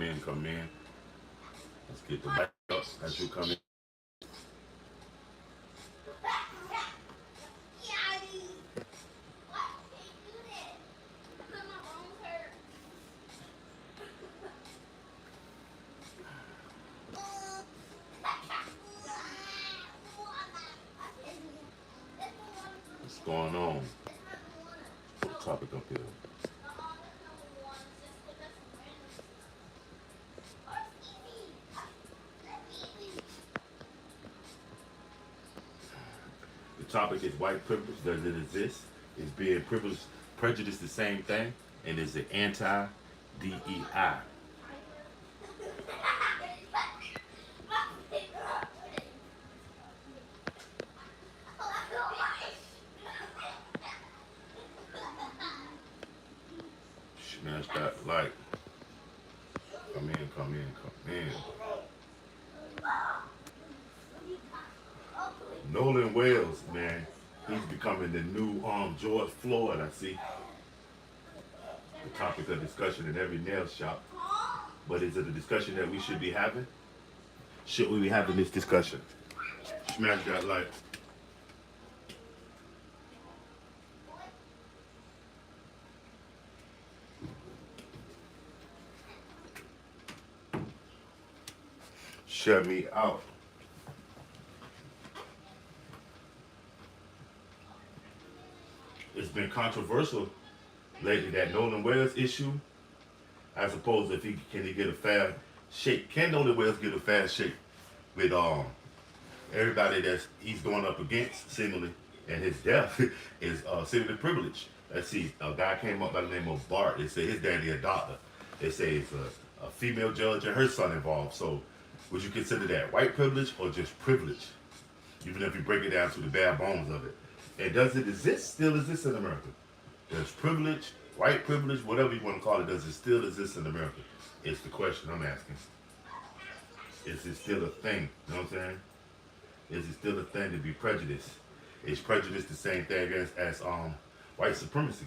in, come in. Let's get the mic up as you come in. What's going on? Put the topic up here. The topic is white privilege. Does it exist? Is being privileged, prejudice the same thing? And is it anti-DEI? Smash that like. Come in, come in, come in. Nolan Wales, man, he's becoming the new George Floyd. I see the topic of discussion in every nail shop. But is it a discussion that we should be having? Should we be having this discussion? Smash that like. Shut me out. It's been controversial lately that Nolan Wales issue, as opposed to if he can he get a fair shake. Can Nolan Wales get a fair shake with everybody that's he's going up against seemingly, and his death is seemingly privileged. Let's see, a guy came up by the name of Bart. They say his daddy a doctor. They say it's a female judge and her son involved. So would you consider that white privilege or just privilege? Even if you break it down to the bare bones of it. And does it exist, still exist in America? There's privilege, white privilege, whatever you want to call it, does it still exist in America? It's the question I'm asking. Is it still a thing? You know what I'm saying? Is it still a thing to be prejudiced? Is prejudice the same thing as white supremacy?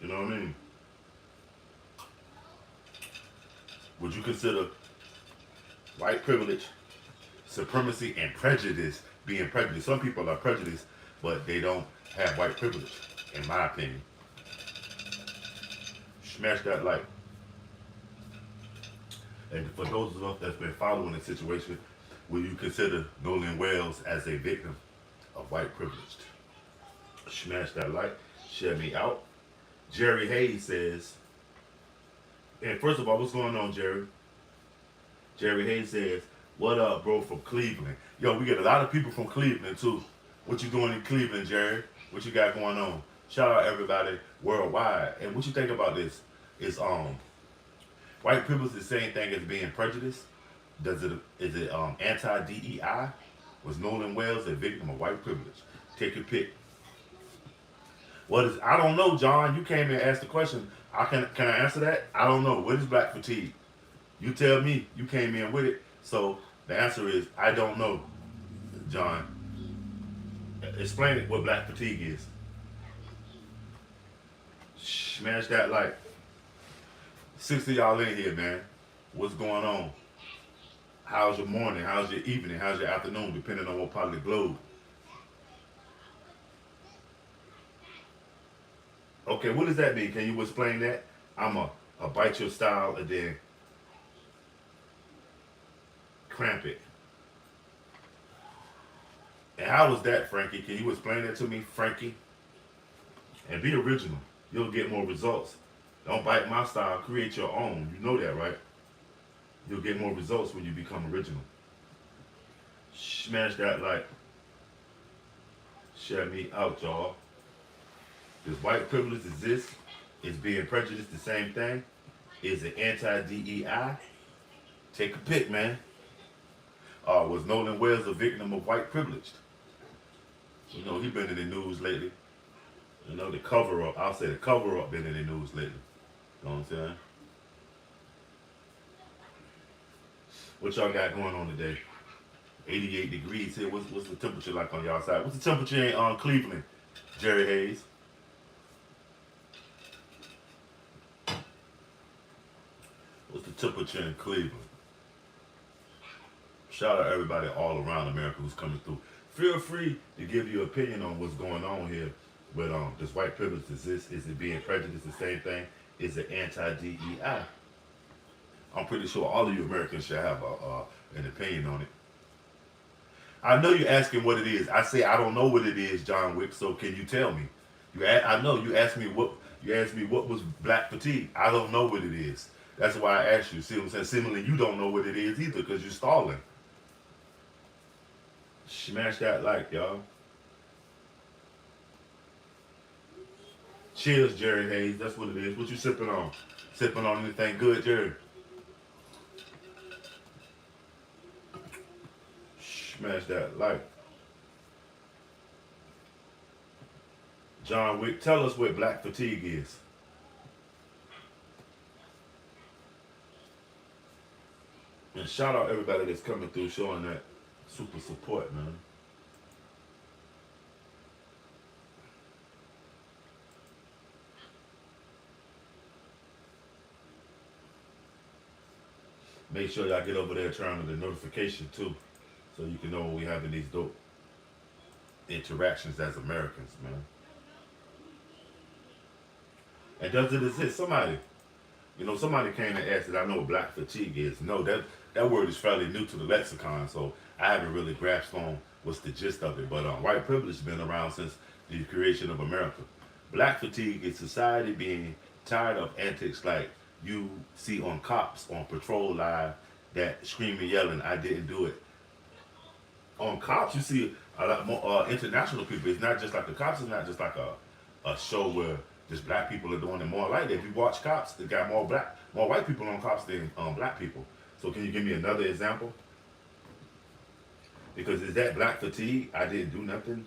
You know what I mean? Would you consider white privilege, supremacy, and prejudice being prejudiced? Some people are prejudiced, but they don't have white privilege, in my opinion. Smash that like. And for those of us that's been following the situation, will you consider Nolan Wales as a victim of white privilege? Smash that like. Share me out. Jerry Hayes says, and first of all, what's going on, Jerry? Jerry Hayes says, what up, bro, from Cleveland? Yo, we get a lot of people from Cleveland, too. What you doing in Cleveland, Jerry? What you got going on? Shout out everybody worldwide. And what you think about this? Is white privilege the same thing as being prejudiced? Is it anti-DEI? Was Nolan Wales a victim of white privilege? Take your pick. What is? I don't know, John. You came in and asked the question. Can I answer that? I don't know. What is black fatigue? You tell me. You came in with it. So the answer is I don't know, John. Explain it, what black fatigue is. Smash that like. 60 y'all in here, man. What's going on? How's your morning? How's your evening? How's your afternoon? Depending on what part of the globe. Okay, what does that mean? Can you explain that? I'm a bite your style and then cramp it. And how was that, Frankie? Can you explain that to me, Frankie? And be original. You'll get more results. Don't bite my style. Create your own. You know that, right? You'll get more results when you become original. Smash that like. Share me out, y'all. Does white privilege exist? Is being prejudiced the same thing? Is it anti-DEI? Take a pick, man. Was Nolan Wales a victim of white privilege? You know, he's been in the news lately. You know, the cover-up, I'll say the cover-up been in the news lately. You know what I'm saying? What y'all got going on today? 88 degrees here. What's the temperature like on y'all side? What's the temperature in Cleveland, Jerry Hayes? What's the temperature in Cleveland? Shout out everybody all around America who's coming through. Feel free to give your opinion on what's going on here. But does white privilege exist? Is it being prejudiced the same thing? Is it anti-DEI? I'm pretty sure all of you Americans should have an opinion on it. I know you're asking what it is. I say I don't know what it is, John Wick. So can you tell me? I know you asked me what was black fatigue. I don't know what it is. That's why I asked you. See what I'm saying? Similarly, you don't know what it is either because you're stalling. Smash that like, y'all. Cheers, Jerry Hayes. That's what it is. What you sipping on? Sipping on anything good, Jerry? Smash that like. John Wick, tell us what black fatigue is. And shout out everybody that's coming through showing that super support, man. Make sure y'all get over there turning the notification too, so you can know when we having these dope interactions as Americans, man. And does it exist? Somebody came and asked that I know what black fatigue is. No, that word is fairly new to the lexicon, so I haven't really grasped on what's the gist of it. But white privilege has been around since the creation of America. Black fatigue is society being tired of antics like you see on cops on patrol live that screaming, yelling, "I didn't do it." On cops, you see a lot more international people. It's not just like the cops. It's not just like a show where just black people are doing it. More like that. If you watch cops, they got more white people on cops than black people. So can you give me another example? Because is that black fatigue? I didn't do nothing.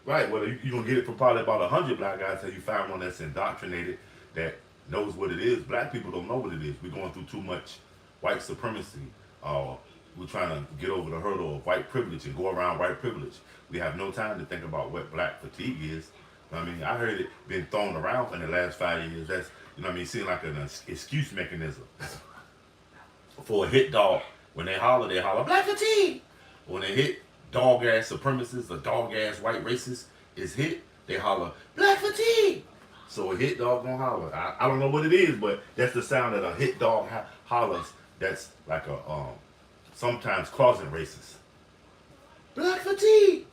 Right, well, you're going to get it from probably about 100 black guys until you find one that's indoctrinated, that knows what it is. Black people don't know what it is. We're going through too much white supremacy. We're trying to get over the hurdle of white privilege and go around white privilege. We have no time to think about what black fatigue is. I mean, I heard it been thrown around in the last 5 years. That's, seem like an excuse mechanism. For a hit dog, when they holler, black fatigue. When they hit dog ass supremacists or dog ass white racists is hit, they holler, black fatigue. So a hit dog gonna holler. I don't know what it is, but that's the sound that a hit dog hollers. That's like a sometimes causing racist. Black fatigue.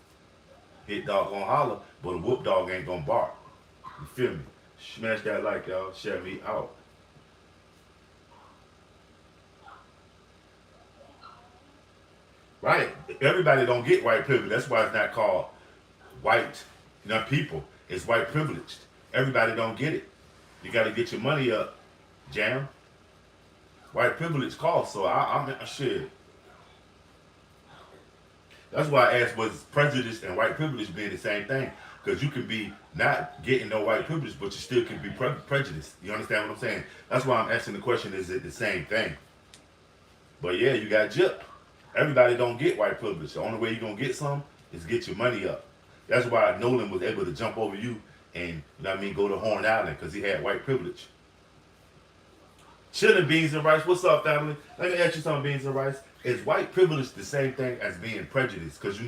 Hit dog gonna holler, but a whoop dog ain't gonna bark. You feel me? Smash that like, y'all. Share me out. Right. Everybody don't get white privilege. That's why it's not called white, not people. It's white privileged. Everybody don't get it. You got to get your money up, Jam. White privilege costs. So I'm shit. That's why I asked, was prejudice and white privilege being the same thing? Because you can be not getting no white privilege, but you still can be prejudiced. You understand what I'm saying? That's why I'm asking the question, is it the same thing? But yeah, you got gypped. Everybody don't get white privilege. The only way you're going to get some is get your money up. That's why Nolan was able to jump over you and, go to Horn Island, because he had white privilege. Chilling beans and rice. What's up, family? Let me ask you something, beans and rice. Is white privilege the same thing as being prejudiced? Because,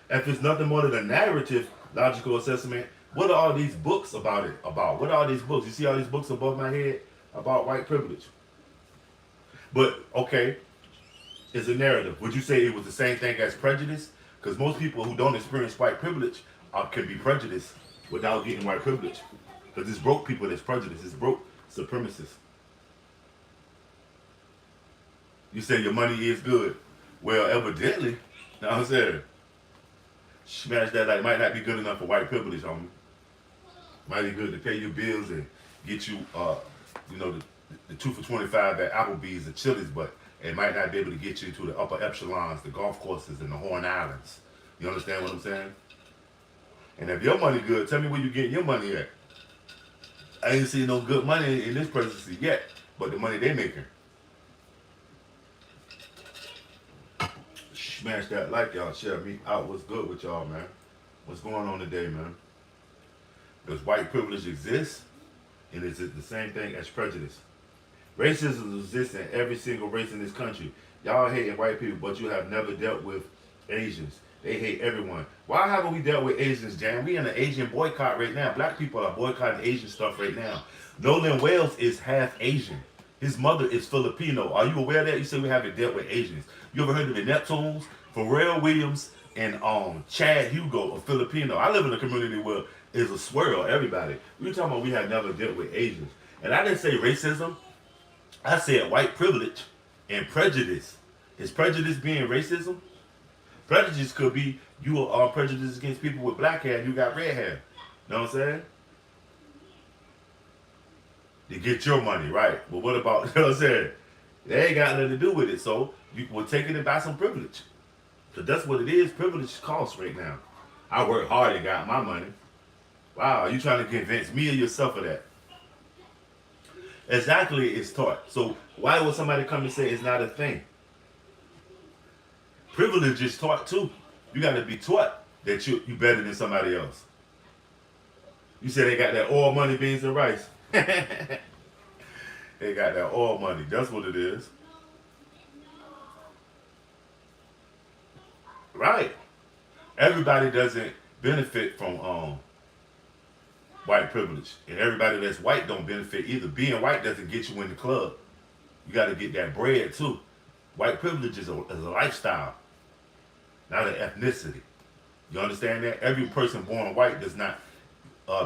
if it's nothing more than a narrative, logical assessment, what are all these books about it about? What are all these books? You see all these books above my head about white privilege? But, okay, it's a narrative. Would you say it was the same thing as prejudice? Because most people who don't experience white privilege can be prejudiced without getting white privilege. Because it's broke people that's prejudiced. It's broke supremacists. You say your money is good. Well, evidently, you know what I'm saying? Smash that like might not be good enough for white privilege, homie. Might be good to pay your bills and get you, the 2 for $25 at Applebee's and Chili's, but it might not be able to get you to the upper echelons, the golf courses, and the Horn Islands. You understand what I'm saying? And if your money good, tell me where you getting your money at. I ain't seen no good money in this presidency yet, but the money they making. Smash that like, y'all. Share me out. What's good with y'all, man? What's going on today, man? Does white privilege exist? And is it the same thing as prejudice? Racism exists in every single race in this country. Y'all hating white people, but you have never dealt with Asians. They hate everyone. Why haven't we dealt with Asians, Jam? We in an Asian boycott right now. Black people are boycotting Asian stuff right now. Nolan Wales is half Asian. His mother is Filipino. Are you aware of that? You said we haven't dealt with Asians. You ever heard of the Neptunes? Pharrell Williams and Chad Hugo are Filipino. I live in a community where there's a swirl, everybody. We talking about we have never dealt with Asians. And I didn't say racism. I said white privilege and prejudice. Is prejudice being racism? Prejudice could be you are prejudiced against people with black hair and you got red hair. Know what I'm saying? To get your money, right? But what about, you know what I'm saying? They ain't got nothing to do with it. So you will take it and buy some privilege. So that's what it is. Privilege costs right now. I work hard and got my money. Wow, you trying to convince me or yourself of that? Exactly, it's taught. So why would somebody come and say it's not a thing? Privilege is taught too. You got to be taught that you better than somebody else. You said they got that oil money, beans, and rice. They got that oil money. That's what it is. Right. Everybody doesn't benefit from white privilege. And everybody that's white don't benefit either. Being white doesn't get you in the club. You got to get that bread too. White privilege is a lifestyle, not an ethnicity. You understand that? Every person born white does not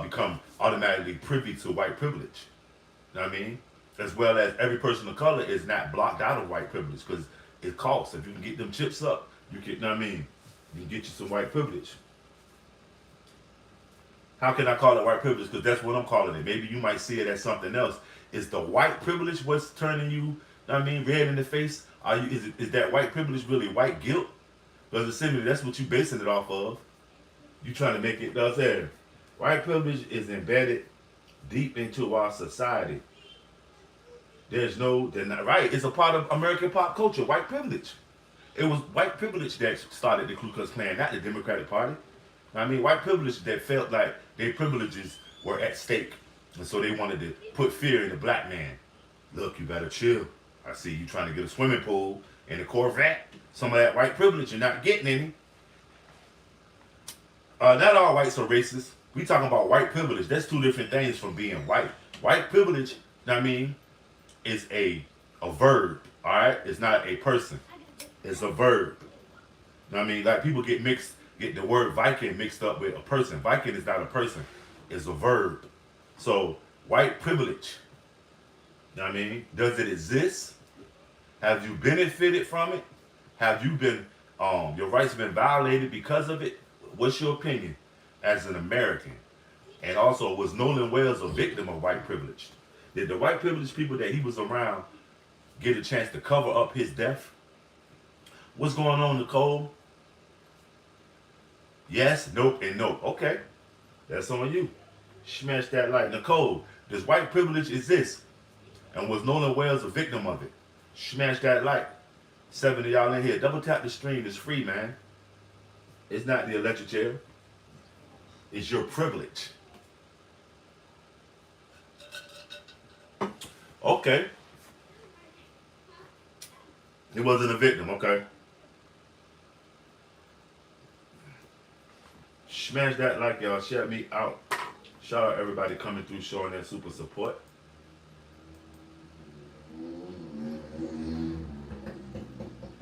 become automatically privy to white privilege. You know what I mean? As well as every person of color is not blocked out of white privilege because it costs. If you can get them chips up, you can, you know what I mean? You can get you some white privilege. How can I call it white privilege? Because that's what I'm calling it. Maybe you might see it as something else. Is the white privilege what's turning you, you know what I mean, red in the face? Is that white privilege really white guilt? Because essentially that's what you basing it off of. You trying to make it, you know what I'm saying? White privilege is embedded deep into our society. They're not right. It's a part of American pop culture, white privilege. It was white privilege that started the Ku Klux Klan, not the Democratic Party. I mean, white privilege that felt like their privileges were at stake. And so they wanted to put fear in the black man. Look, you better chill. I see you trying to get a swimming pool and a Corvette. Some of that white privilege, you're not getting any. Not all whites are racist. We talking about white privilege. That's two different things from being white. White privilege, you know what I mean, is a verb, all right? It's not a person. It's a verb. You know what I mean? Like people get the word Viking mixed up with a person. Viking is not a person. It's a verb. So white privilege, you know what I mean? Does it exist? Have you benefited from it? Have you been, your rights been violated because of it? What's your opinion as an American? And also, was Nolan Wales a victim of white privilege? Did the white privileged people that he was around get a chance to cover up his death? What's going on, Nicole? Yes, nope, and nope. Okay, that's on you. Smash that like. Nicole, does white privilege exist? And was Nolan Wales a victim of it? Smash that like. 7 of y'all in here. Double tap the stream. It's free, man. It's not the electric chair. It's your privilege. Okay. It wasn't a victim, okay. Smash that like, y'all. Share me out. Shout out everybody coming through showing that super support.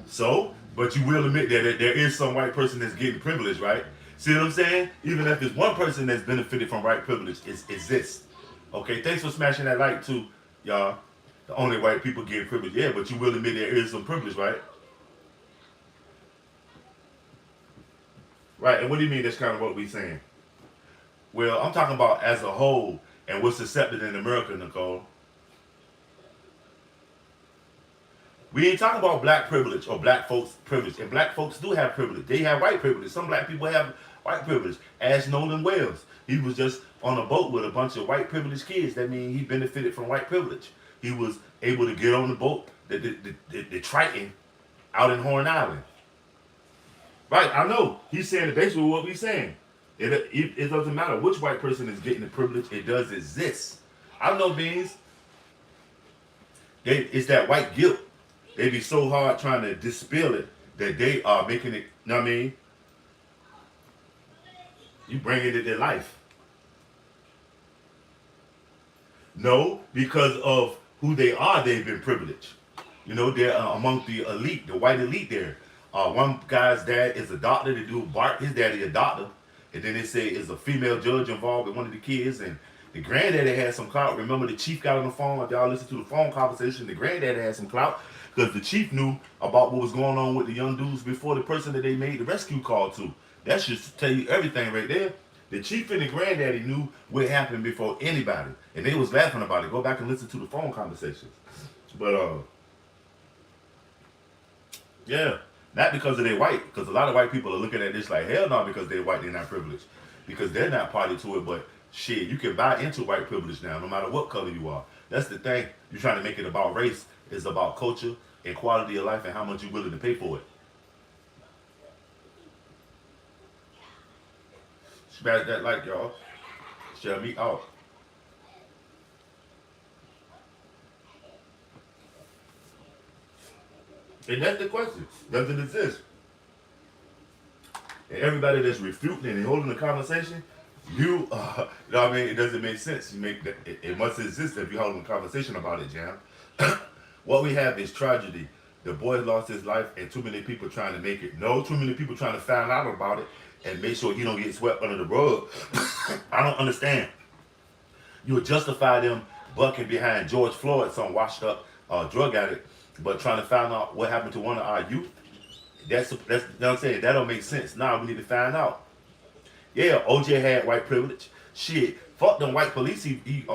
So, but you will admit that there is some white person that's getting privilege, right? See what I'm saying? Even if there's one person that's benefited from white privilege, it exists. Okay, thanks for smashing that like too, y'all. The only white people get privilege. Yeah, but you will admit there is some privilege, right? Right, and what do you mean that's kind of what we're saying? Well, I'm talking about as a whole and what's accepted in America, Nicole. We ain't talking about black privilege or black folks privilege. And black folks do have privilege. They have white privilege. Some black people have white privilege. As Nolan Wales. He was just on a boat with a bunch of white privileged kids. That means he benefited from white privilege. He was able to get on the boat, the Triton, out in Horn Island. Right, I know. He's saying basically what we're saying. It doesn't matter which white person is getting the privilege, it does exist. I know beings, it's that white guilt. They be so hard trying to dispel it that they are making it, you know what I mean? You bring it into their life. No, because of who they are, they've been privileged. You know, they're among the elite, the white elite there. One guy's dad is a doctor. They do Bart, his daddy a doctor. And then they say is a female judge involved with one of the kids. And the granddaddy had some clout. Remember the chief got on the phone. If y'all listen to the phone conversation, the granddaddy had some clout. Because the chief knew about what was going on with the young dudes before the person that they made the rescue call to. That should tell you everything right there. The chief and the granddaddy knew what happened before anybody. And they was laughing about it. Go back and listen to the phone conversations. But yeah, not because of their white, because a lot of white people are looking at this like hell no, because they're white, they're not privileged, because they're not party to it. But shit, you can buy into white privilege now, no matter what color you are. That's the thing. You're trying to make it about race. It's about culture and quality of life and how much you're willing to pay for it. Smash that like, y'all. Share me out. And that's the question. Does it exist? And everybody that's refuting and holding the conversation, you know what I mean? It doesn't make sense. You make that, it must exist if you're holding a conversation about it, Jam. What we have is tragedy. The boy lost his life, and too many people trying to make it. No, too many people trying to find out about it and make sure he don't get swept under the rug. I don't understand. You would justify them bucking behind George Floyd, some washed up drug addict, but trying to find out what happened to one of our youth. That's you know what I'm saying. That don't make sense. Now we need to find out. Yeah, OJ had white privilege. Shit, fuck them white police he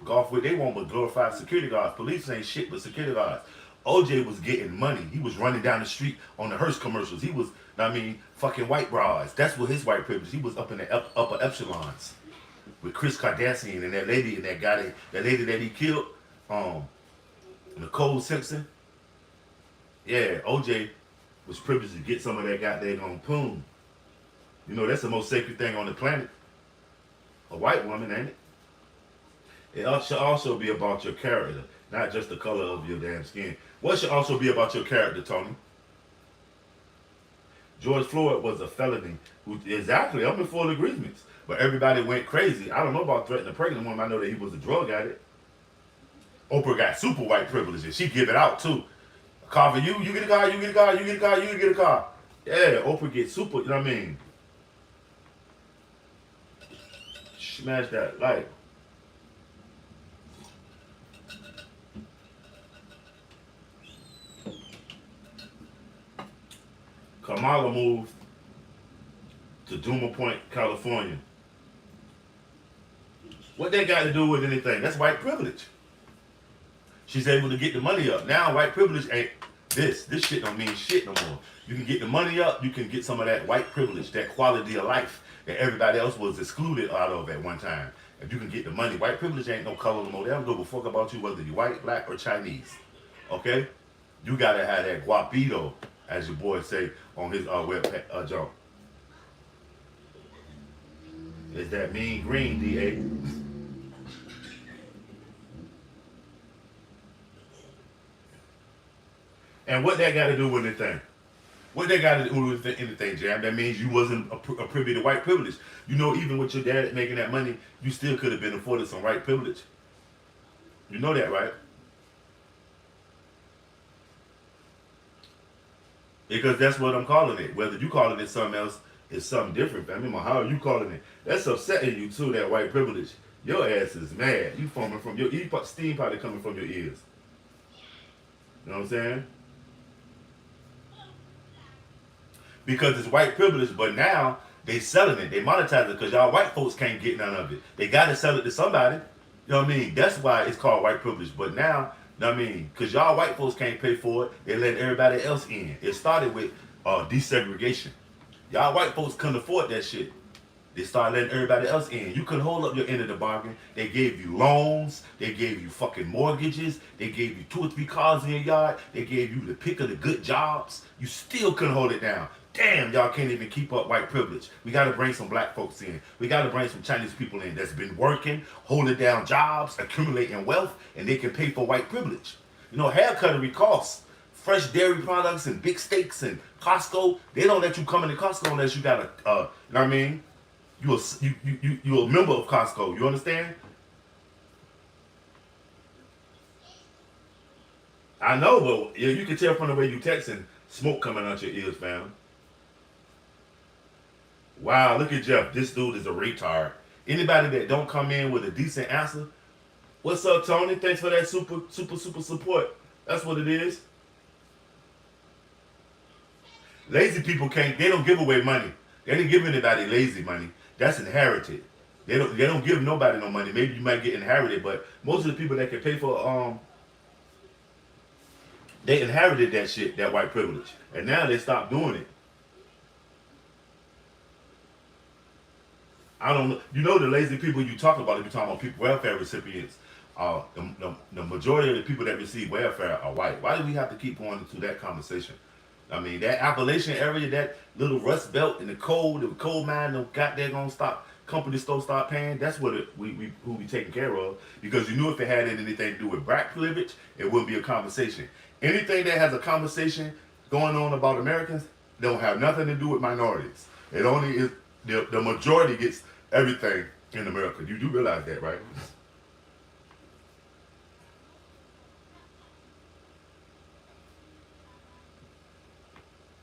golf with. They want but glorified security guards. Police ain't shit but security guards. OJ was getting money. He was running down the street on the hearse commercials. He was, I mean, fucking white bras. That's what his white privilege. He was up in the upper echelons with Chris Kardashian and that lady and that guy, that lady that he killed, Nicole Simpson. Yeah, OJ was privileged to get some of that goddamn poon. You know, that's the most sacred thing on the planet. A white woman, ain't it? It should also be about your character, not just the color of your damn skin. What should also be about your character, Tony? George Floyd was a felony. Exactly, I'm in full agreement. But everybody went crazy. I don't know about threatening a pregnant woman. I know that he was a drug addict. Oprah got super white privileges. She give it out too. A car for you, you get a car, you get a car, you get a car, you get a car. Yeah, Oprah gets super, you know what I mean? Smash that like. Kamala moved to Duma Point, California. What they got to do with anything? That's white privilege. She's able to get the money up. Now white privilege ain't this. This shit don't mean shit no more. You can get the money up, you can get some of that white privilege, that quality of life that everybody else was excluded out of at one time. If you can get the money, white privilege ain't no color no more. They don't give a fuck about you whether you're white, black, or Chinese. Okay? You gotta have that guapito, as your boy say on his web jump. Is that mean green, DA? And what that got to do with anything? What they got to do with anything, Jam? That means you wasn't a privy to white privilege. You know, even with your dad making that money, you still could have been afforded some white privilege. You know that, right? Because that's what I'm calling it. Whether you calling it something else, it's something different, family. How are you calling it? That's upsetting you too, that white privilege. Your ass is mad. You foaming from your steam probably coming from your ears. You know what I'm saying? Because it's white privilege, but now they selling it, they monetize it because y'all white folks can't get none of it. They gotta sell it to somebody. You know what I mean? That's why it's called white privilege. But now, you know what I mean? Because y'all white folks can't pay for it, they let everybody else in. It started with desegregation. Y'all white folks couldn't afford that shit. They started letting everybody else in. You couldn't hold up your end of the bargain. They gave you loans. They gave you fucking mortgages. They gave you 2 or 3 cars in your yard. They gave you the pick of the good jobs. You still couldn't hold it down. Damn, y'all can't even keep up white privilege. We got to bring some black folks in. We got to bring some Chinese people in that's been working, holding down jobs, accumulating wealth, and they can pay for white privilege. You know, haircuttery costs. Fresh dairy products and big steaks and Costco. They don't let you come into Costco unless you got a, you know what I mean? You a member of Costco. You understand? I know, but yeah, you can tell from the way you texting, smoke coming out your ears, fam. Wow, look at Jeff. This dude is a retard. Anybody that don't come in with a decent answer, what's up, Tony? Thanks for that super support. That's what it is. Lazy people can't. They don't give away money. They didn't give anybody lazy money. That's inherited. They don't give nobody no money. Maybe you might get inherited, but most of the people that can pay for they inherited that shit, that white privilege, and now they stopped doing it. I don't know. You know the lazy people you talk about if you're talking about people welfare recipients. The majority of the people that receive welfare are white. Why do we have to keep going into that conversation? I mean, that Appalachian area, that little rust belt in the coal mine, no goddamn gonna stop. Companies still start paying. That's what we who we taking care of. Because you knew if it had anything to do with black privilege, it wouldn't be a conversation. Anything that has a conversation going on about Americans don't have nothing to do with minorities. It only is the majority gets everything in America. You do realize that, right?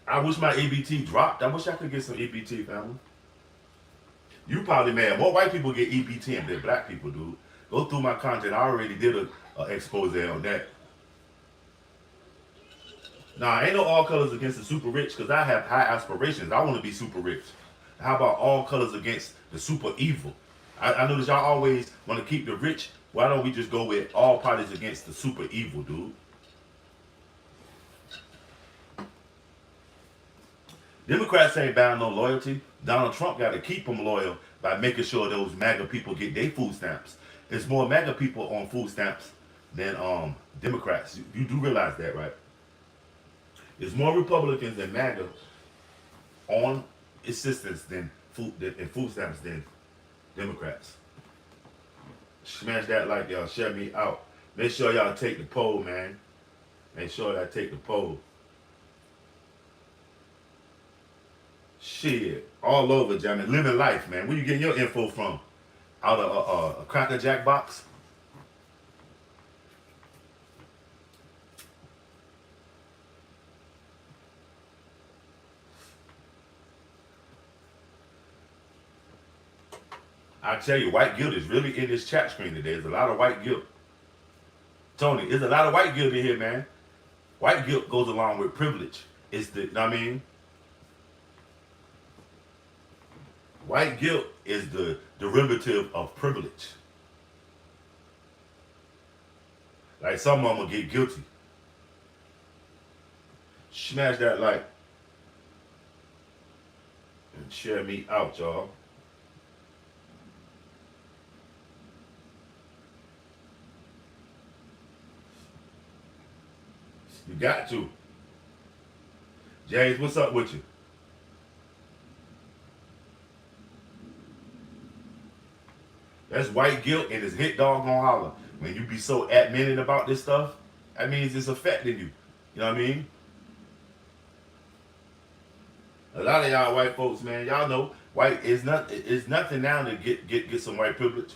I wish my EBT dropped. I wish I could get some EBT, family. You probably mad. More white people get EBT than black people do. Go through my content. I already did a expose on that. Nah, ain't no all colors against the super rich because I have high aspirations. I want to be super rich. How about all colors against the super evil? I know that y'all always want to keep the rich. Why don't we just go with all parties against the super evil, dude? Democrats ain't bound no loyalty. Donald Trump got to keep them loyal by making sure those MAGA people get their food stamps. There's more MAGA people on food stamps than Democrats. You do realize that, right? There's more Republicans than MAGA on assistance and food stamps than Democrats. Smash that like y'all. Share me out. Make sure y'all take the poll, man. Make sure y'all take the poll. Shit, all over, Johnny. Living life, man. Where you getting your info from? Out of a Cracker Jack box? I tell you, white guilt is really in this chat screen today. There's a lot of white guilt. Tony, there's a lot of white guilt in here, man. White guilt goes along with privilege. It's the, I mean, white guilt is the derivative of privilege. Like some of them will get guilty. Smash that like and share me out, y'all. You got to. James, what's up with you? That's white guilt and it's hit dog on holler. When you be so adamant about this stuff, that means it's affecting you. You know what I mean? A lot of y'all white folks, man, y'all know white is not it's nothing now to get some white privilege.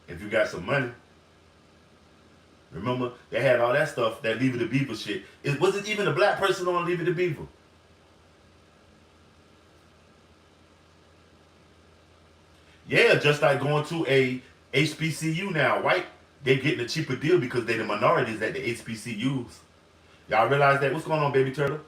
If you got some money. Remember, they had all that stuff, that Leave It to Beaver shit. Was it even a black person on Leave It to Beaver? Yeah, just like going to a HBCU now, white, they getting a cheaper deal because they the minorities at the HBCUs. Y'all realize that? What's going on, baby turtle?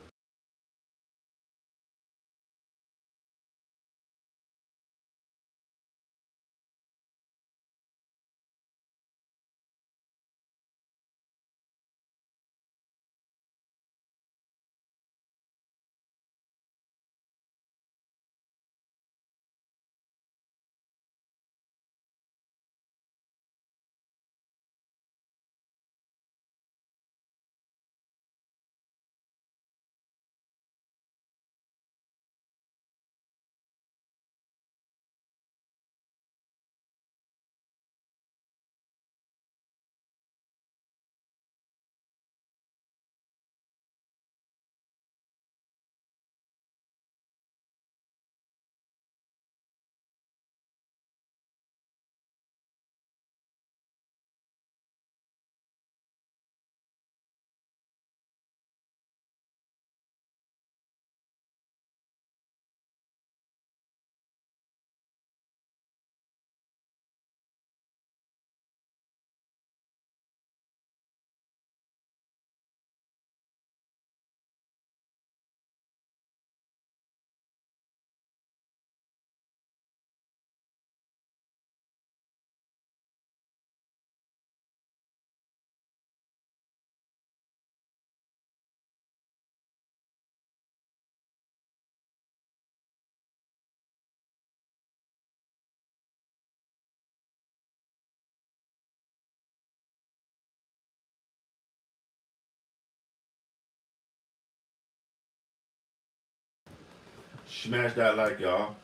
Smash that like, y'all.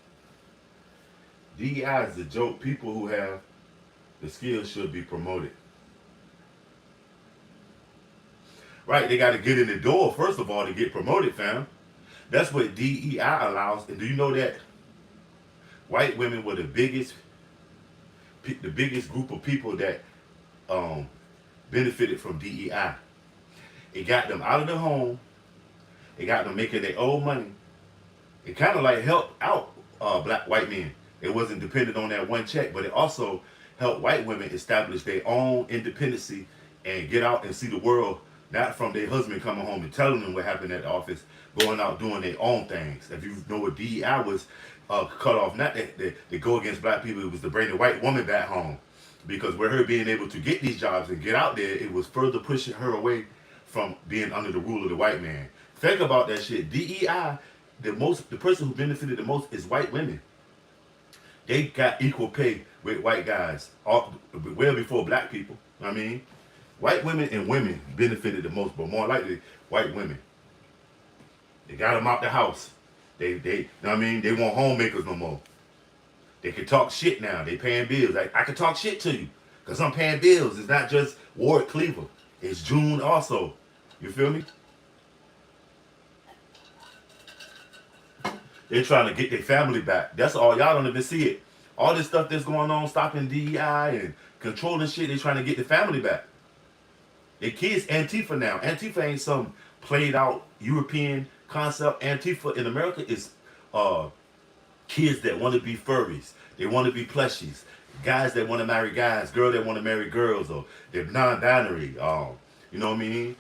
DEI is a joke. People who have the skills should be promoted. Right, they got to get in the door, first of all, to get promoted, fam. That's what DEI allows. And do you know that white women were the biggest group of people that um, benefited from DEI? It got them out of the home. It got them making their own money. It kind of like helped out black white men. It wasn't dependent on that one check, but it also helped white women establish their own independency and get out and see the world, not from their husband coming home and telling them what happened at the office, going out doing their own things. If you know what DEI was, cut off, not that they go against black people, it was to bring the white woman back home. Because with her being able to get these jobs and get out there, it was further pushing her away from being under the rule of the white man. Think about that shit. DEI, the person who benefited the most is white women. They got equal pay with white guys, well before black people. I mean, white women and women benefited the most, but more likely white women. They got them out the house. They you know what I mean? They want homemakers no more. They can talk shit now. They paying bills. Like, I can talk shit to you because I'm paying bills. It's not just Ward Cleaver. It's June also. You feel me? They're trying to get their family back. That's all. Y'all don't even see it. All this stuff that's going on, stopping DEI and controlling shit, they're trying to get the family back. Their kids Antifa now. Antifa ain't some played out European concept. Antifa in America is kids that want to be furries. They want to be plushies. Guys that want to marry guys. Girls that want to marry girls. Or they're non-binary. You know what I mean?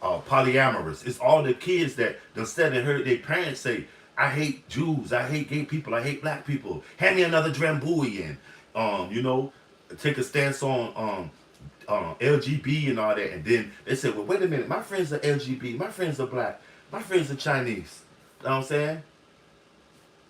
Polyamorous. It's all the kids that done said and heard their parents say, I hate Jews. I hate gay people. I hate black people. Hand me another Drambuie and, you know, take a stance on LGB and all that. And then they said, well, wait a minute. My friends are LGB. My friends are black. My friends are Chinese. You know what I'm saying?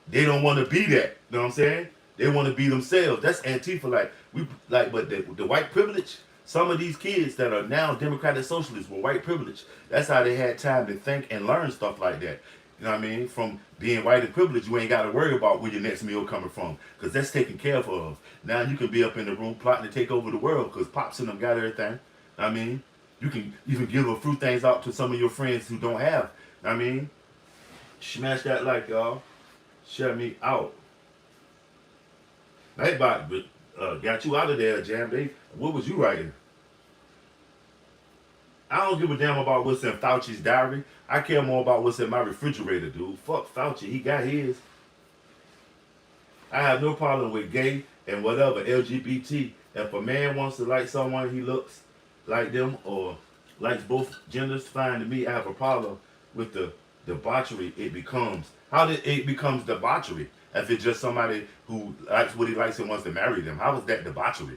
They don't want to be that. You know what I'm saying? They want to be themselves. That's Antifa. But the white privilege, some of these kids that are now Democratic Socialists were white privilege. That's how they had time to think and learn stuff like that. You know what I mean? From being white and privileged, you ain't got to worry about where your next meal coming from, because that's taken care of. Now you can be up in the room plotting to take over the world, because Pops and them got everything. I mean, you can even give a few things out to some of your friends who don't have. I mean, smash that like, y'all. Shut me out. Nightbot got you out of there, Jam Day. What was you writing? I don't give a damn about what's in Fauci's diary. I care more about what's in my refrigerator, dude. Fuck Fauci. He got his. I have no problem with gay and whatever, LGBT. If a man wants to like someone, he looks like them or likes both genders, fine to me. I have a problem with the debauchery it becomes. How did it becomes debauchery if it's just somebody who likes what he likes and wants to marry them? How is that debauchery?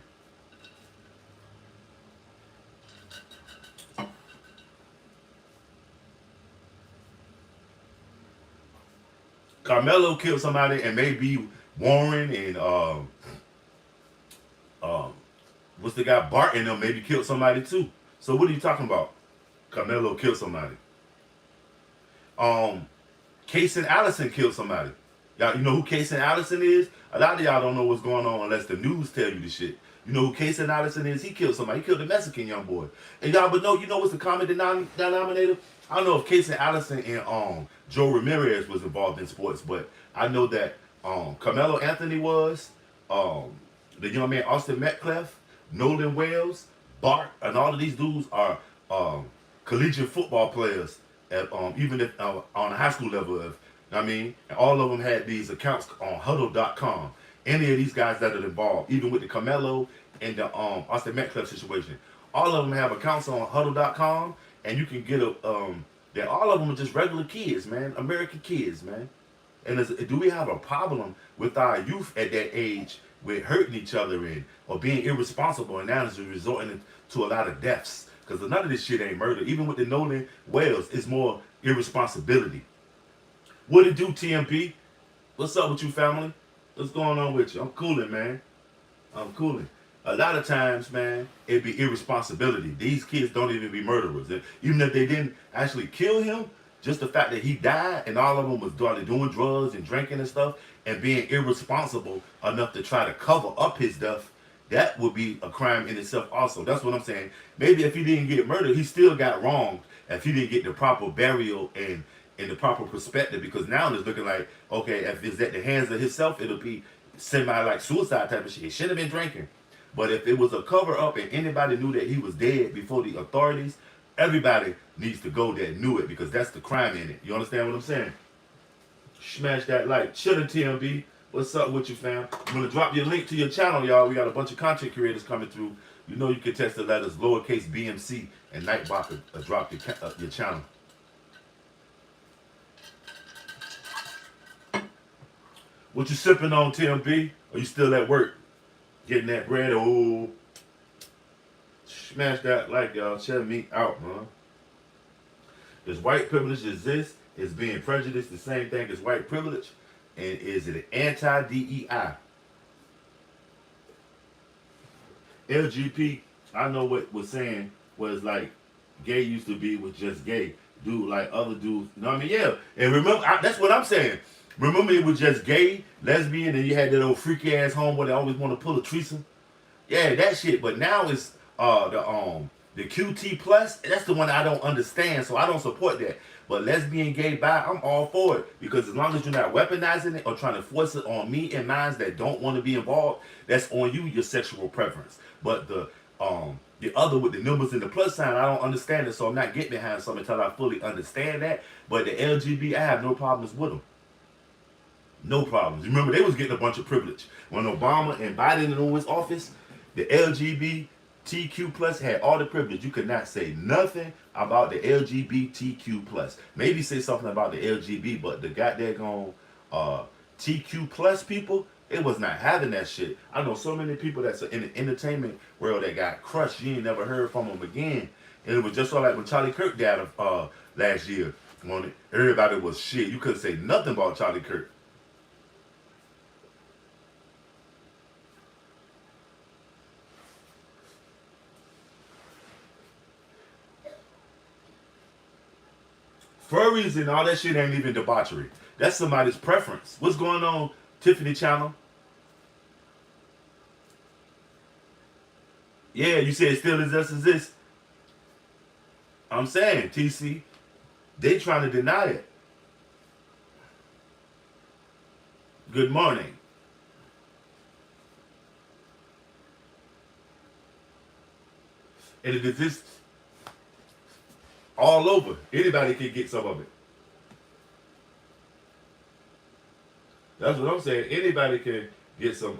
Carmelo killed somebody, and maybe Warren and what's the guy Bart and them maybe killed somebody too. So what are you talking about? Carmelo killed somebody. Case and Allison killed somebody. Y'all, you know who Case and Allison is? A lot of y'all don't know what's going on unless the news tell you the shit. You know who Case and Allison is? He killed somebody. He killed a Mexican young boy. And y'all, but no, you know what's the common denominator? I don't know if Case and Allison and Joe Ramirez was involved in sports, but I know that Carmelo Anthony was, the young man Austin Metcalf, Nolan Wells, Bart, and all of these dudes are collegiate football players at even if on a high school level. I mean, and all of them had these accounts on huddle.com. Any of these guys that are involved, even with the Carmelo and the Austin Metcalf situation, all of them have accounts on huddle.com, and you can get that all of them are just regular kids, man, American kids, man. And do we have a problem with our youth at that age with hurting each other or being irresponsible, and now it's resulting to a lot of deaths? Because none of this shit ain't murder. Even with the Nolan Wells, it's more irresponsibility. What it do, TMP? What's up with you, family? What's going on with you? I'm cooling, man. I'm cooling. A lot of times, man, it be irresponsibility. These kids don't even be murderers. And even if they didn't actually kill him, just the fact that he died and all of them was doing drugs and drinking and stuff and being irresponsible enough to try to cover up his death, that would be a crime in itself also. That's what I'm saying. Maybe if he didn't get murdered, he still got wronged if he didn't get the proper burial and in the proper perspective, because now it's looking like, okay, if it's at the hands of himself, it'll be semi like suicide type of shit. He shouldn't have been drinking. But if it was a cover up and anybody knew that he was dead before the authorities, everybody needs to go that knew it, because that's the crime in it. You understand what I'm saying? Smash that like. Chillin' TMB. What's up with you, fam? I'm going to drop your link to your channel, y'all. We got a bunch of content creators coming through. You know you can text the letters lowercase BMC and Nightbot will drop your channel. What you sipping on, TMB? Or you still at work? Getting that bread? Oh. Smash that like, y'all. Check me out, man. Does white privilege exist? Is being prejudiced the same thing as white privilege? And is it anti-DEI? LGP, I know what was saying was like gay used to be was just gay. Dude, like other dudes. You know what I mean? Yeah. And remember, that's what I'm saying. Remember it was just gay, lesbian, and you had that old freaky ass homeboy that always want to pull a threesome? Yeah, that shit. But now it's the QT plus. That's the one I don't understand, so I don't support that. But lesbian, gay, bi, I'm all for it, because as long as you're not weaponizing it or trying to force it on me and minds that don't want to be involved, that's on you, your sexual preference. But the other with the numbers and the plus sign, I don't understand it, so I'm not getting behind something until I fully understand that. But the LGBT, I have no problems with them. No problems. Remember, they was getting a bunch of privilege. When Obama and Biden in his office, the LGBTQ plus had all the privilege. You could not say nothing about the LGBTQ plus. Maybe say something about the LGB, but the goddamn TQ plus people, it was not having that shit. I know so many people that's in the entertainment world that got crushed. You ain't never heard from them again. And it was just so like when Charlie Kirk died last year. When everybody was shit. You couldn't say nothing about Charlie Kirk. Furries and all that shit ain't even debauchery. That's somebody's preference. What's going on, Tiffany Channel? Yeah, you said it still exists. I'm saying, TC, they trying to deny it. Good morning. And it exists all over. Anybody can get some of it. That's what I'm saying. Anybody can get some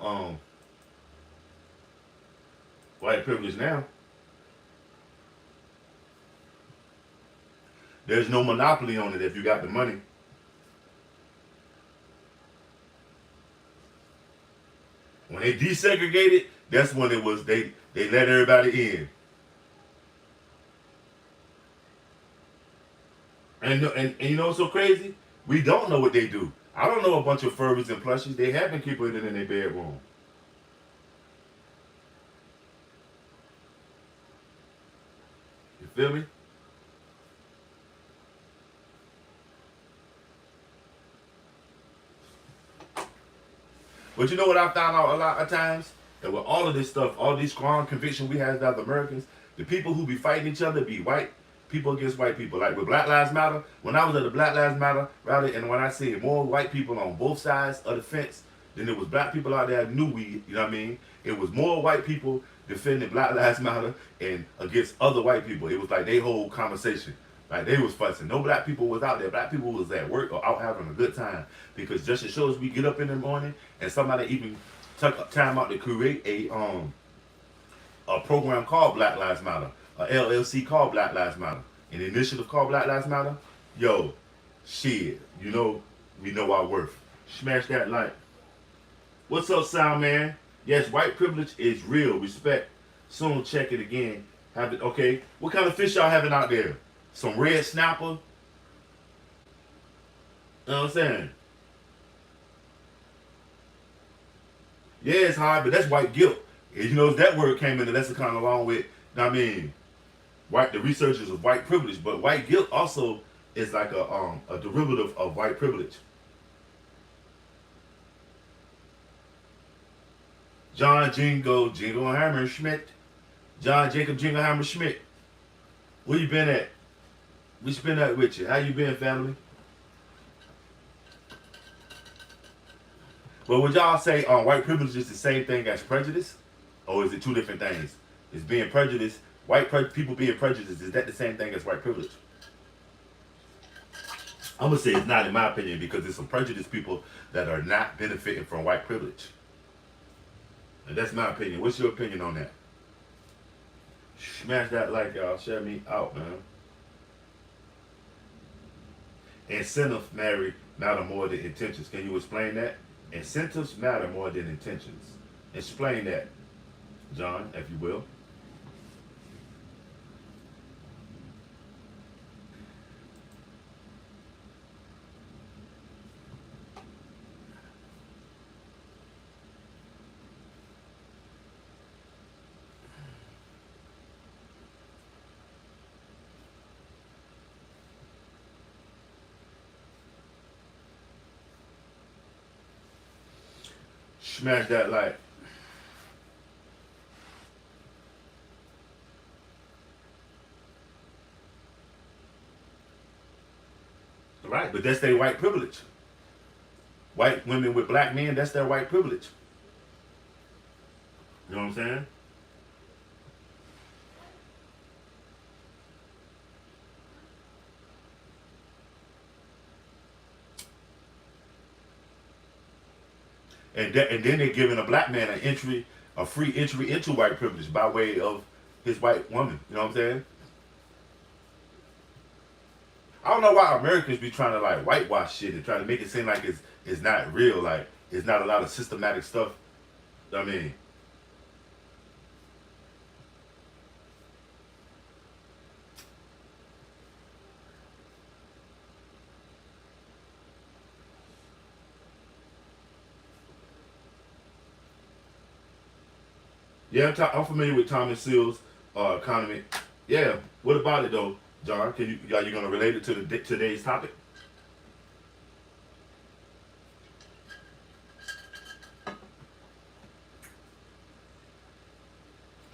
white privilege now. There's no monopoly on it if you got the money. When they desegregated, that's when it was they let everybody in. And you know what's so crazy? We don't know what they do. I don't know a bunch of furries and plushies. They have been keeping it in their bedroom. You feel me? But you know what I found out a lot of times? That with all of this stuff, all these strong convictions we have as Americans, the people who be fighting each other be white people against white people. Like with Black Lives Matter, when I was at the Black Lives Matter rally, and when I see more white people on both sides of the fence than there was black people out there knew we, you know what I mean? It was more white people defending Black Lives Matter and against other white people. It was like they whole conversation. Like they was fussing. No black people was out there. Black people was at work or out having a good time. Because just as sure as we get up in the morning and somebody even took time out to create a program called Black Lives Matter, a LLC called Black Lives Matter, an initiative called Black Lives Matter, yo, shit, you know, we know our worth. Smash that like. What's up, sound man? Yes, white privilege is real. Respect. Soon check it again. Have it okay. What kind of fish y'all having out there? Some red snapper? You know what I'm saying? Yeah, it's hard, but that's white guilt. And you know, that word came in the lexicon along with, I mean, the researchers of white privilege, but white guilt also is like a derivative of white privilege. John Jingle Jingleheimer Schmidt. John Jacob Jingleheimer Schmidt. Where you been at? What's been at with you? How you been, family? But would y'all say white privilege is the same thing as prejudice? Or is it two different things? Is being prejudiced, people being prejudiced, is that the same thing as white privilege? I'm gonna say it's not in my opinion because there's some prejudiced people that are not benefiting from white privilege. And that's my opinion. What's your opinion on that? Smash that like, y'all. Share me out, man. Incentives matter more than intentions. Can you explain that? Incentives matter more than intentions. Explain that, John, if you will. Smash that like. Right, but that's their white privilege. White women with black men, that's their white privilege. You know what I'm saying? And then they're giving a black man a free entry into white privilege by way of his white woman. You know what I'm saying? I don't know why Americans be trying to like whitewash shit and try to make it seem like it's not real. Like it's not a lot of systematic stuff. I mean, yeah, I'm familiar with Thomas Seals' economy. Yeah, what about it though, John? Are you gonna relate it to today's topic?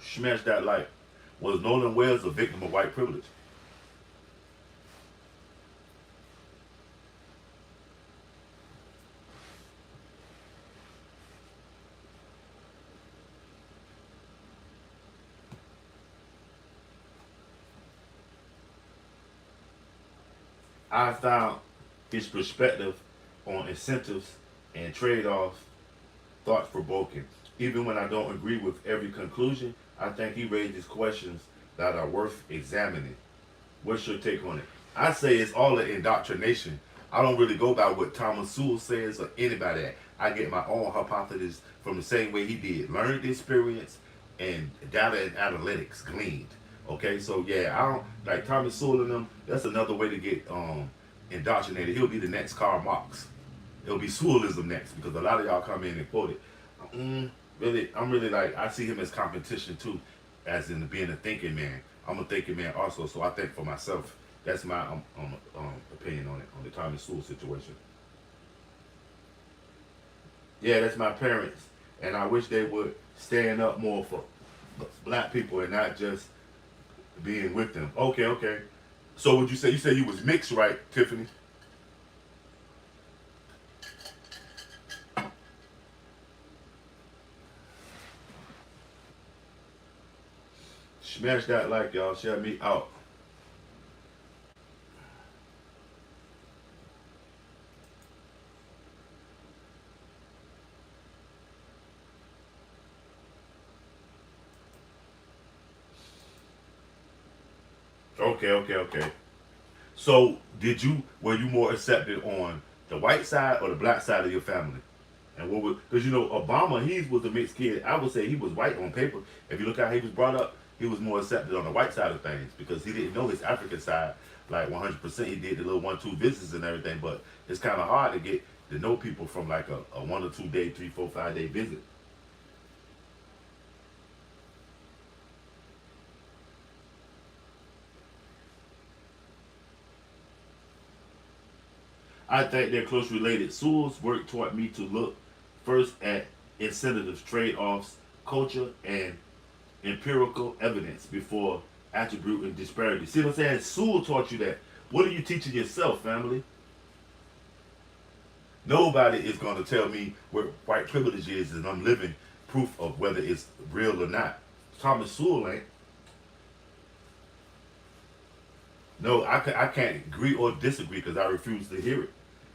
Smash that like. Was Nolan Wells a victim of white privilege? I found his perspective on incentives and trade-offs thought-provoking. Even when I don't agree with every conclusion, I think he raises questions that are worth examining. What's your take on it? I say it's all an indoctrination. I don't really go by what Thomas Sewell says or anybody. I get my own hypothesis from the same way he did. Learned experience and data and analytics gleaned. Okay, so yeah, I don't like Thomas Sewell and them. That's another way to get indoctrinated. He'll be the next Karl Marx. It'll be Sewellism next because a lot of y'all come in and quote it. Really, I'm really like I see him as competition too, as in being a thinking man. I'm a thinking man also, so I think for myself. That's my opinion on it, on the Thomas Sewell situation. Yeah, that's my parents, and I wish they would stand up more for black people and not just being with them. Okay, okay. So would you say you was mixed, right, Tiffany? Smash that like, y'all. Share me out. Okay, okay, okay. So were you more accepted on the white side or the black side of your family? And what was because Obama he was a mixed kid. I would say he was white on paper. If you look how he was brought up, he was more accepted on the white side of things because he didn't know his African side like 100%. He did the little 1-2 visits and everything, but it's kind of hard to get to know people from like a 1 or 2 day, 3, 4, 5 day visit. I think they're closely related. Sewell's work taught me to look first at incentives, trade-offs, culture, and empirical evidence before attributing disparity. See what I'm saying? Sewell taught you that. What are you teaching yourself, family? Nobody is going to tell me what white privilege is, and I'm living proof of whether it's real or not. Thomas Sewell ain't. No, I can't agree or disagree because I refuse to hear it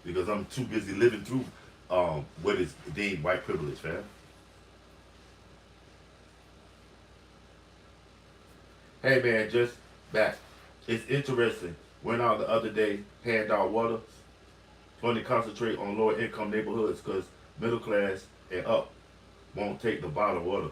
because I'm too busy living through what is deemed white privilege, fam. Hey man, just back. It's interesting. Went out the other day, hand out water. Only concentrate on lower income neighborhoods because middle class and up won't take the bottled water.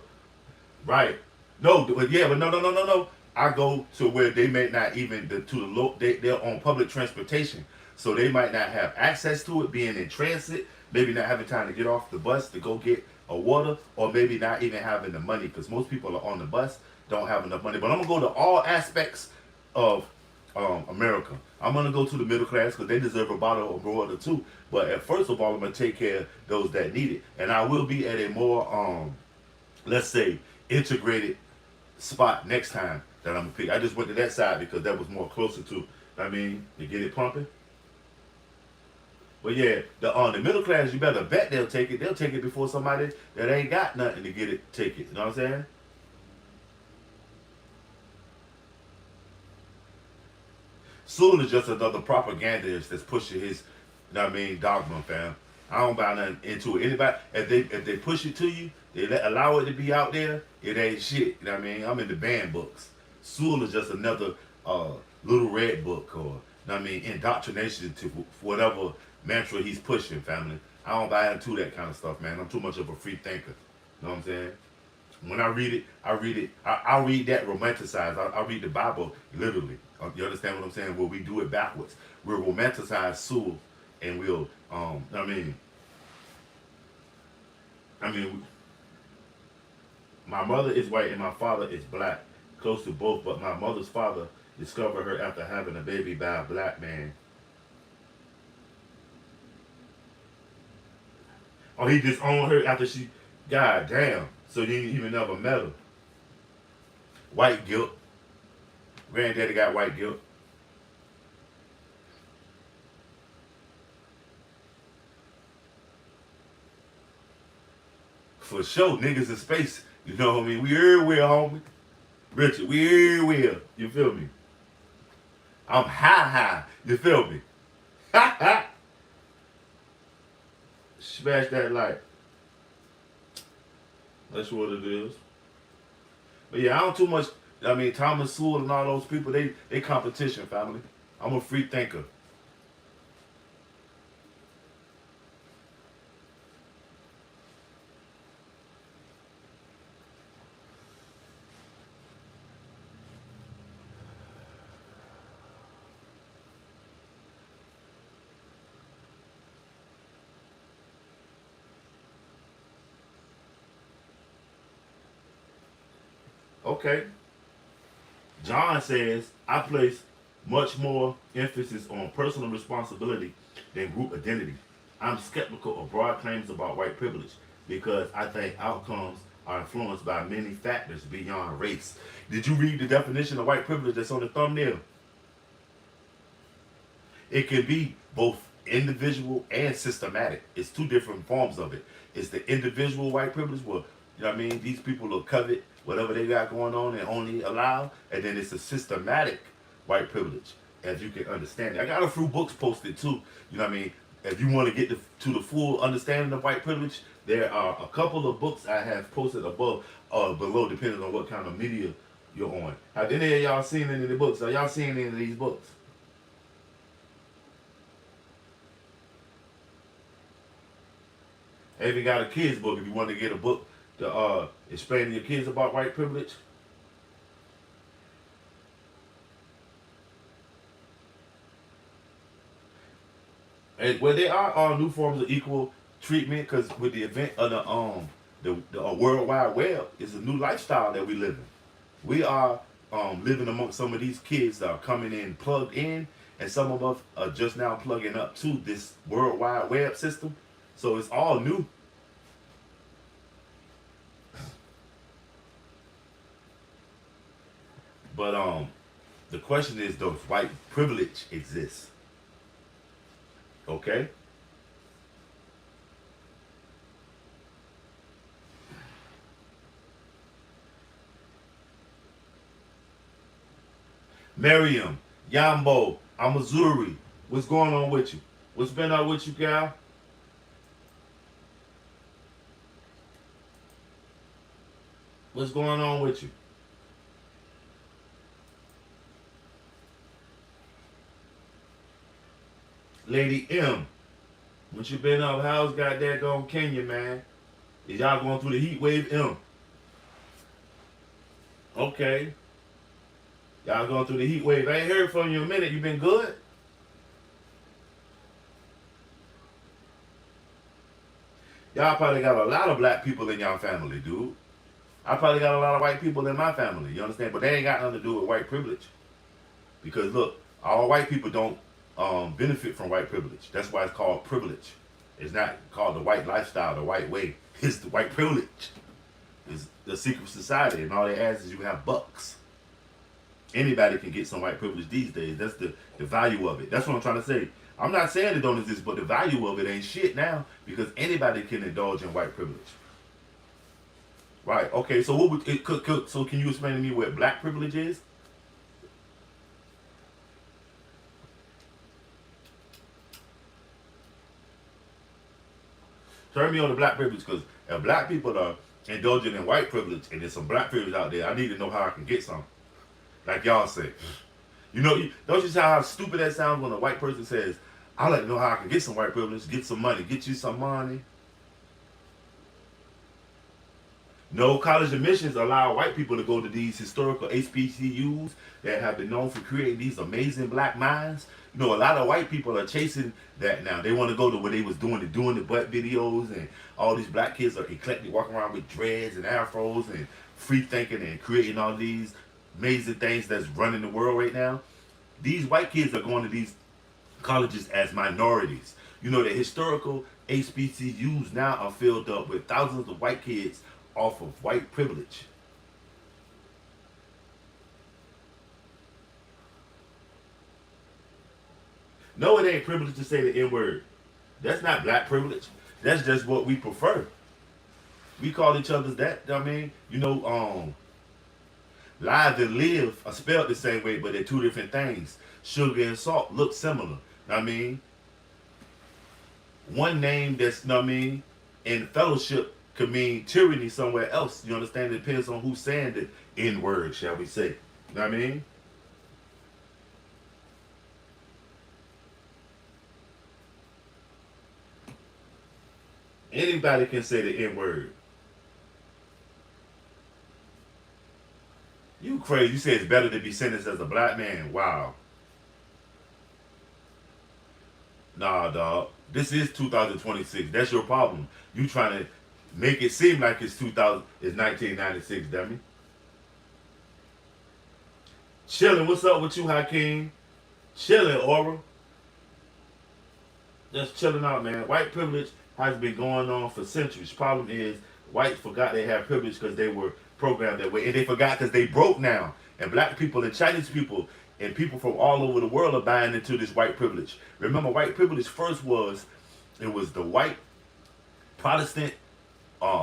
Right. No, but yeah, but no. I go to where they may not even to the low. They're on public transportation, so they might not have access to it. Being in transit, maybe not having time to get off the bus to go get a water, or maybe not even having the money because most people are on the bus don't have enough money. But I'm gonna go to all aspects of America. I'm gonna go to the middle class because they deserve a bottle of water too. But first of all, I'm gonna take care of those that need it, and I will be at a more let's say integrated spot next time that I'm gonna pick. I just went to that side because that was more closer to. I mean, to get it pumping. But yeah, the middle class, you better bet they'll take it. They'll take it before somebody that ain't got nothing to get it take it. You know what I'm saying? Soon is just another propagandist that's pushing his, you know what I mean, dogma, fam. I don't buy nothing into it. Anybody, if they push it to you, allow it to be out there. It ain't shit. You know what I mean? I'm in the banned books. Sewell is just another little red book or, you know what I mean, indoctrination to whatever mantra he's pushing, family. I don't buy into that kind of stuff, man. I'm too much of a free thinker. You know what I'm saying? When I read it, I read that romanticized. I read the Bible literally. You understand what I'm saying? Well, we do it backwards. We'll romanticize Sewell, and we'll, I mean, my mother is white and my father is black, close to both. But my mother's father discovered her after having a baby by a black man. Oh, he disowned her after she, god damn. So you didn't even never met her. White guilt. Granddaddy got white guilt. For sure, niggas in space. You know what I mean? We everywhere, homie. Richard, we everywhere. You feel me? I'm high. You feel me? Ha ha. Smash that light. That's what it is. But yeah, I don't too much. I mean, Thomas Sewell and all those people, they competition, family. I'm a free thinker. Okay. John says, I place much more emphasis on personal responsibility than group identity. I'm skeptical of broad claims about white privilege because I think outcomes are influenced by many factors beyond race. Did you read the definition of white privilege that's on the thumbnail? It can be both individual and systematic. It's two different forms of it. It's the individual white privilege where, you know what I mean, these people will covet whatever they got going on and only allow. And then it's a systematic white privilege, as you can understand it. I got a few books posted too. You know what I mean? If you want to get to the full understanding of white privilege, there are a couple of books I have posted above below, depending on what kind of media you're on. Have any of y'all seen any of the books? Are y'all seeing any of these books? I even got a kids book if you want to get a book to explain to your kids about white privilege. And well, there are new forms of equal treatment because with the event of the World Wide Web, it's a new lifestyle that we live in. We are living amongst some of these kids that are coming in plugged in, and some of us are just now plugging up to this World Wide Web system. So it's all new. But the question is, does white privilege exist? Okay? Miriam, Yambo, Amazuri, what's going on with you? What's been up with you, gal? What's going on with you? Lady M, what you been up? How's goddamn going Kenya, man? Is y'all going through the heat wave? M. Okay. Y'all going through the heat wave. I ain't heard from you in a minute. You been good? Y'all probably got a lot of black people in y'all family, dude. I probably got a lot of white people in my family. You understand? But they ain't got nothing to do with white privilege. Because look, all white people don't benefit from white privilege. That's why it's called privilege. It's not called the white lifestyle, the white way. It's the white privilege. It's the secret society, and all they ask is you have bucks. Anybody can get some white privilege these days. That's the value of it. That's what I'm trying to say. I'm not saying it don't exist, but the value of it ain't shit now because anybody can indulge in white privilege. Right. Okay. So what would it could so can you explain to me what black privilege is? Turn me on the black privilege because if black people are indulging in white privilege and there's some black privilege out there, I need to know how I can get some. Like y'all say. You know, don't you see how stupid that sounds when a white person says, I like to know how I can get some white privilege, get some money, get you some money. No, college admissions allow white people to go to these historical HBCUs that have been known for creating these amazing black minds. You know, a lot of white people are chasing that now. They want to go to where they was doing the butt videos, and all these black kids are eclectic, walking around with dreads and afros and free thinking and creating all these amazing things that's running the world right now. These white kids are going to these colleges as minorities. You know, the historical HBCUs now are filled up with thousands of white kids off of white privilege. No, it ain't privilege to say the N word. That's not black privilege. That's just what we prefer. We call each other that. I mean, you know, live and live are spelled the same way, but they're two different things. Sugar and salt look similar. I mean, one name that's, you know what I mean, in fellowship could mean tyranny somewhere else. You understand? It depends on who's saying the N word, shall we say. You know what I mean? Anybody can say the N word. You crazy. You say it's better to be sentenced as a black man. Wow. Nah, dog. This is 2026. That's your problem. You trying to make it seem like it's 2000. It's 1996, dummy. Chilling. What's up with you, Hakeem? Chilling, Aura. Just chilling out, man. White privilege has been going on for centuries. Problem is, whites forgot they had privilege because they were programmed that way, and they forgot because they broke now. And black people and Chinese people and people from all over the world are buying into this white privilege. Remember, white privilege first was it was the white Protestant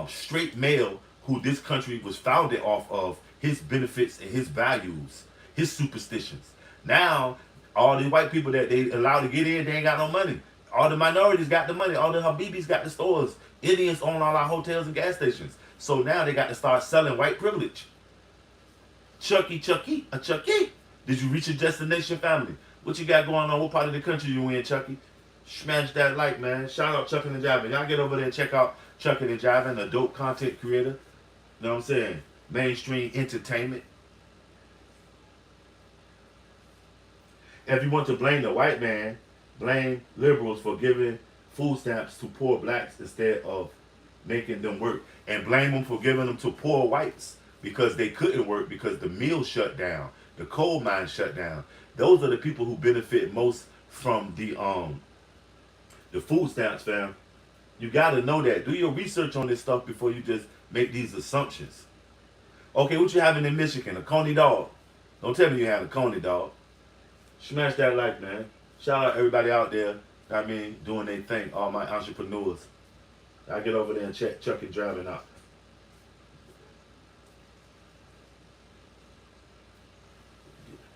straight male who this country was founded off of his benefits and his values, his superstitions. Now, all these white people that they allow to get in, they ain't got no money. All the minorities got the money. All the Habibis got the stores. Indians own all our hotels and gas stations. So now they got to start selling white privilege. Chucky, a Chucky. Did you reach your destination, family? What you got going on? What part of the country you in, Chucky? Smash that like, man. Shout out Chuckin' and Jivin'. Y'all get over there and check out Chuckin' and Jivin', a dope content creator. You know what I'm saying? Mainstream entertainment. If you want to blame the white man, blame liberals for giving food stamps to poor blacks instead of making them work. And blame them for giving them to poor whites because they couldn't work because the mills shut down. the coal mine shut down. Those are the people who benefit most from the food stamps, fam. You gotta know that. Do your research on this stuff before you just make these assumptions. Okay, what you having in Michigan? A coney dog. Don't tell me you have a coney dog. Smash that like, man. Shout out everybody out there, I mean, doing their thing, all my entrepreneurs. I get over there and check Chuck and driving out.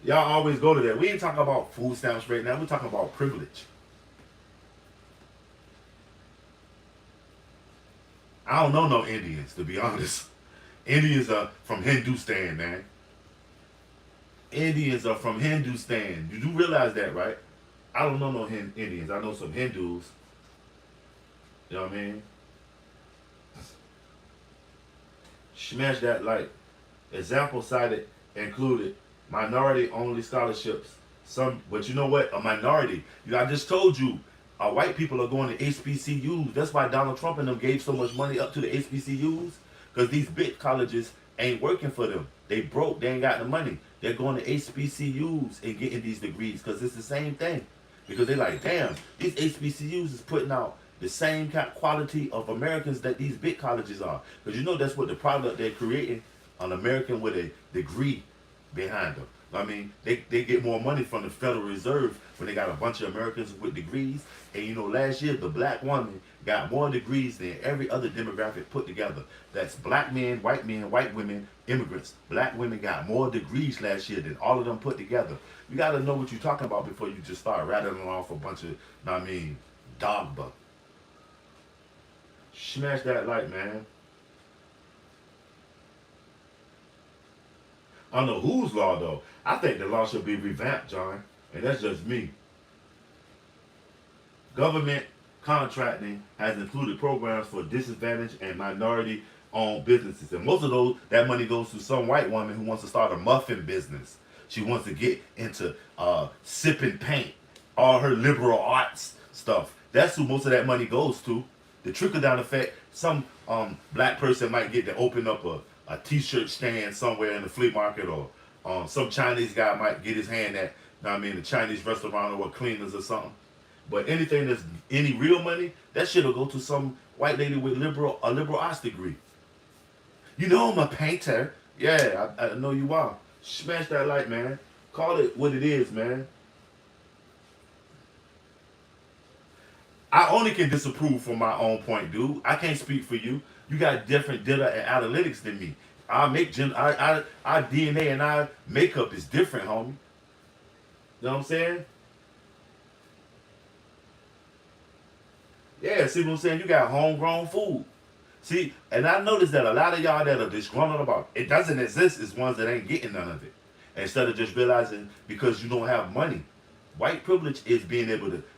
Y'all always go to that. We ain't talking about food stamps right now. We're talking about privilege. I don't know no Indians, to be honest. Indians are from Hindustan, man. Indians are from Hindustan. You do realize that, right? I don't know no Indians. I know some Hindus. You know what I mean? Smash that like. Example cited included minority only scholarships. Some, but you know what? A minority. I just told you, white people are going to HBCUs. That's why Donald Trump and them gave so much money up to the HBCUs, because these big colleges ain't working for them. They broke. They ain't got the money. They're going to HBCUs and getting these degrees because it's the same thing. Because they're like, damn, these HBCUs is putting out the same quality of Americans that these big colleges are. Because you know that's what the product they're creating, an American with a degree behind them. I mean, they get more money from the Federal Reserve when they got a bunch of Americans with degrees. And you know, last year the black woman got more degrees than every other demographic put together. That's black men, white women, immigrants. Black women got more degrees last year than all of them put together. You got to know what you're talking about before you just start rattling off a bunch of, dogma. Smash that like, man. I don't know whose law though. I think the law should be revamped, John. And that's just me. Government contracting has included programs for disadvantaged and minority owned businesses. And most of that money goes to some white woman who wants to start a muffin business. She wants to get into sipping paint, all her liberal arts stuff. That's who most of that money goes to. The trickle down effect, some black person might get to open up a t-shirt stand somewhere in the flea market, or some Chinese guy might get his hand at, a Chinese restaurant or cleaners or something. But anything that's any real money, that shit'll go to some white lady with a liberal arts degree. You know I'm a painter. Yeah, I know you are. Smash that like, man. Call it what it is, man. I only can disapprove from my own point, dude. I can't speak for you. You got different data and analytics than me. Our DNA and our makeup is different, homie. You know what I'm saying? Yeah, see what I'm saying? You got homegrown food. See, and I noticed that a lot of y'all that are disgruntled about it doesn't exist is ones that ain't getting none of it. Instead of just realizing because you don't have money. White privilege is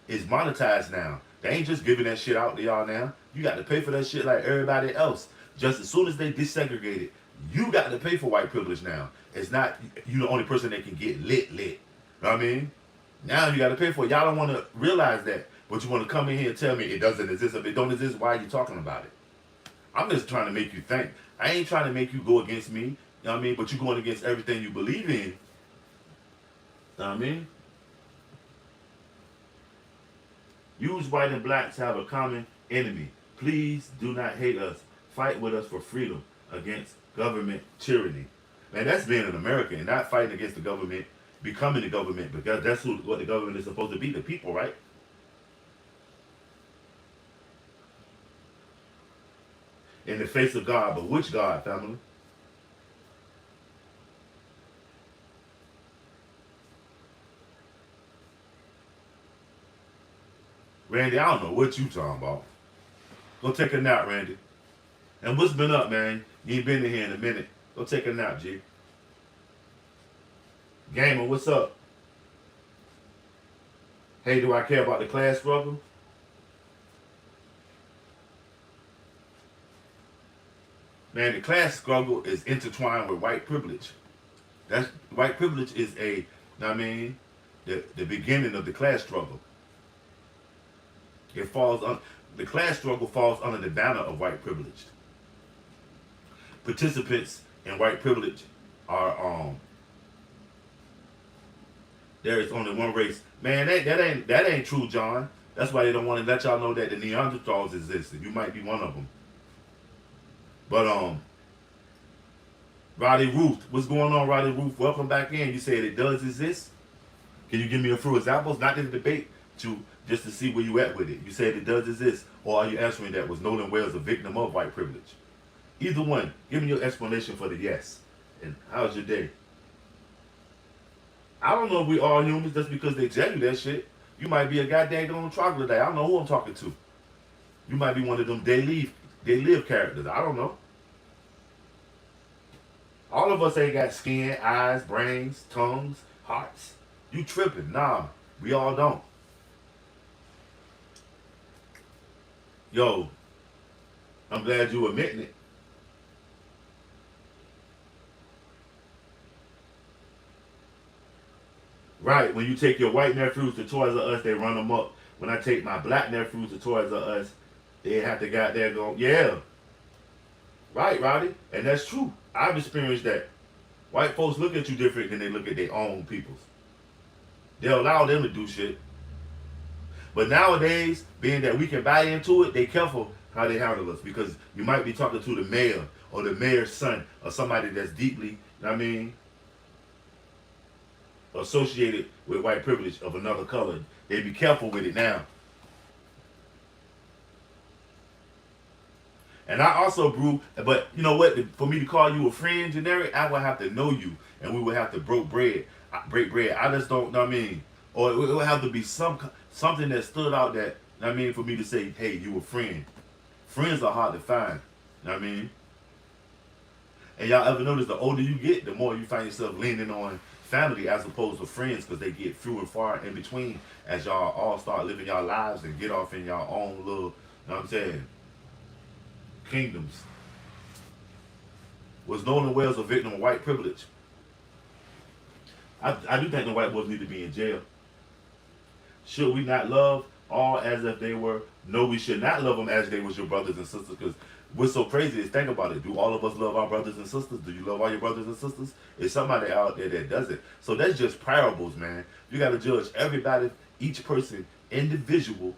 is monetized now. They ain't just giving that shit out to y'all now. You got to pay for that shit like everybody else. Just as soon as they desegregate it, you got to pay for white privilege now. It's not you the only person that can get lit. You know what I mean? Now you got to pay for it. Y'all don't want to realize that. But you want to come in here and tell me it doesn't exist. If it don't exist, why are you talking about it? I'm just trying to make you think. I ain't trying to make you go against me. You know what I mean? But you're going against everything you believe in. You know what I mean? Use white and blacks have a common enemy. Please do not hate us. Fight with us for freedom against government tyranny. Man, that's being an American, not fighting against the government, becoming the government, because that's what the government is supposed to be, the people, right? In the face of God, but which God, family? Randy, I don't know what you talking about. Go take a nap, Randy. And what's been up, man? You ain't been in here in a minute. Go take a nap, G. Gamer, what's up? Hey, do I care about the class struggle? Man, the class struggle is intertwined with white privilege. That's white privilege is the beginning of the class struggle. The class struggle falls under the banner of white privilege. Participants in white privilege are There is only one race. Man, that ain't true, John. That's why they don't want to let y'all know that the Neanderthals existed. You might be one of them. But Roddy Ruth, what's going on, Roddy Ruth? Welcome back in. You said it does exist. Can you give me a few examples? Not in the debate, to just to see where you at with it. You said it does exist, or are you answering that was Nolan Wells a victim of white privilege? Either one. Give me your explanation for the yes. And how's your day? I don't know if we all humans just because they tell you that shit. You might be a goddamn on chocolate day. I don't know who I'm talking to. You might be one of them they live characters. I don't know. All of us ain't got skin, eyes, brains, tongues, hearts. You tripping. Nah, we all don't. Yo, I'm glad you admitting it. Right, when you take your white nephews to Toys R Us, they run them up. When I take my black nephews to Toys R Us, they have to got there go, yeah. Right, Roddy. And that's true. I've experienced that. White folks look at you different than they look at their own peoples. They'll allow them to do shit. But nowadays, being that we can buy into it, they careful how they handle us because you might be talking to the mayor or the mayor's son or somebody that's deeply, you know what I mean, associated with white privilege of another color. They be careful with it now. And I also brew, but you know what? For me to call you a friend, generic, I would have to know you, and we would have to break bread. I just don't know what I mean, or it would have to be something that stood out that I mean for me to say, hey, you a friend. Friends are hard to find. You know what I mean? And y'all ever notice the older you get, the more you find yourself leaning on family as opposed to friends because they get few and far in between as y'all all start living y'all lives and get off in y'all own little, you know what I'm saying, kingdoms. Was Nolan Wells a victim of white privilege? I do think the white boys need to be in jail. Should we not love all as if they were? No, we should not love them as they was your brothers and sisters. Because what's so crazy is think about it. Do all of us love our brothers and sisters? Do you love all your brothers and sisters? Is somebody out there that does it? So that's just parables, man. You got to judge everybody, each person, individual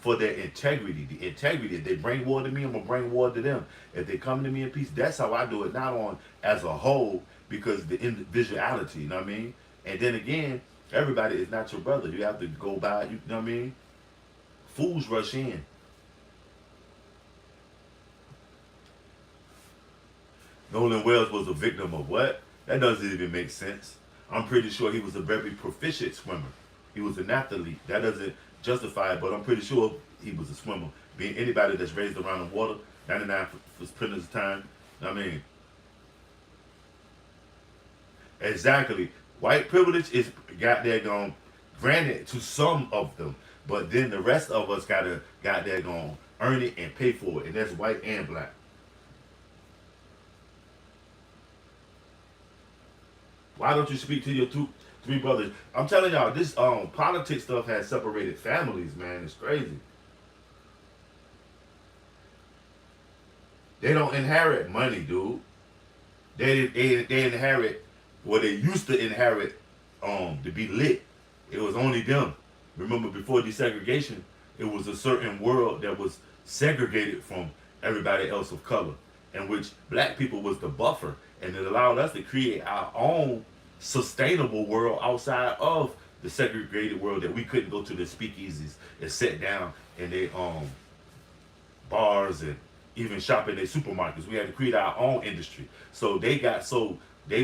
for their integrity. The integrity. If they bring war to me, I'm gonna bring war to them. If they come to me in peace, that's how I do it. Not on as a whole, because the individuality. You know what I mean? And then again, everybody is not your brother. You have to go by. You know what I mean? Fools rush in. Nolan Wells was a victim of what? That doesn't even make sense. I'm pretty sure he was a very proficient swimmer. He was an athlete. That doesn't justify it, but I'm pretty sure he was a swimmer. Being anybody that's raised around the water, 99% of the time, I mean, exactly. White privilege is got there gone, granted to some of them, but then the rest of us got there gone, earn it and pay for it, and that's white and black. Why don't you speak to your three brothers? I'm telling y'all, this politics stuff has separated families, man. It's crazy. They don't inherit money, dude. They inherit what they used to inherit to be lit. It was only them. Remember before desegregation, it was a certain world that was segregated from everybody else of color, in which black people was the buffer, and it allowed us to create our own sustainable world outside of the segregated world that we couldn't go to the speakeasies and sit down in their bars and even shop in their supermarkets. We had to create our own industry. So they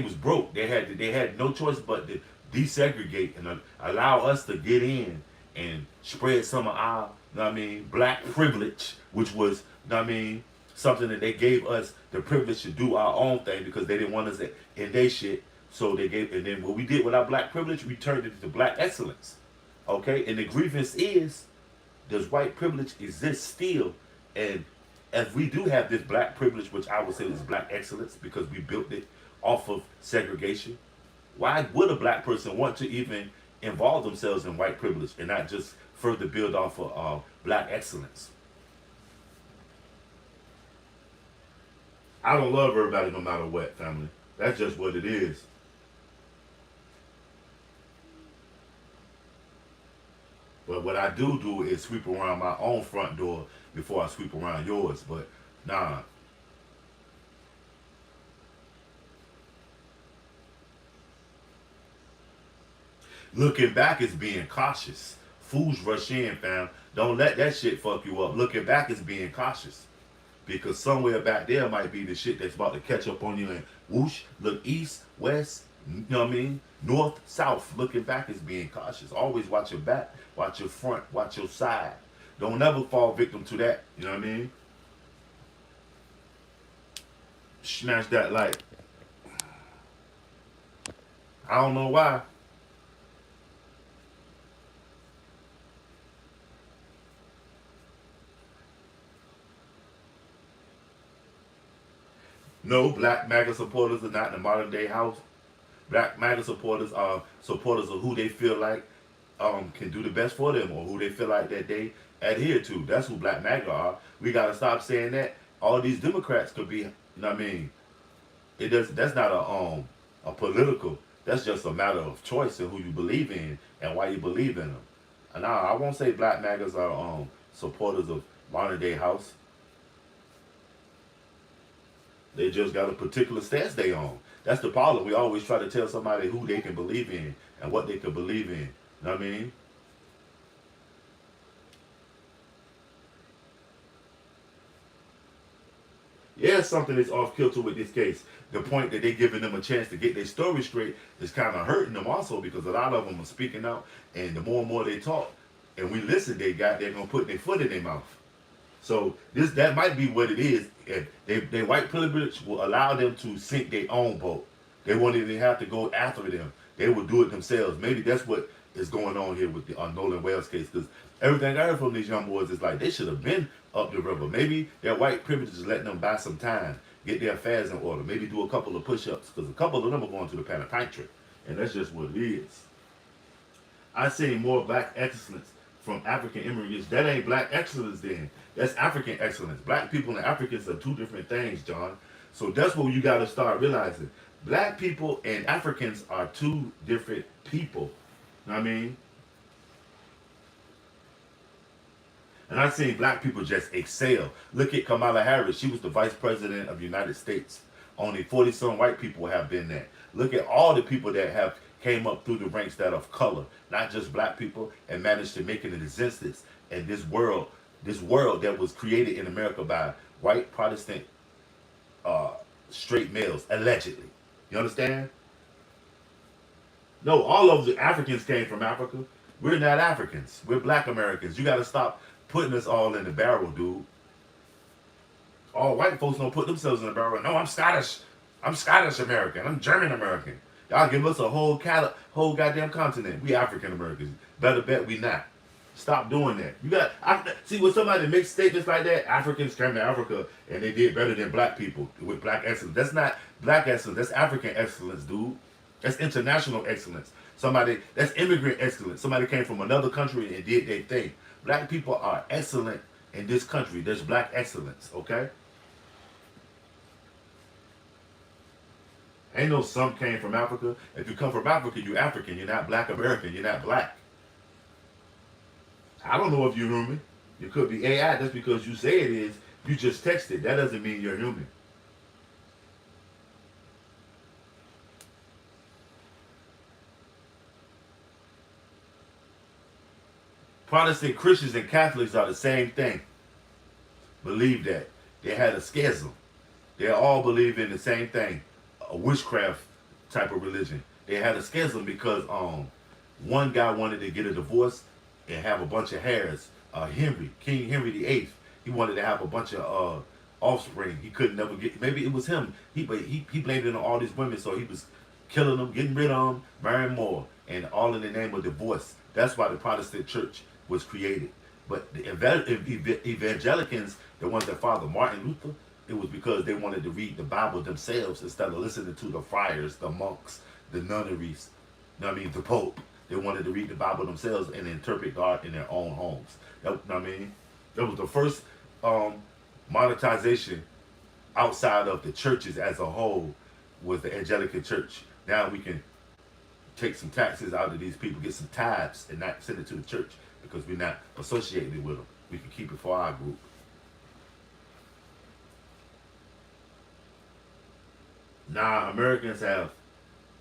was broke. They had no choice but to desegregate and allow us to get in and spread some of our, you know what I mean, black privilege, which was, you know what I mean, something that they gave us the privilege to do our own thing because they didn't want us in their shit. So they gave, and then what we did with our black privilege, we turned it into black excellence. Okay? And the grievance is, does white privilege exist still? And if we do have this black privilege, which I would say is black excellence because we built it off of segregation, why would a black person want to even involve themselves in white privilege and not just further build off of black excellence? I don't love everybody no matter what, family. That's just what it is. But what I do is sweep around my own front door before I sweep around yours. But nah, looking back is being cautious. Fools rush in, fam. Don't let that shit fuck you up. Looking back is being cautious. Because somewhere back there might be the shit that's about to catch up on you and whoosh, look east, west, you know what I mean? North, south. Looking back is being cautious. Always watch your back, watch your front, watch your side. Don't never fall victim to that. You know what I mean? Smash that like. I don't know why. No, black MAGA supporters are not in the modern day house. Black MAGA supporters are supporters of who they feel like can do the best for them or who they feel like that they adhere to. That's who Black MAGA are. We gotta stop saying that. All these Democrats could be, you know what I mean? It does. That's not a political. That's just a matter of choice and who you believe in and why you believe in them. And I won't say Black MAGAs are supporters of modern day house. They just got a particular stance they on. That's the problem. We always try to tell somebody who they can believe in and what they can believe in. You know what I mean? Yeah, something is off kilter with this case. The point that they're giving them a chance to get their story straight is kind of hurting them also because a lot of them are speaking out, and the more and more they talk and we listen, they're gonna put their foot in their mouth. So that might be what it is. And they white privilege will allow them to sink their own boat. They won't even have to go after them. They will do it themselves. Maybe that's what is going on here with the Nolan Wales case. Because everything I heard from these young boys is like they should have been up the river. Maybe their white privilege is letting them buy some time, get their affairs in order. Maybe do a couple of push-ups because a couple of them are going to the penitentiary, and that's just what it is. I see more black excellence from African immigrants. That ain't black excellence then. That's African excellence. Black people and Africans are two different things, John. So that's what you got to start realizing. Black people and Africans are two different people. You know what I mean? And I've seen black people just excel. Look at Kamala Harris. She was the vice president of the United States. Only 40-some white people have been there. Look at all the people that have came up through the ranks that of color, not just black people, and managed to make it an existence in this world that was created in America by white Protestant straight males, allegedly. You understand? No, all of the Africans came from Africa. We're not Africans. We're black Americans. You got to stop putting us all in the barrel, dude. All white folks don't put themselves in the barrel. No, I'm Scottish. I'm Scottish American. I'm German American. Y'all give us a whole goddamn continent. We African Americans. Better bet we not. Stop doing that. You got see when somebody makes statements like that. Africans came to Africa and they did better than black people with black excellence. That's not black excellence. That's African excellence, dude. That's international excellence. Somebody that's immigrant excellence. Somebody came from another country and did their thing. Black people are excellent in this country. There's black excellence. Okay. Ain't no some came from Africa. If you come from Africa, you're African. You're not black American. You're not black. I don't know if you're human. You could be AI. That's because you say it is. You just texted. That doesn't mean you're human. Protestant Christians and Catholics are the same thing. Believe that. They had a schism. They all believe in the same thing. A witchcraft type of religion. They had a schism because one guy wanted to get a divorce and have a bunch of heirs. King Henry VIII, he wanted to have a bunch of offspring. He couldn't never get. Maybe it was him. He blamed it on all these women, so he was killing them, getting rid of them, marrying more, and all in the name of divorce. That's why the Protestant Church was created. But the evangelicals, the ones that followed Martin Luther, it was because they wanted to read the Bible themselves instead of listening to the friars, the monks, the nunneries, you know what I mean, the Pope. They wanted to read the Bible themselves and interpret God in their own homes. That, you know what I mean? That was the first monetization outside of the churches as a whole was the Angelican Church. Now we can take some taxes out of these people, get some tithes, and not send it to the church because we're not associated with them. We can keep it for our group. Now, Americans have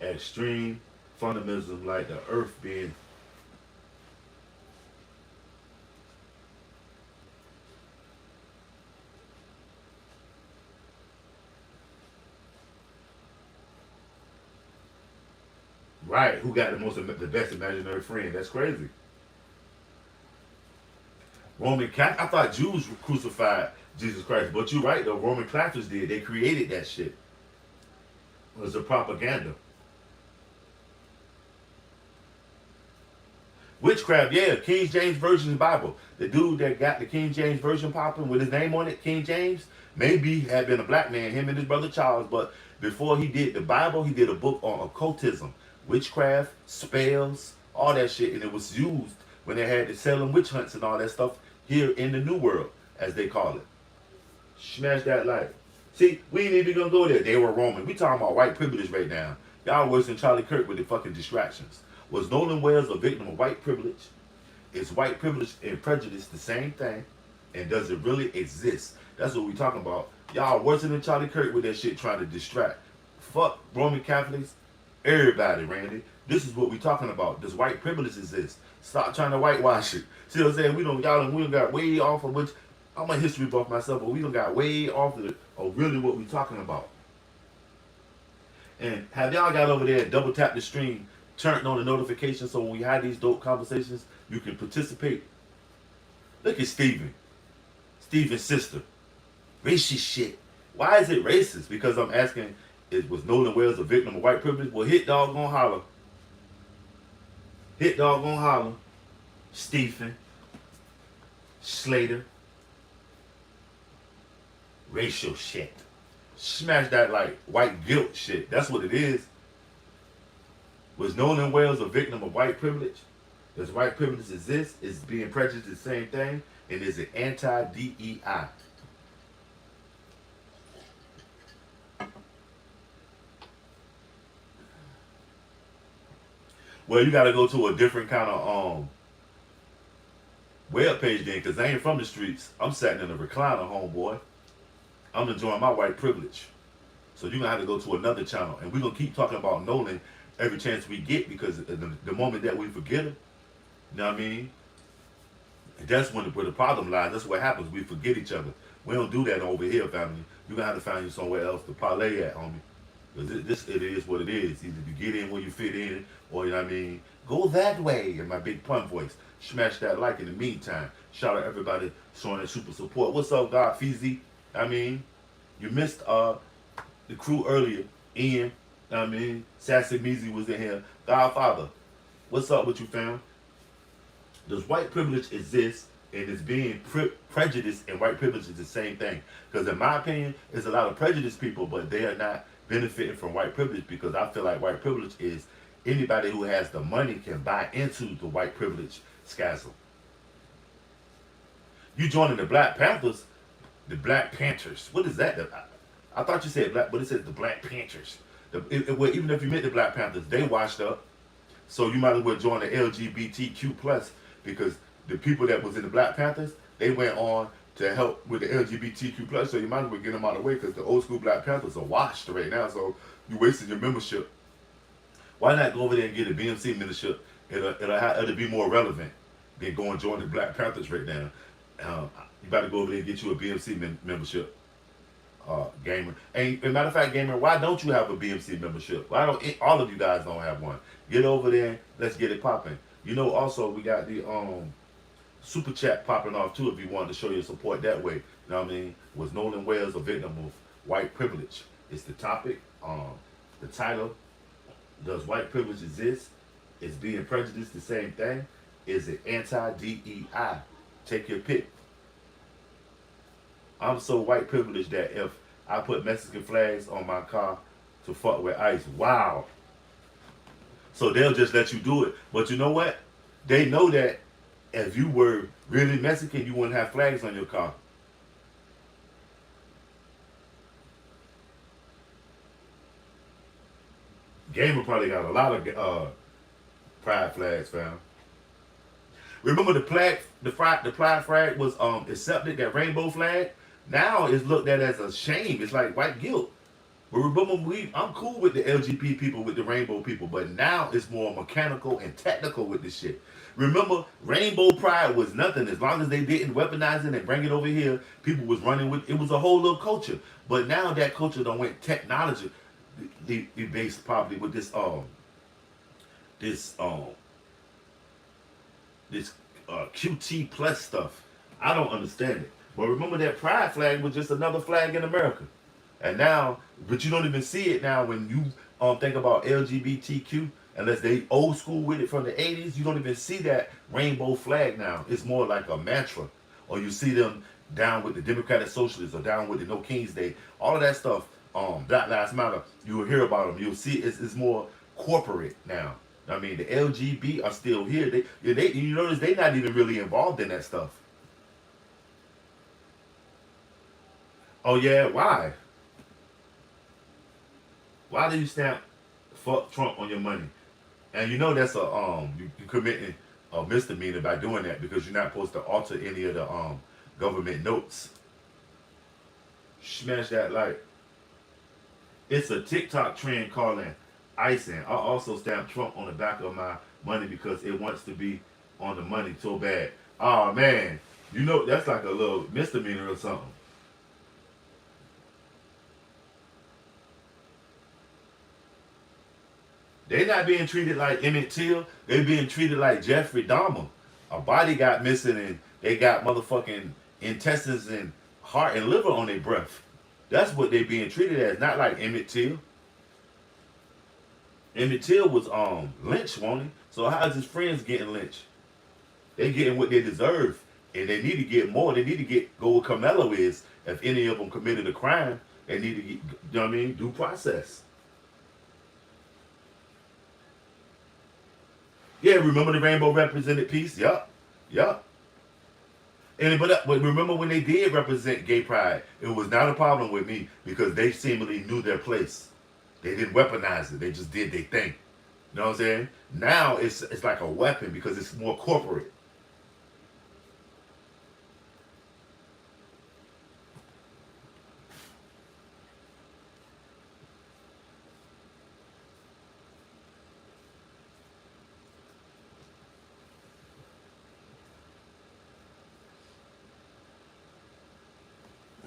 extreme fundamentalism like the earth being right. Who got the best imaginary friend? That's crazy. Roman Catholic. I thought Jews crucified Jesus Christ, but you're right though. Roman Catholics did. They created that shit. It was a propaganda. Witchcraft, yeah. King James Version Bible. The dude that got the King James Version popping with his name on it, King James, maybe had been a black man, him and his brother Charles, but before he did the Bible, he did a book on occultism, witchcraft, spells, all that shit, and it was used when they had the Salem witch hunts and all that stuff here in the New World, as they call it. Smash that like. See, we ain't even gonna go there. They were Roman. We talking about white privilege right now. Y'all worse than Charlie Kirk with the fucking distractions. Was Nolan Wells a victim of white privilege? Is white privilege and prejudice the same thing? And does it really exist? That's what we talking about. Y'all worse than Charlie Kirk with that shit trying to distract. Fuck Roman Catholics. Everybody, Randy. This is what we talking about. Does white privilege exist? Stop trying to whitewash it. See what I'm saying? We don't got way off of which I'm a history buff myself, but we don't got way off of really what we talking about. And have y'all got over there and double tap the stream, turned on the notifications so when we have these dope conversations, you can participate. Look at Steven. Steven's sister. Racist shit. Why is it racist? Because I'm asking, was Nolan Wells a victim of white privilege? Well, hit dog gon' holler. Hit dog gon' holler. Stephen. Slater. Racial shit. Smash that like white guilt shit. That's what it is. Was Nolan Wells a victim of white privilege? Does white privilege exist? Is being prejudiced the same thing? And is it anti-DEI? Well, you gotta go to a different kind of web page then, because I ain't from the streets. I'm sitting in a recliner, homeboy. I'm enjoying my white privilege. So you're gonna have to go to another channel. And we're gonna keep talking about Nolan every chance we get, because the moment that we forget him, you know what I mean? That's where the problem lies. That's what happens. We forget each other. We don't do that over here, family. You're gonna have to find you somewhere else to parlay at, homie. Because it is what it is. Either you get in where you fit in, or, you know what I mean, go that way in my big pun voice. Smash that like in the meantime. Shout out everybody showing their super support. What's up, God Feezy? I mean, you missed the crew earlier. Ian, I mean, Sassy Measy was in here. Godfather, what's up with you, fam? Does white privilege exist? And is being prejudiced and white privilege is the same thing? Because in my opinion, there's a lot of prejudiced people, but they are not benefiting from white privilege, because I feel like white privilege is anybody who has the money can buy into the white privilege scasm. You joining the Black Panthers, the Black Panthers. What is that? I thought you said black, but it says the Black Panthers. Well, even if you meant the Black Panthers, they washed up. So you might as well join the LGBTQ plus, because the people that was in the Black Panthers, they went on to help with the LGBTQ plus. So you might as well get them out of the way, because the old school Black Panthers are washed right now. So you wasting your membership. Why not go over there and get a BMC membership? It'll be more relevant than going and join the Black Panthers right now. You better go over there and get you a BMC membership, gamer. And as a matter of fact, gamer, why don't you have a BMC membership? Why don't all of you guys don't have one? Get over there, let's get it popping. You know, also we got the super chat popping off too, if you wanted to show your support that way. You know what I mean? Was Nolan Wells a victim of white privilege? It's the topic. The title. Does white privilege exist? Is being prejudiced the same thing? Is it anti-DEI? Take your pick. I'm so white privileged that if I put Mexican flags on my car to fuck with ICE, wow. So they'll just let you do it. But you know what? They know that if you were really Mexican, you wouldn't have flags on your car. Gamer probably got a lot of pride flags, fam. Remember the pride flag was accepted, that rainbow flag. Now it's looked at as a shame. It's like white guilt. But remember, I'm cool with the LGBT people, with the rainbow people, but now it's more mechanical and technical with this shit. Remember, rainbow pride was nothing. As long as they didn't weaponize it and bring it over here, people was running with it. Was a whole little culture. But now that culture don't went technology. They based probably with this this QT plus stuff. I don't understand it. But remember that pride flag was just another flag in America. And now, but you don't even see it now when you think about LGBTQ, unless they old school with it from the 80s, you don't even see that rainbow flag now. It's more like a mantra. Or you see them down with the Democratic Socialists or down with the No King's Day. All of that stuff, Black Lives Matter, you will hear about them. You'll see it's more corporate now. I mean, the LGB are still here. You notice they're not even really involved in that stuff. Oh yeah, why? Why do you stamp "fuck Trump" on your money? And you know that's you committing a misdemeanor by doing that because you're not supposed to alter any of the government notes. Smash that like. It's a TikTok trend calling icing. I also stamp Trump on the back of my money because it wants to be on the money so bad. Oh man, you know that's like a little misdemeanor or something. They not being treated like Emmett Till. They being treated like Jeffrey Dahmer. A body got missing and they got motherfucking intestines and heart and liver on their breath. That's what they being treated as, not like Emmett Till. Emmett Till was lynched, won't he? So how's his friends getting lynched? They getting what they deserve, and they need to get more. They need to go where Carmelo is. If any of them committed a crime, they need to get, you know what I mean, due process. Yeah, remember the rainbow represented peace? Yup, yup. But remember when they did represent gay pride, it was not a problem with me because they seemingly knew their place. They didn't weaponize it. They just did their thing. You know what I'm saying? Now it's like a weapon because it's more corporate.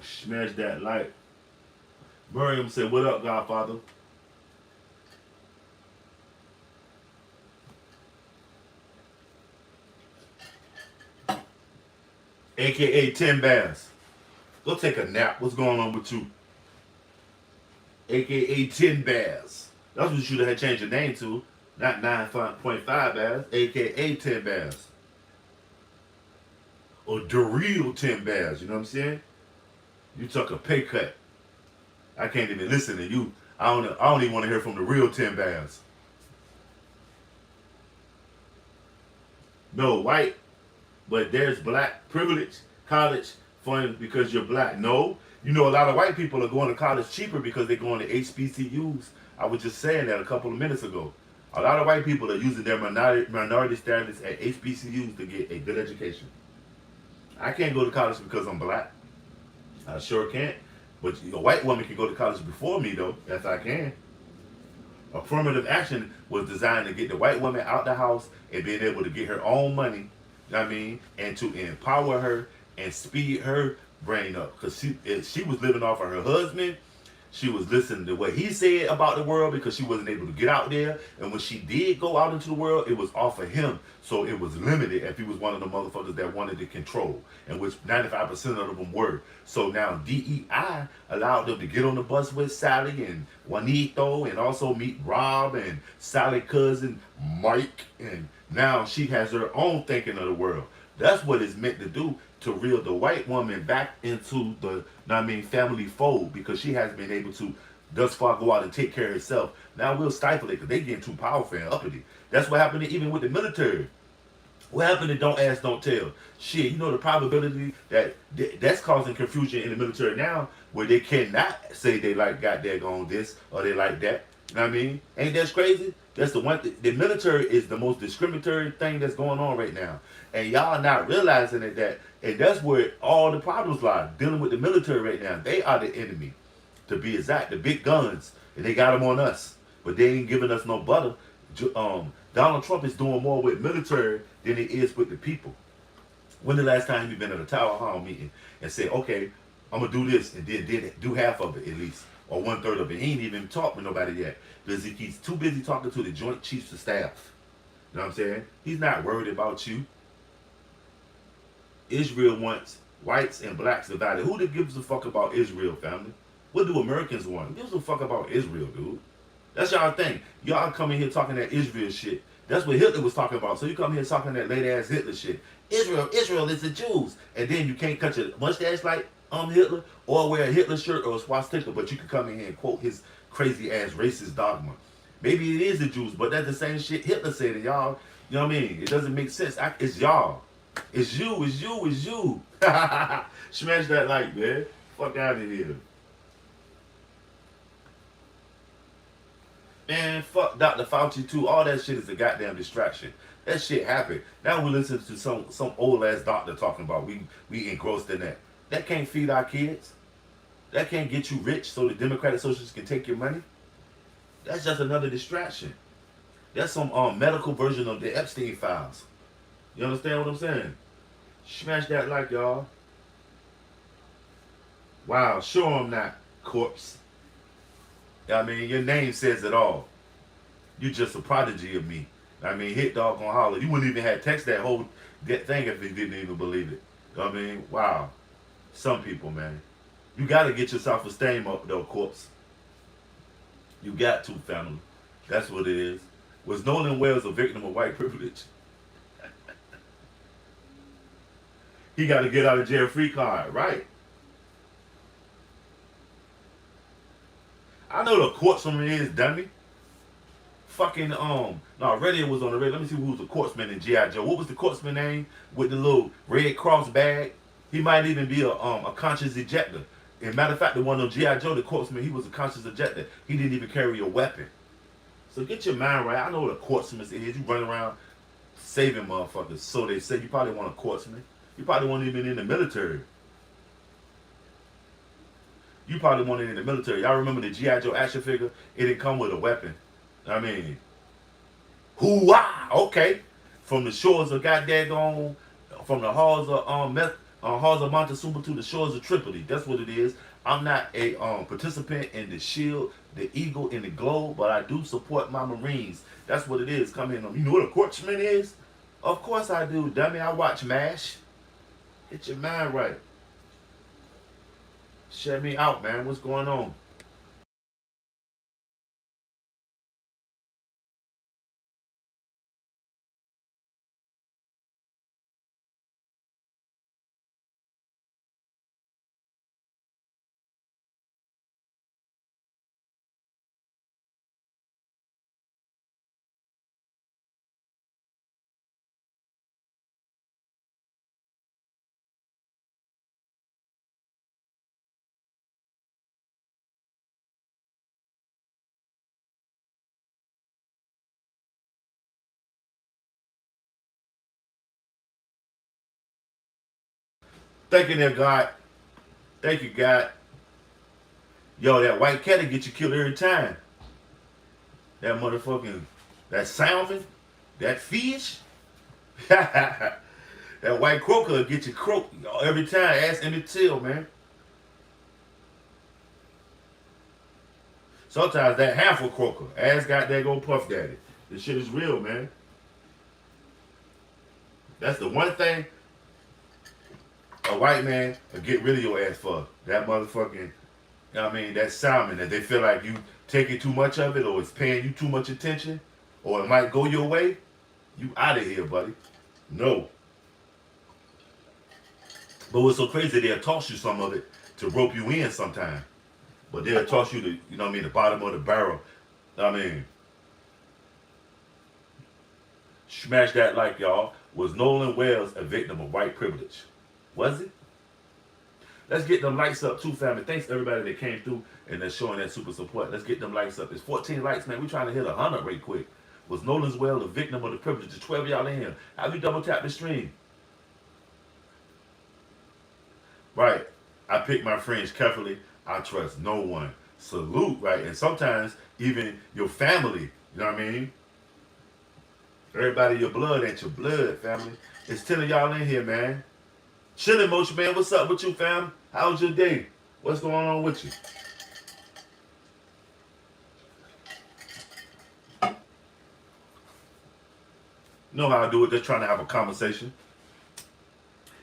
Smash that like. Miriam said, "What up, Godfather?" AKA 10 Bass. Go take a nap. What's going on with you? AKA 10 Bass. That's what you should have changed your name to. Not 9.5 Bass. AKA 10 Bass. Or the real 10 Bass. You know what I'm saying? You took a pay cut. I can't even listen to you. I don't even want to hear from the real 10 Bass. No, white. But there's black privilege, college fund because you're black. No, you know a lot of white people are going to college cheaper because they're going to HBCUs. I was just saying that a couple of minutes ago. A lot of white people are using their minority status at HBCUs to get a good education. I can't go to college because I'm black. I sure can't. But a white woman can go to college before me though. Yes, I can. Affirmative action was designed to get the white woman out the house and being able to get her own money, you know what I mean, and to empower her and speed her brain up. Because she was living off of her husband. She was listening to what he said about the world because she wasn't able to get out there. And when she did go out into the world, it was off of him. So it was limited if he was one of the motherfuckers that wanted to control, and which 95% of them were. So now DEI allowed them to get on the bus with Sally and Juanito and also meet Rob and Sally cousin Mike. And now she has her own thinking of the world. That's what it's meant to do, to reel the white woman back into the, family fold, because she has been able to thus far go out and take care of herself. Now we'll stifle it because they getting too powerful and uppity. That's what happened even with the military. What happened to don't ask, don't tell? Shit, you know the probability that's causing confusion in the military now, where they cannot say they like got daggone this or they like that. You know what I mean? Ain't that crazy? That's the one thing. The military is the most discriminatory thing that's going on right now. And y'all not realizing it that, and that's where all the problems lie. Dealing with the military right now. They are the enemy, to be exact. The big guns. And they got them on us. But they ain't giving us no butter. Donald Trump is doing more with military than he is with the people. When the last time you been at a tower hall meeting and said, okay, I'm gonna do this, and then did do half of it at least, or 1/3 of it? He ain't even talked with nobody yet because he's too busy talking to the Joint Chiefs of Staff. You know what I'm saying? He's not worried about you. Israel wants whites and blacks divided. Who gives a fuck about Israel, family? What do Americans want? Who gives a fuck about Israel, dude? That's y'all thing. Y'all come in here talking that Israel shit. That's what Hitler was talking about. So you come here talking that late ass Hitler shit. Israel is the Jews. And then you can't cut your mustache like Hitler, or wear a Hitler shirt or a swastika, but you can come in here and quote his crazy ass racist dogma. Maybe it is the Jews, but that's the same shit Hitler said, and y'all, you know what I mean? It doesn't make sense. It's y'all. It's you, it's you, it's you. Smash that like, man. Fuck out of here. Man, fuck Dr. Fauci too. All that shit is a goddamn distraction. That shit happened. Now we listen to some old ass doctor talking about we engrossed in that. That can't feed our kids. That can't get you rich so the Democratic Socialists can take your money. That's just another distraction. That's some medical version of the Epstein files. You understand what I'm saying? Smash that like, y'all. Wow, sure I'm not, corpse. I mean, your name says it all. You just a prodigy of me. I mean, hit dog on holler. You wouldn't even have text that whole thing if you didn't even believe it. I mean, wow. Some people, man. You got to get your self-esteem up, though, corpse. You got to, family. That's what it is. Was Nolan Wells a victim of white privilege? He got to get out of jail free card, right? I know the corpsman is, dummy. Fucking, no, radio was on the radio. Let me see who was the corpsman in G.I. Joe. What was the corpsman name with the little Red Cross bag? He might even be a conscious ejector. As a matter of fact, the one on G.I. Joe, the corpsman, he was a conscious ejector. He didn't even carry a weapon. So get your mind right. I know what a corpsman is. You run around saving motherfuckers. So they say. You probably want a corpsman. You probably weren't even in the military. You probably weren't in the military. Y'all remember the G.I. Joe action figure? It didn't come with a weapon. I mean, hoo-wah! Okay. From the shores of goddamn, from the halls of Montezuma to the shores of Tripoli. That's what it is. I'm not a participant in the Shield, the Eagle, and the Globe, but I do support my Marines. That's what it is. Come in. You know what a corpsman is? Of course I do, dummy. I watch MASH. Get your mind right. Shut me out, man. What's going on? Thank you, there, God. Thank you, God. Yo, that white cat will get you killed every time. That motherfucking, that salmon, that fish, that white croaker will get you croaked every time. Ask Emmett Till, man. Sometimes that half a croaker. Ask got that go Puff Daddy. This shit is real, man. That's the one thing a white man will get rid of your ass for. That motherfucking, you know what I mean, that salmon that they feel like you taking too much of it, or it's paying you too much attention, or it might go your way. You out of here, buddy. No. But what's so crazy, they'll toss you some of it to rope you in sometime. But they'll toss you to, you know what I mean, the bottom of the barrel. I mean, smash that like, y'all. Was Nolan Wells a victim of white privilege? Was it? Let's get them lights up too, family. Thanks everybody that came through and they're showing that super support. Let's get them likes up. It's 14 likes, man. We trying to hit 100 right quick. Was Nolan's Well a victim of the privilege? The 12 y'all in here. Have you double tapped the stream? Right. I pick my friends carefully. I trust no one. Salute, right? And sometimes even your family, you know what I mean? Everybody, your blood ain't your blood, family. It's 10 of y'all in here, man. Chilling, Motion Man. What's up with you, fam? How's your day? What's going on with you? You know how I do it. Just trying to have a conversation.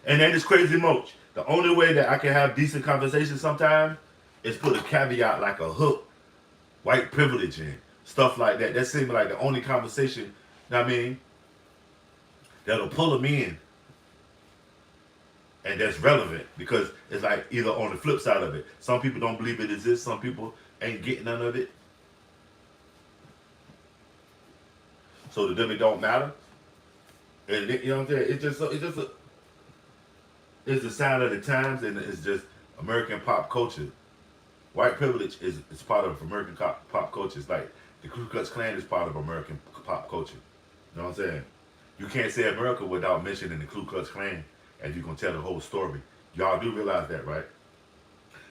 And then it's crazy, Moach. The only way that I can have decent conversation sometimes is put a caveat like a hook, white privilege in, stuff like that. That seems like the only conversation, you know what I mean, that'll pull them in and that's relevant because it's like either on the flip side of it. Some people don't believe it exists. Some people ain't getting none of it. So to them it don't matter. And you know what I'm saying? It's a sign of the times, and it's just American pop culture. White privilege is part of American pop culture. It's like the Ku Klux Klan is part of American pop culture. You know what I'm saying? You can't say America without mentioning the Ku Klux Klan, and you're gonna tell the whole story. Y'all do realize that, right?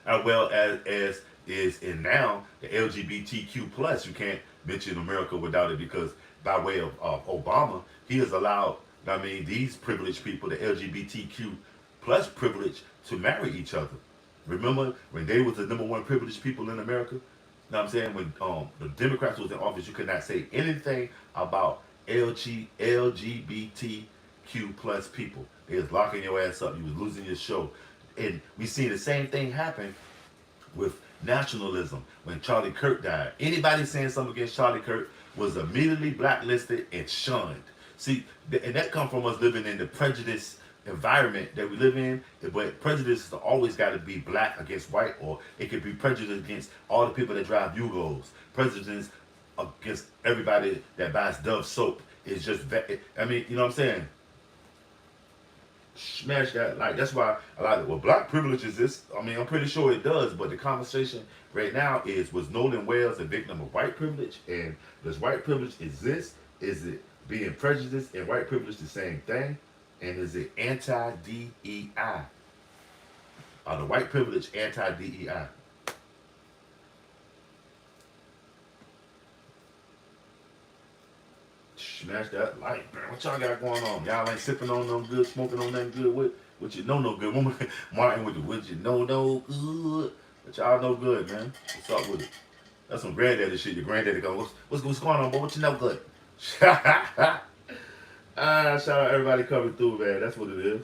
As well as is in now the LGBTQ plus. You can't mention America without it because by way of Obama, he has allowed, I mean, these privileged people, the LGBTQ plus privilege, to marry each other. Remember when they was the number one privileged people in America? You know what I'm saying? When the Democrats was in office, you could not say anything about LGBTQ plus people. They was locking your ass up. You was losing your show. And we see the same thing happen with nationalism when Charlie Kirk died. Anybody saying something against Charlie Kirk was immediately blacklisted and shunned. See, and that come from us living in the prejudice environment that we live in. But prejudice has always got to be black against white, or it could be prejudice against all the people that drive Yugos. Prejudice against everybody that buys Dove soap. It's just, I mean, you know what I'm saying? Smash that like. That's why I like it. Well, black privilege is this. I mean, I'm pretty sure it does, but the conversation right now is, was Nolan Wells a victim of white privilege? And does white privilege exist? Is it being prejudiced and white privilege the same thing? And is it anti-DEI? Are the white privilege anti-DEI? Smash that like, man. What y'all got going on? Y'all ain't sipping on no good, smoking on nothing good. What you know no good? Martin with the what you know no good. But y'all know good, man. What's up with it? That's some granddaddy shit. Your granddaddy go, what's going on, boy? What you know good? Shout out everybody coming through, man. That's what it is.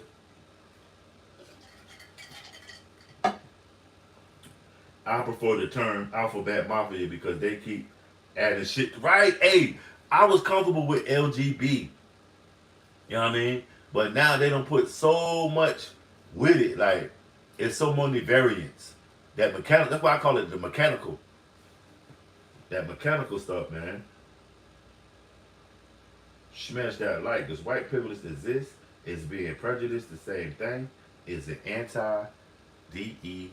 I prefer the term alphabet mafia because they keep adding shit. Right? Hey, I was comfortable with LGB. You know what I mean? But now they don't put so much with it. Like, it's so many variants. That mechanical, that's why I call it the mechanical. That mechanical stuff, man. Smash that like. Does white privilege exist? Is being prejudiced the same thing? Is it anti-DEI?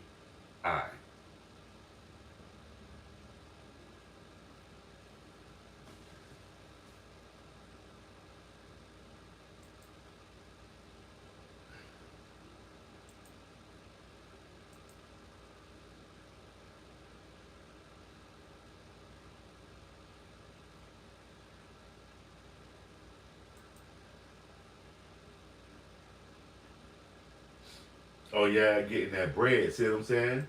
Oh yeah, getting that bread. See what I'm saying?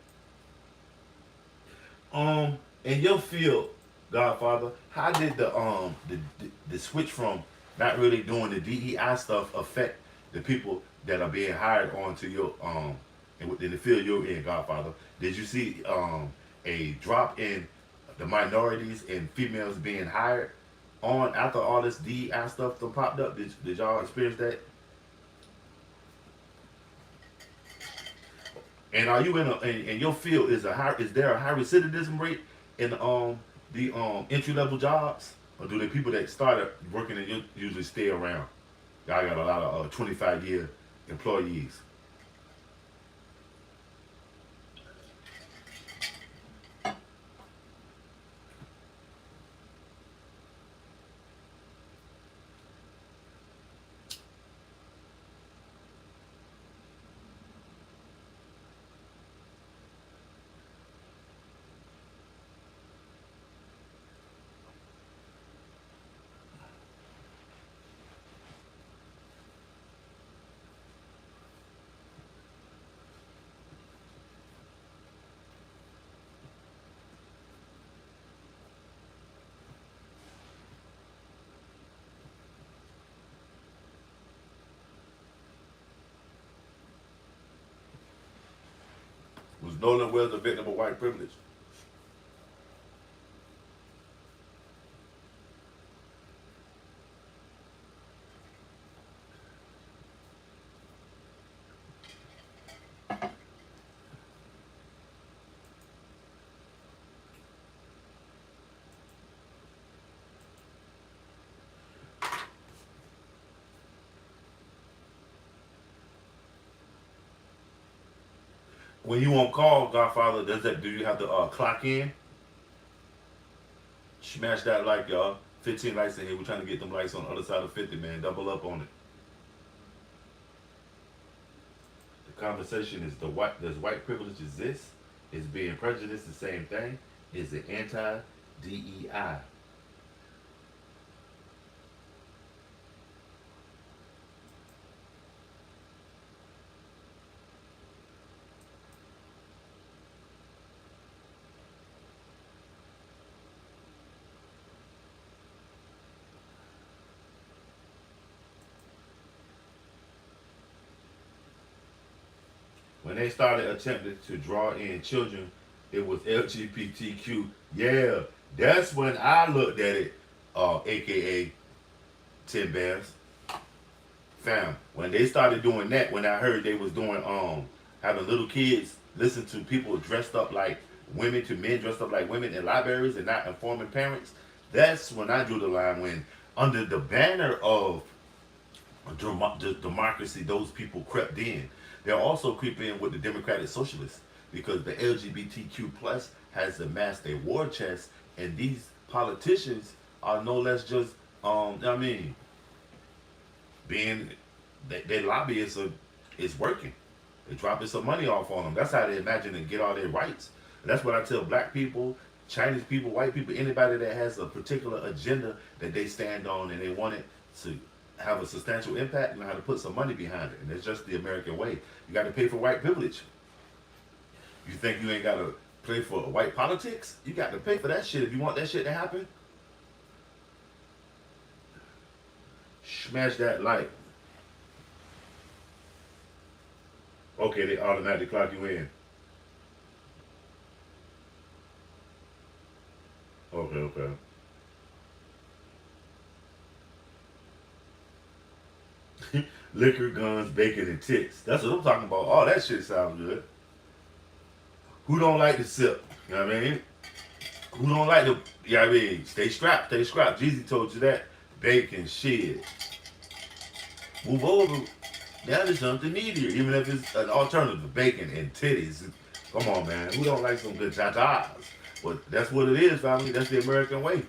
In your field, Godfather, how did the switch from not really doing the DEI stuff affect the people that are being hired onto your in the field you're in, Godfather? Did you see a drop in the minorities and females being hired on after all this DEI stuff that popped up? Did y'all experience that? And are you in your field is there a high recidivism rate in the entry level jobs, or do the people that started working and usually stay around? Y'all got a lot of 25-year employees. Nolan Wells a victim of white privilege? When you on call, Godfather, do you have to clock in? Smash that like, y'all. 15 lights in here. We're trying to get them lights on the other side of 50, man. Double up on it. The conversation is does white privilege exist? Is being prejudiced the same thing? Is it anti-DEI? When they started attempting to draw in children, it was LGBTQ. Yeah, that's when I looked at it, aka Tim Bears. Fam, when they started doing that, when I heard they was doing having little kids listen to people dressed up like women, to men dressed up like women in libraries and not informing parents, that's when I drew the line. When under the banner of democracy, those people crept in. They'll also creep in with the democratic socialists, because the LGBTQ plus has amassed a war chest, and these politicians are no less just I mean, being their lobbyists is working. They're dropping some money off on them. That's how they imagine to get all their rights. And that's what I tell black people, Chinese people, white people, anybody that has a particular agenda that they stand on and they want it to have a substantial impact, you know how to put some money behind it. And it's just the American way. You got to pay for white privilege. You think you ain't got to pay for white politics? You got to pay for that shit if you want that shit to happen. Smash that like. Okay, they automatically clock you in. Okay, okay. Liquor, guns, bacon, and tits. That's what I'm talking about. Oh, that shit sounds good. Who don't like to sip? You know what I mean? Who don't like to, you know what I mean? Stay strapped, stay strapped. Jeezy told you that. Bacon, shit. Move over. Now there's something needier, even if it's an alternative. Bacon and titties. Come on, man. Who don't like some good tatas? But that's what it is, family. That's the American way.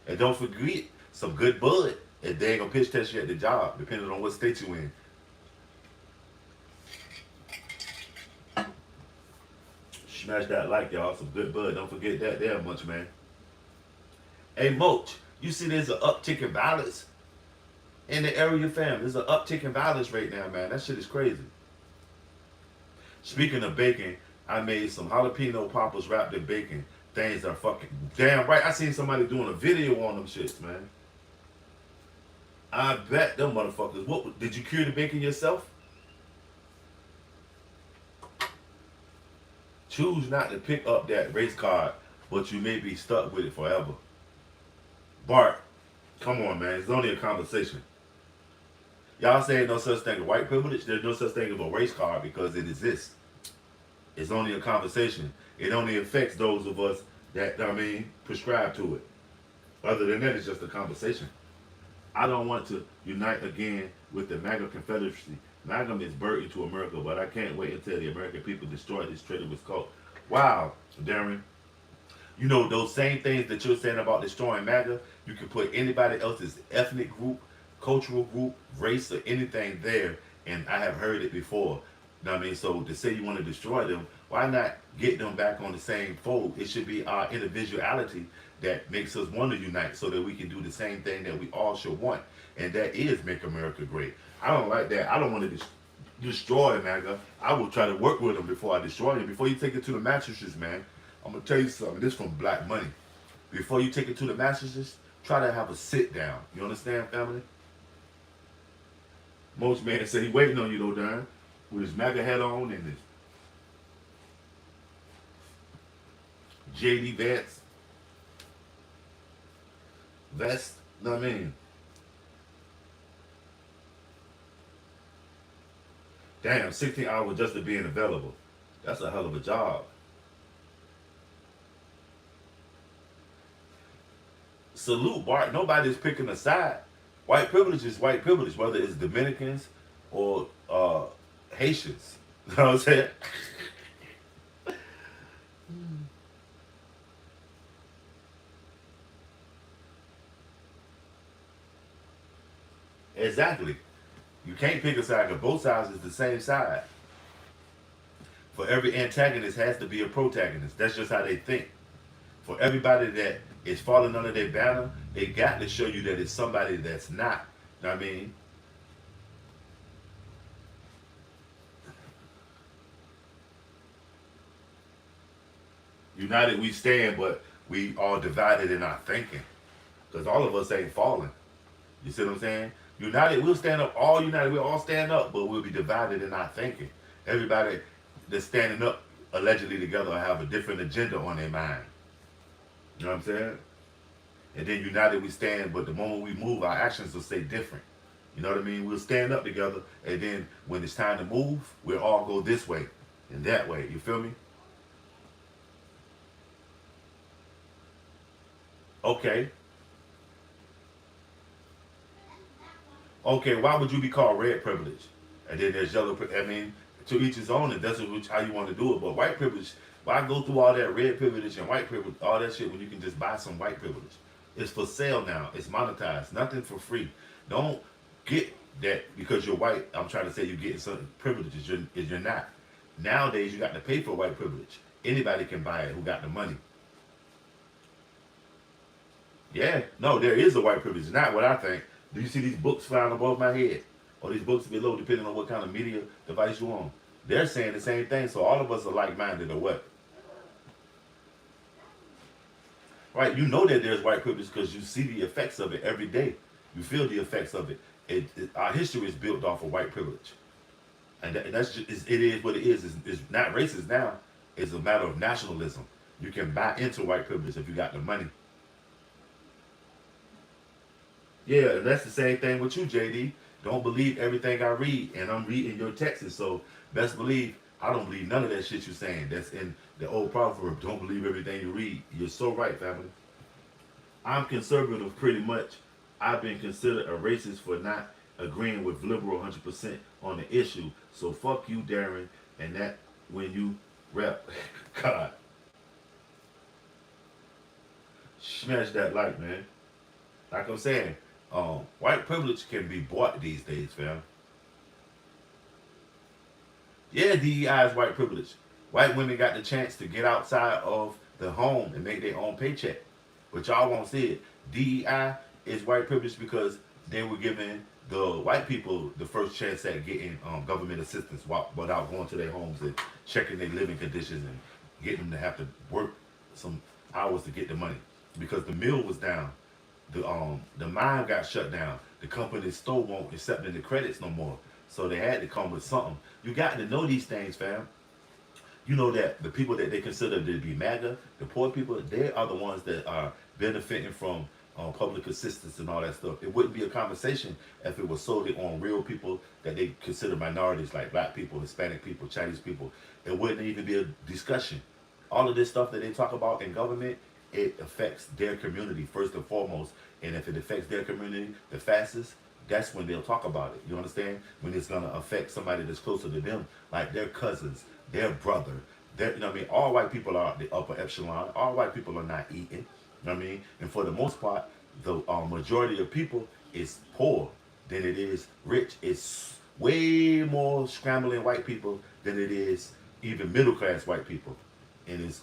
And don't forget some good bud. And they ain't gonna pitch test you at the job, depending on what state you in. Smash that like, y'all. Some good bud. Don't forget that there much, man. Hey, Moach, you see there's an uptick in violence in the area, fam. There's an uptick in violence right now, man. That shit is crazy. Speaking of bacon, I made some jalapeno poppers wrapped in bacon. Things are fucking damn right. I seen somebody doing a video on them shits, man. I bet them motherfuckers. What did you cure the bacon yourself? Choose not to pick up that race card, but you may be stuck with it forever. Bart, come on, man. It's only a conversation. Y'all say ain't no such thing as white privilege. There's no such thing as a race card because it exists. It's only a conversation. It only affects those of us that, I mean, prescribe to it. Other than that, it's just a conversation. I don't want to unite again with the MAGA Confederacy. MAGA is buried into America, but I can't wait until the American people destroy this traitorous cult. Wow, Darren. You know, those same things that you're saying about destroying MAGA, you can put anybody else's ethnic group, cultural group, race, or anything there, and I have heard it before. You know what I mean? So to say you want to destroy them, why not get them back on the same fold? It should be our individuality that makes us want to unite so that we can do the same thing that we all should want, and that is make America great. I don't like that. I don't want to destroy MAGA. I will try to work with them before I destroy them. Before you take it to the mattresses, man, I'm going to tell you something. This is from Black Money. Before you take it to the mattresses, try to have a sit down. You understand, family? Most man say he waiting on you though, Darren, with his MAGA hat on and his JD Vest, know what I mean? Damn, 16 hours just to being available. That's a hell of a job. Salute, Bart. Nobody's picking a side. White privilege is white privilege, whether it's Dominicans or Haitians. You know what I'm saying? Exactly. You can't pick a side because both sides is the same side. For every antagonist has to be a protagonist. That's just how they think. For everybody that is falling under their banner, they got to show you that it's somebody that's not. You know what I mean? United we stand, but we all divided in our thinking. Because all of us ain't falling. You see what I'm saying? United, we'll stand up, all united, we'll all stand up, but we'll be divided in our thinking. Everybody that's standing up allegedly together will have a different agenda on their mind. You know what I'm saying? And then united we stand, but the moment we move, our actions will stay different. You know what I mean? We'll stand up together, and then when it's time to move, we'll all go this way and that way. You feel me? Okay. Okay, why would you be called red privilege? And then there's yellow I mean, to each his own, and that's how you want to do it. But white privilege, why go through all that red privilege and white privilege, all that shit when you can just buy some white privilege? It's for sale now. It's monetized. Nothing for free. Don't get that because you're white. I'm trying to say you're getting some privileges. You're not. Nowadays, you got to pay for white privilege. Anybody can buy it who got the money. Yeah, no, there is a white privilege. Not what I think. Do you see these books flying above my head? Or these books below, depending on what kind of media device you're on. They're saying the same thing, so all of us are like-minded or what? Right? You know that there's white privilege because you see the effects of it every day. You feel the effects of it. Our history is built off of white privilege. And that's just, it is what it is. It's not racist now. It's a matter of nationalism. You can buy into white privilege if you got the money. Yeah, that's the same thing with you, JD. Don't believe everything I read, and I'm reading your texts. So best believe I don't believe none of that shit you're saying. That's in the old proverb. Don't believe everything you read. You're so right, family. I'm conservative pretty much. I've been considered a racist for not agreeing with liberal 100% on the issue. So fuck you, Darren, and that when you rap. God, smash that like, man. Like I'm saying, white privilege can be bought these days, fam. Yeah, DEI is white privilege. White women got the chance to get outside of the home and make their own paycheck. But y'all won't see it. DEI is white privilege because they were giving the white people the first chance at getting government assistance without going to their homes and checking their living conditions and getting them to have to work some hours to get the money. Because the mill was down. The mine got shut down. The company still won't accept the credits no more. So they had to come with something. You got to know these things, fam. You know that the people that they consider to be MAGA, the poor people, they are the ones that are benefiting from public assistance and all that stuff. It wouldn't be a conversation if it was solely on real people that they consider minorities, like black people, Hispanic people, Chinese people. It wouldn't even be a discussion. All of this stuff that they talk about in government, it affects their community first and foremost. And if it affects their community the fastest, that's when they'll talk about it. You understand? When it's gonna affect somebody that's closer to them, like their cousins, their brother. Their, you know what I mean? All white people are the upper echelon. All white people are not eating. You know what I mean? And for the most part, the majority of people is poor than it is rich. It's way more scrambling white people than it is even middle class white people. And it's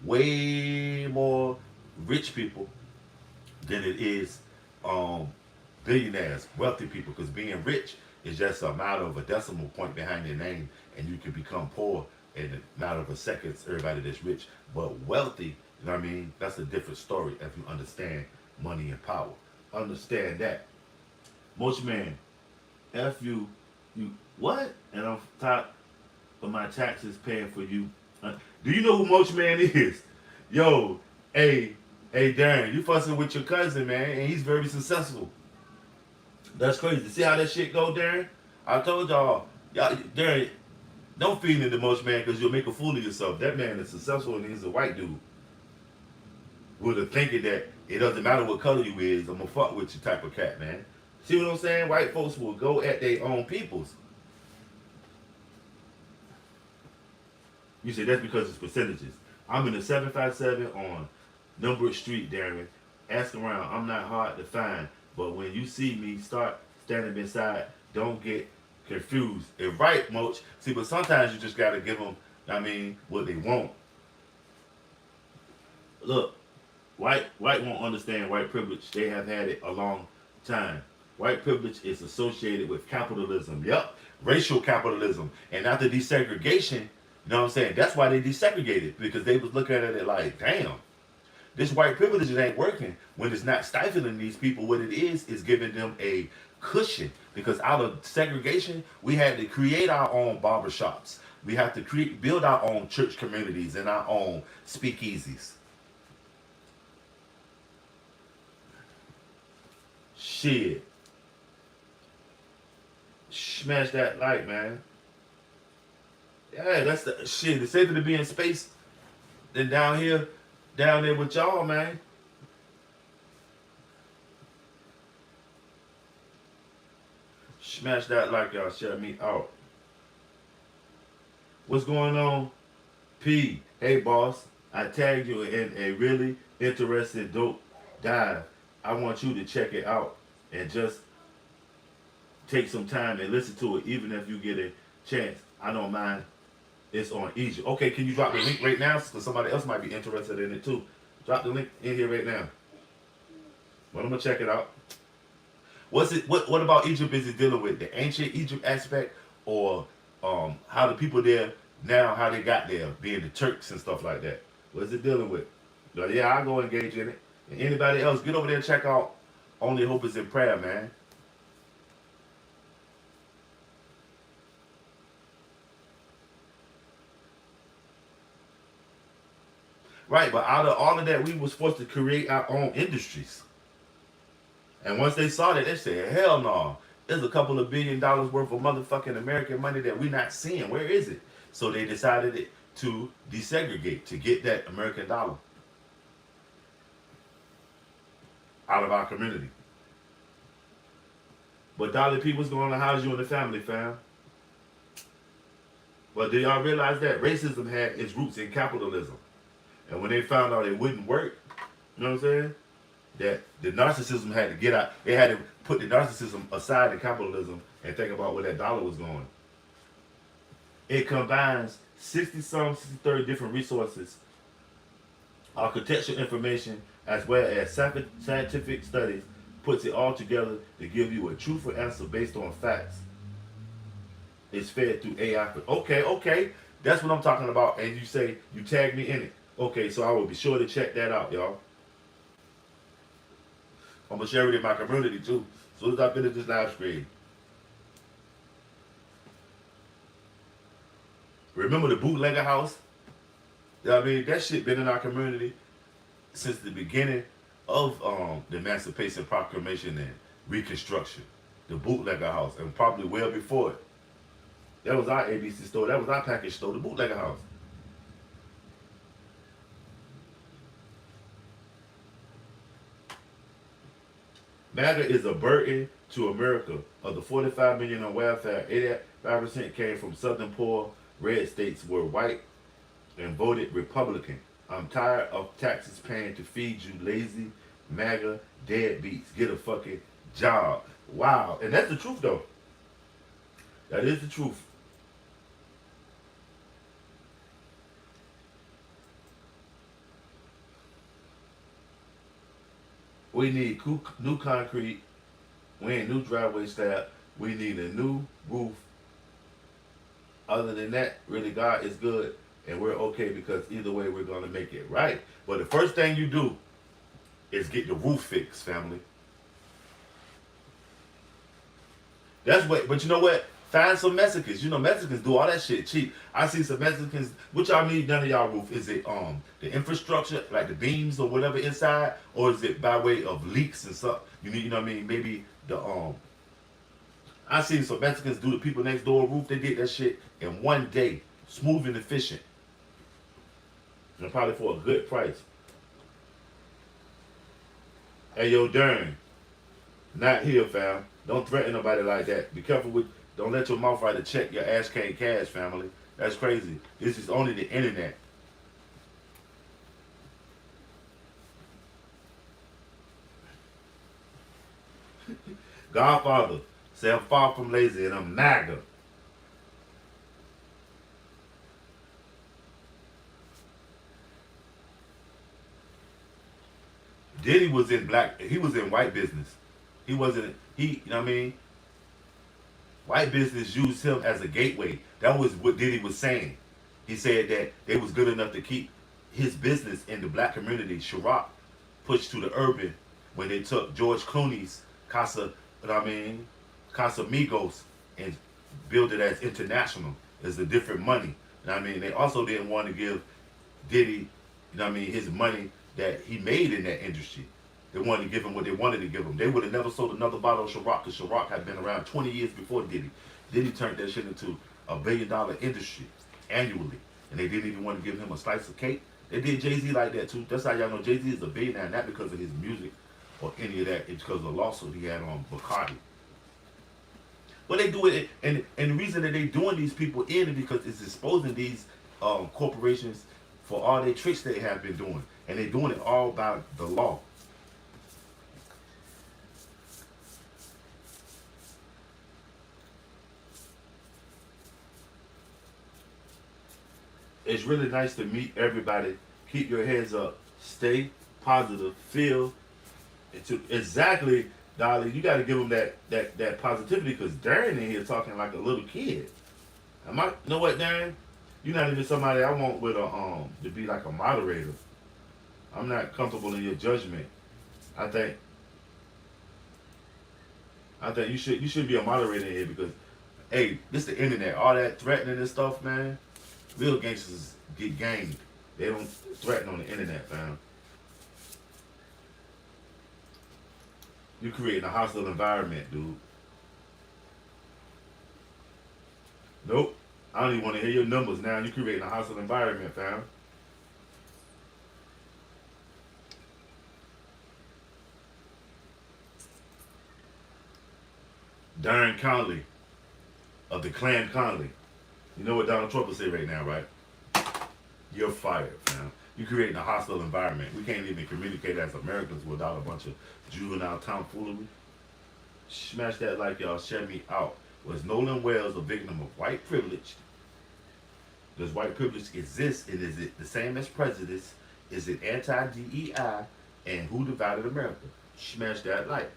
way more rich people than it is billionaires, wealthy people. Because being rich is just a matter of a decimal point behind your name, and you can become poor in a matter of a second. Everybody that's rich, but wealthy, you know what I mean? That's a different story if you understand money and power. Understand that. Most man, F you what? And I'm tired of my taxes paying for you. Do you know who Moch Man is? Yo, hey, hey, Darren, you fussing with your cousin, man, and he's very successful. That's crazy. See how that shit go, Darren? I told y'all, Darren, don't feed into most man because you'll make a fool of yourself. That man is successful and he's a white dude. With a thinking that it doesn't matter what color you is, I'm gonna fuck with you type of cat, man. See what I'm saying? White folks will go at their own peoples. You say that's because it's percentages. I'm in the 757 on Number Street, Darren. Ask around. I'm not hard to find, but when you see me start standing beside, don't get confused. And right, Moach. See, but sometimes you just gotta give them, I mean, what they want. Look, white won't understand white privilege. They have had it a long time. White privilege is associated with capitalism. Yep, racial capitalism. And after desegregation, you know what I'm saying? That's why they desegregated because they was looking at it like, damn, this white privilege ain't working when it's not stifling these people. What it is giving them a cushion because out of segregation, we had to create our own barbershops. We have to build our own church communities and our own speakeasies. Shit. Smash that like, man. Yeah, that's the shit. It's safer to be in space than down there with y'all, man. Smash that like, y'all. Shut me out. What's going on? P. Hey, boss. I tagged you in a really interesting dope dive. I want you to check it out and just take some time and listen to it, even if you get a chance. I don't mind. It's on Egypt. Okay, can you drop the link right now? Because somebody else might be interested in it too. Drop the link in here right now. But I'm gonna check it out. What's it? What about Egypt is it dealing with? The ancient Egypt aspect, or how the people there now, how they got there, being the Turks and stuff like that? What's it dealing with? But yeah, I'll go engage in it. And anybody else, get over there and check out Only Hope is in Prayer, man. Right, but out of all of that, we was forced to create our own industries. And once they saw that, they said, hell no. There's a couple of $1 billion worth of motherfucking American money that we're not seeing. Where is it? So they decided to desegregate, to get that American dollar out of our community. But Dolly P, what's going on? How's you and the family, fam? But do y'all realize that racism had its roots in capitalism? And when they found out it wouldn't work, you know what I'm saying? That the narcissism had to get out. They had to put the narcissism aside in capitalism and think about where that dollar was going. It combines 60 different resources, architectural information, as well as scientific studies, puts it all together to give you a truthful answer based on facts. It's fed through AI. Okay, that's what I'm talking about. And you say you tag me in it. Okay, so I will be sure to check that out, y'all. I'm gonna share it in my community too. As soon as I finish this live stream. Remember the bootlegger house? You know what I mean? That shit been in our community since the beginning of the Emancipation Proclamation and Reconstruction. The bootlegger house, and probably well before it. That was our ABC store. That was our package store, the bootlegger house. MAGA is a burden to America. Of the 45 million on welfare, 85% came from southern poor red states were white and voted Republican. I'm tired of taxes paying to feed you lazy MAGA deadbeats. Get a fucking job. Wow. And that's the truth though. That is the truth. We need new concrete. We need new driveway slab. We need a new roof. Other than that, really, God is good, and we're okay because either way, we're gonna make it right. But the first thing you do is get the roof fixed, family. That's what. But you know what? Find some Mexicans. You know, Mexicans do all that shit cheap. I see some Mexicans. What y'all need done to y'all roof? Is it the infrastructure, like the beams or whatever inside, or is it by way of leaks and stuff? You need, you know what I mean? Maybe the I seen some Mexicans do the people next door roof. They did that shit in one day, smooth and efficient, and probably for a good price. Hey yo, Darren, not here, fam. Don't threaten nobody like that. Be careful with. Don't let your mouth write a check. Your ass can't cash, family. That's crazy. This is only the internet. Godfather, say I'm far from lazy and I'm MAGA. Diddy was in black. He was in white business. He wasn't. He. You know what I mean? White business used him as a gateway. That was what Diddy was saying. He said that they was good enough to keep his business in the black community. Ciroc pushed to the urban when they took George Clooney's Casa, you know what I mean, Casa Migos, and built it as international. It's a different money. You know what I mean? They also didn't want to give Diddy, you know what I mean, his money that he made in that industry. They wanted to give him what they wanted to give him. They would have never sold another bottle of Ciroc because Ciroc had been around 20 years before Diddy. Diddy turned that shit into $1 billion industry annually. And they didn't even want to give him a slice of cake. They did Jay-Z like that too. That's how y'all know Jay-Z is a billionaire, not because of his music or any of that. It's because of the lawsuit he had on Bacardi. But they do it, and the reason that they doing these people in is because it's exposing these corporations for all their tricks they have been doing. And they're doing it all by the law. It's really nice to meet everybody. Keep your heads up. Stay positive. Feel to exactly, Dolly. You got to give them that positivity because Darren in here talking like a little kid. Am I? You know what, Darren? You're not even somebody I want with a to be like a moderator. I'm not comfortable in your judgment. I think you should be a moderator in here because hey, this the internet. All that threatening and stuff, man. Real gangsters get gamed. They don't threaten on the internet, fam. You creating a hostile environment, dude. Nope. I don't even want to hear your numbers now. You creating a hostile environment, fam. Darren Conley of the Clan Conley. You know what Donald Trump will say right now, right? You're fired, fam. You creating a hostile environment. We can't even communicate as Americans without a bunch of juvenile tomfoolery. Smash that like y'all. Share me out. Was Nolan Wells a victim of white privilege? Does white privilege exist? And is it the same as prejudice? Is it anti DEI? And who divided America? Smash that like.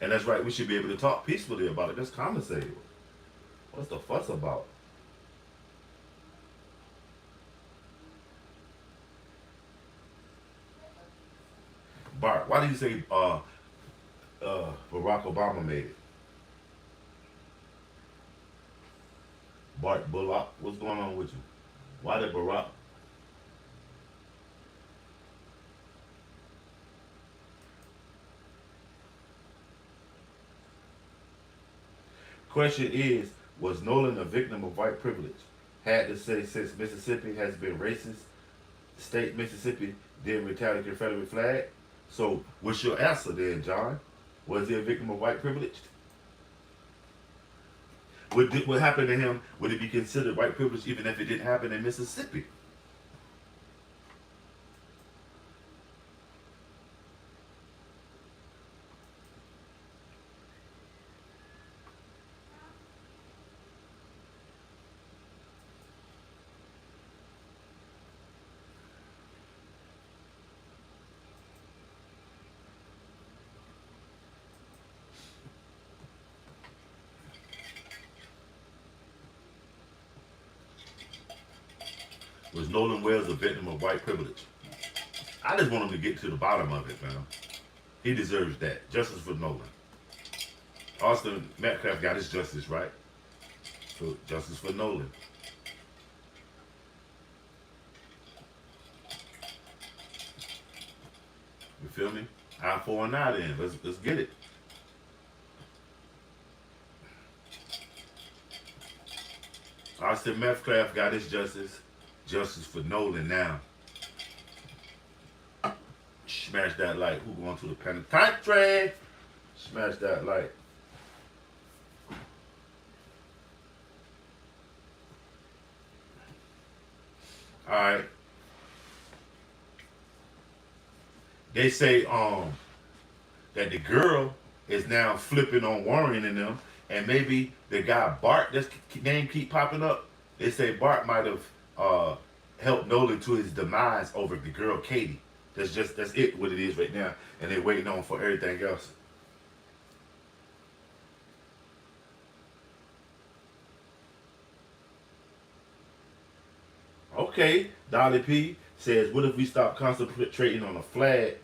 And that's right, we should be able to talk peacefully about it. Let's conversate. What's the fuss about? Bart, why do you say Barack Obama made it? Bart Bullock, what's going on with you? Why did Barack? Question is, was Nolan a victim of white privilege? Had to say since Mississippi has been racist, state Mississippi didn't retaliate Confederate flag. So what's your answer then, John? Was he a victim of white privilege? What happened to him? Would it be considered white privilege even if it didn't happen in Mississippi? Was Nolan Wells a victim of white privilege? I just want him to get to the bottom of it, man. He deserves that. Justice for Nolan. Austin Metcalf got his justice, right? So justice for Nolan. You feel me? Eye for an eye then. Let's get it. Austin Metcalf got his justice. Justice for Nolan now. Smash that like. Who going to the penitentiary? Smash that like. Alright. They say that the girl is now flipping on Warren and them, and maybe the guy Bart, this name keep popping up. They say Bart might have helped Nolan to his demise over the girl Katie. That's it what it is right now, and they're waiting on for everything else. Okay, Dolly P says, what if we stop concentrating on a flag,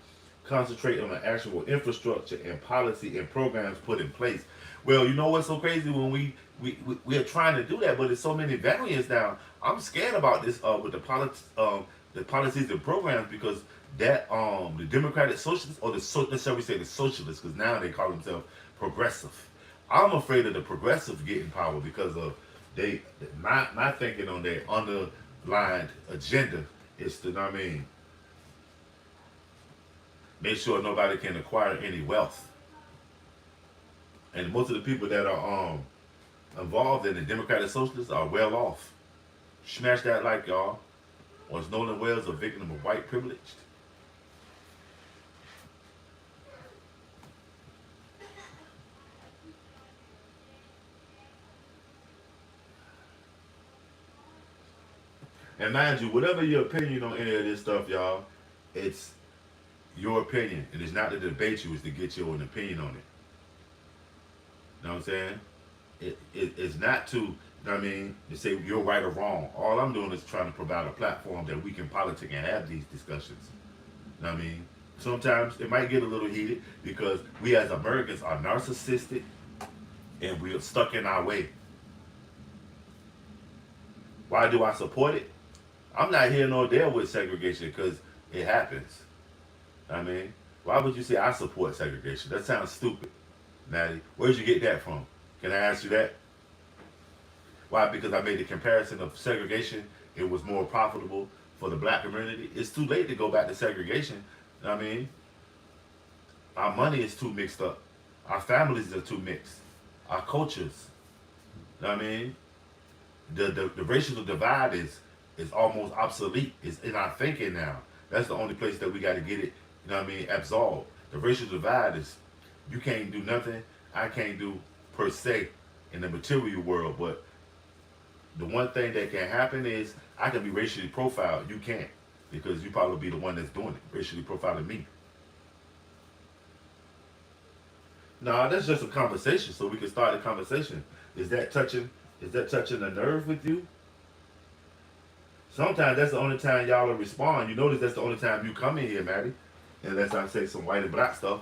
concentrate on the actual infrastructure and policy and programs put in place? Well, you know what's so crazy when we are trying to do that, but there's so many variants now. I'm scared about this with the policies and programs because that the Democratic Socialists or let's shall we say the Socialists because now they call themselves progressive. I'm afraid of the progressive getting power because of they my thinking on their underlined agenda is to, I mean, make sure nobody can acquire any wealth. And most of the people that are involved in the Democratic Socialists are well off. Smash that like, y'all. Was Nolan Wells a victim of white privilege? And mind you, whatever your opinion on any of this stuff, y'all, it's your opinion. It is not to debate you, it's to get your own opinion on it. You know what I'm saying? It's not to, you know what I mean, to say you're right or wrong. All I'm doing is trying to provide a platform that we can politic and have these discussions. You know what I mean? Sometimes it might get a little heated because we as Americans are narcissistic and we're stuck in our way. Why do I support it? I'm not here nor there with segregation because it happens. I mean, why would you say I support segregation? That sounds stupid, Maddie. Where'd you get that from? Can I ask you that? Why? Because I made the comparison of segregation. It was more profitable for the black community. It's too late to go back to segregation. I mean, our money is too mixed up. Our families are too mixed. Our cultures. You know what I mean? The racial divide is almost obsolete. It's in our thinking now. That's the only place that we got to get it, you know what I mean, absolved. The racial divide is you can't do nothing, I can't do per se in the material world, but the one thing that can happen is I can be racially profiled. You can't because you probably be the one that's doing it, racially profiling me. No, that's just a conversation, so we can start the conversation. Is that touching? Is that touching a nerve with you? Sometimes that's the only time y'all will respond. You notice that's the only time you come in here, Maddie. Unless I say some white and black stuff.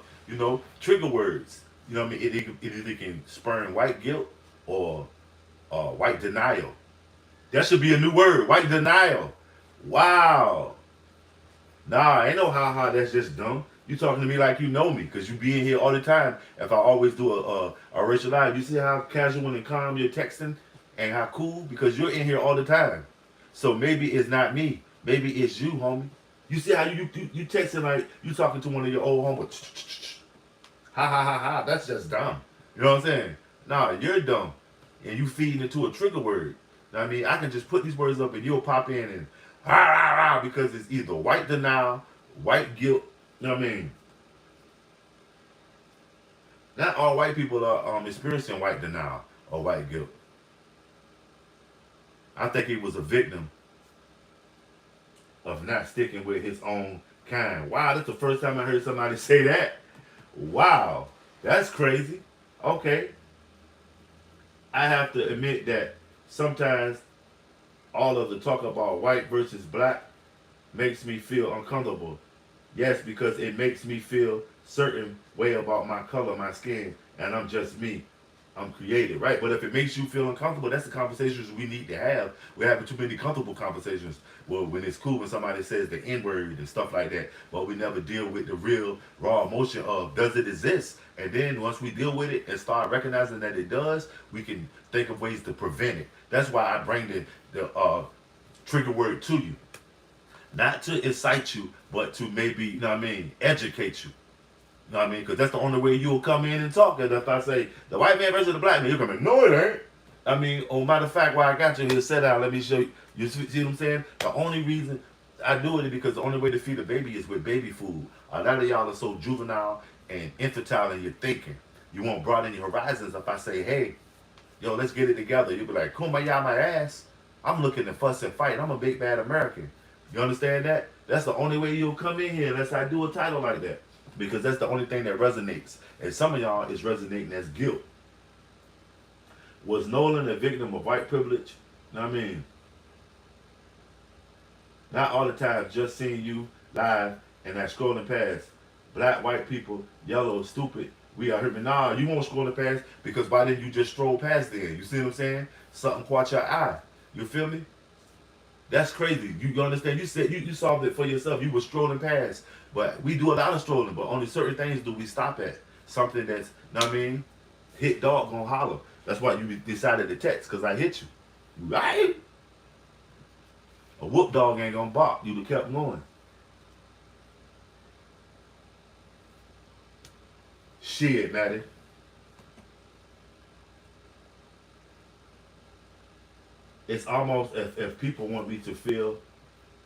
Trigger words. You know what I mean? It either can spurn white guilt or white denial. That should be a new word. White denial. Wow. Nah, ain't no ha. That's just dumb. You talking to me like you know me, cause you be in here all the time. If I always do a racial live, you see how casual and calm you're texting, and how cool, because you're in here all the time. So maybe it's not me. Maybe it's you, homie. You see how you texting like you talking to one of your old homies. Ha. That's just dumb. You know what I'm saying? Nah, you're dumb, and you feeding into a trigger word. Know what I mean, I can just put these words up, and you'll pop in and because it's either white denial, white guilt. You know what I mean? Not all white people are experiencing white denial or white guilt. I think he was a victim of not sticking with his own kind. Wow, that's the first time I heard somebody say that. Wow, that's crazy. Okay, I have to admit that sometimes all of the talk about white versus black makes me feel uncomfortable. Yes, because it makes me feel certain way about my color, my skin, and I'm just me. I'm creative, right? But if it makes you feel uncomfortable, that's the conversations we need to have. We're having too many comfortable conversations. Well, when it's cool when somebody says the N-word and stuff like that, but we never deal with the real raw emotion of does it exist? And then once we deal with it and start recognizing that it does, we can think of ways to prevent it. That's why I bring the trigger word to you. Not to incite you, but to maybe, educate you. You know what I mean? Because that's the only way you'll come in and talk. And if I say, the white man versus the black man, you'll come in, no, it ain't. I mean, matter of fact, while I got you here, sit down, let me show you. You see what I'm saying? The only reason I do it is because the only way to feed a baby is with baby food. A lot of y'all are so juvenile and infantile in your thinking. You won't broaden your horizons if I say, hey, yo, let's get it together. You'll be like, kumbaya my ass. I'm looking to fuss and fight. I'm a big bad American. You understand that? That's the only way you'll come in here unless I do a title like that. Because that's the only thing that resonates. And some of y'all is resonating as guilt. Was Nolan a victim of white privilege? You know what I mean? Not all the time, just seeing you live and that scrolling past. Black, white people, yellow, stupid. We are hurting. Nah, you won't scroll past because why didn't you just stroll past there? You see what I'm saying? Something caught your eye. You feel me? That's crazy. You understand? You said you solved it for yourself. You were strolling past. But we do a lot of strolling, but only certain things do we stop at. Something that's, know what I mean? Hit dog gonna holler. That's why you decided to text, because I hit you. Right? A whoop dog ain't gonna bark. You'd have kept going. Shit, Maddie. It's almost if people want me to feel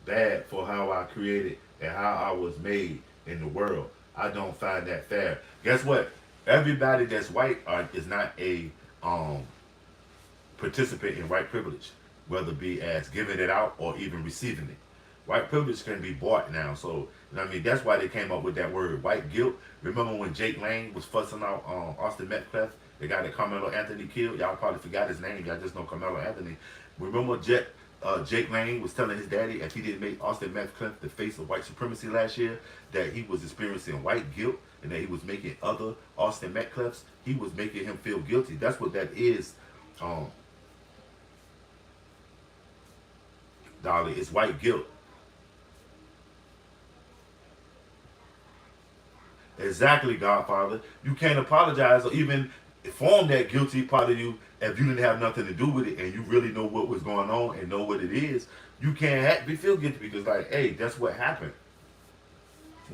bad for how I created and how I was made in the world. I don't find that fair. Guess what? Everybody that's white is not a um, participant in white privilege, whether it be as giving it out or even receiving it. White privilege can be bought now, so you know what I mean. That's why they came up with that word, white guilt. Remember when Jake Lane was fussing out Austin Metcalf, the guy that Carmelo Anthony killed? Y'all probably forgot his name. Y'all just know Carmelo Anthony. Remember Jake Lane was telling his daddy if he didn't make Austin Metcalf the face of white supremacy last year, that he was experiencing white guilt and that he was making other Austin Metcalfs, he was making him feel guilty. That's what that is, Dolly. It's white guilt. Exactly, Godfather. You can't apologize or even form that guilty part of you if you didn't have nothing to do with it and you really know what was going on and know what it is. You can't feel guilty because, like, hey, that's what happened.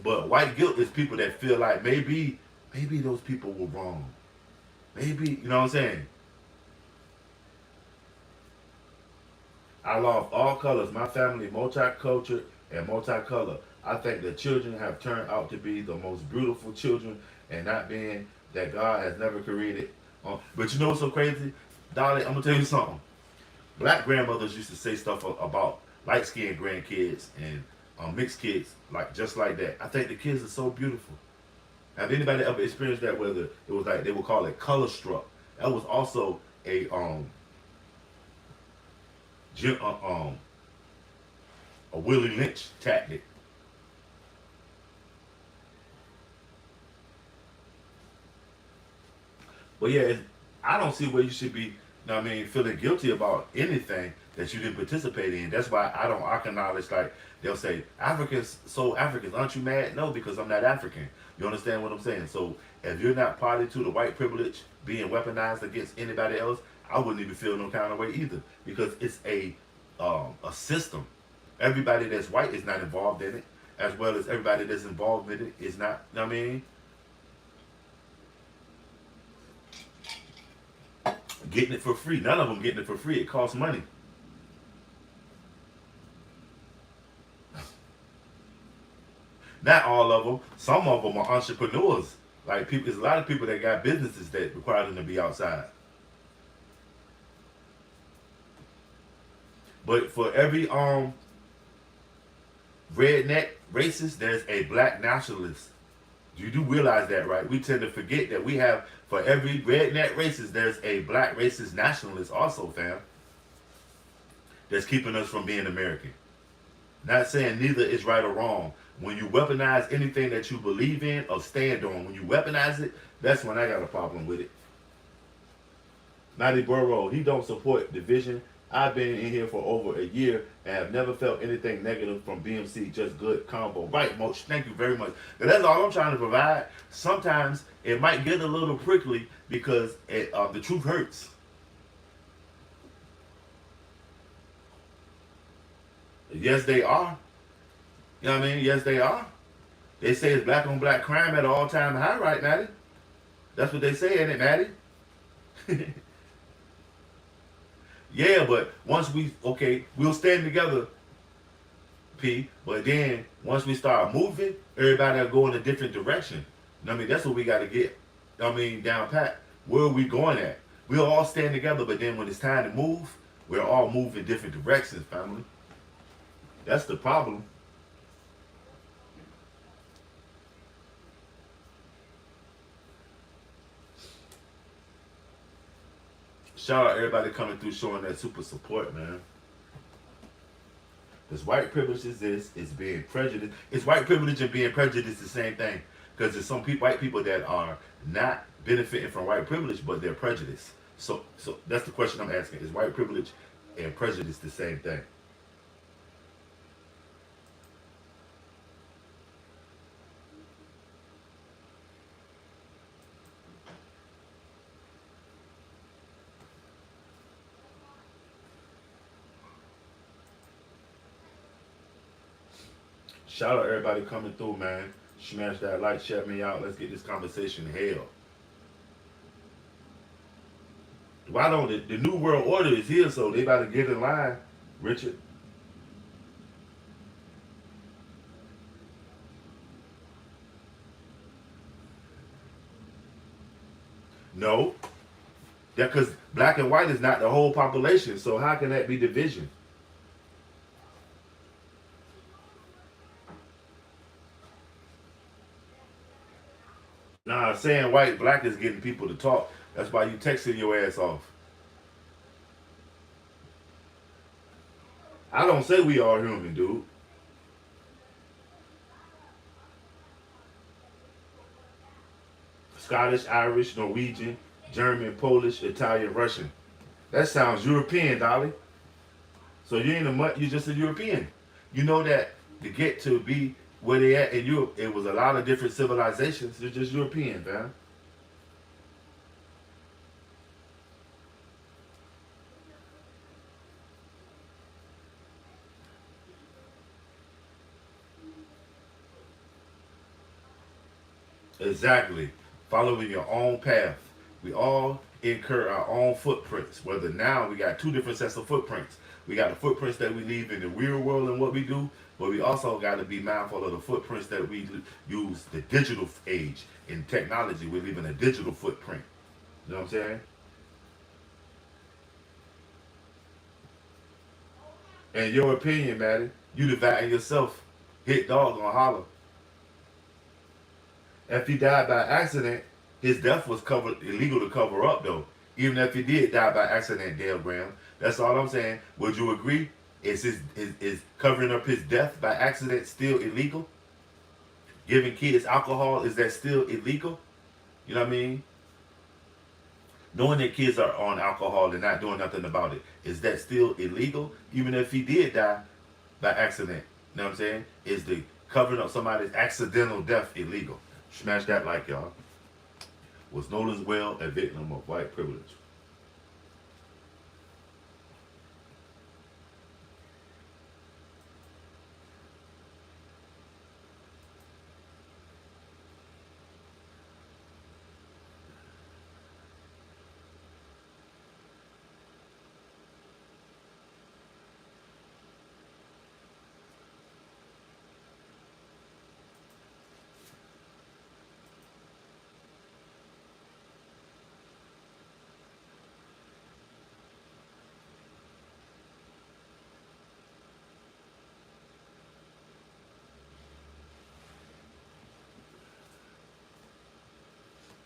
But white guilt is people that feel like maybe those people were wrong. Maybe, you know what I'm saying? I love all colors. My family multicultural and multicolor. I think the children have turned out to be the most beautiful children, and not being that God has never created. But you know what's so crazy? Dolly, I'm gonna tell you something. Black grandmothers used to say stuff about light skinned grandkids and mixed kids, like just like that. I think the kids are so beautiful. Have anybody ever experienced that? Whether it was like they would call it color struck. That was also gen- uh, um a Willie Lynch tactic. But yeah, I don't see where you should be. I mean, feeling guilty about anything that you didn't participate in. That's why I don't acknowledge, like they'll say Africans, so Africans, aren't you mad? No, because I'm not African. You understand what I'm saying? So if you're not party to the white privilege being weaponized against anybody else, I wouldn't even feel no kind of way either, because it's a system. Everybody that's white is not involved in it, as well as everybody that's involved in it is not. I mean, getting it for free. None of them getting it for free. It costs money. Not all of them. Some of them are entrepreneurs. Like people, there's a lot of people that got businesses that require them to be outside. But for every redneck racist, there's a black nationalist. You do realize that, right? We tend to forget that we have, for every redneck racist, there's a black racist nationalist also, fam. That's keeping us from being American. Not saying neither is right or wrong. When you weaponize anything that you believe in or stand on, when you weaponize it, that's when I got a problem with it. Matty Burrow, he don't support division. I've been in here for over a year and have never felt anything negative from BMC. Just good combo. Right, Moch. Thank you very much. And that's all I'm trying to provide. Sometimes it might get a little prickly because the truth hurts. Yes, they are. You know what I mean? Yes, they are. They say it's black on black crime at an all time high, right, Maddie? That's what they say, ain't it, Maddie? Yeah, but once we okay, we'll stand together, P. But then once we start moving, everybody will go in a different direction. I mean, that's what we got to get. I mean, down pat. Where are we going at? We'll all stand together, but then when it's time to move, we're all moving different directions, family. That's the problem. Shout out everybody coming through showing that super support, man. Because white privilege is this, it's being prejudiced. It's white privilege and being prejudiced the same thing. Because there's some people, white people that are not benefiting from white privilege, but they're prejudiced. So that's the question I'm asking. Is white privilege and prejudice the same thing? Shout out everybody coming through, man. Smash that like, shut me out. Let's get this conversation held. Why don't the new world order is here, so they about to get in line, Richard? No, that because black and white is not the whole population. So how can that be division? Nah, saying white black is getting people to talk. That's why you texting your ass off. I don't say we are human, dude. Scottish, Irish, Norwegian, German, Polish, Italian, Russian. That sounds European, Dolly. So you ain't a mutt, you just a European. You know that to get to be where they at in Europe, it was a lot of different civilizations. They're just European, man. Exactly. Following your own path. We all incur our own footprints. Whether now we got two different sets of footprints. We got the footprints that we leave in the real world and what we do, but we also got to be mindful of the footprints that we use the digital age in technology. We're leaving a digital footprint. You know what I'm saying? And your opinion, Maddie, you dividing yourself. Hit dog gonna holler. If he died by accident, his death was covered illegal to cover up though. Even if he did die by accident, Dale Graham. That's all I'm saying. Would you agree? Is covering up his death by accident still illegal? Giving kids alcohol, is that still illegal? You know what I mean? Knowing that kids are on alcohol and not doing nothing about it, is that still illegal? Even if he did die by accident. You know what I'm saying? Is the covering up somebody's accidental death illegal? Smash that like, y'all. Was Nolan's Well a victim of white privilege?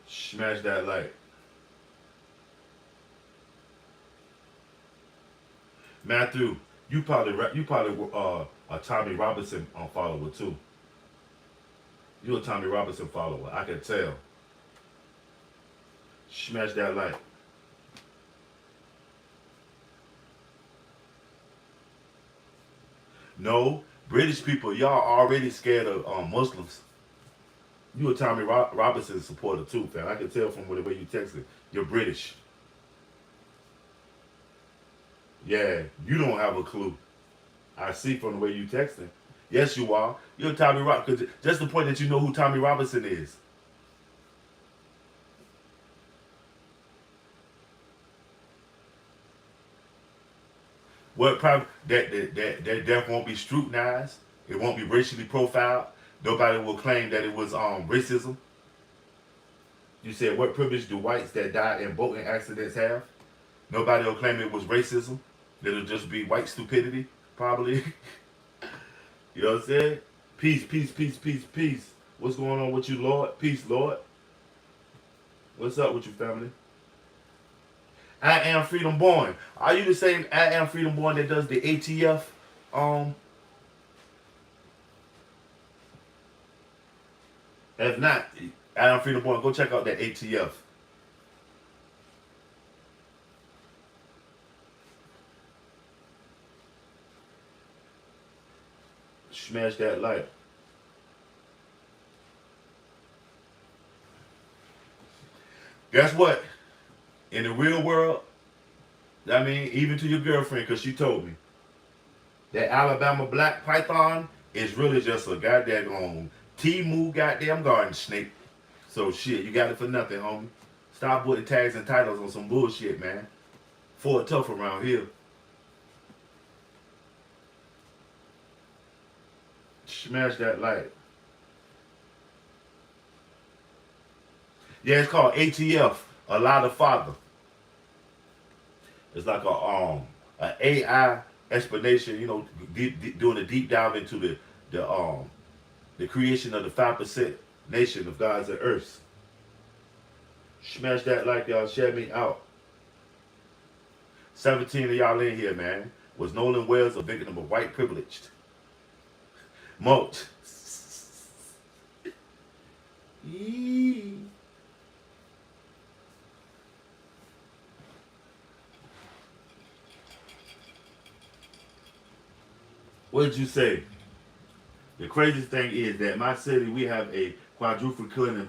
Smash that like. Matthew, you probably a Tommy Robinson follower too. You a Tommy Robinson follower. I can tell. Smash that like. No, British people, y'all already scared of Muslims. You a Tommy Robinson supporter too, fam. I can tell from the way you texted. You're British. Yeah, you don't have a clue. I see from the way you texting. Yes, you are. You're Tommy Robinson. Just the point that you know who Tommy Robinson is. What probably that death won't be scrutinized. It won't be racially profiled. Nobody will claim that it was racism. You said what privilege do whites that died in boating accidents have? Nobody will claim it was racism. It'll just be white stupidity, probably. You know what I'm saying? Peace, peace, peace, peace, peace. What's going on with you, Lord? Peace, Lord. What's up with you, family? I am Freedom Born. Are you the same I am Freedom Born that does the ATF? Um, if not, I am Freedom Born. Go check out that ATF. Smash that like. Guess what? In the real world, I mean, even to your girlfriend, because she told me that Alabama black python is really just a goddamn Timu goddamn garden snake. So shit, you got it for nothing, homie. Stop putting tags and titles on some bullshit, man. For tough around here. Smash that like. Yeah, it's called ATF. A lot of father. It's like a AI explanation. You know, doing a deep dive into the creation of the 5% nation of gods and earths. Smash that like, y'all. Share me out. 17 of y'all in here, man. Was Nolan Wells a victim of white privileged? Moat. Yee. What did you say? The craziest thing is that my city, we have a quadruple killing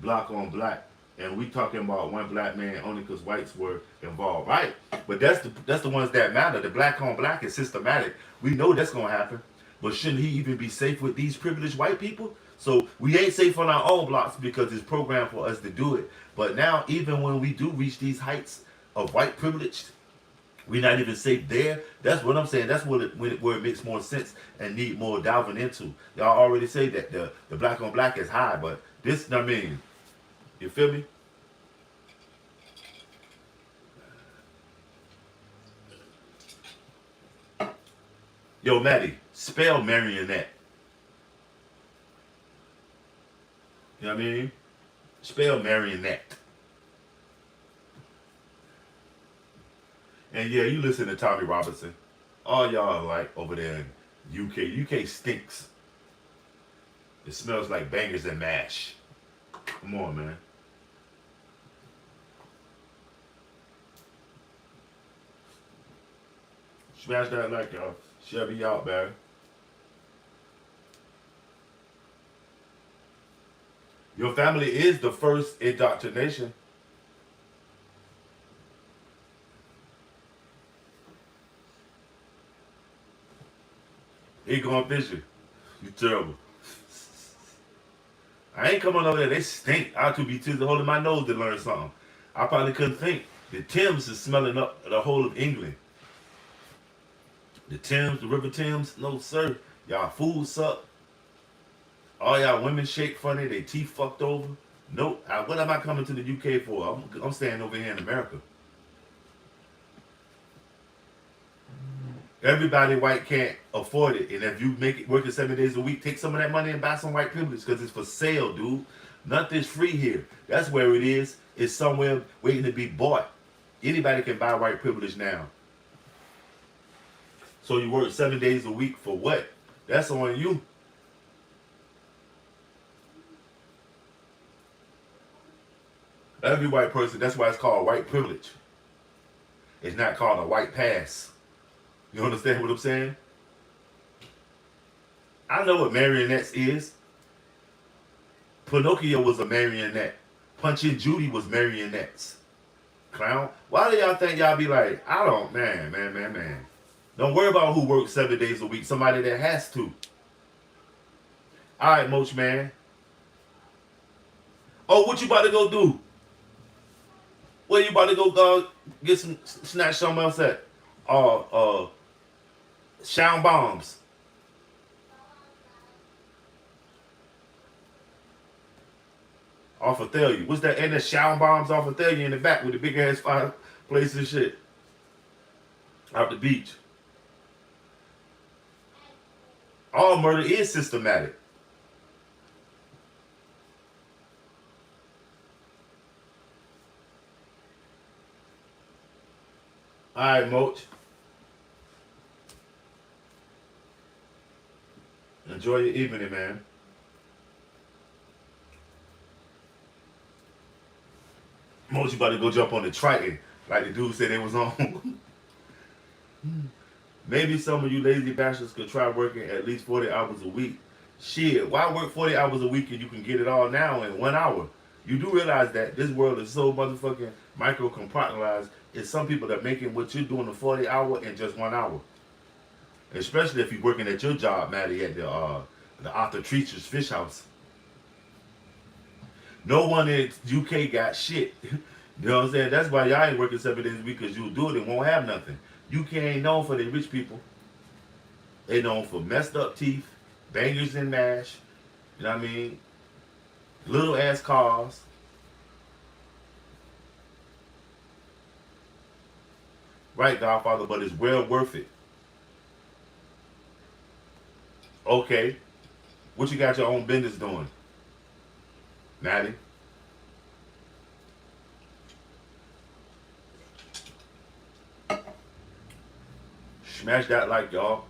block on black, and we talking about one black man only because whites were involved, right? But that's the ones that matter. The black on black is systematic. We know that's gonna happen. But shouldn't he even be safe with these privileged white people? So we ain't safe on our own blocks because it's programmed for us to do it. But now, even when we do reach these heights of white privilege, we're not even safe there. That's what I'm saying. That's what where it makes more sense and need more diving into. Y'all already say that the black on black is high, but this, I mean, you feel me? Yo, Maddie, spell marionette. You know what I mean? Spell marionette. And yeah, you listen to Tommy Robinson. All y'all are like over there in UK. UK stinks. It smells like bangers and mash. Come on, man. Smash that like y'all. Chevy out, man. Your family is the first indoctrination. He going fishing. You terrible. I ain't coming over there. They stink. I could be holding my nose to learn something. I probably couldn't think. The Thames is smelling up the whole of England. The Thames, the River Thames, no sir. Y'all food suck. All y'all women shake funny. They teeth fucked over. Nope. What am I coming to the UK for? I'm staying over here in America. Everybody white can't afford it, and if you make it working 7 days a week, take some of that money and buy some white privilege because it's for sale, dude. Nothing's free here. That's where it is. It's somewhere waiting to be bought. Anybody can buy white privilege now. So you work 7 days a week for what? That's on you. Every white person, that's why it's called white privilege. It's not called a white pass. You understand what I'm saying? I know what marionettes is. Pinocchio was a marionette. Punching Judy was marionettes. Clown. Why do y'all think y'all be like, I don't, man. Don't worry about who works 7 days a week. Somebody that has to. All right, Moach man. Oh, what you about to go do? Where you about to go get some, snatch something else at? Sound bombs. Off of Thalia. What's that? And the sound bombs off of Thalia in the back with the big ass fireplace and shit. Out the beach. All murder is systematic. All right, Moach. Enjoy your evening, man. Moach, you about to go jump on the Triton like the dude said they was on. Maybe some of you lazy bastards could try working at least 40 hours a week. Shit, why work 40 hours a week and you can get it all now in 1 hour? You do realize that this world is so motherfucking micro-compartmentalized. It's some people that making what you're doing in 40 hours in just 1 hour. Especially if you're working at your job, Maddie, at the Arthur Treacher's Fish House. No one in UK got shit. You know what I'm saying? That's why y'all ain't working 7 days a week, because you'll do it and won't have nothing. UK ain't known for the rich people. They known for messed up teeth, bangers and mash, you know what I mean? Little ass cars. Right, Godfather, but it's well worth it. Okay. What you got your own business doing? Maddie? Smash that like, y'all.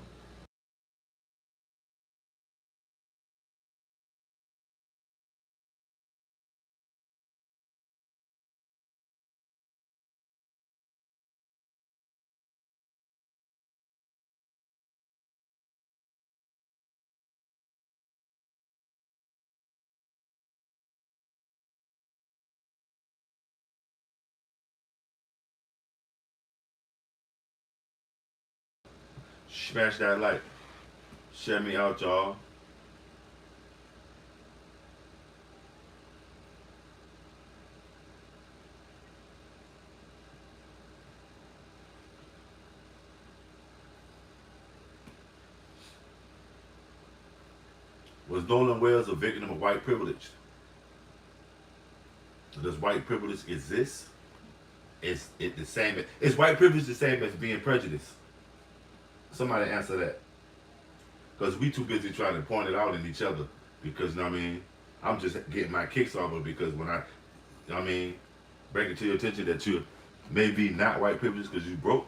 Smash that like. Share me out, y'all. Was Nolan Wells a victim of white privilege? Does white privilege exist? Is it the same? Is white privilege the same as being prejudiced? Somebody answer that. Because we too busy trying to point it out in each other. Because, you know what I mean? I'm just getting my kicks off of it because I mean, bring it to your attention that you may be not white privileged because you broke,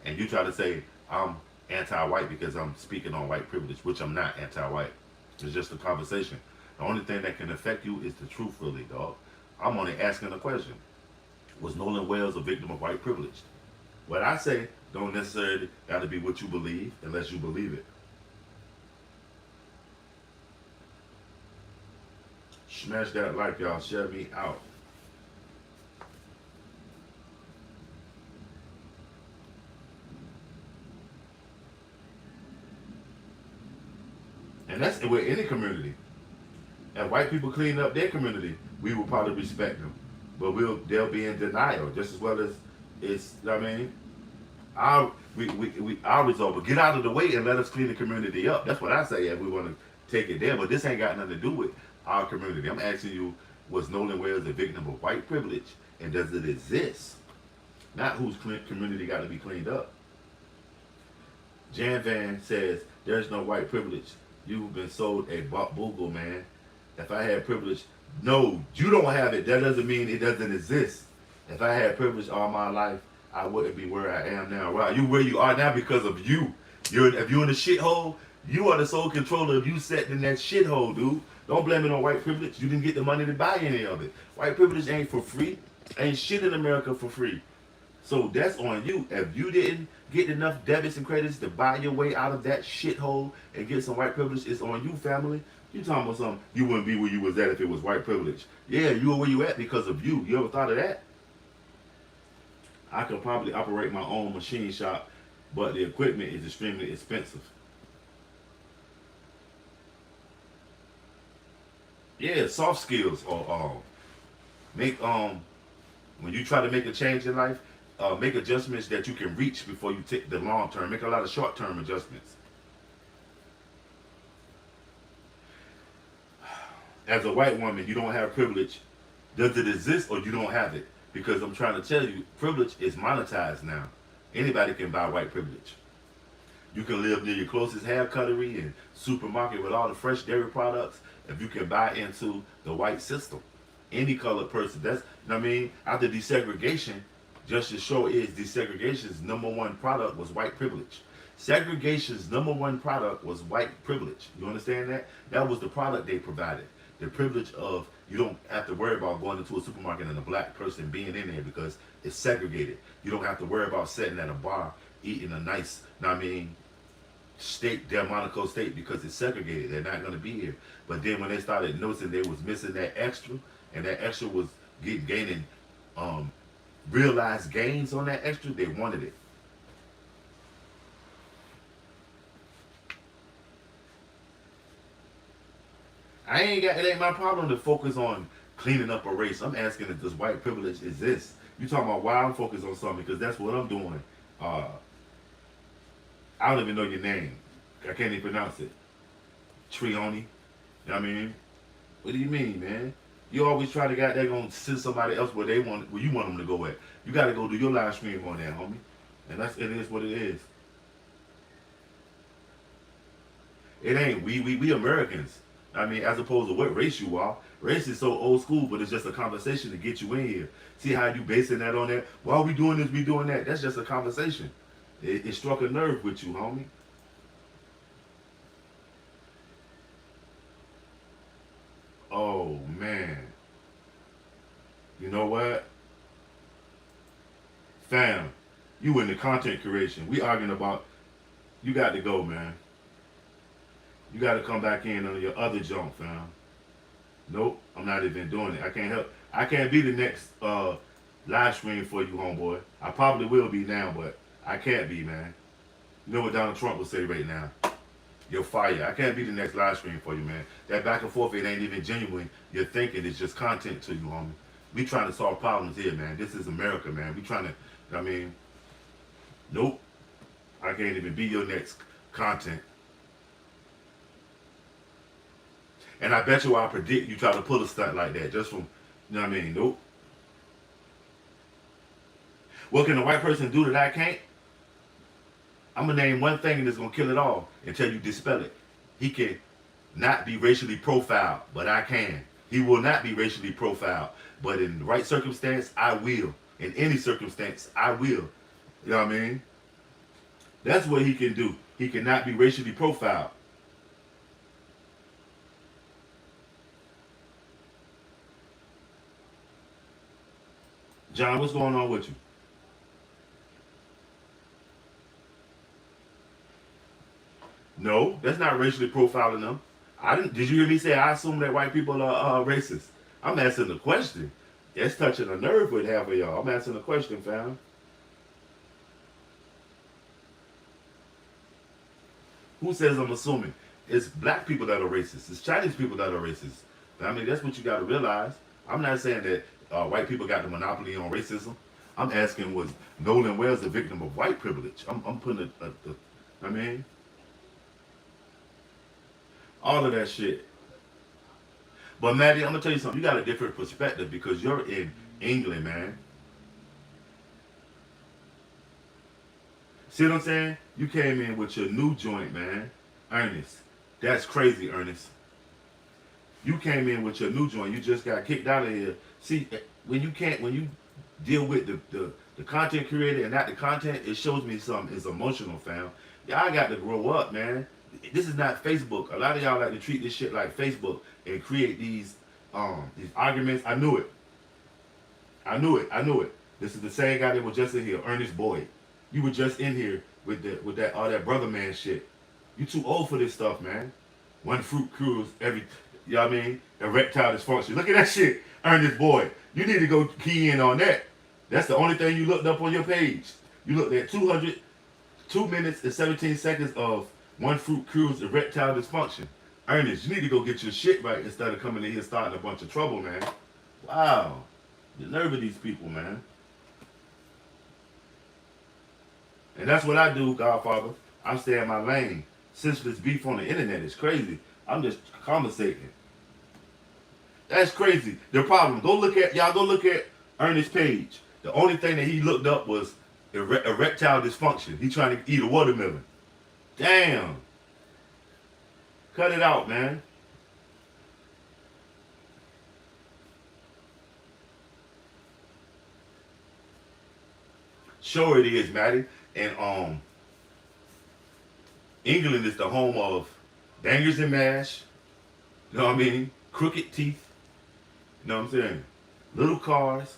and you try to say I'm anti-white because I'm speaking on white privilege, which I'm not anti-white. It's just a conversation. The only thing that can affect you is the truth, really, dog. I'm only asking a question. Was Nolan Wells a victim of white privilege? What I say don't necessarily got to be what you believe unless you believe it. Smash that like, y'all. Share me out. And that's with any community. If white people clean up their community, we will probably respect them. But they'll be in denial just as well as it's, I mean, our result. But get out of the way and let us clean the community up. That's what I say if we want to take it there. But this ain't got nothing to do with our community. I'm asking you, was Nolan Wells a victim of white privilege? And does it exist? Not whose community got to be cleaned up. Jan Van says, there's no white privilege. You've been sold a boogle, man. If I had privilege, no, you don't have it. That doesn't mean it doesn't exist. If I had privilege all my life, I wouldn't be where I am now. Wow, you where you are now because of you. If you're in a shithole, you are the sole controller of you setting in that shithole, dude. Don't blame it on white privilege. You didn't get the money to buy any of it. White privilege ain't for free. Ain't shit in America for free. So that's on you. If you didn't get enough debits and credits to buy your way out of that shithole and get some white privilege, it's on you, family. You talking about something you wouldn't be where you was at if it was white privilege. Yeah, you are where you at because of you. You ever thought of that? I could probably operate my own machine shop, but the equipment is extremely expensive. Yeah, soft skills or make when you try to make a change in life, make adjustments that you can reach before you take the long term. Make a lot of short term adjustments. As a white woman, you don't have privilege. Does it exist or you don't have it? Because I'm trying to tell you, privilege is monetized now. Anybody can buy white privilege. You can live near your closest hair cuttery and supermarket with all the fresh dairy products if you can buy into the white system. Any colored person. That's, you know what I mean? After desegregation, just as sure is desegregation's number one product was white privilege. Segregation's number one product was white privilege. You understand that? That was the product they provided. The privilege of you don't have to worry about going into a supermarket and a black person being in there because it's segregated. You don't have to worry about sitting at a bar eating a nice, you know what I mean, steak, Delmonico steak because it's segregated. They're not going to be here. But then when they started noticing they was missing that extra, and that extra was gaining realized gains on that extra, they wanted it. It ain't my problem to focus on cleaning up a race. I'm asking if this white privilege exists. You talking about why I'm focused on something because that's what I'm doing. I don't even know your name. I can't even pronounce it. Trioni. You know what I mean? What do you mean, man? You always try to get they're gonna send somebody else where you want them to go at. You gotta go do your live stream on that, homie. And it is what it is. It ain't we Americans. I mean, as opposed to what race you are. Race is so old school, but it's just a conversation to get you in here. See how you basing that on that? Why are we doing this? We doing that? That's just a conversation. It struck a nerve with you, homie. Oh man. You know what? Fam, you in the content creation. We arguing about you got to go, man. You got to come back in on your other junk, fam. Nope, I'm not even doing it. I can't help. I can't be the next live stream for you, homeboy. I probably will be now, but I can't be, man. You know what Donald Trump will say right now? You're fired. I can't be the next live stream for you, man. That back and forth, it ain't even genuine. Your thinking is just content to you, homie. We trying to solve problems here, man. This is America, man. We trying to, I mean, nope. I can't even be your next content. And I bet you I predict you try to pull a stunt like that just from, you know what I mean? Nope. What can a white person do that I can't? I'm going to name one thing that's going to kill it all until you dispel it. He can not be racially profiled, but I can. He will not be racially profiled, but in the right circumstance, I will. In any circumstance, I will. You know what I mean? That's what he can do. He cannot be racially profiled. John, what's going on with you? No, that's not racially profiling them. I didn't. Did you hear me say I assume that white people are racist? I'm asking the question. That's touching a nerve with half of y'all. I'm asking the question, fam. Who says I'm assuming? It's black people that are racist. It's Chinese people that are racist. I mean, that's what you got to realize. I'm not saying that white people got the monopoly on racism. I'm asking, was Nolan Wells a victim of white privilege? I'm putting I mean, all of that shit. But Maddie, I'm gonna tell you something. You got a different perspective because you're in England, man. See what I'm saying? You came in with your new joint, man. Ernest. That's crazy, Ernest. You came in with your new joint. You just got kicked out of here. See, when you deal with the content creator and not the content, it shows me something. It's emotional, fam. Y'all got to grow up, man. This is not Facebook. A lot of y'all like to treat this shit like Facebook and create these arguments. I knew it. I knew it. I knew it. This is the same guy that was just in here, Ernest Boyd. You were just in here with that all that brother man shit. You too old for this stuff, man. One fruit cruise every, you know what I mean? Erectile dysfunction. Look at that shit, Ernest Boyd. You need to go key in on that. That's the only thing you looked up on your page. You looked at 2 minutes and 17 seconds of one fruit cruise erectile dysfunction. Ernest, you need to go get your shit right instead of coming in here starting a bunch of trouble, man. Wow. The nerve of these people, man. And that's what I do, Godfather. I stay in my lane. Senseless beef on the internet is crazy. I'm just conversating. That's crazy. The problem. Go look at Ernest's page. The only thing that he looked up was erectile dysfunction. He trying to eat a watermelon. Damn. Cut it out, man. Sure it is, Maddie. And England is the home of bangers and mash. You know what I mean? Crooked teeth. You know what I'm saying? Little cars.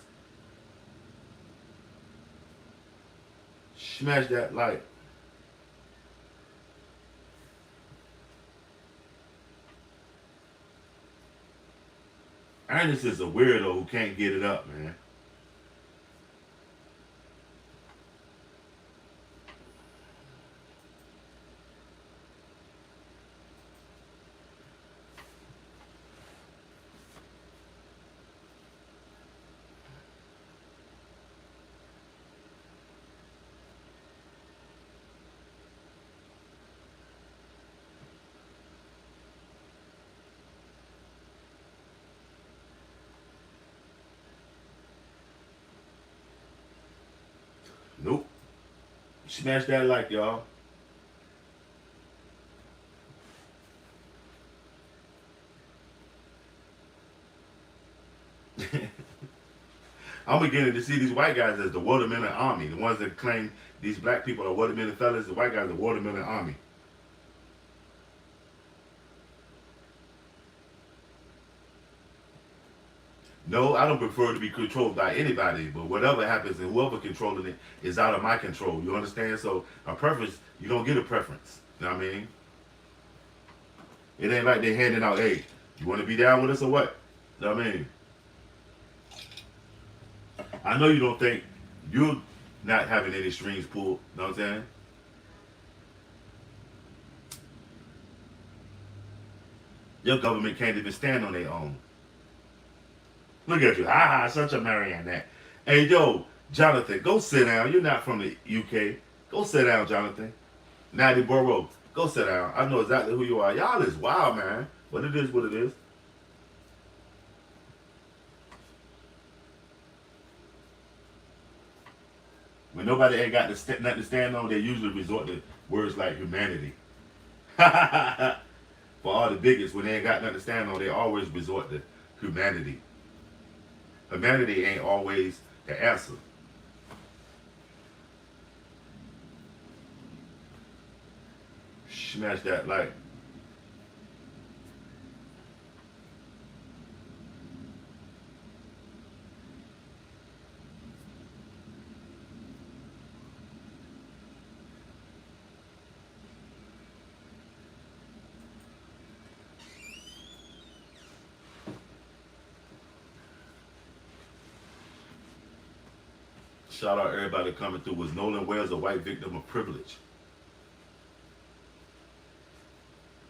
Smash that like. Ernest is a weirdo who can't get it up, man. Nope. Smash that like, y'all. I'm beginning to see these white guys as the watermelon army. The ones that claim these black people are watermelon fellas, the white guys are watermelon army. No, I don't prefer to be controlled by anybody, but whatever happens and whoever controlling it is out of my control. You understand? So a preference, you don't get a preference. You know what I mean? It ain't like they handing out, hey, you want to be down with us or what? You know what I mean? I know you don't think you're not having any strings pulled. You know what I'm saying? Your government can't even stand on their own. Look at you. Such a marionette. Hey, yo, Jonathan, go sit down. You're not from the UK. Go sit down, Jonathan. Natty Borough, go sit down. I know exactly who you are. Y'all is wild, man. But it is what it is. When nobody ain't got nothing to stand on, they usually resort to words like humanity. For all the bigots, when they ain't got nothing to stand on, they always resort to humanity. Humanity ain't always the answer. Smash that like. Shout out everybody coming through. Was Nolan Wells a white victim of privilege?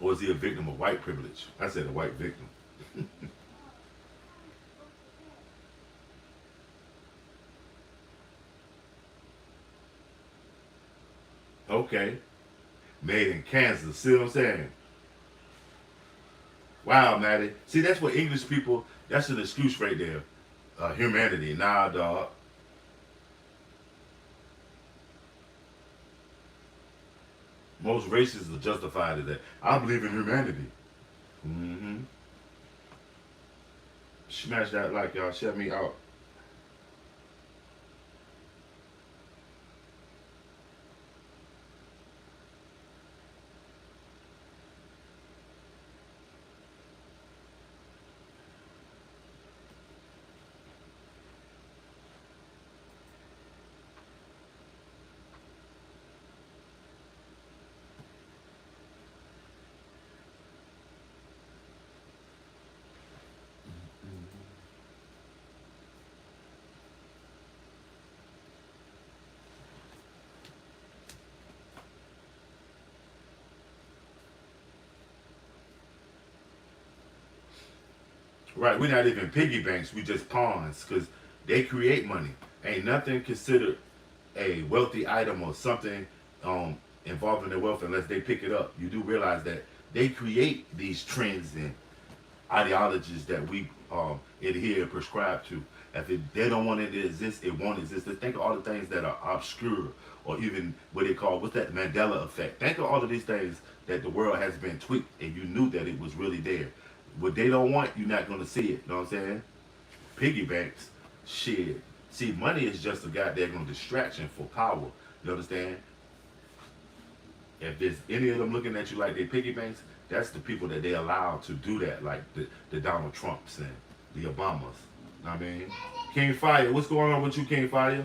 Or is he a victim of white privilege? I said a white victim. Okay. Made in Kansas. See what I'm saying? Wow, Maddie. See, that's what English people, that's an excuse right there. Humanity. Nah, dog. Most races are justified in that. I believe in humanity. Mm-hmm. Smash that like, y'all. Shut me out. Right, we're not even piggy banks. We just pawns because they create money. Ain't nothing considered a wealthy item or something involving their wealth unless they pick it up. You do realize that they create these trends and ideologies that we adhere and prescribe to. If they don't want it to exist, it won't exist. Think of all the things that are obscure or even what they call, what's that, Mandela effect. Think of all of these things that the world has been tweaked and you knew that it was really there. What they don't want, you're not going to see it. You know what I'm saying? Piggy banks, shit. See, money is just a goddamn distraction for power. You understand? If there's any of them looking at you like they piggy banks, that's the people that they allow to do that, like the Donald Trumps and the Obamas. Know what I mean? King Fire, what's going on with you, King Fire?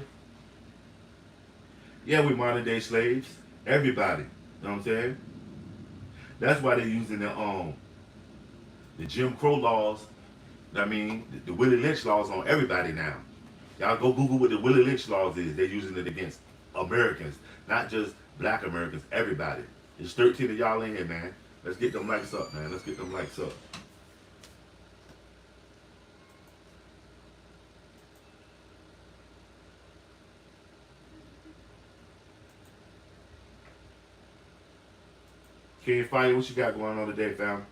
Yeah, we modern day slaves. Everybody. You know what I'm saying? That's why they're using the Jim Crow laws. I mean, the Willie Lynch laws on everybody now. Y'all go Google what the Willie Lynch laws is. They're using it against Americans, not just black Americans, everybody. There's 13 of y'all in here, man. Let's get them likes up, man. Let's get them likes up. King Fire, what you got going on today, fam?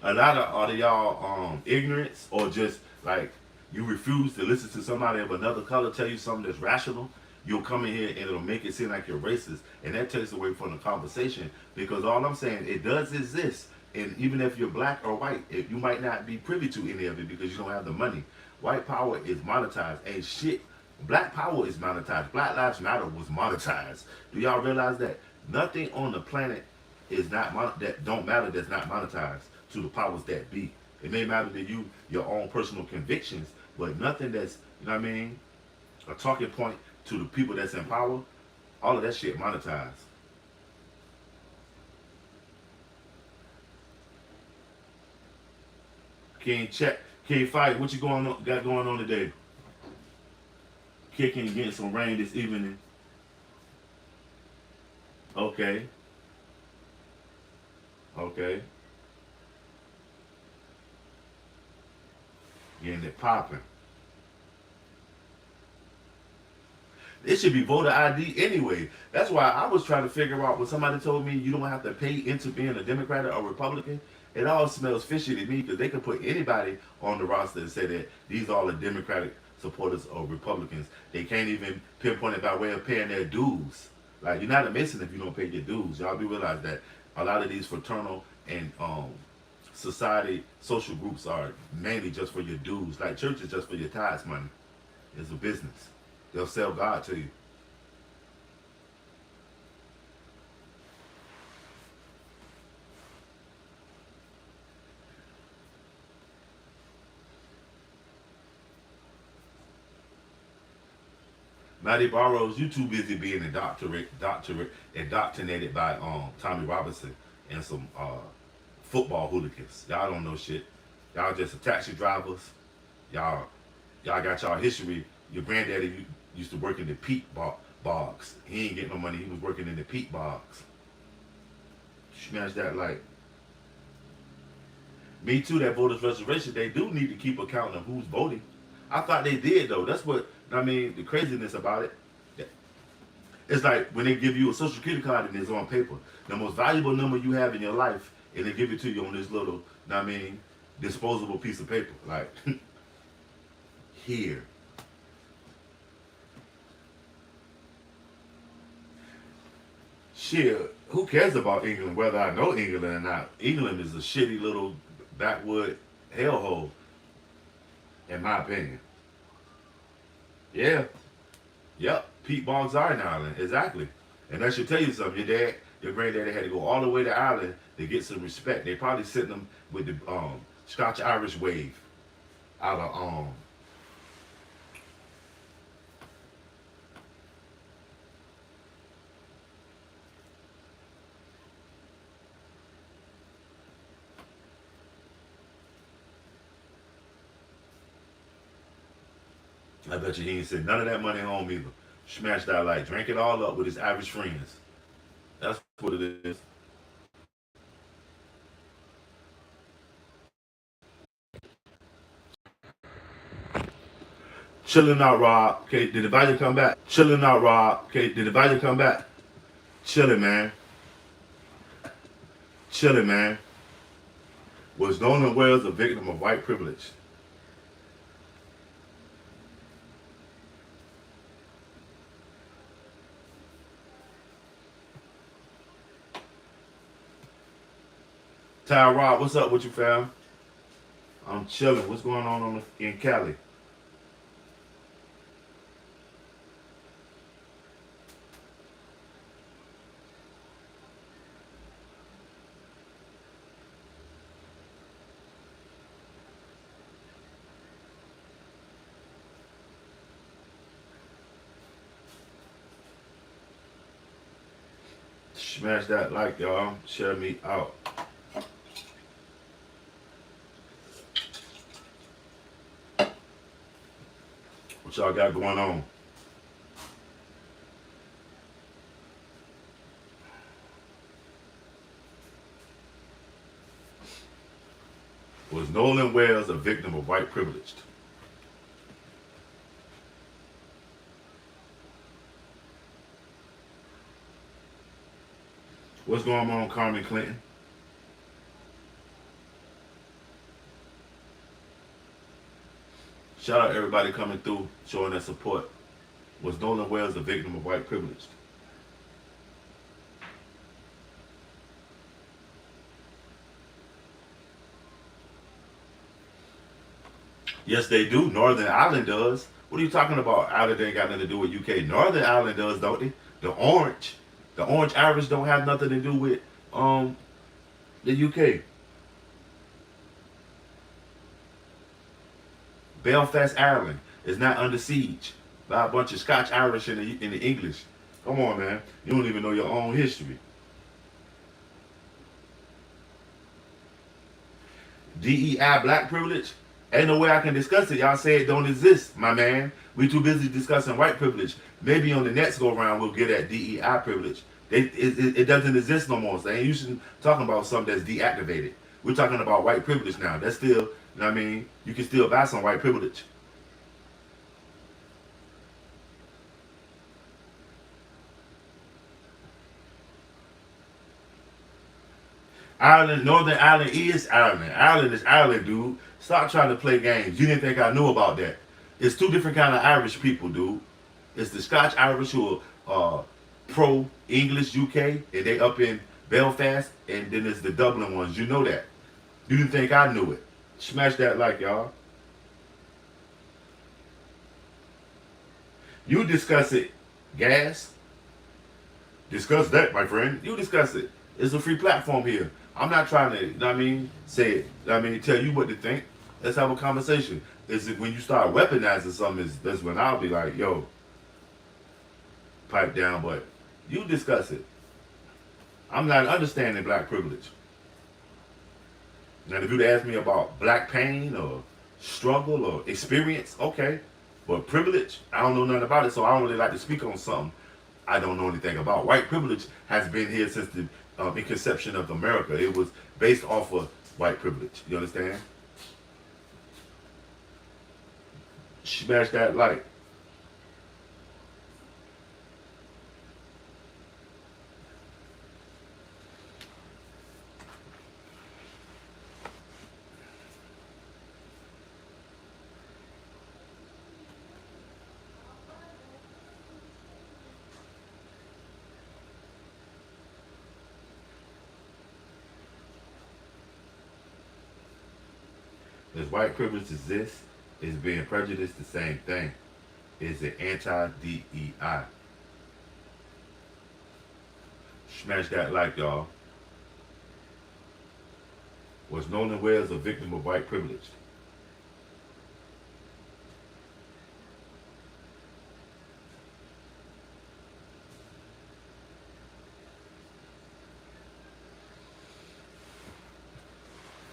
A lot of y'all ignorance or just like you refuse to listen to somebody of another color tell you something that's rational. You'll come in here and it'll make it seem like you're racist, and that takes away from the conversation. Because all I'm saying, it does exist, and even if you're black or white, if you might not be privy to any of it because you don't have the money. White power is monetized, and shit. Black power is monetized. Black Lives Matter was monetized. Do y'all realize that nothing on the planet is not that don't matter that's not monetized to the powers that be? It may matter to you, your own personal convictions, but nothing that's, you know what I mean, a talking point to the people that's in power, all of that shit monetized. King check, King fight. What you got going on today? Kicking, getting some rain this evening. Okay, okay, getting it popping. It should be voter ID anyway. That's why I was trying to figure out when somebody told me you don't have to pay into being a Democrat or Republican. It all smells fishy to me because they could put anybody on the roster and say that these all are Democratic supporters of Republicans. They can't even pinpoint it by way of paying their dues. Like, you're not a Mason if you don't pay your dues. Y'all do realize that a lot of these fraternal and society social groups are mainly just for your dues. Like, church is just for your tithes money. It's a business. They'll sell God to you. Matty Barrows, you too busy being indoctrinated by Tommy Robinson and some football hooligans. Y'all don't know shit. Y'all just taxi drivers. Y'all y'all got y'all history. Your granddaddy used to work in the peat bogs. He ain't getting no money. He was working in the peat bogs. Smash that like. Me too, that voters reservation, they do need to keep account of who's voting. I thought they did though. That's what I mean, the craziness about it. It's like when they give you a social security card and it's on paper. The most valuable number you have in your life, and they give it to you on this little, I mean, disposable piece of paper. Like here. Shit, who cares about England, whether I know England or not? England is a shitty little backwood hellhole, in my opinion. Yeah. Yep. Pete Boggs are in Ireland. Exactly. And that should tell you something. Your granddaddy had to go all the way to Ireland to get some respect. They probably sent them with the Scotch Irish wave out of I bet you he ain't sent none of that money home either. Smashed that light, drank it all up with his average friends. That's what it is. Chilling out, Rob. Okay, did the value come back? Chilling out, Rob. Okay, did the value come back? Chilling, man. Chilling, man. Was Nolan Wells a victim of white privilege? Ty Rob, what's up with you, fam? I'm chilling. What's going on in Cali? Smash that like, y'all. Share me out. What y'all got going on? Was Nolan Wells a victim of white privilege? What's going on, Carmen Clinton? Shout out everybody coming through, showing their support. Was Nolan Wells a victim of white privilege? Yes, they do. Northern Ireland does. What are you talking about? Ireland ain't got nothing to do with UK. Northern Ireland does, don't they? The orange Irish don't have nothing to do with the UK. Belfast, Ireland is not under siege by a bunch of Scotch Irish in the English. Come on, man. You don't even know your own history. DEI black privilege? Ain't no way I can discuss it. Y'all say it don't exist, my man. We too busy discussing white privilege. Maybe on the next go around we'll get at DEI privilege. It doesn't exist no more. So ain't you should talking about something that's deactivated. We're talking about white privilege now. That's still, you know what I mean? You can still buy some white privilege. Ireland, Northern Ireland is Ireland. Ireland is Ireland, dude. Stop trying to play games. You didn't think I knew about that. It's two different kind of Irish people, dude. It's the Scotch Irish who are pro English UK and they up in Belfast, and then there's the Dublin ones. You know that. You didn't think I knew it. Smash that like, y'all. You discuss it, gas. Discuss that, my friend. You discuss it. It's a free platform here. I'm not trying to, you know what I mean, say it. You know what I mean, tell you what to think. Let's have a conversation. Is it when you start weaponizing something, that's when I'll be like, yo, pipe down, but you discuss it. I'm not understanding black privilege. Now, if you'd ask me about black pain or struggle or experience, okay. But privilege, I don't know nothing about it, so I don't really like to speak on something I don't know anything about. White privilege has been here since the inception of America. It was based off of white privilege. You understand? Smash that like. Does white privilege exist? Is being prejudiced the same thing? Is it anti-DEI? Smash that like, y'all. Was Nolan Wells a victim of white privilege?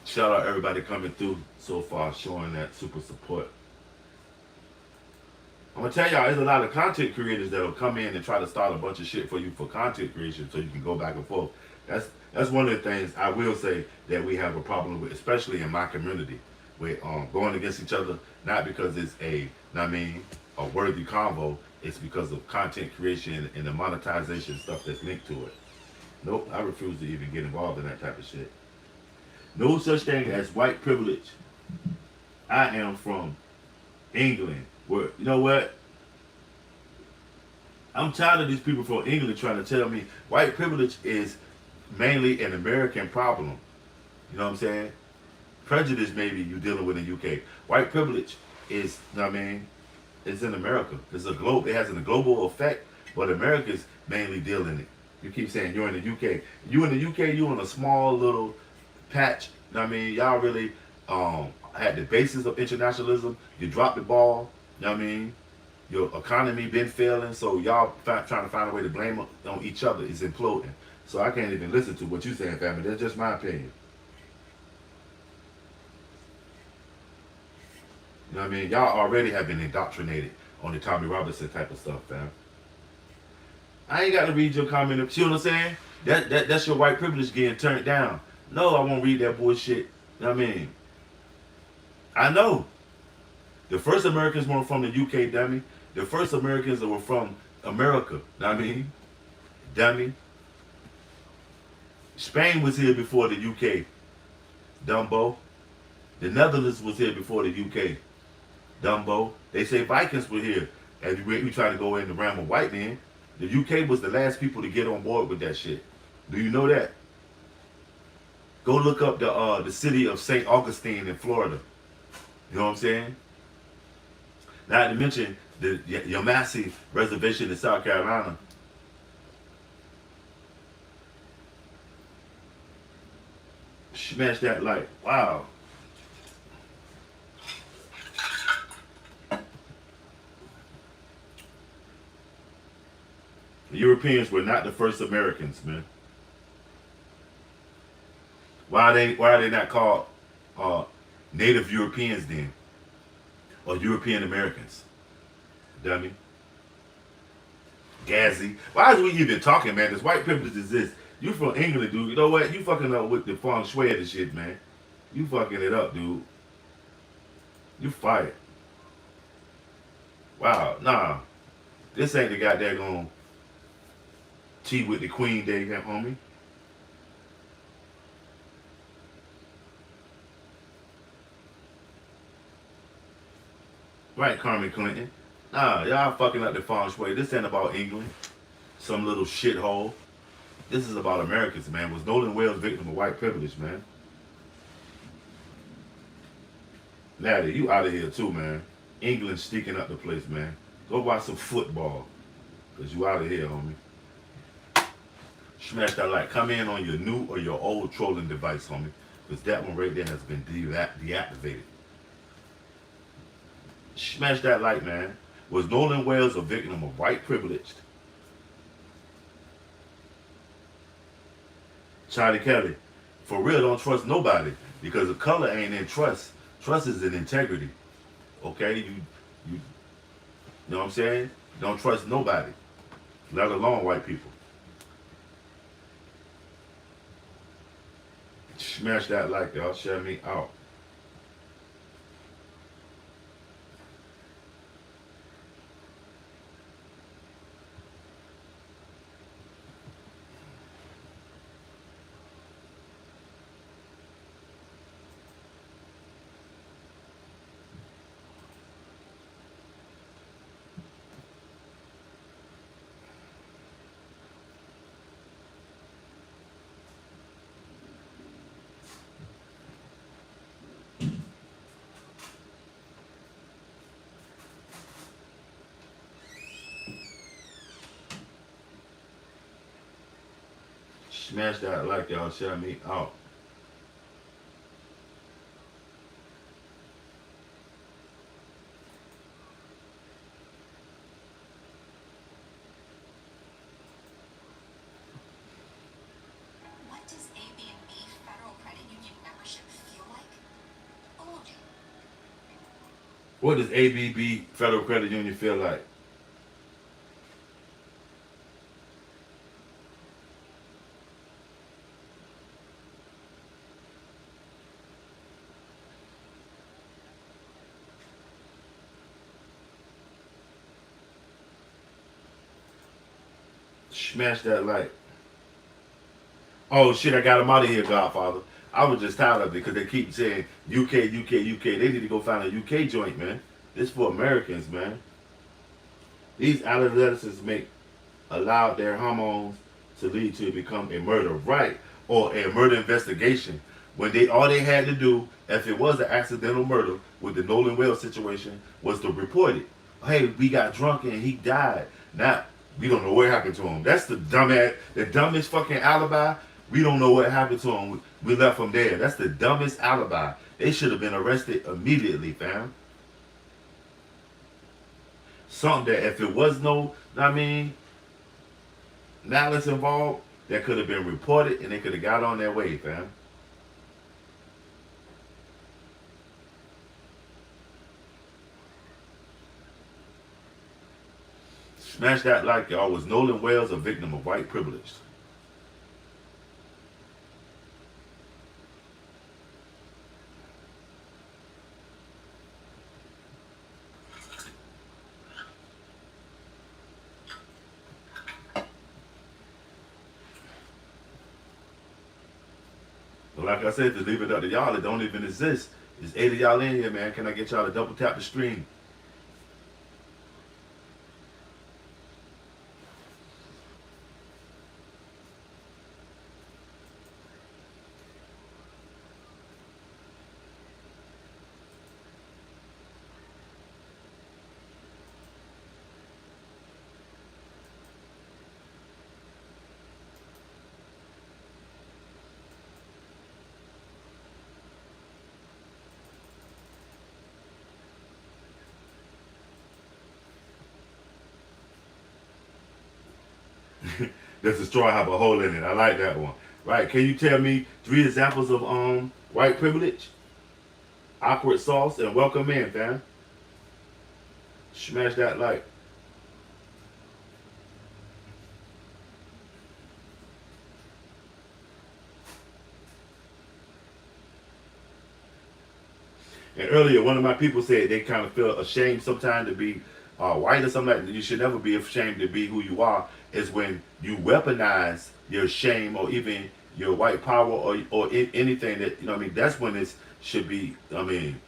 Shout out everybody coming through so far, showing that super support. I'm gonna tell y'all, there's a lot of content creators that'll come in and try to start a bunch of shit for you for content creation, so you can go back and forth. That's one of the things I will say that we have a problem with, especially in my community, with going against each other. Not because it's a worthy convo. It's because of content creation and the monetization stuff that's linked to it. Nope, I refuse to even get involved in that type of shit. No such thing as white privilege. I am from England. Where, you know what? I'm tired of these people from England trying to tell me white privilege is mainly an American problem. You know what I'm saying? Prejudice maybe you're dealing with in the UK. White privilege is, you know what I mean, it's in America. It has a global effect, but America's mainly dealing it. You keep saying you're in the UK. You in the UK, you in a small little patch. You know what I mean? Y'all really had the basis of internationalism. You dropped the ball. You know what I mean? Your economy been failing, so y'all trying to find a way to blame on each other. It's imploding. So I can't even listen to what you're saying, family. That's just my opinion. You know what I mean? Y'all already have been indoctrinated on the Tommy Robinson type of stuff, fam. I ain't got to read your comment. See what I'm saying? That's your white privilege getting turned down. No, I won't read that bullshit. You know what I mean? I know. The first Americans weren't from the UK, dummy. The first Americans that were from America. You know what I mean? Dummy. Spain was here before the UK. Dumbo. The Netherlands was here before the UK. Dumbo. They say Vikings were here. And we trying to go in the realm of white men. The UK was the last people to get on board with that shit. Do you know that? Go look up the city of St. Augustine in Florida. You know what I'm saying? Not to mention the Yamasee Reservation in South Carolina. Smash that like, wow. The Europeans were not the first Americans, man. Why are they not called Native Europeans then? Or European Americans? Dummy. Gazzy. Why is we even talking, man? This white privilege exists. You from England, dude. You know what? You fucking up with the feng shui and shit, man. You fucking it up, dude. You fired. Wow, nah. This ain't the goddamn gonna tea with the queen day, homie. Right, Carmen Clinton. Nah, y'all fucking up the feng shui. This ain't about England, some little shithole. This is about Americans, man. Was Nolan Wales victim of white privilege, man? Natty, you out of here too, man. England sneaking up the place, man. Go watch some football. Cause you out of here, homie. Smash that like. Come in on your new or your old trolling device, homie. Because that one right there has been deactivated. Smash that like, man. Was Nolan Wales a victim of white privilege? Charlie Kelly, for real, don't trust nobody because the color ain't in trust. Trust is in integrity. Okay, you know what I'm saying? Don't trust nobody, let alone white people. Smash that like, y'all. Share me out. Smash that like, y'all. Share me out. What does AB&B Federal Credit Union membership feel like? Old. What does ABB Federal Credit Union feel like? Smash that like. Oh shit, I got them out of here, Godfather. I was just tired of it because they keep saying UK, UK, UK. They need to go find a UK joint, man. This for Americans, man. These adolescents make allowed their hormones to lead to become a murder, right? Or a murder investigation. When they all they had to do, if it was an accidental murder with the Nolan Wales situation, was to report it. Hey, we got drunk and he died. Now we don't know what happened to him. That's the dumbest fucking alibi. We don't know what happened to him. We left him there. That's the dumbest alibi. They should have been arrested immediately, fam. Something that if it was no, I mean, malice involved, that could have been reported and they could have got on their way, fam. Smash that like, y'all. Was Nolan Wales a victim of white privilege? But like I said, to leave it up to y'all, it don't even exist. There's 8 of y'all in here, man. Can I get y'all to double tap the screen? Does the straw have a hole in it? I like that one. Right? Can you tell me 3 examples of white privilege? Awkward sauce and welcome in, fam. Smash that like. And earlier, one of my people said they kind of feel ashamed sometimes to be white or something like that. You should never be ashamed to be who you are. Is when you weaponize your shame or even your white power or anything that, you know what I mean, that's when it should be, I mean,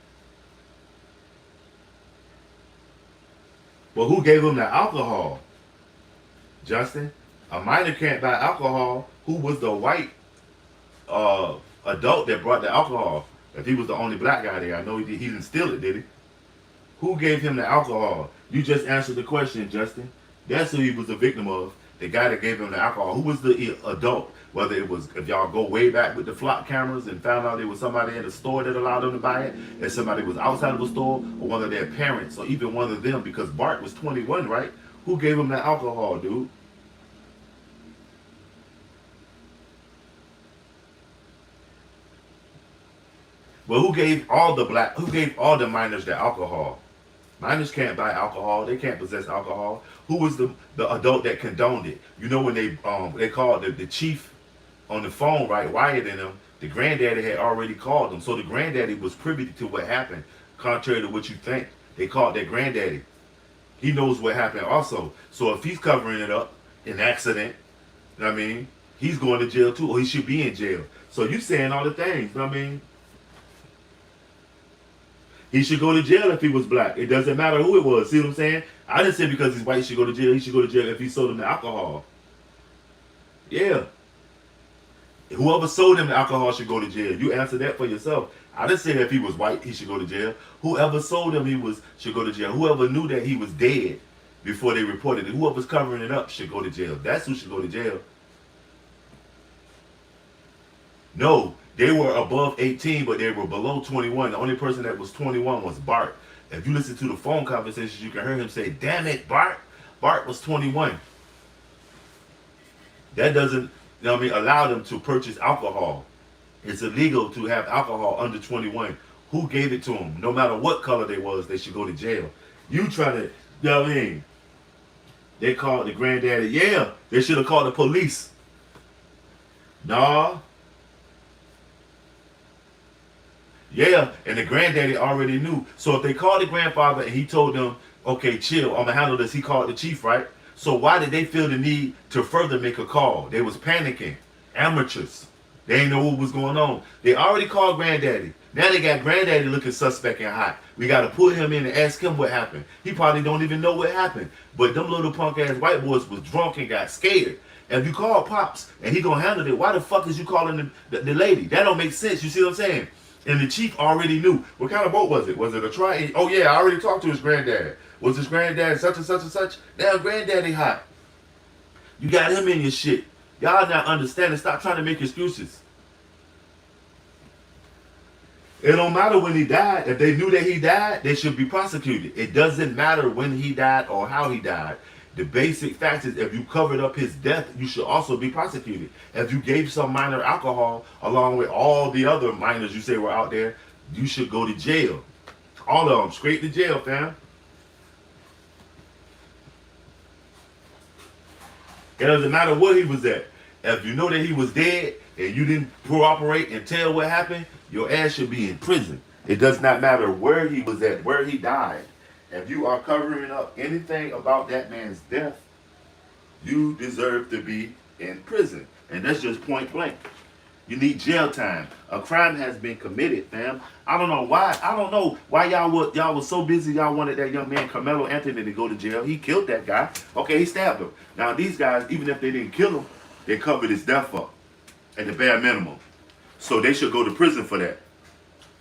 But who gave him the alcohol? Justin? A minor can't buy alcohol. Who was the white uh, adult that brought the alcohol? If he was the only black guy there, I know he didn't steal it, did he? Who gave him the alcohol? You just answered the question, Justin. That's who he was a victim of. The guy that gave him the alcohol. Who was the adult? Whether it was, if y'all go way back with the flock cameras and found out there was somebody in the store that allowed them to buy it, and somebody was outside of the store, or one of their parents, or even one of them, because Bart was 21, right? Who gave him the alcohol, dude? Well, who gave all the minors the alcohol? Minors can't buy alcohol. They can't possess alcohol. Who was the adult that condoned it? You know when they called the chief on the phone, right? Wyatt and them. The granddaddy had already called them, so the granddaddy was privy to what happened. Contrary to what you think, they called their granddaddy. He knows what happened also. So if he's covering it up, an accident, you know what I mean, he's going to jail too, or he should be in jail. So you saying all the things, you know what I mean? He should go to jail if he was black. It doesn't matter who it was. See what I'm saying? I didn't say because he's white he should go to jail. He should go to jail if he sold him the alcohol. Yeah. Whoever sold him the alcohol should go to jail. You answer that for yourself. I didn't say that if he was white he should go to jail. Whoever sold him should go to jail. Whoever knew that he was dead before they reported it, whoever's covering it up should go to jail. That's who should go to jail. No, they were above 18, but they were below 21. The only person that was 21 was Bart. If you listen to the phone conversations, you can hear him say, "Damn it, Bart." Bart was 21. That doesn't, you know what I mean, allow them to purchase alcohol. It's illegal to have alcohol under 21. Who gave it to them? No matter what color they was, they should go to jail. You trying to, you know what I mean? They called the granddaddy. Yeah, they should have called the police. Nah. Yeah, and the granddaddy already knew. So if they called the grandfather and he told them, okay, chill, I'm gonna handle this, he called the chief, right? So why did they feel the need to further make a call? They was panicking. Amateurs. They didn't know what was going on. They already called granddaddy. Now they got granddaddy looking suspect and hot. We gotta put him in and ask him what happened. He probably don't even know what happened. But them little punk ass white boys was drunk and got scared. And if you call Pops and he gonna handle it, why the fuck is you calling the lady? That don't make sense. You see what I'm saying? And the chief already knew. What kind of boat was it? Was it a tri? Oh yeah, I already talked to his granddad. Was his granddad such and such and such? Now granddaddy hot. You got him in your shit. Y'all not understanding. Stop trying to make excuses. It don't matter when he died. If they knew that he died, they should be prosecuted. It doesn't matter when he died or how he died. The basic fact is if you covered up his death, you should also be prosecuted. If you gave some minor alcohol along with all the other minors you say were out there, you should go to jail. All of them, straight to jail, fam. It doesn't matter where he was at. If you know that he was dead and you didn't cooperate and tell what happened, your ass should be in prison. It does not matter where he was at, where he died. If you are covering up anything about that man's death, you deserve to be in prison. And that's just point blank. You need jail time. A crime has been committed, fam. I don't know why. I don't know why y'all was so busy. Y'all wanted that young man Carmelo Anthony to go to jail. He killed that guy. Okay, he stabbed him. Now these guys, even if they didn't kill him, they covered his death up at the bare minimum. So they should go to prison for that.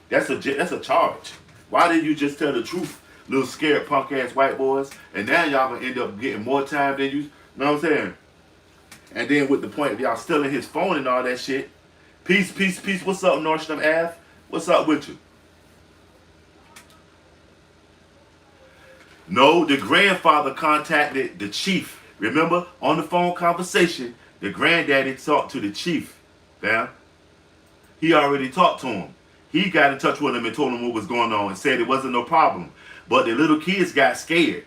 That's a charge. Why didn't you just tell the truth? Little scared punk ass white boys, and now y'all gonna end up getting more time than you know what I'm saying? And then with the point of y'all stealing his phone and all that shit. Peace, peace, peace. What's up, Nordstrom Ave? What's up with you? No, the grandfather contacted the chief. Remember, on the phone conversation, the granddaddy talked to the chief. Fam. He already talked to him. He got in touch with him and told him what was going on and said it wasn't no problem. But the little kids got scared.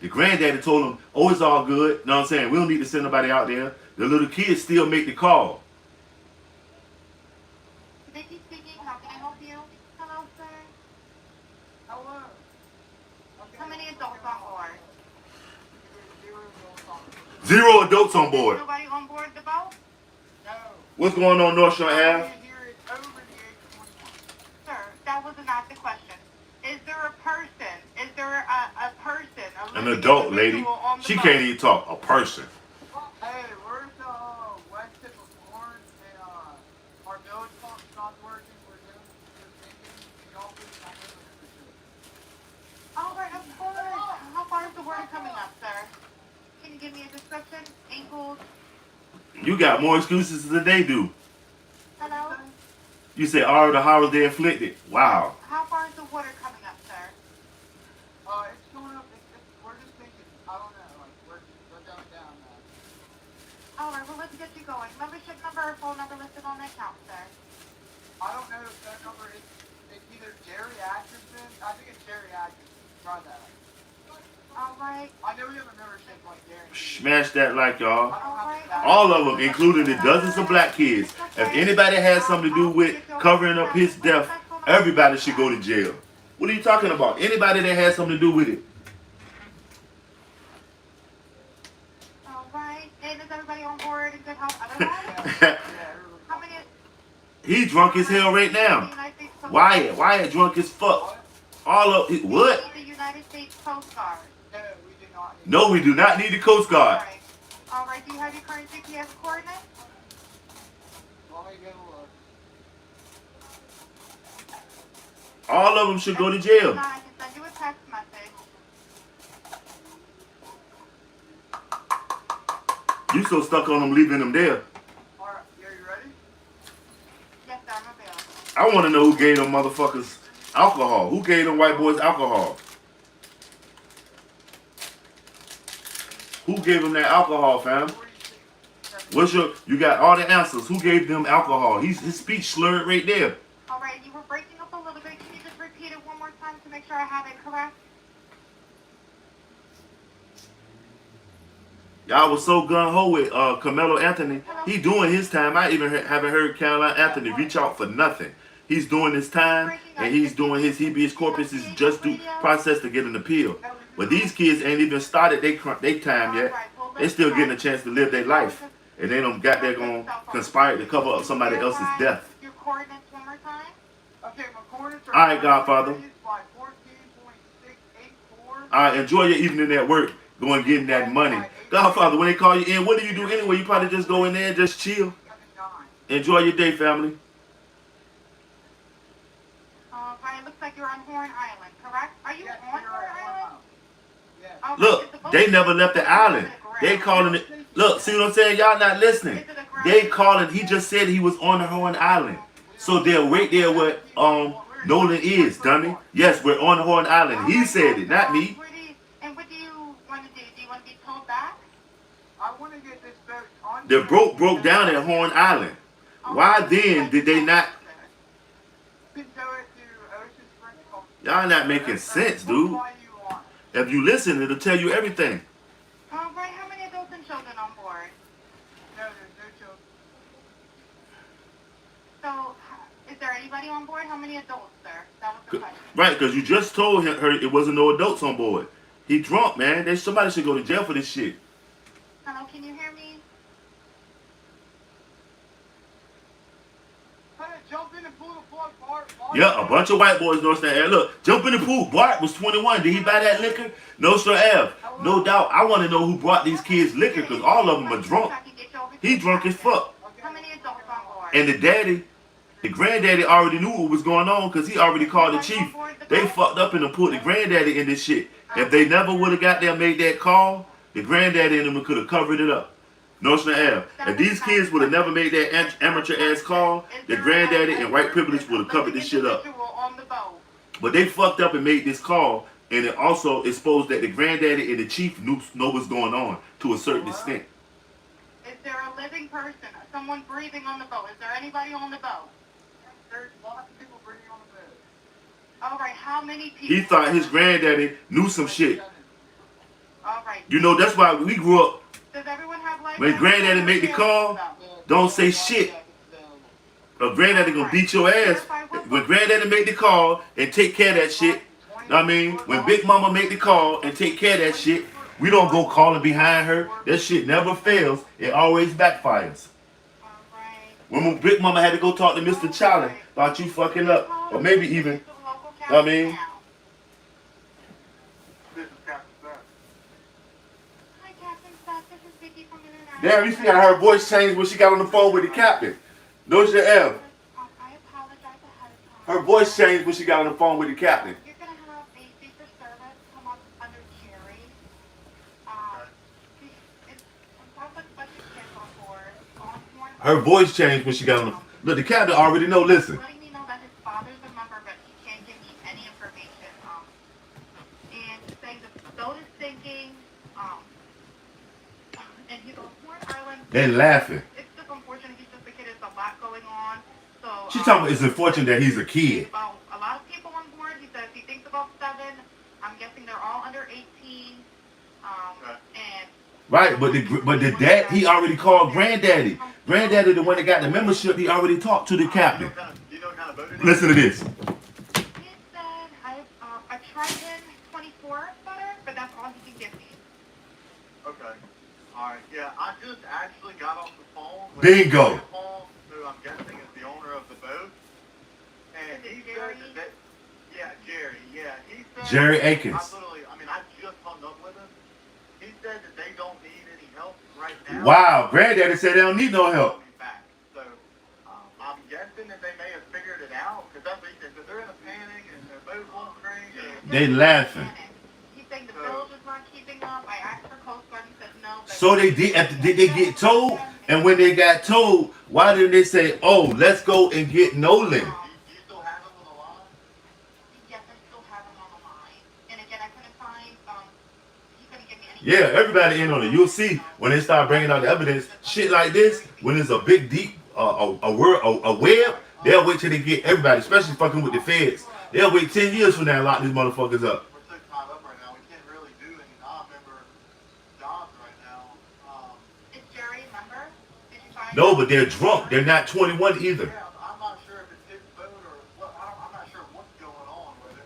The granddaddy told them, oh, it's all good. Know what I'm saying? We don't need to send nobody out there. The little kids still make the call. Vicky speaking. How can I help you? Hello, sir. Hello. How many adults on board? 0 adults on board. Nobody on board the boat? No. What's going on, Nordstrom Ave? Sir, that was not the question. Is there a person? Is there a person An adult lady. She can't even talk. A person. Hey, where's the west tip of Florence and our village pump not working? We're doing the thinking. Can y'all please come over here and shit? All right, of course. How far is the water coming up, sir? Can you give me a description? Ankles? You got more excuses than they do. Hello? You say all the horrors they inflicted. Wow. How far is the water coming up, sir? It's going up. We're just thinking. I don't know. Like we're going down now. All right, well, let's get you going. Membership number or phone number listed on the account, sir. I don't know if that number is. It's either Jerry Atkinson. I think it's Jerry Atkinson. Try that. All right. I know we have a membership like Jerry. Smash that like y'all. All right. All of them, including the dozens of black kids. If anybody has something to do with covering up his death, everybody should go to jail. What are you talking about? Anybody that has something to do with it. All right. And is everybody on board in good health otherwise? How many? He drunk as hell right now. Wyatt drunk as fuck. All of it. What? The United States Coast Guard. No, we do not need. No, we do not need the Coast Guard. All right. Do you have your current GPS coordinates? Let me go look. All of them should go to jail. I can send you a text message. You so stuck on them leaving them there. Alright, are you ready? Yes, sir. I'm available. I want to know who gave them motherfuckers alcohol. Who gave them white boys alcohol? Who gave them that alcohol, fam? You got all the answers. Who gave them alcohol? His speech slurred right there. All right, you were breaking up a little bit. Can you just repeat it one more time to make sure I have it correct? Y'all was so gung-ho with Carmelo Anthony. He doing his time. I even haven't heard Caroline Anthony reach out for nothing. He's doing his time, and he's doing his habeas corpus is just due process to get an appeal. But these kids ain't even started their time yet. They still getting a chance to live their life. And they don't got there going to conspire to cover up somebody else's death. Your coordinates one more time? Okay, my coordinates are. All right, Godfather. By 14.684. All right, enjoy your evening at work. Go and get that money. Godfather, when they call you in, what do you do anyway? You probably just go in there and just chill. Enjoy your day, family. It looks like you're on Horn Island, correct? Are you on Horn Island? Yeah. Look, they never left the island. They calling it. Look, see what I'm saying? Y'all not listening. They calling. He just said he was on the Horn Island. So they're right there where Nolan is, dummy. Yes, we're on the Horn Island. He said it, not me. And what do you want to do? Do you want to be pulled back? I want to get this boat on. The boat broke down at Horn Island. Why then did they not? Y'all not making sense, dude. If you listen, it'll tell you everything. All right, how many adults and children on board? No, there's no children. So, is there anybody on board? How many adults, sir? That was the question. Right, because you just told her it wasn't no adults on board. He drunk, man. Somebody should go to jail for this shit. Hello, can you hear me? Jump in and pull the plug, Bart. Yeah, a bunch of white boys don't stand there. Look, jump in the pool. Bart was 21. Did he buy that liquor? No, sir, Ave. No doubt. I want to know who brought these kids liquor because all of them are drunk. He drunk as fuck. How many adults on board? And the granddaddy already knew what was going on because he already called the chief. They fucked up and put the granddaddy in this shit. If they never would have got there and made that call, the granddaddy and them could have covered it up. Notion Ave. If these kids would have never made that amateur ass call, the granddaddy and white privilege would have covered this shit up. But they fucked up and made this call, and it also exposed that the granddaddy and the chief know what's going on to a certain extent. Is there a living person, someone breathing on the boat? Is there anybody on the boat? There's lots of people breathing on the boat. All right, how many people? He thought his granddaddy knew some shit. All right. You know, that's why we grew up. Does everyone have life? When granddaddy make the call, don't say shit. Or granddaddy gonna beat your ass. When granddaddy make the call and take care of that shit, I mean, when Big Mama make the call and take care of that shit, we don't go calling behind her. That shit never fails. It always backfires. When Big Mama had to go talk to Mr. Charlie about you fucking up, or maybe even, I mean, Seth, this is Vicky from International. Damn, you see how her voice changed when she got on the phone with the captain. Notice your L. I apologize ahead of time. Her voice changed when she got on the phone with the captain. You're gonna have a fee for service come up under Jerry. It's sounds like a bunch of kids on board. Her voice changed when she got on the. Look, the captain already know. Listen. Letting me know that his father's a member, but he can't give me any information. And saying the boat is sinking. And he's on Horn Island. They laughing. It's just unfortunate. He's just a kid. There's a lot going on. So She talking about it's unfortunate that he's a kid. about a lot of people on board. He says he thinks about 7. I'm guessing they're all under 18. And Right, but the dad, he already called granddaddy. Granddaddy, the one that got the membership, he already talked to the captain. Listen to this. he said I tried in 24 butter, but that's all he can give me. Okay. Alright, yeah, I just actually got off the phone with Bingo. Paul, who I'm guessing is the owner of the boat. And Is it he Jerry? said that, yeah, Jerry, yeah. He said, Jerry Akins. I just hung up with him. He said that they don't need any help right now. Wow, granddaddy said they don't need no help. Back. So, I'm guessing that they may have figured it out, because that's what he said, because they're in a panic and their boat won't drink. They laughing. He's saying the bills is not keeping up. I asked for Coast Guard. He said no. So they did they get told? And when they got told, why didn't they say, oh, let's go and get Nolan? Do you still have him on the line? Yes, I still have him on the line. And again, I couldn't find, he couldn't give me any. Yeah, everybody in on it. You'll see when they start bringing out the evidence, shit like this, when it's a big, deep, a web, they'll wait till they get everybody, especially fucking with the feds. They'll wait 10 years from now and lock these motherfuckers up. We're so tied up right now, we can't really do any non-member jobs right now. Is Jerry a member? Did you find No, but they're drunk. They're not 21 either. Yeah, I'm not sure if it's his boat or what. I'm not sure what's going on with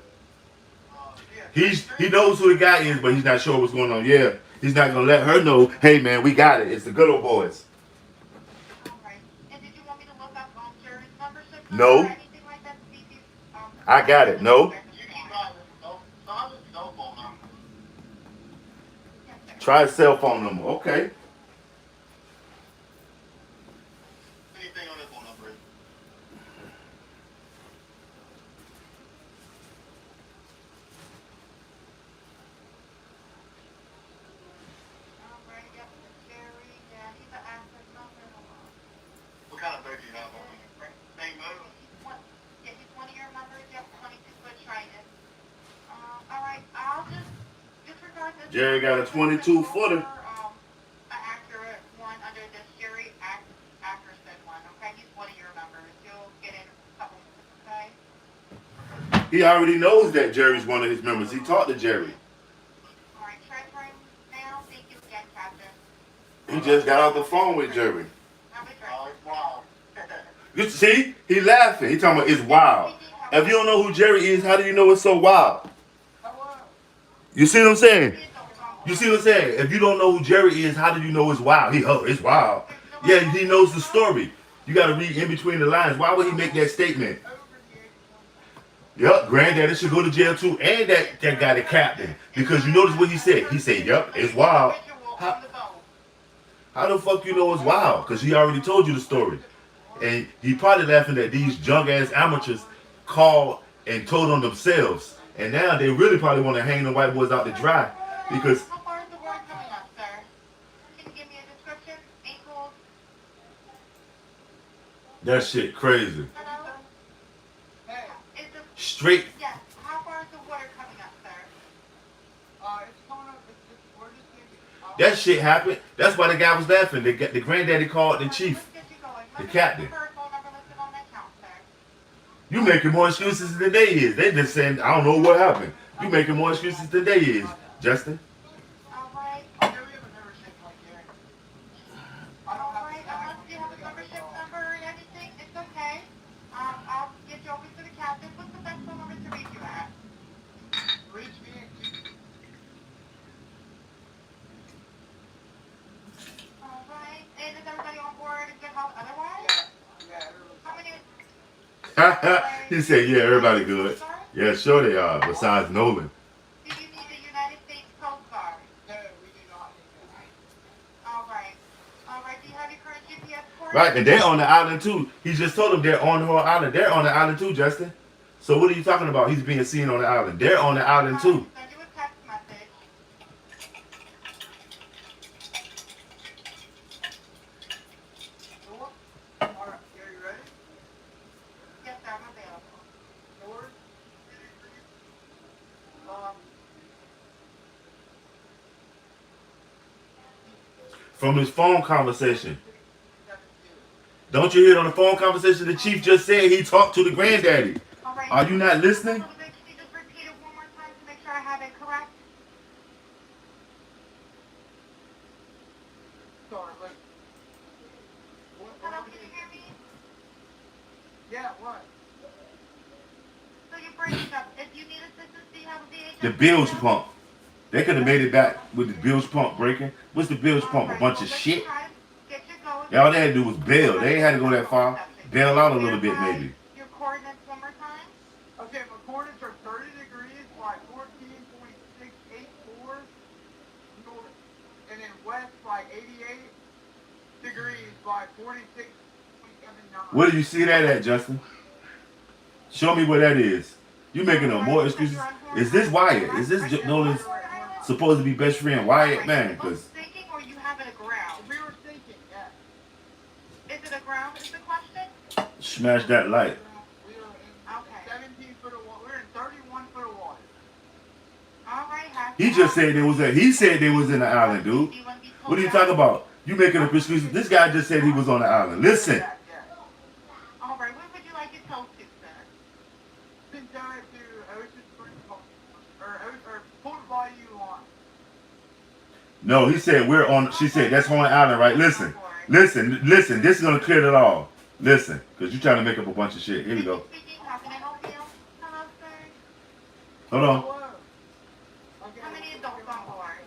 it. He knows who the guy is, but he's not sure what's going on. Yeah, he's not gonna let her know. Hey man, we got it. It's the good old boys. All right. And did you want me to look up Jerry's membership? No. Or anything like that? See if he's, I got it. No. You need my cell phone number. Yes, sir. Try his cell phone number. Okay. Anything on his phone number? All right. Yep. Jerry. Yeah, he's an active member. What kind of boat do you have on him? Same boat? He's one of your members. Yep. 22-foot Triton. All right. I'll just disregard this. Jerry got a 22-footer. An accurate one under this Jerry Ackerson one. Okay. He's one of your members. You'll get in a couple minutes. Okay. He already knows that Jerry's one of his members. He talked to Jerry. All right. Transferring now. Thank you again, Captain. He just got off the phone with Jerry. Have a drink. Oh, it's wild. You see, he laughing. He talking about it's wild. If you don't know who Jerry is, how do you know it's so wild? You see what I'm saying? You see what I'm saying? If you don't know who Jerry is, how do you know it's wild? It's wild. Yeah, he knows the story. You got to read in between the lines. Why would he make that statement? Yup, granddaddy should go to jail too, and that guy, the captain. Because you notice what he said. He said, yup, it's wild. How the fuck you know it's wild? Because he already told you the story. And he probably laughing that these junk ass amateurs called and told on themselves. And now they really probably want to hang the white boys out to dry. Because How far is the water coming up, sir? Can you give me a description? Ankles? that shit crazy. Hello? Hey, Is the Straight. yes? How far is the water coming up, sir? it's coming up. We're just thinking. That shit happened. That's why the guy was laughing. The granddaddy called the chief. Let's get you going. The Let me captain. get your phone number listed on that count, sir. You making more excuses than they is. They just saying, I don't know what happened. You making more excuses than they is, Justin. All right. I know we have a membership like here. I don't All have right. Unless you have a membership number or anything, it's okay. I'll get you over to the captain. What's the best phone number to reach you at? Reach me at All right. And is everybody on board in good health otherwise? yeah, How many? He said, yeah, everybody good. Yeah, sure they are, besides Nolan. Do you need the United States Coast Guard? no, we do not need that. Right, and they're on the island too. He just told them they're on her island. They're on the island too, Justin. So what are you talking about? He's being seen on the island. They're on the island too. Send you a text message. Door? Alright, are you ready? Yes, sir, I'm available. Doors? From his phone conversation. 672. Don't you hear it on the phone conversation? The chief just said he talked to the granddaddy. All right. Are you not listening? A little bit. Can you just repeat it one more time to make sure I have it correct? Sorry, but Hello, can you hear me? yeah, what? So you're breaking up. If you need assistance, do you have a VHS? The bilge pump. They could have made it back with the bilge pump breaking. What's the bilge pump? A bunch of shit. Get you going. Yeah, all they had to do was bail. They ain't had to go that far. Bail out a little bit maybe. Your coordinates one more time. Okay, my coordinates are 30 degrees by 14.684 north, and then west by 88 degrees by 46.79. Where do you see that at, Justin? Show me where that is. You making no more excuses? Is this Wyatt? Is this Nolan's supposed to be best friend Wyatt, man? Because Thinking or you have it aground? We were thinking, yeah. Is it aground is the question? smash that light. We were in Okay. 17 foot of water. We were in 31 foot of water. All right, He just said they was at. He said they was in the island, dude. What are you talking about? You making up excuses? This guy just said he was on the island. Listen. Yeah. All right, when would you like it toast to, sir? Been down to Ocean Springs or Port Bayou on. No, he said we're on. She said that's Horn Island, right? Listen. This is gonna clear it all. Listen, because you're trying to make up a bunch of shit. Here we go. Speaking, how can I help you? Hello, sir. Hold on. Hello. How many adults on board?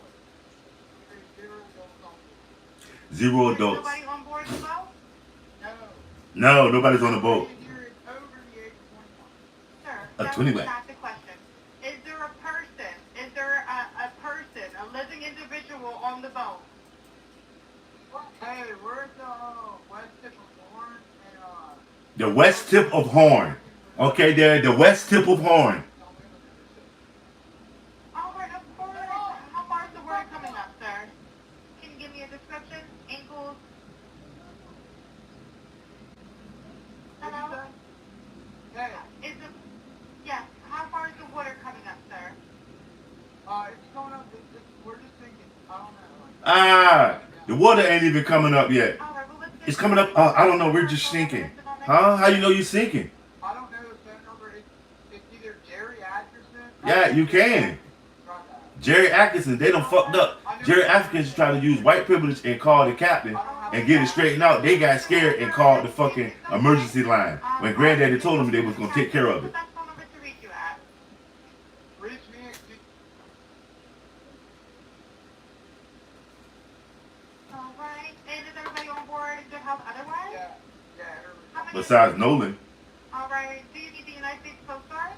Zero There's adults. nobody on board the boat? No, nobody's on the boat. Sir, A that 20 was way. not the question. Is there a person, a person, a living individual on the boat? Hey, where's the west tip of Horn and The west tip of Horn. Okay, there. The west tip of Horn. All right, of course. How far is the word coming up, sir? Can you give me a description? Ankles? Hello? Hey, Is it, yes, how far is the water coming up, sir? it's going up. We're just thinking. I don't know. Ah, the water ain't even coming up yet. All right, well, let's get It's coming up. I don't know. We're just sinking. Huh? How you know you're sinking? I don't know his phone number. It's either Jerry Atkinson. Yeah, you can. Jerry Atkinson, they done fucked up. Jerry Atkinson tried to use white privilege and call the captain and get it straightened out. They got scared and called the fucking emergency line when Granddaddy told them they was gonna take care of it. That's the phone number to reach you at. Reach me at All right, and is everybody on board in good health otherwise? yeah. How many- Besides Nolan. All right, do you need the United States Coast Guard?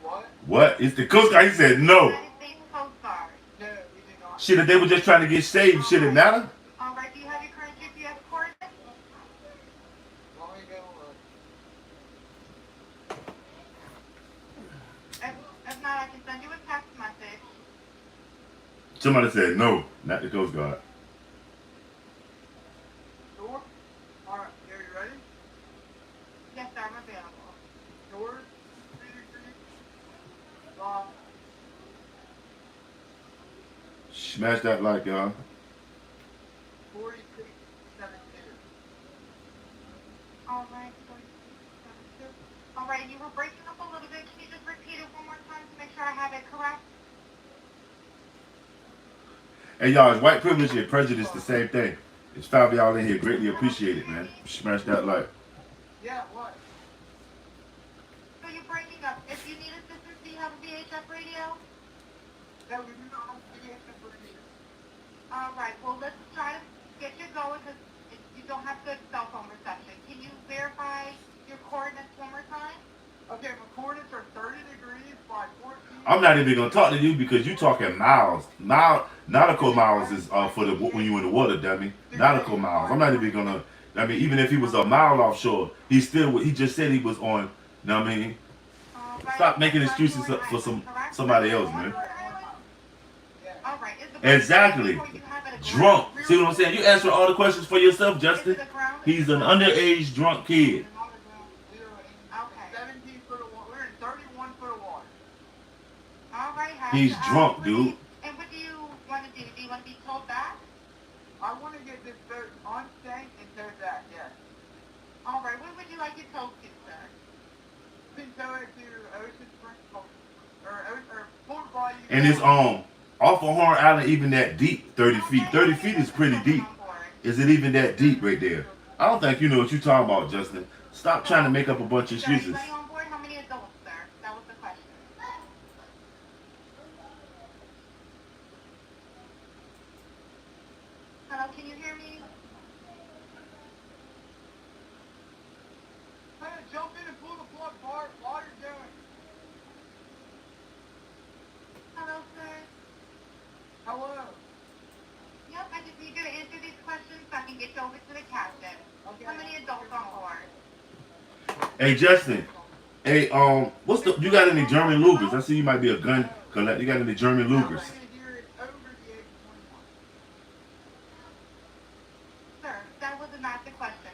What? What? It's the Coast Guard. He said no. United States Coast Guard. No, we did not. Shit, if they were just trying to get saved, should it matter? All right, do you have your current GPS coordinates? Let me go If not, I can send you a text message. Somebody said no, not the Coast Guard. Door? Alright, are you ready? Yes, sir, I'm available. Doors? Smash that like, y'all. 4672. All right, all right, you were breaking up a little bit. Can you just repeat it one more time to make sure I have it correct? Hey, y'all, is white privilege and prejudice the same thing? It's 5 of y'all in here. Greatly appreciate it, man. Smash that like. Yeah, what? So you're breaking up. If you need assistance, do you have a VHF radio? No, we do not have to get for here. All right, well, let's try to get you going because you don't have good cell phone reception. Can you verify your coordinates one more time? Okay, my coordinates are 30 degrees by 14. I'm not even gonna talk to you because you talking miles. Nautical miles is for the when you in the water, dummy. Nautical miles. I'm not even gonna I mean, even if he was a mile offshore, he still he just said he was on. You know what I mean? Stop making excuses for somebody else, man. All right. Is the Exactly. or you have it at Drunk. ground? See what I'm saying? You answer all the questions for yourself, Justin. Is it a ground? He's an underage drunk kid. Okay. 17 foot of water. We're in 31 foot of water. All right. He's drunk, dude. And what do you want to do? Do you want to be told back? I want to get this boat unstanked and towed back, yes. All right. What would you like it towed to, sir? Been towed to Ocean Springs, or Port Bayou. And it's off of Horn Island, even that deep, 30 feet. 30 feet is pretty deep. Is it even that deep right there? I don't think you know what you're talking about, Justin. Stop trying to make up a bunch of Is excuses. everybody on board? How many adults, sir? That was the question. Hello, can you hear me? Hey, jump in and pull the plug, Bart. Water's going. Hello, sir. Hello. Yep, I just need you to answer these questions so I can get you over to the captain. Okay. How many adults on board? Hey, Justin. Hey, what's the? You got any German Lugers? I see you might be a gun collector. You got any German Lugers? Here is over the age of 21. Sir, that was not the question.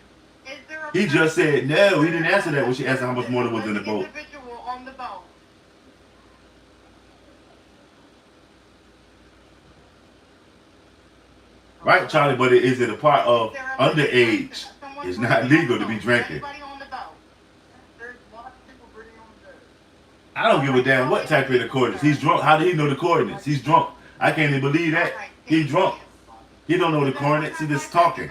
Is there a He just said no. He didn't answer that when she asked how much more there was in the boat. Individual on the boat. Right, Charlie? But is it a part of underage? It's not legal to be drinking. Everybody on the boat. There's lots of people breathing on the boat. I don't give a damn what type of the coordinates. He's drunk. How did he know the coordinates? He's drunk. I can't even believe that. He drunk. He don't know the coordinates. He just talking.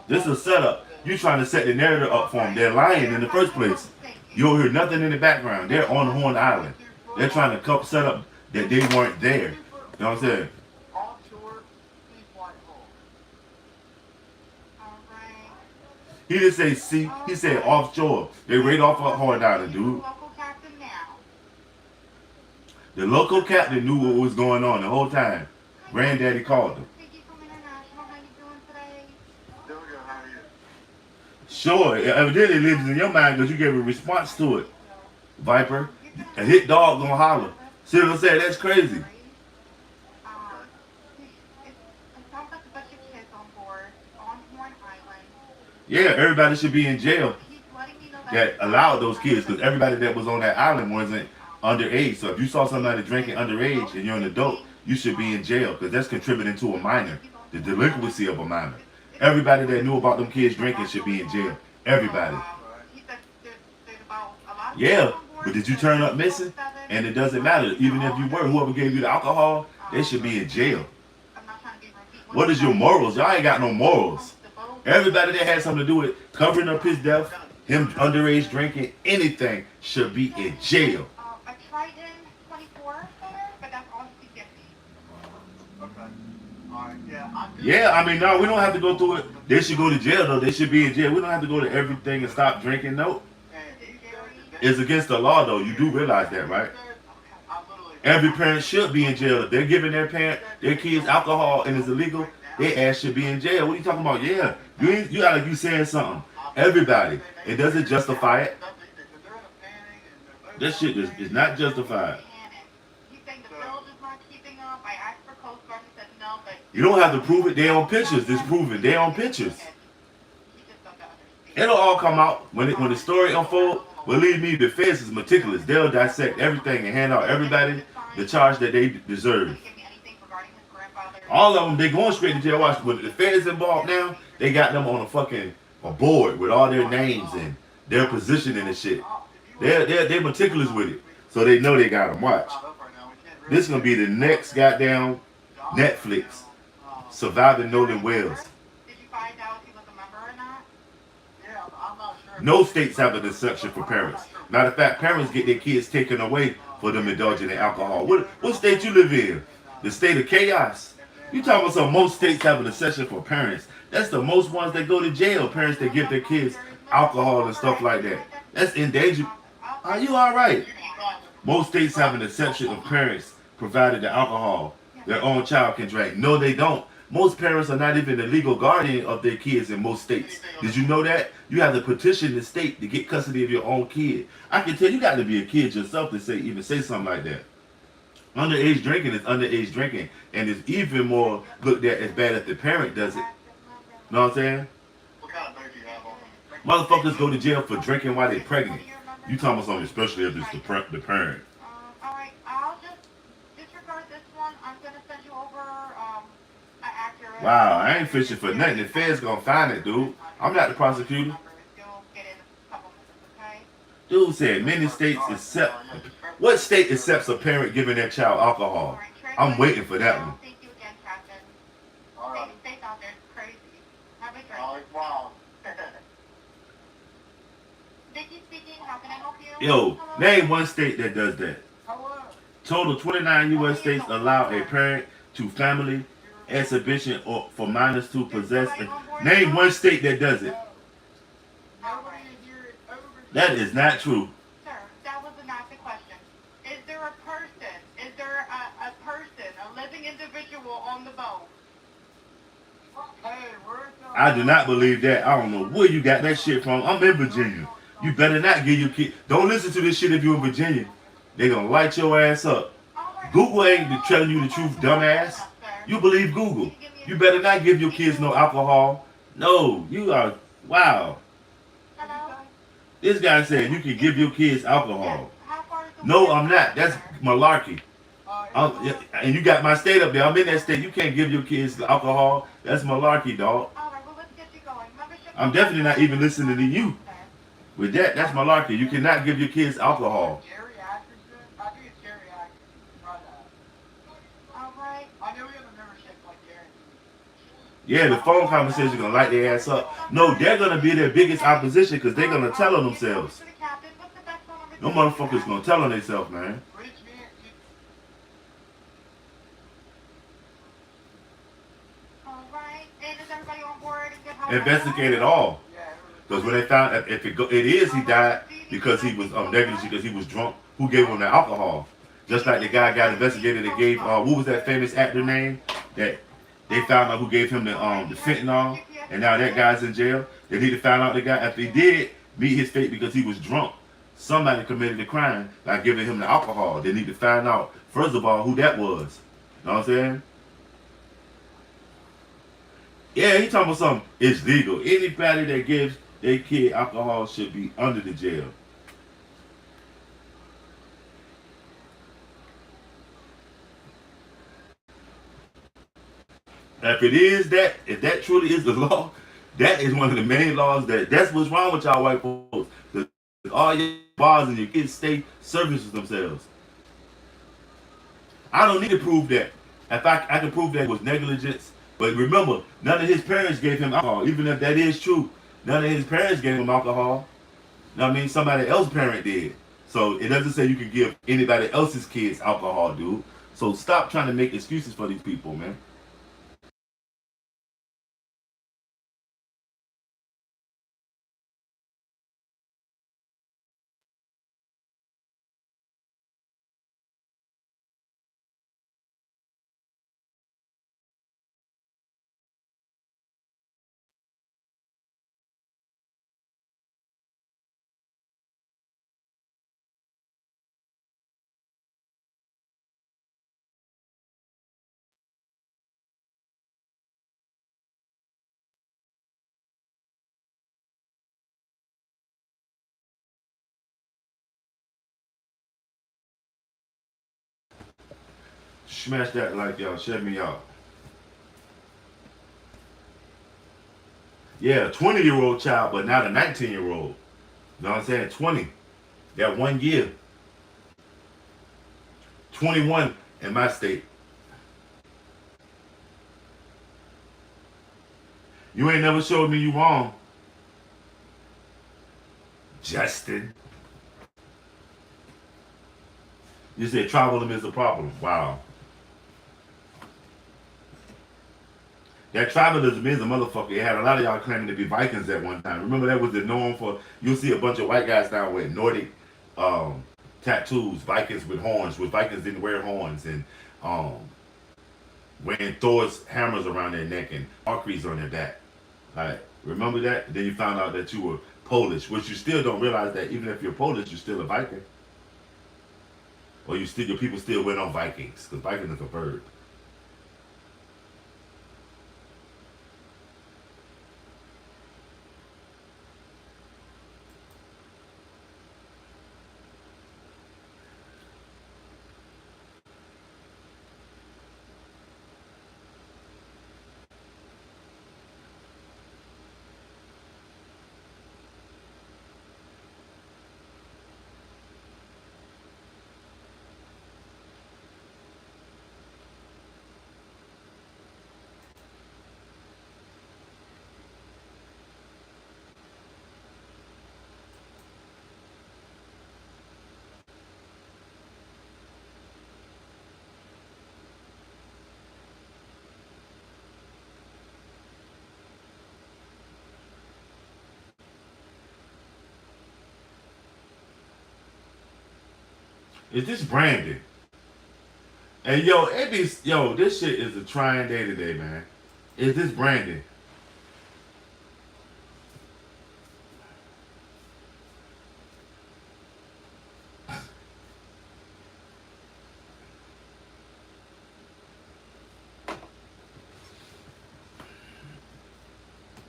This is a setup. You trying to set the narrative up for him. They're lying in the first place. You don't hear nothing in the background. They're on Horn Island. They're trying to set up that they weren't there. You know what I'm saying? Offshore, Sea White Hole. Alright. He didn't say sea. He said offshore. They right off of Horn Island, dude. Local captain now. The local captain knew what was going on the whole time. Granddaddy called him. Vicky from International, how you doing today? Doing good, how are you? Sure, it evidently lives in your mind because you gave a response to it. Viper. A hit dog gonna holler. See what I'm saying? That's crazy. It sounds like a bunch of kids on board on Horn Island. Yeah, everybody should be in jail He's letting me know that allowed those kids because everybody that was on that island wasn't underage. So if you saw somebody drinking underage and you're an adult, you should be in jail because that's contributing to a minor, the delinquency of a minor. Everybody that knew about them kids drinking should be in jail. Everybody. He said there's about a lot of Yeah, people on board. but did you turn up missing? And it doesn't matter. Even if you were, whoever gave you the alcohol, they should be in jail. I'm not trying to be repeat. What is your morals? Y'all ain't got no morals. Everybody that had something to do with covering up his death, him underage drinking, anything, should be in jail. I tried in 24 there, but that's all she gets me. Okay. Alright, yeah, I'm good. Yeah, I mean, no, we don't have to go through it. They should go to jail, though. They should be in jail. We don't have to go to everything and stop drinking. No. And he said that It's against the law, though. You do realize that, right? I'm literally Every parent should be in jail. If they're giving their kids alcohol and it's illegal, their ass should be in jail. What are you talking about? Yeah. You gotta be saying something. Everybody. It doesn't justify it. That shit is not justified. He's saying the bill is not keeping up. I asked for Coast Guard, he said no, but You don't have to prove it. They're on pictures. It's proven. They're on pictures. he just doesn't understand. It'll all come out when the story unfolds. Believe me, the feds is meticulous. They'll dissect everything and hand out everybody the charge that they deserve. Did he give me anything regarding his grandfather? All of them, they going straight to jail. Watch, when the feds involved now, they got them on a board with all their names and their positioning and shit. They're meticulous with it, so they know they got them. Watch. This gonna be the next goddamn Netflix, Surviving Nolan Wells. Did you find out if he was a member or not? Yeah, I'm not sure. No states have a deception for parents. Matter of fact, parents get their kids taken away for them indulging in alcohol. What state you live in? The state of chaos. You talking about some most states have a deception for parents. That's the most ones that go to jail. Parents that give their kids alcohol and stuff like that. That's endangered. Are you all right? Most states have an exception of parents provided the alcohol their own child can drink. No, they don't. Most parents are not even the legal guardian of their kids in most states. Did you know that? You have to petition the state to get custody of your own kid. I can tell you got to be a kid yourself to even say something like that. Underage drinking is underage drinking, and it's even more looked at as bad if the parent does it. Know what I'm saying? What kind of beer do you have on? Motherfuckers go to jail for drinking while they're pregnant. You talking about something, especially if it's the parent. Alright, I'll just disregard this one. I'm gonna send you over, an accurate. Wow, I ain't fishing for nothing. The feds gonna find it, dude. I'm not the prosecutor. You'll get in a couple minutes, okay? Dude said many states accept. What state accepts a parent giving their child alcohol? Alright, Trey, I'm waiting for that one. thank you again, Captain. All right. Stay safe out there. It's crazy. Have a drink. All right, wow. Vicky speaking. How can I help you? Yo, Hello? name one state that does that. Hello. Total 29 U.S. states allow a parent to family exhibition or for minors to possess. Name one state that does it. Nobody here is over. That is not true. Sir, that was not the question. Is there a person? Is there a person, a living individual on the boat? Hey, where's the... I do not believe that. I don't know where you got that shit from. I'm in Virginia. You better not give your kid. Don't listen to this shit if you're in Virginia. They gonna light your ass up. Google ain't telling you the truth, dumbass. You believe Google. You better not give your kids no alcohol. No, you are. Wow. Hello? This guy said you can give your kids alcohol. How far is the No, water I'm not. from That's there? malarkey. And you got my state up there. I'm in that state. You can't give your kids alcohol. That's malarkey, dog. Alright, well, let's get you going. Membership I'm definitely not even listening to you. With that, that's malarkey. You cannot give your kids alcohol. Jerry Atkinson? I think it's Jerry Atkinson. Try that. Alright. I know we have a membership like Jerry. Yeah, the phone conversation gonna light their ass up. No, they're gonna be their biggest opposition because they're gonna tell on themselves. No motherfuckers gonna tell on themselves, man. Rich man. Alright, and is everybody on board? And good health? Investigate it all. Yeah, Because when they found if it is he died because he was negligent because he was drunk. Who gave him the alcohol? Just like the guy got investigated that gave what was that famous actor name that they found out who gave him the fentanyl and now that guy's in jail. They need to find out the guy if he did meet his fate because he was drunk. Somebody committed a crime by giving him the alcohol. They need to find out first of all who that was. Know what I'm saying? Yeah, he talking about something. It's legal. Anybody that gives their kid alcohol should be under the jail. If that truly is the law, that is one of the main laws that's what's wrong with y'all white folks. Because all your bars and your kids stay services themselves. I don't need to prove that. If I can prove that it was negligence. But remember, none of his parents gave him alcohol. Even if that is true, none of his parents gave him alcohol. You know what I mean? Somebody else's parent did. So it doesn't say you can give anybody else's kids alcohol, dude. So stop trying to make excuses for these people, man. Smash that like y'all. Shut me out. Yeah, a 20-year-old child, but not a 19-year-old. You know what I'm saying? 20. That 1 year. 21 in my state. You ain't never showed me you wrong. Justin. You said tribalism is the problem. Wow. That tribalism is a motherfucker. It had a lot of y'all claiming to be Vikings at one time. Remember that was the norm for, you'll see a bunch of white guys down with Nordic tattoos, Vikings with horns, where Vikings didn't wear horns. And wearing Thor's hammers around their neck and Valkyries on their back. Like, remember that? Then you found out that you were Polish, which you still don't realize that even if you're Polish, you're still a Viking. Or your people still went on Vikings, because Viking is a bird. Is this Brandon? And yo, this shit is a trying day today, man. Is this Brandon?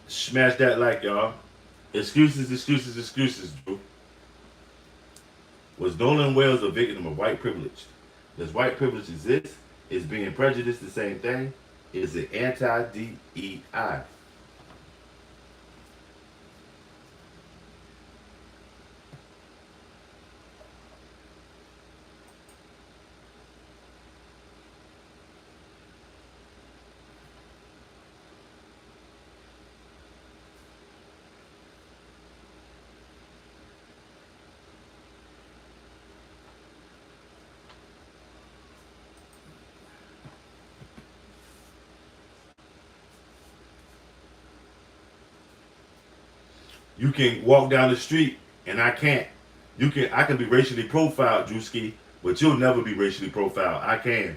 Smash that like, y'all. Excuses, excuses, excuses, Drew. Was Nolan Wells a victim of white privilege? Does white privilege exist? Is being prejudiced the same thing? Is it anti-DEI? You can walk down the street and I can't. I can be racially profiled, Drewski, but you'll never be racially profiled. I can.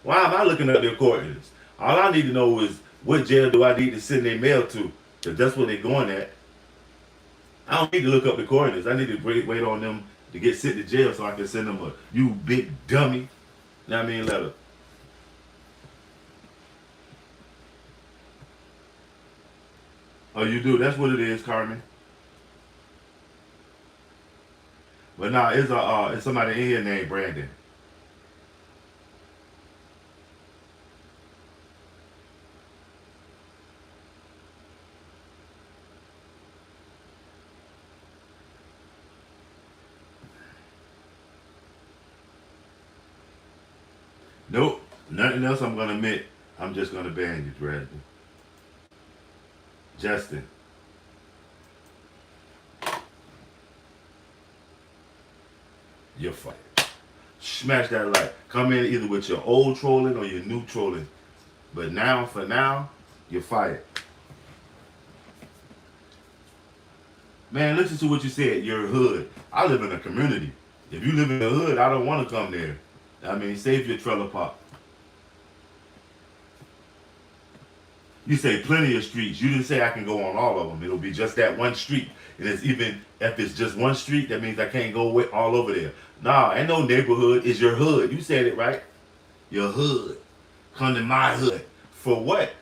Why am I looking up their coordinates? All I need to know is what jail do I need to send their mail to? Because that's where they're going at. I don't need to look up the coordinates. I need to wait on them to get sent to jail so I can send them a you big dummy. You know what I mean, letter. Oh, you do? That's what it is, Carmen. But nah, it's somebody in here named Brandon. Nope. Nothing else I'm gonna admit. I'm just gonna ban you, Brandon. Justin. You're fired. Smash that like. Come in either with your old trolling or your new trolling. But now, for now, you're fired. Man, listen to what you said. You're hood. I live in a community. If you live in the hood, I don't want to come there. I mean, save your trailer park. You say plenty of streets. You didn't say I can go on all of them. It'll be just that one street. And it's even if it's just one street, that means I can't go all over there. Nah, ain't no neighborhood. It's your hood. You said it right. Your hood. Come to my hood. For what?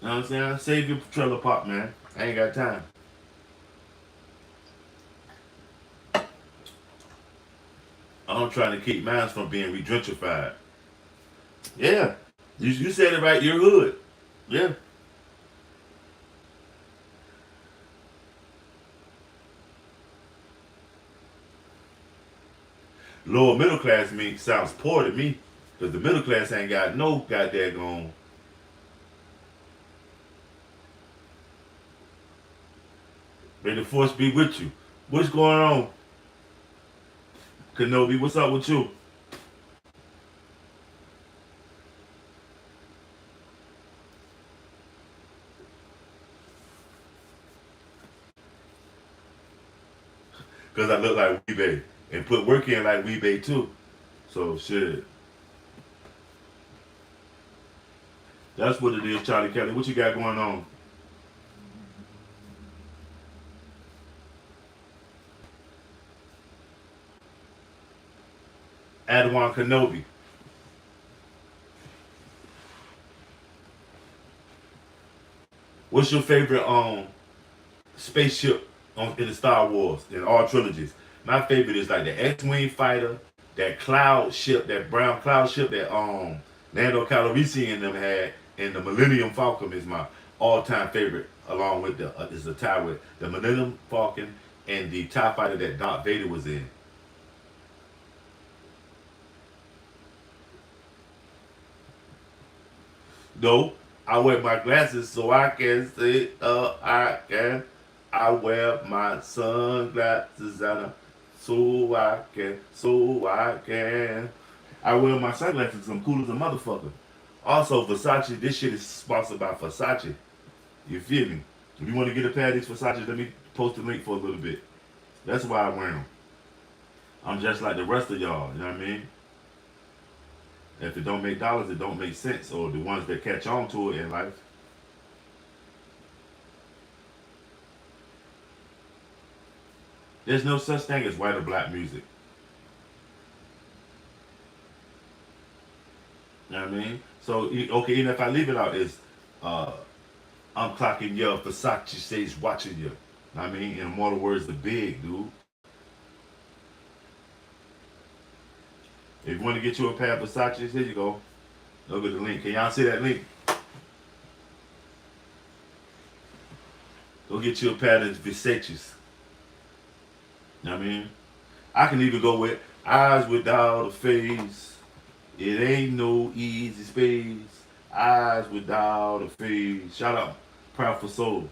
You know what I'm saying? Save your trailer park, man. I ain't got time. I'm trying to keep mine from being re-gentrified. Yeah. You said it right. Your hood. Yeah. Lower middle class me sounds poor to me. Because the middle class ain't got no goddamn. May the force be with you. What's going on? Kenobi, what's up with you? Because I look like Weebay. And put work in like Weebay too. So shit. That's what it is, Charlie Kelly. What you got going on? Adawan Kenobi. What's your favorite spaceship in the Star Wars in all trilogies? My favorite is like the X-wing fighter, that cloud ship, that brown cloud ship that Lando Calrissian and them had, and the Millennium Falcon is my all-time favorite. Along with the is the tie with the Millennium Falcon and the TIE fighter that Darth Vader was in. No, I wear my glasses so I can see. I can. I wear my sunglasses and so I can. I wear my sunglasses 'cause I'm cool as a motherfucker. Also, Versace, this shit is sponsored by Versace. You feel me? If you want to get a pair of these Versace, let me post a link for a little bit. That's why I wear them. I'm just like the rest of y'all, you know what I mean? If it don't make dollars, it don't make sense. Or the ones that catch on to it in life. There's no such thing as white or black music. You know what I mean? So, okay, even if I leave it out, it's uh, I'm clocking you, Versace says watching you. Know what I mean? In immortal words, the big, dude. If you want to get you a pair of Versace's, here you go. Look at the link. Can y'all see that link? Go get you a pair of Versace's. You know what I mean? I can even go with eyes without a face. It ain't no easy space. Eyes without a face. Shout out, Proud for Soul.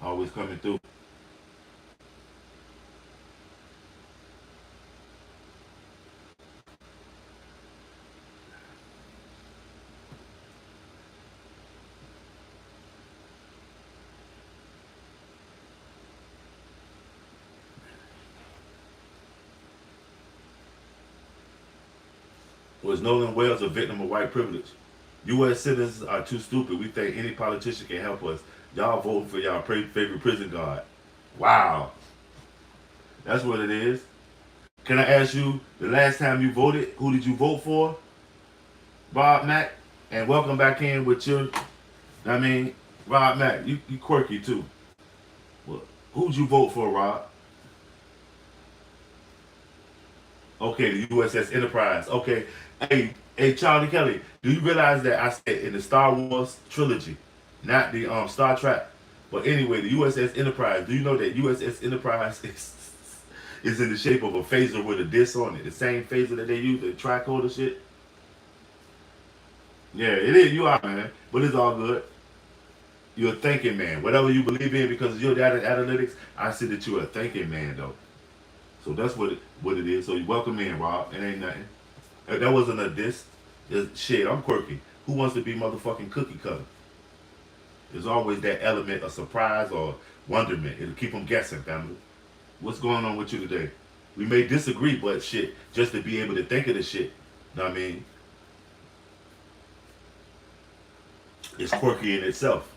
Always coming through. Was Nolan Wells a victim of white privilege? U.S. citizens are too stupid. We think any politician can help us. Y'all voting for y'all favorite prison guard. Wow. That's what it is. Can I ask you, the last time you voted, who did you vote for? Rob Mack? And welcome back in with your, I mean, Rob Mack, you quirky too. Well, who'd you vote for, Rob? Okay, the USS Enterprise. Okay. Hey, Charlie Kelly, do you realize that I said in the Star Wars trilogy, not the Star Trek, but anyway, the USS Enterprise. Do you know that USS Enterprise is in the shape of a phaser with a disc on it, the same phaser that they use, the tricorder shit? Yeah, it is. You are, man, but it's all good. You're a thinking man. Whatever you believe in, because of your data analytics, I see that you're a thinking man, though. So that's what it is. So you welcome in, Rob. It ain't nothing. That wasn't a diss. Shit, I'm quirky. Who wants to be motherfucking cookie cutter? There's always that element of surprise or wonderment. It'll keep them guessing, family. What's going on with you today? We may disagree, but shit, just to be able to think of the shit, know what I mean? It's quirky in itself.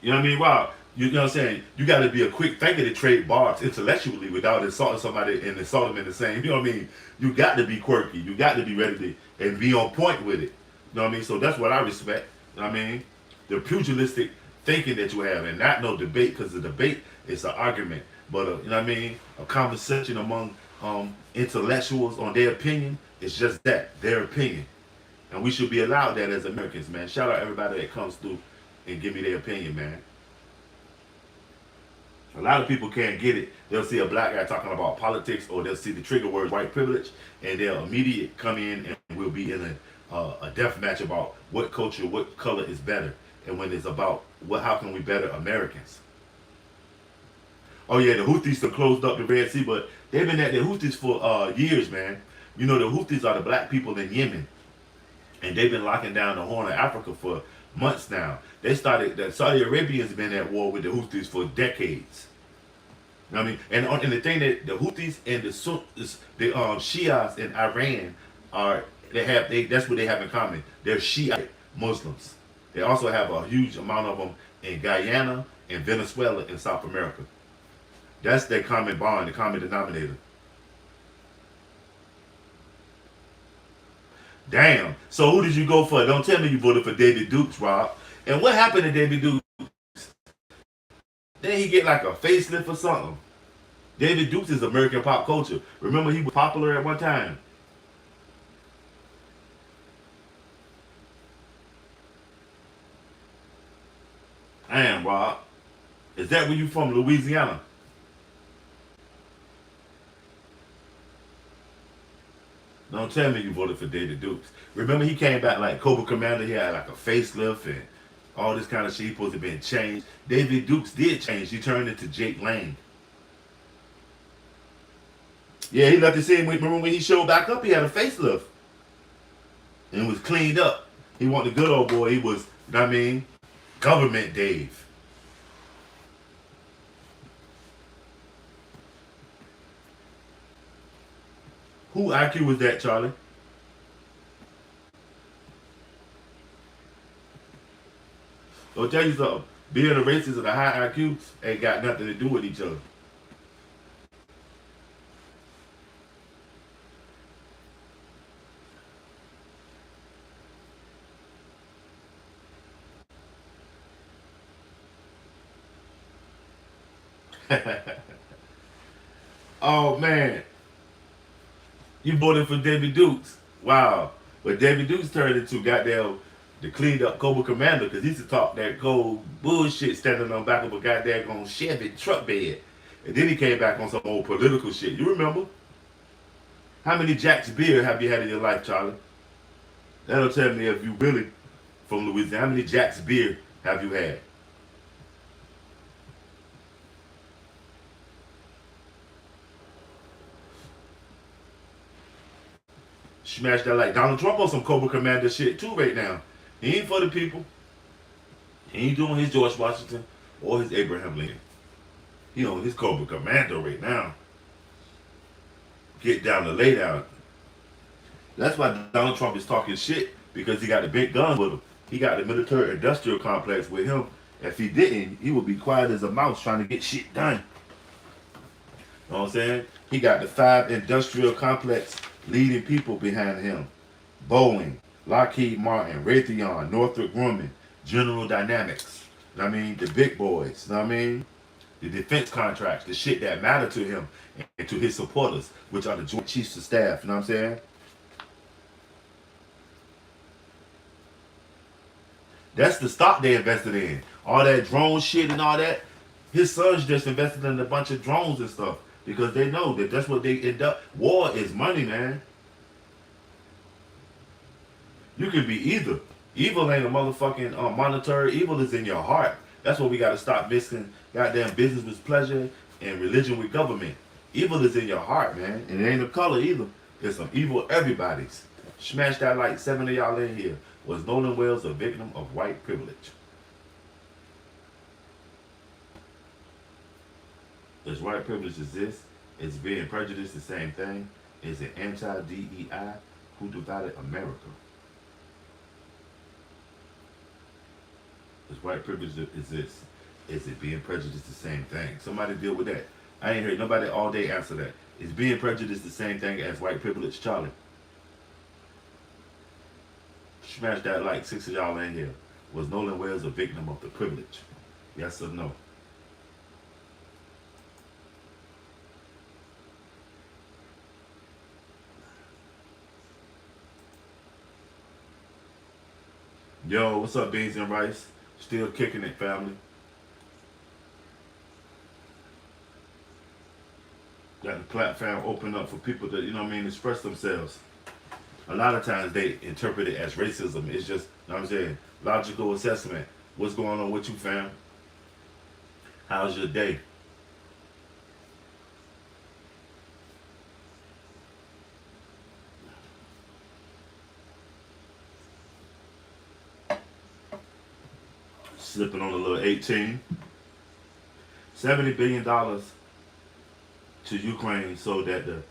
You know what I mean, Rob? You know what I'm saying? You got to be a quick thinker to trade barbs intellectually without insulting somebody and insulting them in the same. You know what I mean? You got to be quirky. You got to be ready to and be on point with it. You know what I mean? So that's what I respect. You know what I mean? The pugilistic thinking that you have, and not no debate, because the debate is an argument. But you know what I mean? A conversation among intellectuals on their opinion is just that, their opinion, and we should be allowed that as Americans, man. Shout out everybody that comes through and give me their opinion, man. A lot of people can't get it. They'll see a black guy talking about politics, or they'll see the trigger word white privilege, and they'll immediately come in and we'll be in a death match about what culture, what color is better. And when it's about how can we better Americans? Oh yeah, the Houthis have closed up the Red Sea, but they've been at the Houthis for years, man. You know, the Houthis are the black people in Yemen, and they've been locking down the Horn of Africa for months now. The Saudi Arabians been at war with the Houthis for decades. You know what I mean? And the thing that the Houthis and the Shias in Iran are that's what they have in common. They're Shiite Muslims. They also have a huge amount of them in Guyana and Venezuela in South America. That's their common bond, the common denominator. Damn. So who did you go for? Don't tell me you voted for David Dukes, Rob. And what happened to David Dukes? Then he get like a facelift or something. David Dukes is American pop culture. Remember he was popular at one time. Damn, Rob. Is that where you from, Louisiana? Don't tell me you voted for David Dukes. Remember he came back like Cobra Commander. He had like a facelift and all this kind of shit. He supposed to have been changed. David Dukes did change. He turned into Jake Lang. Yeah, he left the scene. Remember when he showed back up, he had a facelift. And was cleaned up. He wasn't the good old boy. He was, you know what I mean, government Dave. Who IQ was that, Charlie? I'll tell you something. Being a racist and a high IQ ain't got nothing to do with each other. Oh man, you voted for David Dukes. Wow. But David Dukes turned into goddamn the cleaned up Cobra Commander because he used to talk that cold bullshit standing on back of a goddamn Chevy truck bed. And then he came back on some old political shit. You remember? How many Jack's beer have you had in your life, Charlie? That'll tell me if you really from Louisiana. How many Jack's beer have you had? Smash that like Donald Trump on some Cobra Commander shit too right now. He ain't for the people. He ain't doing his George Washington or his Abraham Lincoln. He on his Cobra Commander right now. Get down to lay down. That's why Donald Trump is talking shit because he got the big guns with him. He got the military industrial complex with him. If he didn't, he would be quiet as a mouse trying to get shit done. You know what I'm saying? He got the 5 industrial complex leading people behind him. Boeing, Lockheed Martin, Raytheon, Northrop Grumman, General Dynamics. You know what I mean? The big boys. You know what I mean? The defense contracts, the shit that matter to him and to his supporters, which are the Joint Chiefs of Staff. You know what I'm saying? That's the stock they invested in. All that drone shit and all that. His sons just invested in a bunch of drones and stuff because they know that that's what they end up. War is money, man. You can be either. Evil ain't a motherfucking monetary. Evil is in your heart. That's what we got to stop mixing goddamn business with pleasure and religion with government. Evil is in your heart, man. And it ain't a color either. There's some evil everybody's. Smash that like 7 of y'all in here. Was Nolan Wells a victim of white privilege? Does white privilege exist? Is being prejudiced the same thing? Is it anti-DEI? Who divided America? Does white privilege exist? Is it being prejudiced the same thing? Somebody deal with that. I ain't heard nobody all day answer that. Is being prejudiced the same thing as white privilege, Charlie? Smash that like 6 of y'all in here. Was Nolan Wells a victim of the privilege? Yes or no? Yo, what's up, Beans and Rice? Still kicking it, family. Got the platform open up for people to, you know what I mean, express themselves. A lot of times they interpret it as racism. It's just, you know what I'm saying, logical assessment. What's going on with you, fam? How's your day? Slipping on a little 18. $70 billion to Ukraine so that the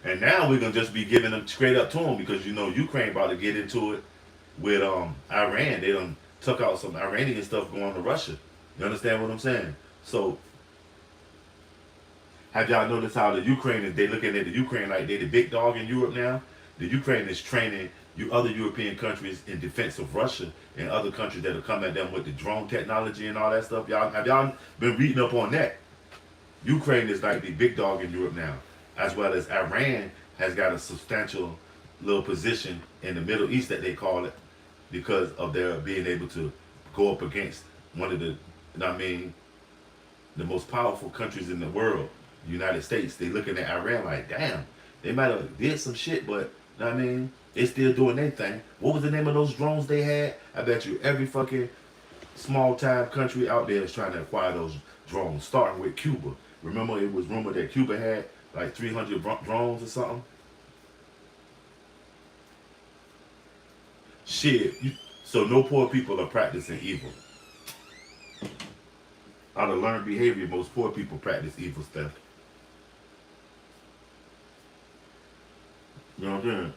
and now we're gonna just be giving them straight up to them because you know Ukraine about to get into it with Iran. They done took out some Iranian stuff going to Russia. You understand what I'm saying? So have y'all noticed how the Ukraine is they looking at the Ukraine like they the big dog in Europe now? The Ukraine is training you other European countries in defense of Russia and other countries that are coming at them with the drone technology and all that stuff. Y'all have y'all been reading up on that? Ukraine is like the big dog in Europe now, as well as Iran has got a substantial little position in the Middle East that they call it because of their being able to go up against one of the, you know what I mean, the most powerful countries in the world, the United States. They looking at Iran like, damn, they might have did some shit, but you know what I mean, they still doing their thing. What was the name of those drones they had? I bet you every fucking small time country out there is trying to acquire those drones, starting with Cuba. Remember, it was rumored that Cuba had like 300 drones or something. Shit. So no poor people are practicing evil. Out of learned behavior, most poor people practice evil stuff. You know what I'm saying?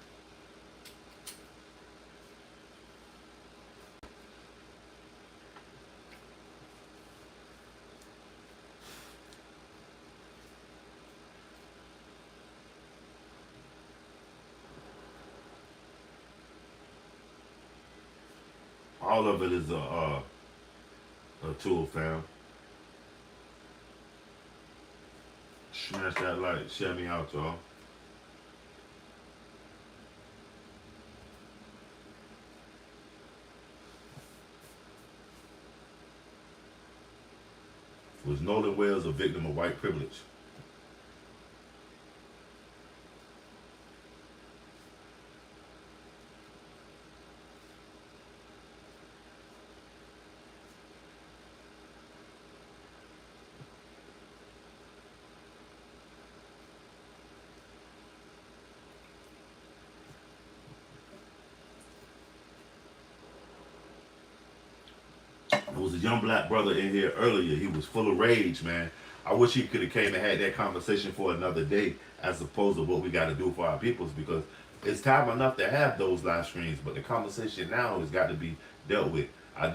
All of it is a tool, fam. Smash that like, share me out, y'all. Was Nolan Wells a victim of white privilege? There was a young black brother in here earlier. He was full of rage, man. I wish he could have came and had that conversation for another day, as opposed to what we got to do for our peoples, because it's time enough to have those live streams. But the conversation now has got to be dealt with. I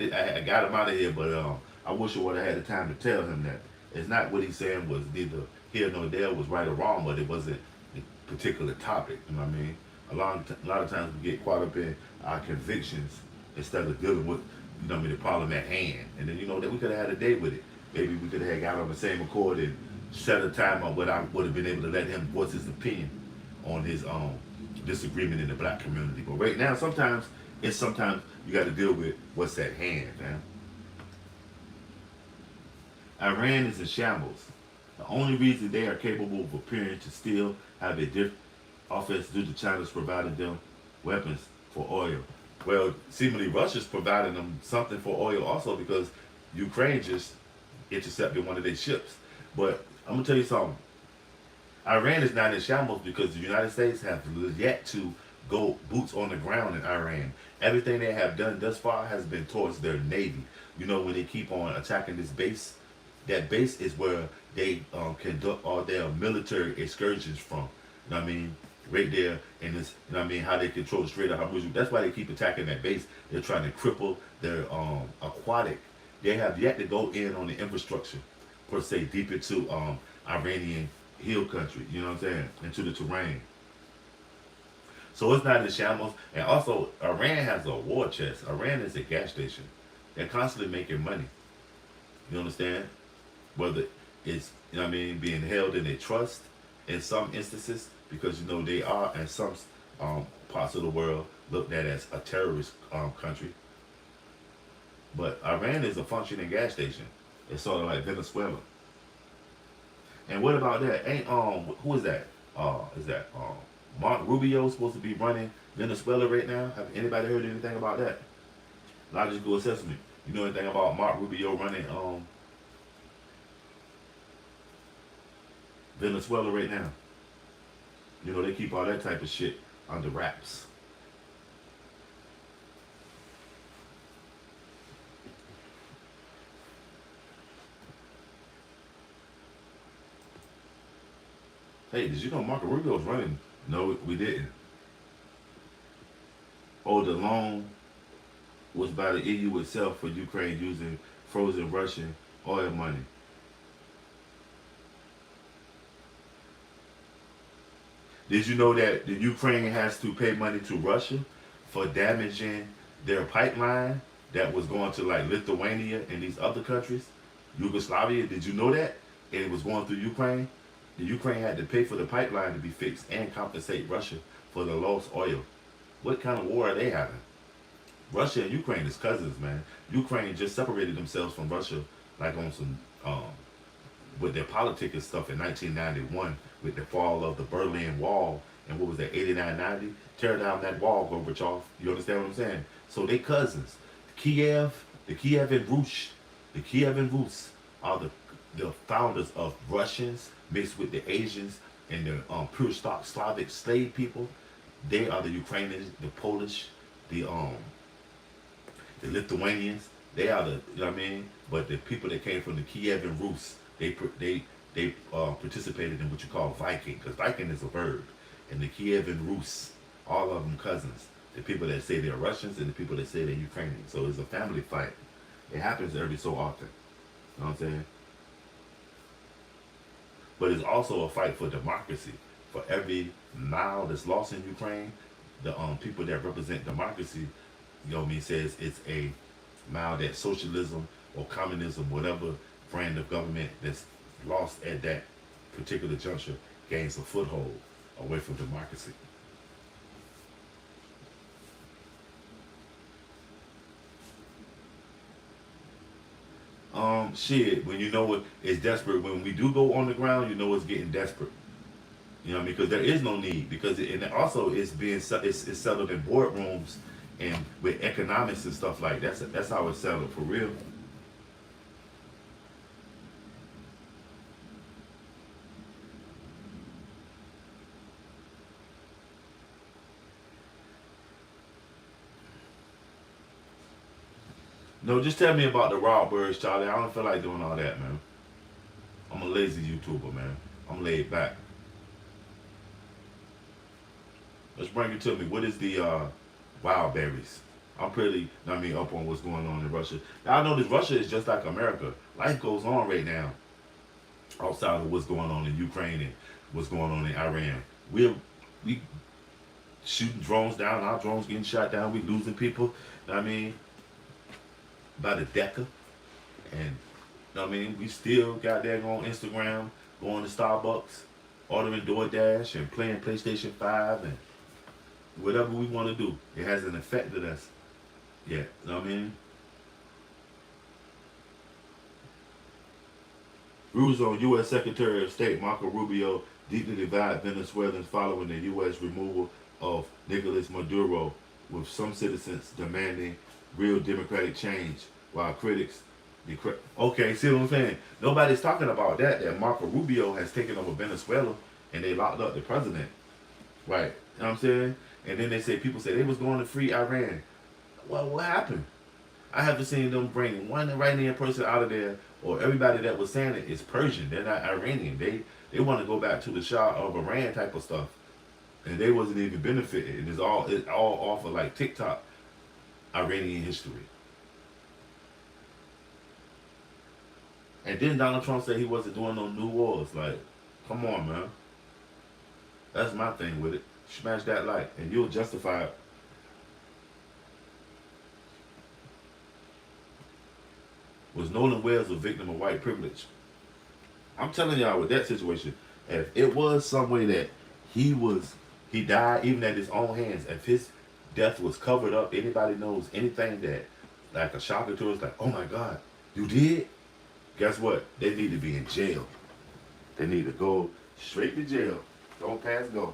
got him out of here, but I wish I would have had the time to tell him that it's not what he's saying was neither here nor there was right or wrong, but it wasn't the particular topic. You know what I mean? A lot of times we get caught up in our convictions instead of dealing with, you know what I mean, the problem at hand. And then, you know, that we could have had a day with it. Maybe we could have got on the same accord and set a time on what I would have been able to let him voice his opinion on his disagreement in the black community. But right now, sometimes you got to deal with what's at hand, man. Iran is in shambles. The only reason they are capable of appearing to still have a different offense due to China's providing them weapons for oil. Well, seemingly Russia's providing them something for oil also because Ukraine just intercepted one of their ships. But I'm gonna tell you something. Iran is not in shambles because the United States have yet to go boots on the ground in Iran. Everything they have done thus far has been towards their navy. You know, when they keep on attacking this base, that base is where they conduct all their military excursions from. You know what I mean? Right there in this, you know what I mean, how they control the Strait of Hormuz. That's why they keep attacking that base. They're trying to cripple their aquatic. They have yet to go in on the infrastructure, per se, deep into Iranian hill country, you know what I'm saying, into the terrain. So it's not in shambles. And also, Iran has a war chest. Iran is a gas station. They're constantly making money. You understand? Whether it's, you know what I mean, being held in a trust in some instances, because, you know, they are in some parts of the world looked at as a terrorist country. But Iran is a functioning gas station. It's sort of like Venezuela. And what about that? Ain't who is that? Is that Mark Rubio supposed to be running Venezuela right now? Have anybody heard anything about that? Logical assessment. You know anything about Mark Rubio running Venezuela right now? You know, they keep all that type of shit under wraps. Hey, did you know Marco Rubio's running? No, we didn't. Oh, the loan was by the EU itself for Ukraine using frozen Russian oil money. Did you know that the Ukraine has to pay money to Russia for damaging their pipeline that was going to like Lithuania and these other countries? Yugoslavia, did you know that? And it was going through Ukraine. The Ukraine had to pay for the pipeline to be fixed and compensate Russia for the lost oil. What kind of war are they having? Russia and Ukraine is cousins, man. Ukraine just separated themselves from Russia like on some with their politics and stuff in 1991 with the fall of the Berlin Wall and what was that 89, 90? Tear down that wall, Gorbachev. You understand what I'm saying? So they cousins. The Kiev and Rus are the founders of Russians mixed with the Asians and the pure stock Slavic slave people. They are the Ukrainians, the Polish, the Lithuanians. They are the, you know what I mean. But the people that came from the Kiev and Rus, they participated in what you call Viking, because Viking is a verb. And the Kiev and Rus, all of them cousins. The people that say they're Russians and the people that say they're Ukrainian. So it's a family fight. It happens every so often. You know what I'm saying? But it's also a fight for democracy. For every mile that's lost in Ukraine, the people that represent democracy, you know what I mean, says it's a mile that socialism or communism, whatever brand of government that's lost at that particular juncture, gains a foothold away from democracy. Shit, when you know it's desperate, when we do go on the ground, you know it's getting desperate. You know what I mean? Because there is no need. Because and also it's being it's settled in boardrooms and with economics and stuff like that. That's how it's settled for real. No, just tell me about the raw birds, Charlie. I don't feel like doing all that, man. I'm a lazy YouTuber, man. I'm laid back. Let's bring it to me. What is the wild berries? I'm pretty, I mean, up on what's going on in Russia. Now, I know that Russia is just like America. Life goes on right now outside of what's going on in Ukraine and what's going on in Iran. We shooting drones down. Our drones getting shot down. We losing people. I mean, by the deca. And I mean, we still got there on Instagram, going to Starbucks, ordering DoorDash, and playing PlayStation 5 and whatever we want to do. It hasn't affected us yet. You know what I mean? Rules on U.S. Secretary of State Marco Rubio deeply divide Venezuelans following the U.S. removal of Nicolas Maduro, with some citizens demanding real democratic change, while critics. Okay, see what I'm saying? Nobody's talking about that. That Marco Rubio has taken over Venezuela and they locked up the president, right? You know what I'm saying? And then they say people say they was going to free Iran. Well, what happened? I haven't seen them bring one Iranian person out of there, or everybody that was saying it is Persian. They're not Iranian. They want to go back to the Shah of Iran type of stuff, and they wasn't even benefiting. And it's all off of like TikTok Iranian history. And then Donald Trump said he wasn't doing no new wars. Like, come on, man. That's my thing with it. Smash that like, and you'll justify it. Was Nolan Wells a victim of white privilege? I'm telling y'all, with that situation, if it was some way that he died even at his own hands, if his death was covered up, anybody knows anything that, like a shocker to us, like, oh my God, you did? Guess what? They need to be in jail. They need to go straight to jail. Don't pass go.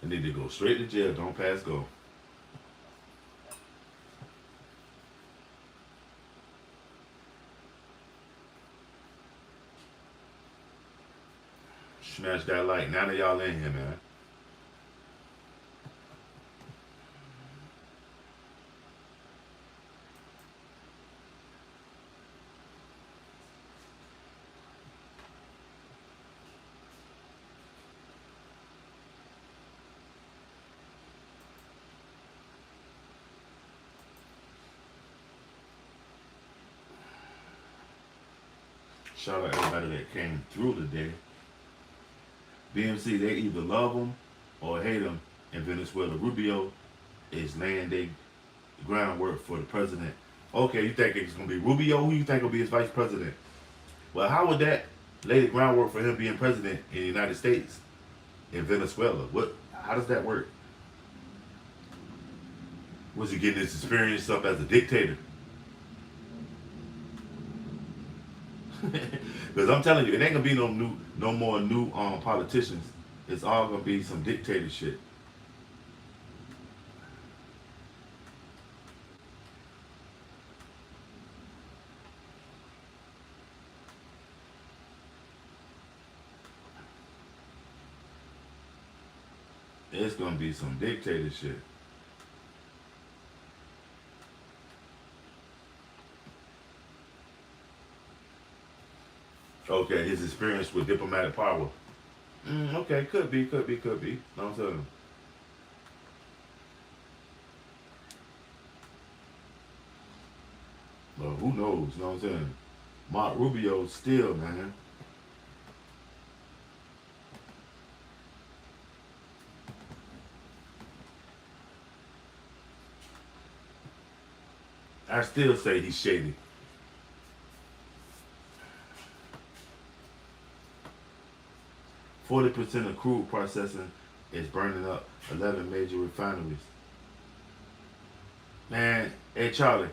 They need to go straight to jail. Don't pass go. Smash that like. None of y'all in here, man. Shout out everybody that came through today. BMC, they either love him or hate him in Venezuela. Rubio is laying their groundwork for the president. Okay, you think it's going to be Rubio? Who you think will be his vice president? Well, how would that lay the groundwork for him being president in the United States in Venezuela? What? How does that work? Was he getting his experience up as a dictator? Because I'm telling you, it ain't gonna be no more new politicians. It's all gonna be some dictator shit. It's gonna be some dictator shit. Okay, his experience with diplomatic power. Okay, could be. No, I'm telling you. But who knows? You know what I'm saying? Mark Rubio still, man. I still say he's shady. %40 of crude processing is burning up 11 major refineries. Man, hey Charlie,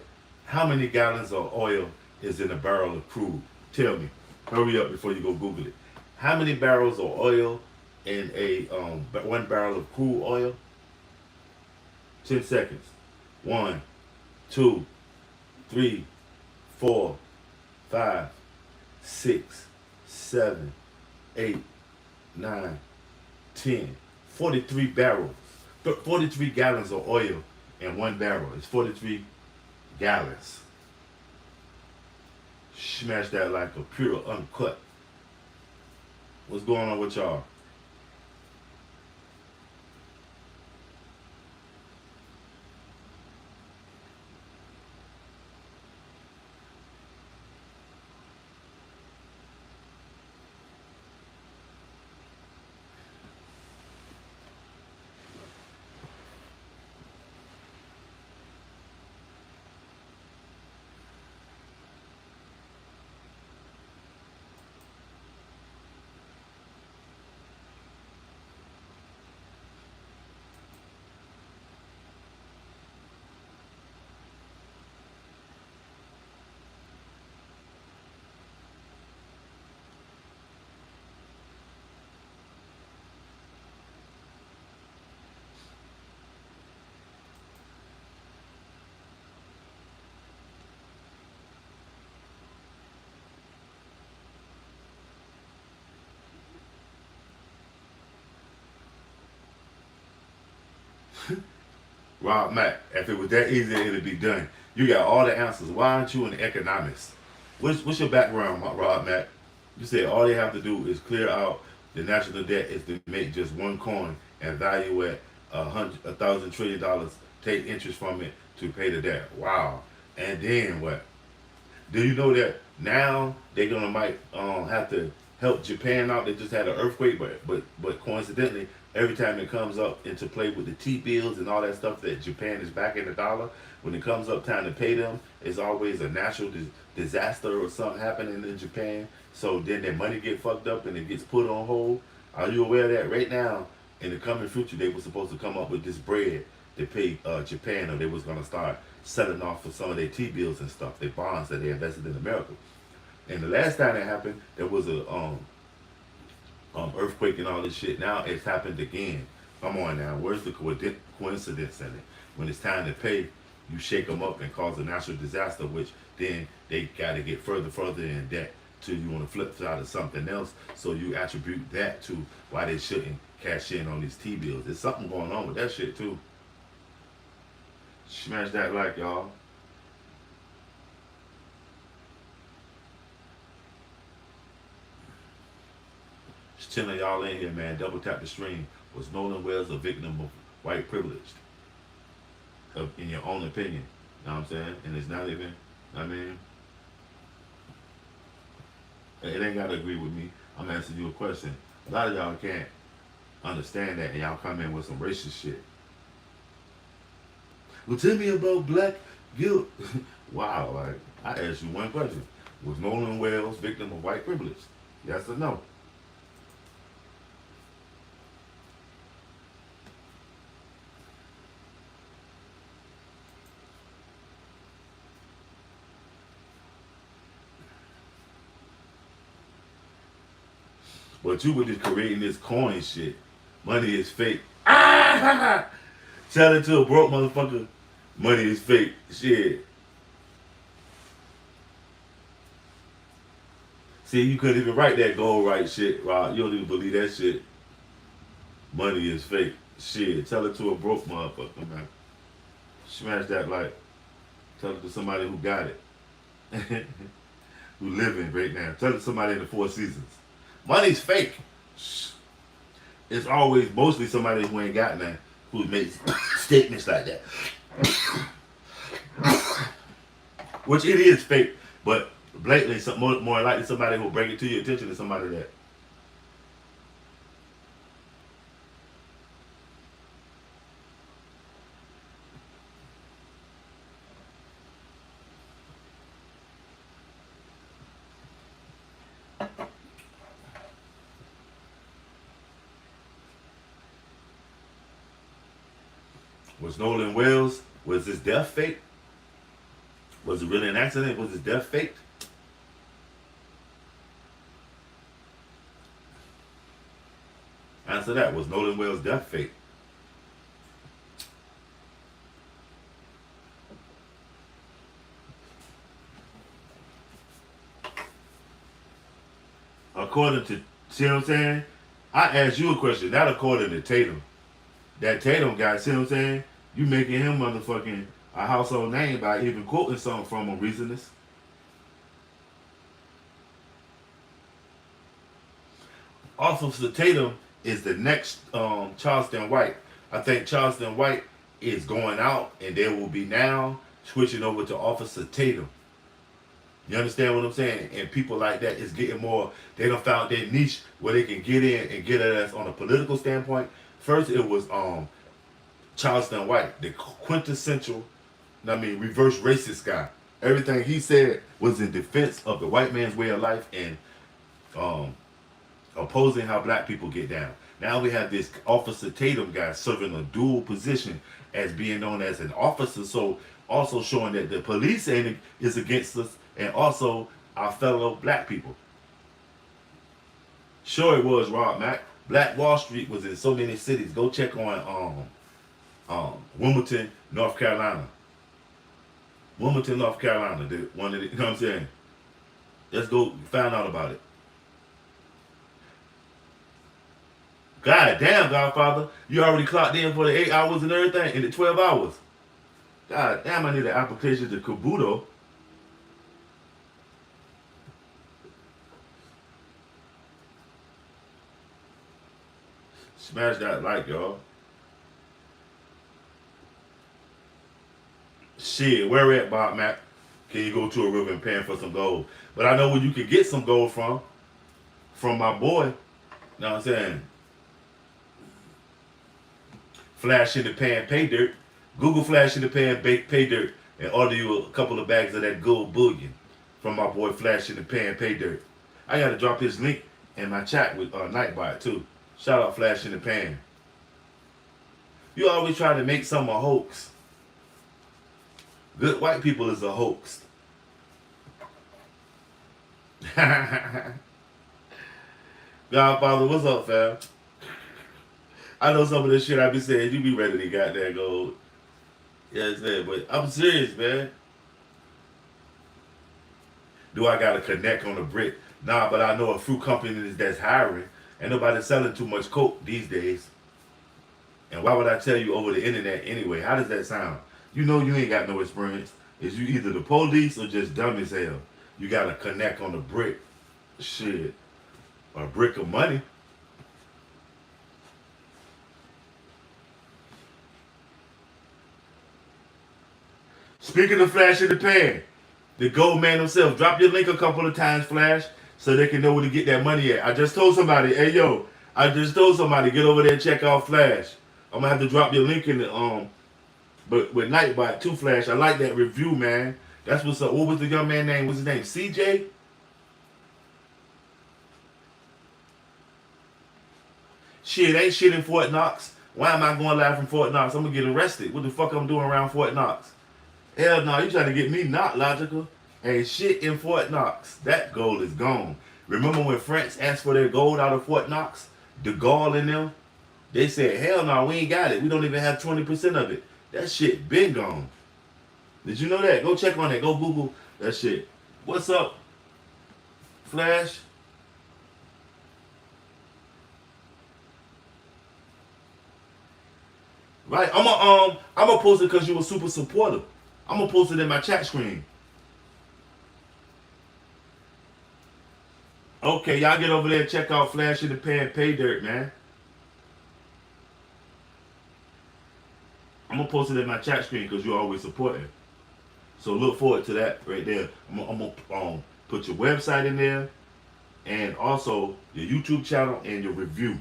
how many gallons of oil is in a barrel of crude? Tell me. Hurry up before you go Google it. How many barrels of oil in a 1 barrel of crude oil? 10 seconds. 1, 2, 3, 4, 5, 6, 7, 8, 9, 10. 43 barrels. 43 gallons of oil in 1 barrel. It's 43 gallons. Smash that like a pure uncut. What's going on with y'all? Rob Mack, if it was that easy, it'd be done. You got all the answers. Why aren't you an economist? What's your background, Rob Mack? You said all they have to do is clear out the national debt is to make just one coin and value at $1,000 trillion, take interest from it to pay the debt. Wow. And then what? Do you know that now they're gonna might have to help Japan out? They just had an earthquake, but coincidentally, every time it comes up into play with the T bills and all that stuff that Japan is backing the dollar, when it comes up time to pay them, it's always a natural disaster or something happening in Japan. So then their money get fucked up and it gets put on hold. Are you aware that right now, in the coming future, they were supposed to come up with this bread to pay Japan, or they was gonna start selling off for some of their T bills and stuff, their bonds that they invested in America. And the last time that happened, there was a earthquake and all this shit. Now it's happened again. Come on now, where's the coincidence in it? When it's time to pay, you shake them up and cause a natural disaster, which then they got to get further in debt to you on the flip side of something else. So you attribute that to why they shouldn't cash in on these T bills. There's something going on with that shit too. Smash that like, y'all. Just chilling y'all in here, man. Double tap the stream. Was Nolan Wells a victim of white privilege? In your own opinion. You know what I'm saying? And it's not even, I mean, it ain't got to agree with me. I'm asking you a question. A lot of y'all can't understand that, and y'all come in with some racist shit. Well, tell me about black guilt. Wow, like, I asked you one question. Was Nolan Wells victim of white privilege? Yes or no? But you were just creating this coin shit. Money is fake. Ah! Tell it to a broke motherfucker. Money is fake. Shit. See, you couldn't even write that gold right shit, Rob. You don't even believe that shit. Money is fake. Shit. Tell it to a broke motherfucker, man. Smash that like. Tell it to somebody who got it. Who living right now. Tell it to somebody in the Four Seasons. Money's fake. It's always mostly somebody who ain't got nothing who makes statements like that. Which it is fake, but blatantly more likely somebody who will bring it to your attention than somebody that. Was Nolan Wells, was his death fake? Was it really an accident? Was his death faked? Answer that. Was Nolan Wells' death fake? According to, see what I'm saying? I asked you a question, not according to Tatum. That Tatum guy, see what I'm saying? You making him motherfucking a household name by even quoting something from him, reasonless. Officer Tatum is the next Charleston White. I think Charleston White is going out, and there will be now switching over to Officer Tatum. You understand what I'm saying? And people like that is getting more, they done found their niche where they can get in and get at us on a political standpoint. First it was Charleston White, the quintessential, reverse racist guy. Everything he said was in defense of the white man's way of life and opposing how black people get down. Now we have this Officer Tatum guy serving a dual position as being known as an officer, so also showing that the police is against us and also our fellow black people. Sure it was, Rob Mack. Black Wall Street was in so many cities. Go check on Wilmington, North Carolina. Wilmington, North Carolina. One of the, you know what I'm saying? Let's go find out about it. God damn, Godfather. You already clocked in for the 8 hours and everything, and the 12 hours. God damn, I need an application to Kabuto. Smash that like, y'all. Shit, where at, Bob Mac? Can you go to a river and pan for some gold? But I know where you can get some gold from my boy. You know what I'm saying? Flash in the pan, pay dirt. Google flash in the pan, pay dirt, and order you a couple of bags of that gold bullion from my boy Flash in the pan, pay dirt. I gotta drop his link in my chat with Nightbot too. Shout out Flash in the Pan. You always try to make some a hoax. Good white people is a hoax. Godfather, what's up, fam? I know some of this shit I be saying, you be ready to goddamn gold. Yes, man, but I'm serious, man. Do I got to connect on a brick? Nah, but I know a few companies that's hiring. Ain't nobody selling too much coke these days. And why would I tell you over the internet anyway? How does that sound? You know you ain't got no experience. Is you either the police or just dumb as hell? You got to connect on a brick. Shit. A brick of money. Speaking of Flash in the Pan, the gold man himself, drop your link a couple of times, Flash, so they can know where to get that money at. I just told somebody, hey yo, I just told somebody, get over there and check out Flash. I'm gonna have to drop your link in the but with Nightbot too, Flash. I like that review, man. That's what's up. What was the young man name? What's his name? CJ? Shit, ain't shit in Fort Knox. Why am I going live from Fort Knox? I'm gonna get arrested. What the fuck I'm doing around Fort Knox? Hell no, you trying to get me not logical. Ain't shit in Fort Knox. That gold is gone. Remember when France asked for their gold out of Fort Knox? De Gaulle in them? They said, hell no, we ain't got it. We don't even have 20% of it. That shit been gone. Did you know that? Go check on that. Go Google that shit. What's up, Flash? Right, I'm gonna post it because you were super supportive. I'm gonna post it in my chat screen. Okay, y'all get over there and check out Flash in the Pan Pay Dirt, man. I'm gonna post it in my chat screen because you're always supporting. So look forward to that right there. I'm gonna put your website in there and also your YouTube channel and your review.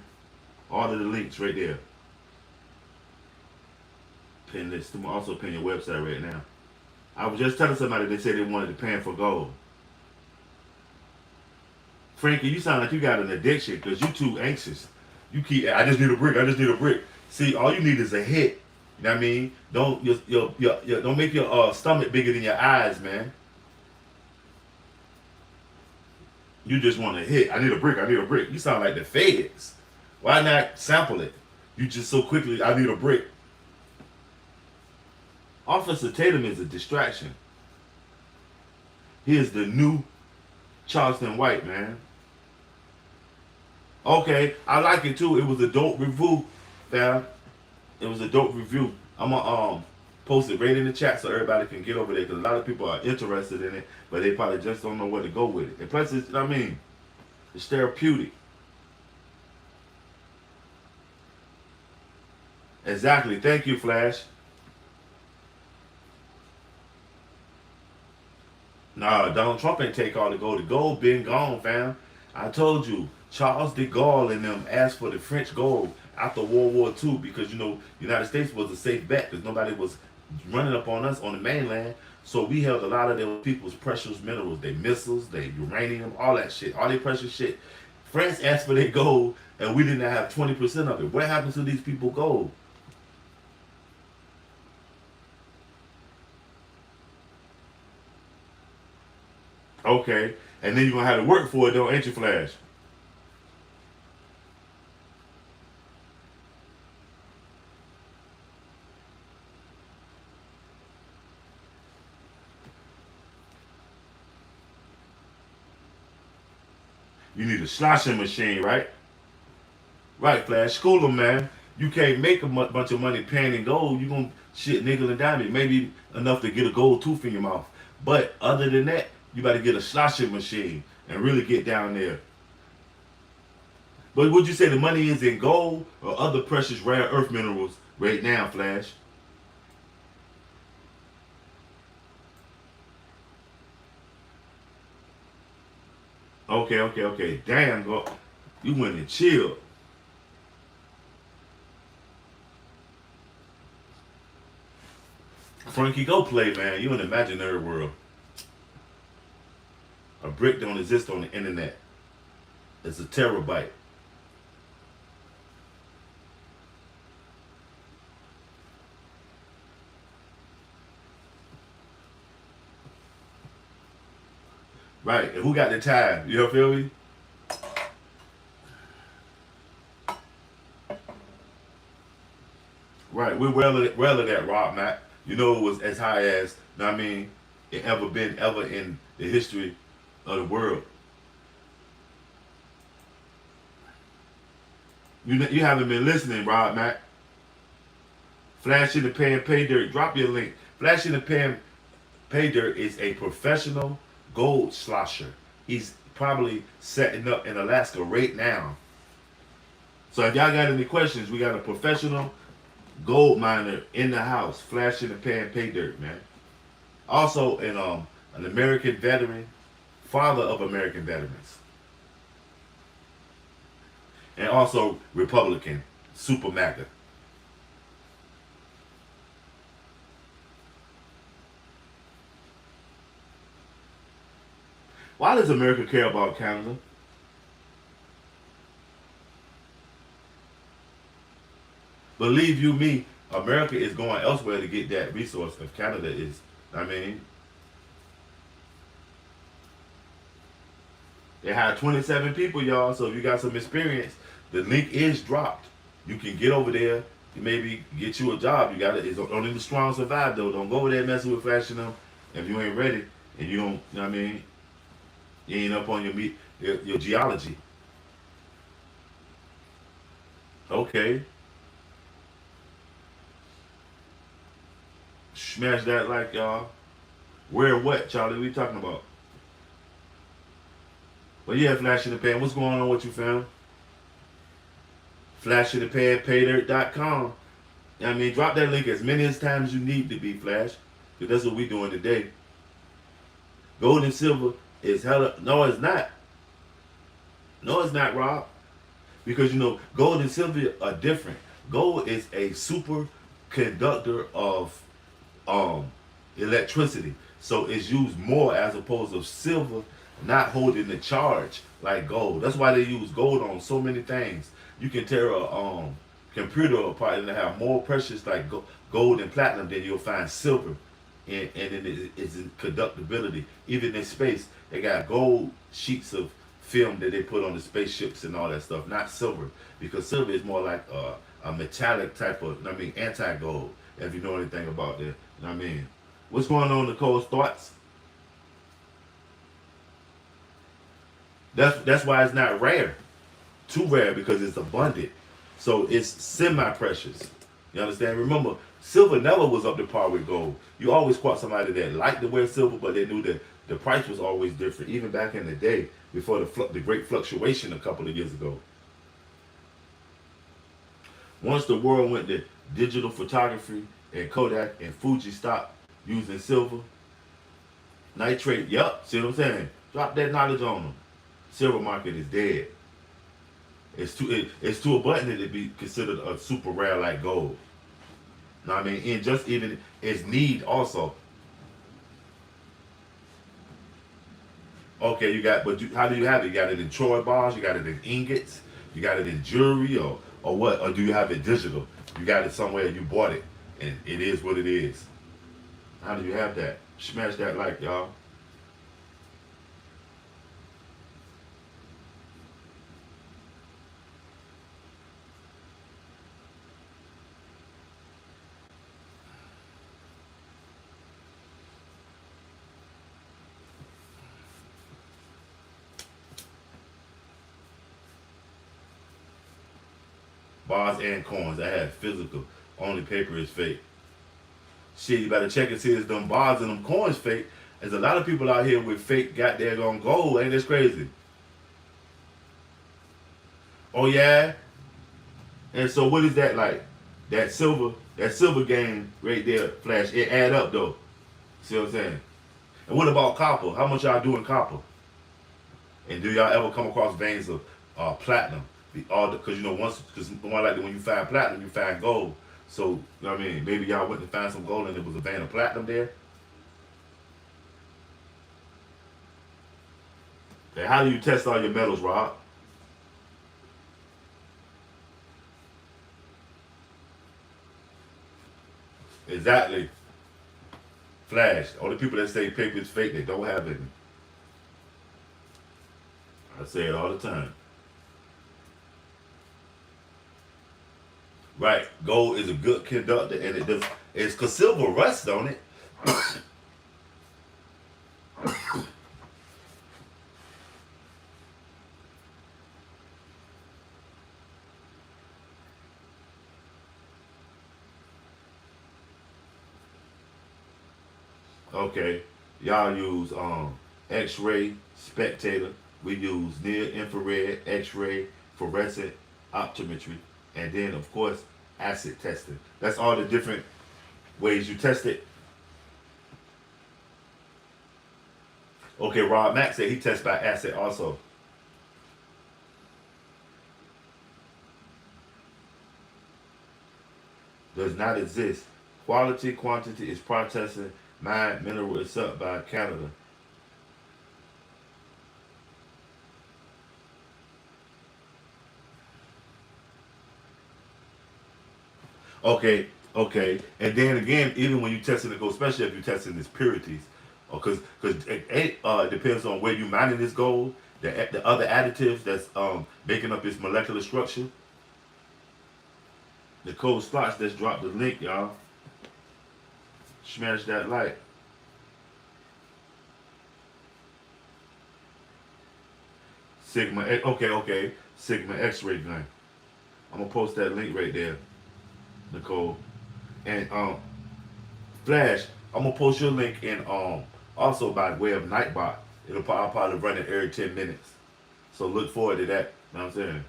All of the links right there. Pin this. I'm also pin your website right now. I was just telling somebody they said they wanted to pan for gold. Frankie, you sound like you got an addiction because you too anxious. You keep, I just need a brick. I just need a brick. See, all you need is a hit. You know what I mean? Don't make your stomach bigger than your eyes, man. You just want to hit. I need a brick. I need a brick. You sound like the feds. Why not sample it? You just so quickly. I need a brick. Officer Tatum is a distraction. He is the new Charleston White, man. Okay, I like it too. It was a dope review, fam. It was a dope review. I'm gonna post it right in the chat so everybody can get over there because a lot of people are interested in it, but they probably just don't know where to go with it. And plus, it's, I mean, it's therapeutic. Exactly. Thank you, Flash. Nah, Donald Trump ain't take all the gold. The gold been gone, fam. I told you, Charles de Gaulle and them asked for the French gold after World War II because, you know, the United States was a safe bet because nobody was running up on us on the mainland. So we held a lot of their people's precious minerals, their missiles, their uranium, all that shit, all their precious shit. France asked for their gold and we didn't have 20% of it. What happened to these people gold? Okay, and then you're gonna have to work for it though, ain't you, Flash? You need a sloshing machine, right? Right, Flash. School them, man. You can't make a bunch of money panning gold. You gonna shit nickel and dime it. Maybe enough to get a gold tooth in your mouth. But other than that, you better get a sloshing machine and really get down there. But would you say the money is in gold or other precious rare earth minerals right now, Flash? Okay. Damn, go. You went and chilled. Frankie, go play, man. You in the imaginary world. A brick don't exist on the internet. It's a terabyte. Right. And who got the time? You feel me? Right. We're well of that, Rob Matt. You know it was as high as, you know what I mean, it ever been ever in the history of the world. You haven't been listening, Rob Mac. Flash in the Pan, Pay Dirt. Drop your link. Flash in the Pan, Pay Dirt is a professional gold slosher. He's probably setting up in Alaska right now. So if y'all got any questions, we got a professional gold miner in the house. Flash in the Pan, Pay Dirt, man. Also an American veteran, father of American veterans. And also Republican, super MAGA. Why does America care about Canada? Believe you me, America is going elsewhere to get that resource if Canada is. I mean, they hired 27 people, y'all. So if you got some experience, the link is dropped. You can get over there and maybe get you a job. You got it. It's only the strong survive though. Don't go over there messing with flashing them if you ain't ready and you don't. You know what I mean, you ain't up on your geology. Okay, smash that like y'all. Where what, Charlie? We talking about? Well, yeah, Flash in the Pan. What's going on with you, fam? Flash in the Pan, paydirt.com. I mean, drop that link as many as times you need to be, Flash. Because that's what we doing today. Gold and silver is hella. No, it's not. No, it's not, Rob. Because, you know, gold and silver are different. Gold is a super conductor of electricity. So it's used more as opposed to silver not holding the charge like gold. That's why they use gold on so many things. You can tear a computer apart and have more precious like gold and platinum than you'll find silver. And it's in conductibility. Even in space, they got gold sheets of film that they put on the spaceships and all that stuff, not silver. Because silver is more like a metallic type of, I mean, anti-gold, if you know anything about that. You know what I mean? What's going on, Nicole's thoughts? That's why it's not rare. Too rare because it's abundant. So it's semi-precious. You understand? Remember, silver never was up to par with gold. You always caught somebody that liked to wear silver, but they knew that the price was always different. Even back in the day, before the great fluctuation a couple of years ago. Once the world went to digital photography and Kodak and Fuji stopped using silver, nitrate, yup, see what I'm saying? Drop that knowledge on them. Silver market is dead. It's too abundant to be considered a super rare like gold. Know what I mean? And just even its need also. Okay, you got, but how do you have it? You got it in Troy bars, you got it in ingots, you got it in jewelry, or what? Or do you have it digital? You got it somewhere, you bought it, and it is what it is. How do you have that? Smash that like, y'all. Bars and coins. I have physical. Only paper is fake. Shit, you better check and see if them bars and them coins fake. There's a lot of people out here with fake goddamn gold. Ain't this crazy? Oh yeah? And so what is that like? That silver game right there, Flash, it add up though. See what I'm saying? And what about copper? How much y'all do in copper? And do y'all ever come across veins of platinum? Because you know because more likely when you find platinum, you find gold. So you know what I mean. Maybe y'all went to find some gold and there was a vein of platinum there. Okay, how do you test all your metals, Rob? Exactly. Flash. All the people that say paper is fake, they don't have it. I say it all the time. Right, gold is a good conductor, and it's cause silver rusts, don't it? Okay. Y'all use X-ray, spectator. We use near infrared, X-ray, fluorescent optometry, and then of course acid testing. That's all the different ways you test it. Okay, Rob Mack said he tests by acid also. Does not exist. Quality, quantity is processing. Mine, mineral is up by Canada. Okay, okay. And then again, even when you testing the gold, especially if you're testing its purities, or because it depends on where you mining this gold, the other additives that's making up its molecular structure. The cold spots. Let's drop the link, y'all. Smash that like. Sigma. Okay, okay. Sigma X-ray gun. I'm gonna post that link right there, Nicole. And Flash, I'm gonna post your link in also by way of Nightbot. I'll probably run it every 10 minutes. So look forward to that. You know what I'm saying?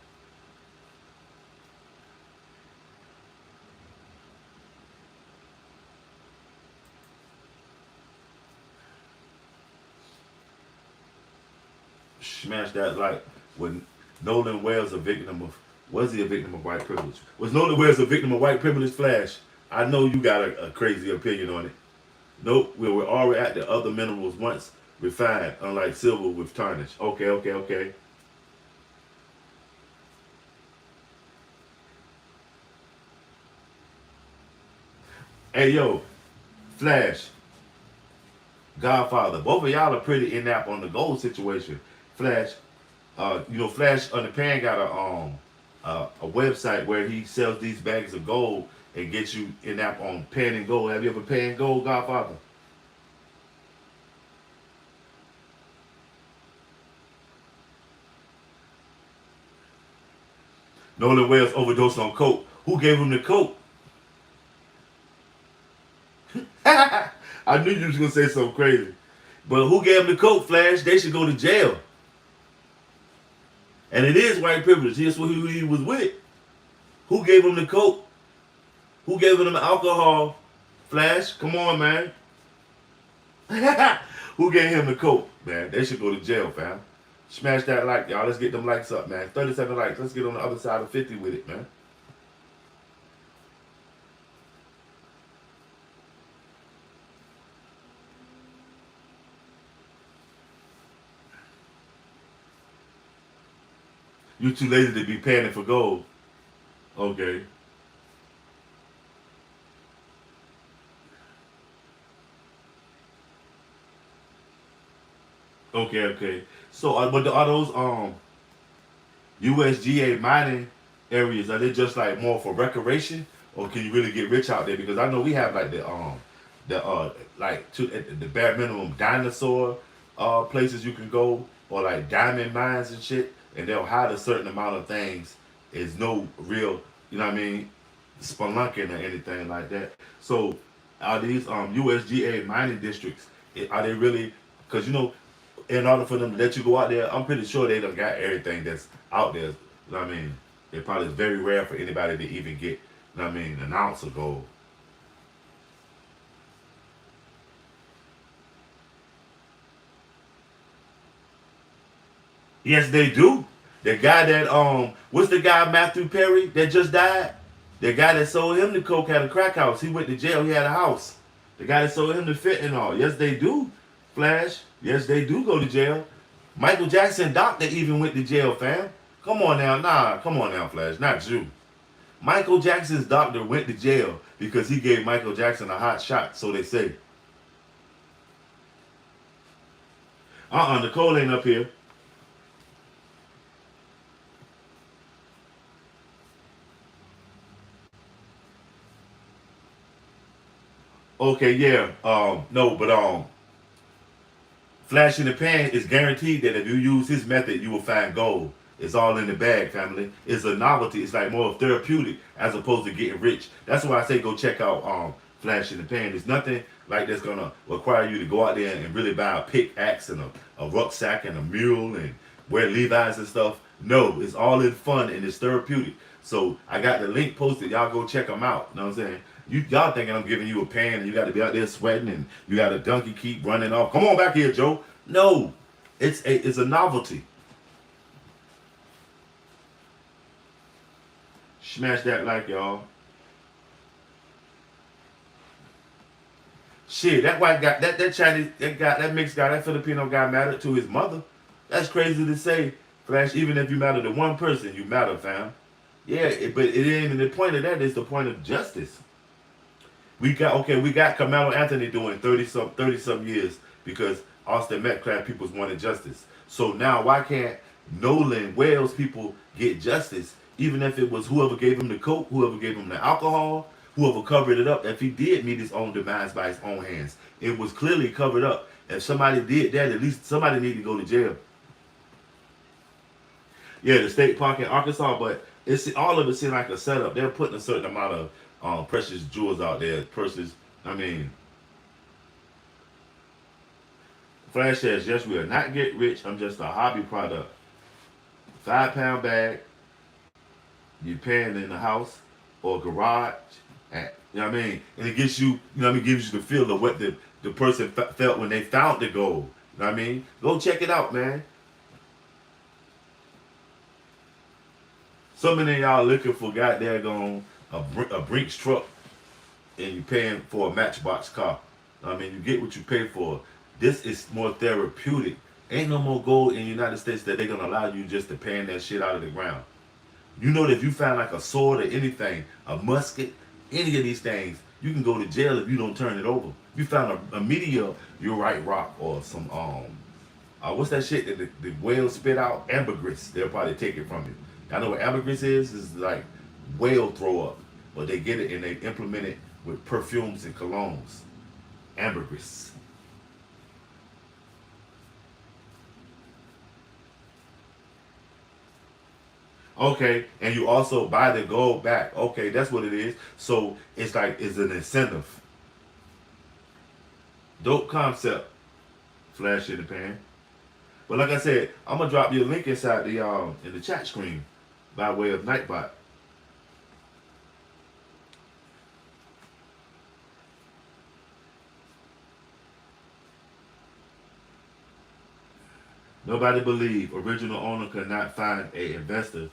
Smash that like. When Nolan Wells a victim of, was he a victim of white privilege? Was Nolan Wells a victim of white privilege? Flash, I know you got a crazy opinion on it. Nope, we were already at the other minerals once refined, unlike silver with tarnish. Okay, okay, okay. Hey yo, Flash, Godfather, both of y'all are pretty inept on the gold situation. Flash, Flash on the pan got a website where he sells these bags of gold and gets you inept on panning gold. Have you ever panned gold, Godfather? Nolan Wells overdosed on coke. Who gave him the coke? I knew you was gonna say something crazy. But who gave him the coke, Flash? They should go to jail. And it is white privilege. That's who he was with. Who gave him the coke? Who gave him the alcohol? Flash, come on, man. Who gave him the coke, man? They should go to jail, fam. Smash that like, y'all. Let's get them likes up, man. 37 likes. Let's get on the other side of 50 with it, man. You too lazy to be panning for gold. Okay. Okay, okay. So, but are those USGA mining areas, are they just like more for recreation, or can you really get rich out there? Because I know we have like the like the bare minimum dinosaur places you can go, or like diamond mines and shit, and they'll hide a certain amount of things. Is no real, you know what I mean, spelunking or anything like that. So are these USGA mining districts? Are they really? Because in order for them to let you go out there, I'm pretty sure they done got everything that's out there. You know what I mean? It probably is very rare for anybody to even get, you know what I mean, an ounce of gold. Yes, they do. The guy that what's the guy Matthew Perry that just died? The guy that sold him the coke had a crack house. He went to jail. He had a house. The guy that sold him the fentanyl. Yes, they do. Flash. Yes, they do go to jail. Michael Jackson doctor even went to jail, fam. Come on now, come on now, Flash, not you. Michael Jackson's doctor went to jail because he gave Michael Jackson a hot shot, so they say. Nicole ain't up here. Okay, yeah. No, but Flash in the Pan is guaranteed that if you use his method, you will find gold. It's all in the bag, family. It's a novelty. It's like more therapeutic as opposed to getting rich. That's why I say go check out Flash in the Pan. There's nothing like that's gonna require you to go out there and really buy a pickaxe and a rucksack and a mule and wear Levi's and stuff. No, it's all in fun and it's therapeutic. So I got the link posted. Y'all go check them out. You know what I'm saying? Y'all thinking I'm giving you a pan and you got to be out there sweating and you got a donkey keep running off. Come on back here, Joe. No, it's a novelty. Smash that like, y'all. Shit, that white guy, that Chinese, that mixed guy, that Filipino guy mattered to his mother. That's crazy to say, Flash. Even if you matter to one person, you matter, fam. Yeah, but it ain't even the point of that. It's the point of justice. We got Carmelo Anthony doing 30 some years because Austin Metcalf people's wanted justice. So now why can't Nolan Wales people get justice, even if it was whoever gave him the coke, whoever gave him the alcohol, whoever covered it up? If he did meet his own demise by his own hands, it was clearly covered up. If somebody did that, at least somebody need to go to jail. Yeah, the state park in Arkansas, but it's all of it seems like a setup. They're putting a certain amount of precious jewels out there. Precious, I mean, Flash says, yes, we are not get rich. I'm just a hobby product. 5-pound bag, you paying in the house or garage. And, you know what I mean? And it gives you, you know what I mean, gives you the feel of what the person felt when they found the gold. You know what I mean? Go check it out, man. So many of y'all looking for goddamn a Brinks truck and you paying for a Matchbox car. I mean, you get what you pay for. This is more therapeutic. Ain't no more gold in the United States that they're gonna allow you just to pan that shit out of the ground. You know that if you find like a sword or anything, a musket, any of these things, you can go to jail if you don't turn it over. You found a meteorite rock or some what's that shit that the whale spit out? Ambergris. They'll probably take it from you. I know what ambergris is. It's like whale throw up, but they get it and they implement it with perfumes and colognes. Ambergris. Okay, and you also buy the gold back. Okay, that's what it is. So it's like it's an incentive. Dope concept. Flash in the pan. But like I said, I'm gonna drop you a link inside the in the chat screen by way of Nightbot. Nobody believe original owner could not find a investor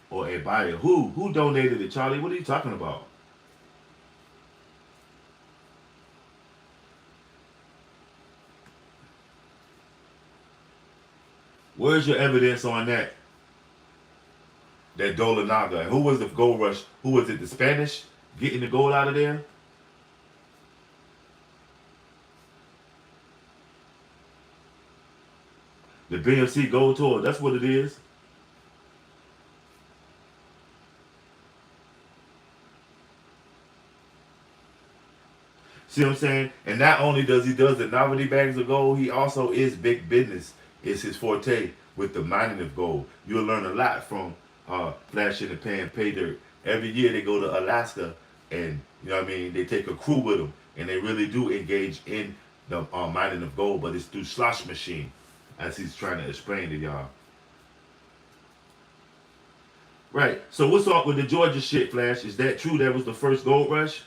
or a buyer. Who donated it, Charlie? What are you talking about? Where's your evidence on that? That Dolanaga. Who was the gold rush? Who was it? The Spanish getting the gold out of there? The BMC Gold Tour. That's what it is. See what I'm saying? And not only does he does the novelty bags of gold, he also is big business. It's his forte with the mining of gold. You'll learn a lot from Flash in the Pan Pay Dirt. Every year they go to Alaska and, you know what I mean, they take a crew with them and they really do engage in the mining of gold, but it's through slosh machine, as he's trying to explain to y'all. Right. So what's up with the Georgia shit, Flash? Is that true? That was the first gold rush?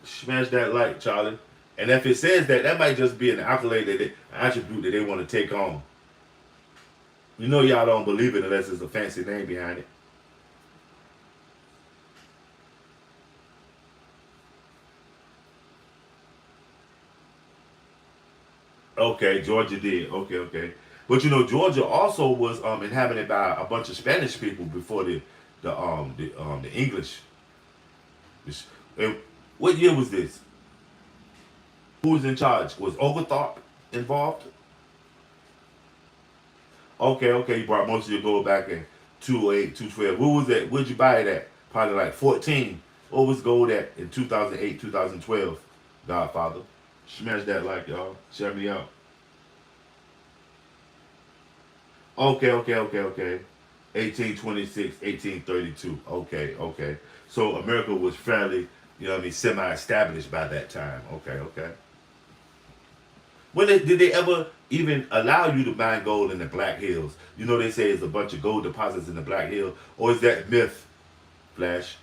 Smash that like, Charlie. And if it says that, that might just be an accolade, an attribute that they want to take on. You know y'all don't believe it unless there's a fancy name behind it. Okay, Georgia did. Okay. But you know, Georgia also was inhabited by a bunch of Spanish people before the English. And what year was this? Who was in charge? Was Oglethorpe involved? Okay. You brought most of your gold back in 208, 212. What was that? Where'd you buy it at? Probably like 14. What was gold at in 2008, 2012? Godfather. Smash that like, y'all. Share me out. Okay. 1826, 1832. Okay. So America was fairly, you know what I mean, semi-established by that time. Okay. Did they ever even allow you to mine gold in the Black Hills? You know they say there's a bunch of gold deposits in the Black Hills, or is that myth, Flash?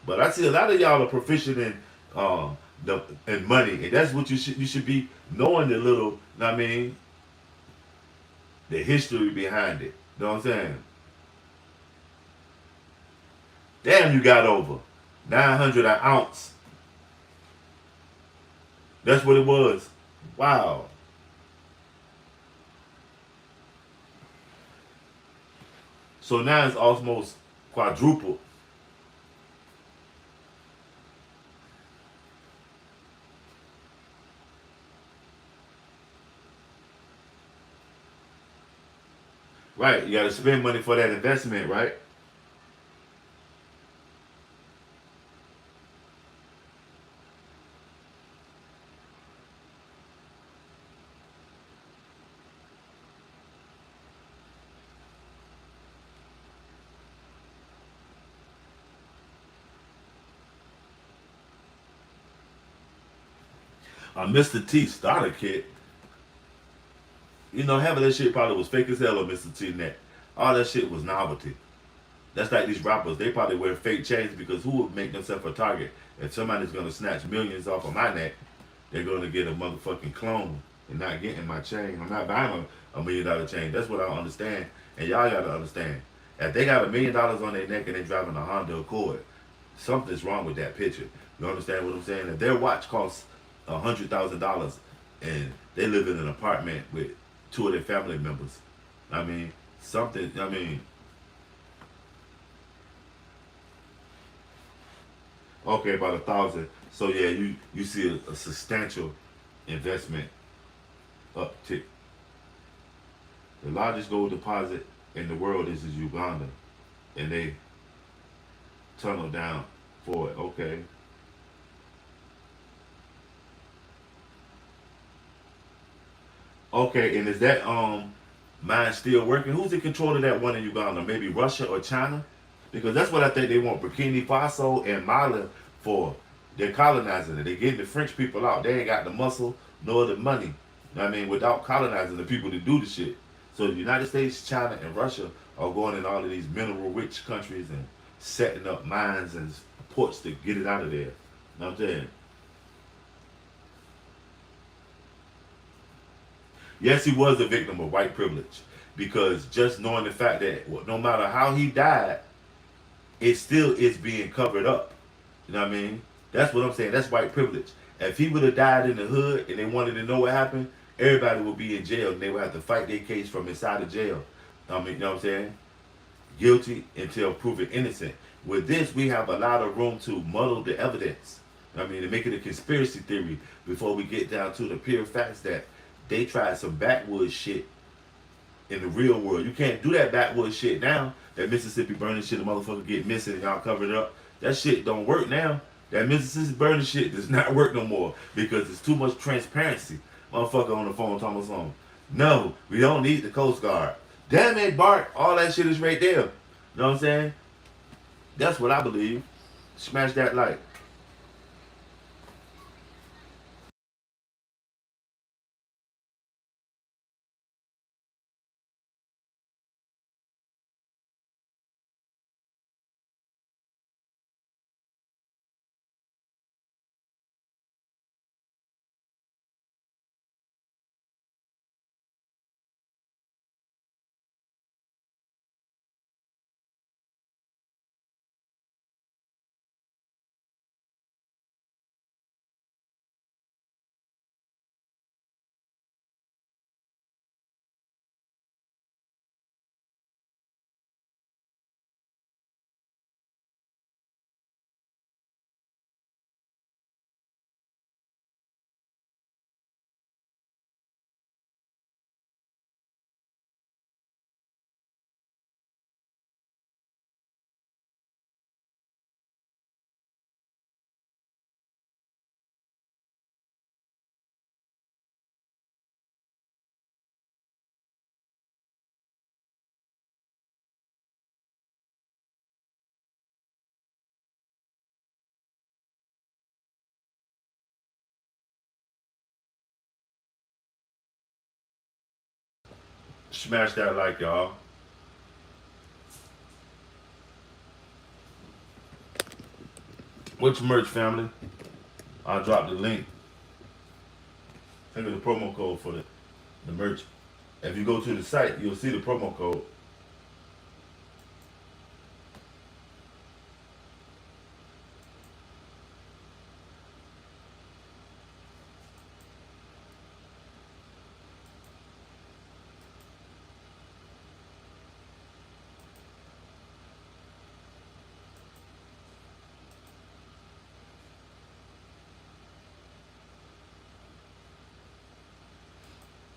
But I see a lot of y'all are proficient in the in money, and that's what you should be knowing the little. I mean, the history behind it. You know what I'm saying? Damn, you got over 900 an ounce. That's what it was. Wow. So now it's almost quadrupled. Right. You got to spend money for that investment, right? Mr. T starter kit. You know, having that shit probably was fake as hell on Mr. T net. All that shit was novelty. That's like these rappers. They probably wear fake chains because who would make themselves a target? If somebody's gonna snatch millions off of my neck, they're gonna get a motherfucking clone and not getting my chain. I'm not buying a $1 million chain. That's what I don't understand. And y'all gotta understand. If they got $1 million on their neck and they driving a Honda Accord, something's wrong with that picture. You understand what I'm saying? If their watch costs $100,000 and they live in an apartment with two of their family members, I mean, something. I mean, okay, about 1,000. So yeah, you see a substantial investment uptick. The largest gold deposit in the world is Uganda, and they tunnel down for it. Okay, and is that mine still working? Who's in control of that one in Uganda? Maybe Russia or China? Because that's what I think they want Burkina Faso and Mali for. They're colonizing it. They're getting the French people out. They ain't got the muscle nor the money. You know what I mean, without colonizing the people to do the shit. So the United States, China, and Russia are going in all of these mineral rich countries and setting up mines and ports to get it out of there. You know what I'm saying? Yes, he was a victim of white privilege because just knowing the fact that no matter how he died, it still is being covered up. You know what I mean? That's what I'm saying. That's white privilege. If he would have died in the hood and they wanted to know what happened, everybody would be in jail and they would have to fight their case from inside of jail. I mean, you know what I'm saying? Guilty until proven innocent. With this, we have a lot of room to muddle the evidence. I mean, to make it a conspiracy theory before we get down to the pure facts that they tried some backwoods shit in the real world. You can't do that backwoods shit now. That Mississippi burning shit, the motherfucker get missing and y'all cover it up. That shit don't work now. That Mississippi burning shit does not work no more because it's too much transparency. Motherfucker on the phone talking something. No, we don't need the Coast Guard. Damn it, Bart. All that shit is right there. You know what I'm saying? That's what I believe. Smash that like. Smash that like, y'all. Which merch, family? I'll drop the link. Think of the promo code for the merch. If you go to the site, you'll see the promo code.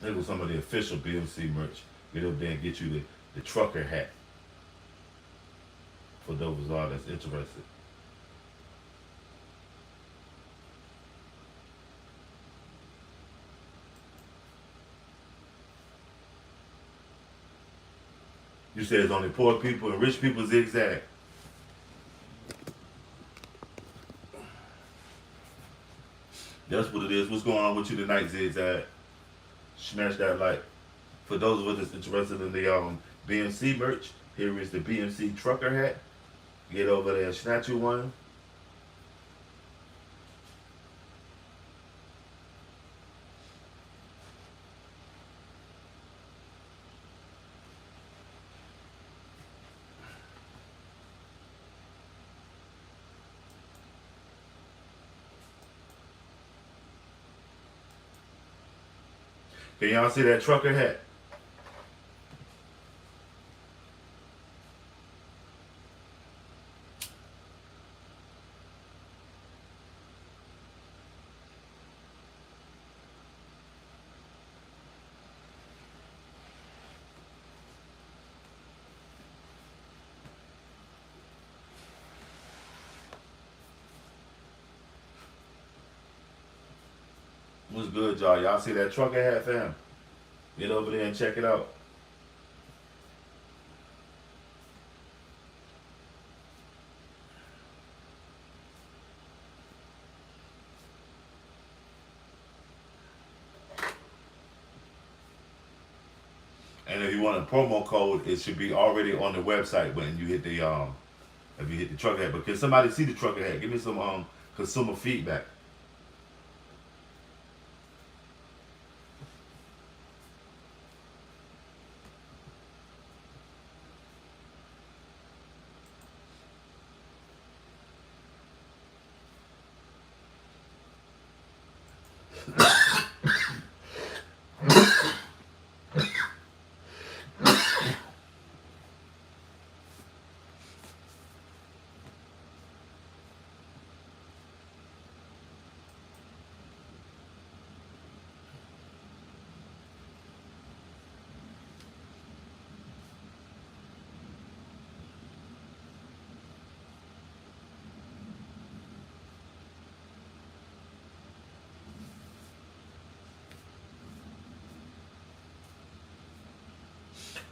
It was some of the official BMC merch. Get up there and get you the trucker hat. For those all that's interested. You said it's only poor people and rich people zigzag. That's what it is. What's going on with you tonight, zigzag? Smash that like. For those of us that's interested in the BMC merch, here is the BMC trucker hat. Get over there and snatch you one. Can y'all see that trucker hat? What's good, y'all? Y'all see that trucker hat, fam? Get over there and check it out. And if you want a promo code, it should be already on the website when you hit the if you hit the trucker hat. But can somebody see the trucker hat? Give me some consumer feedback.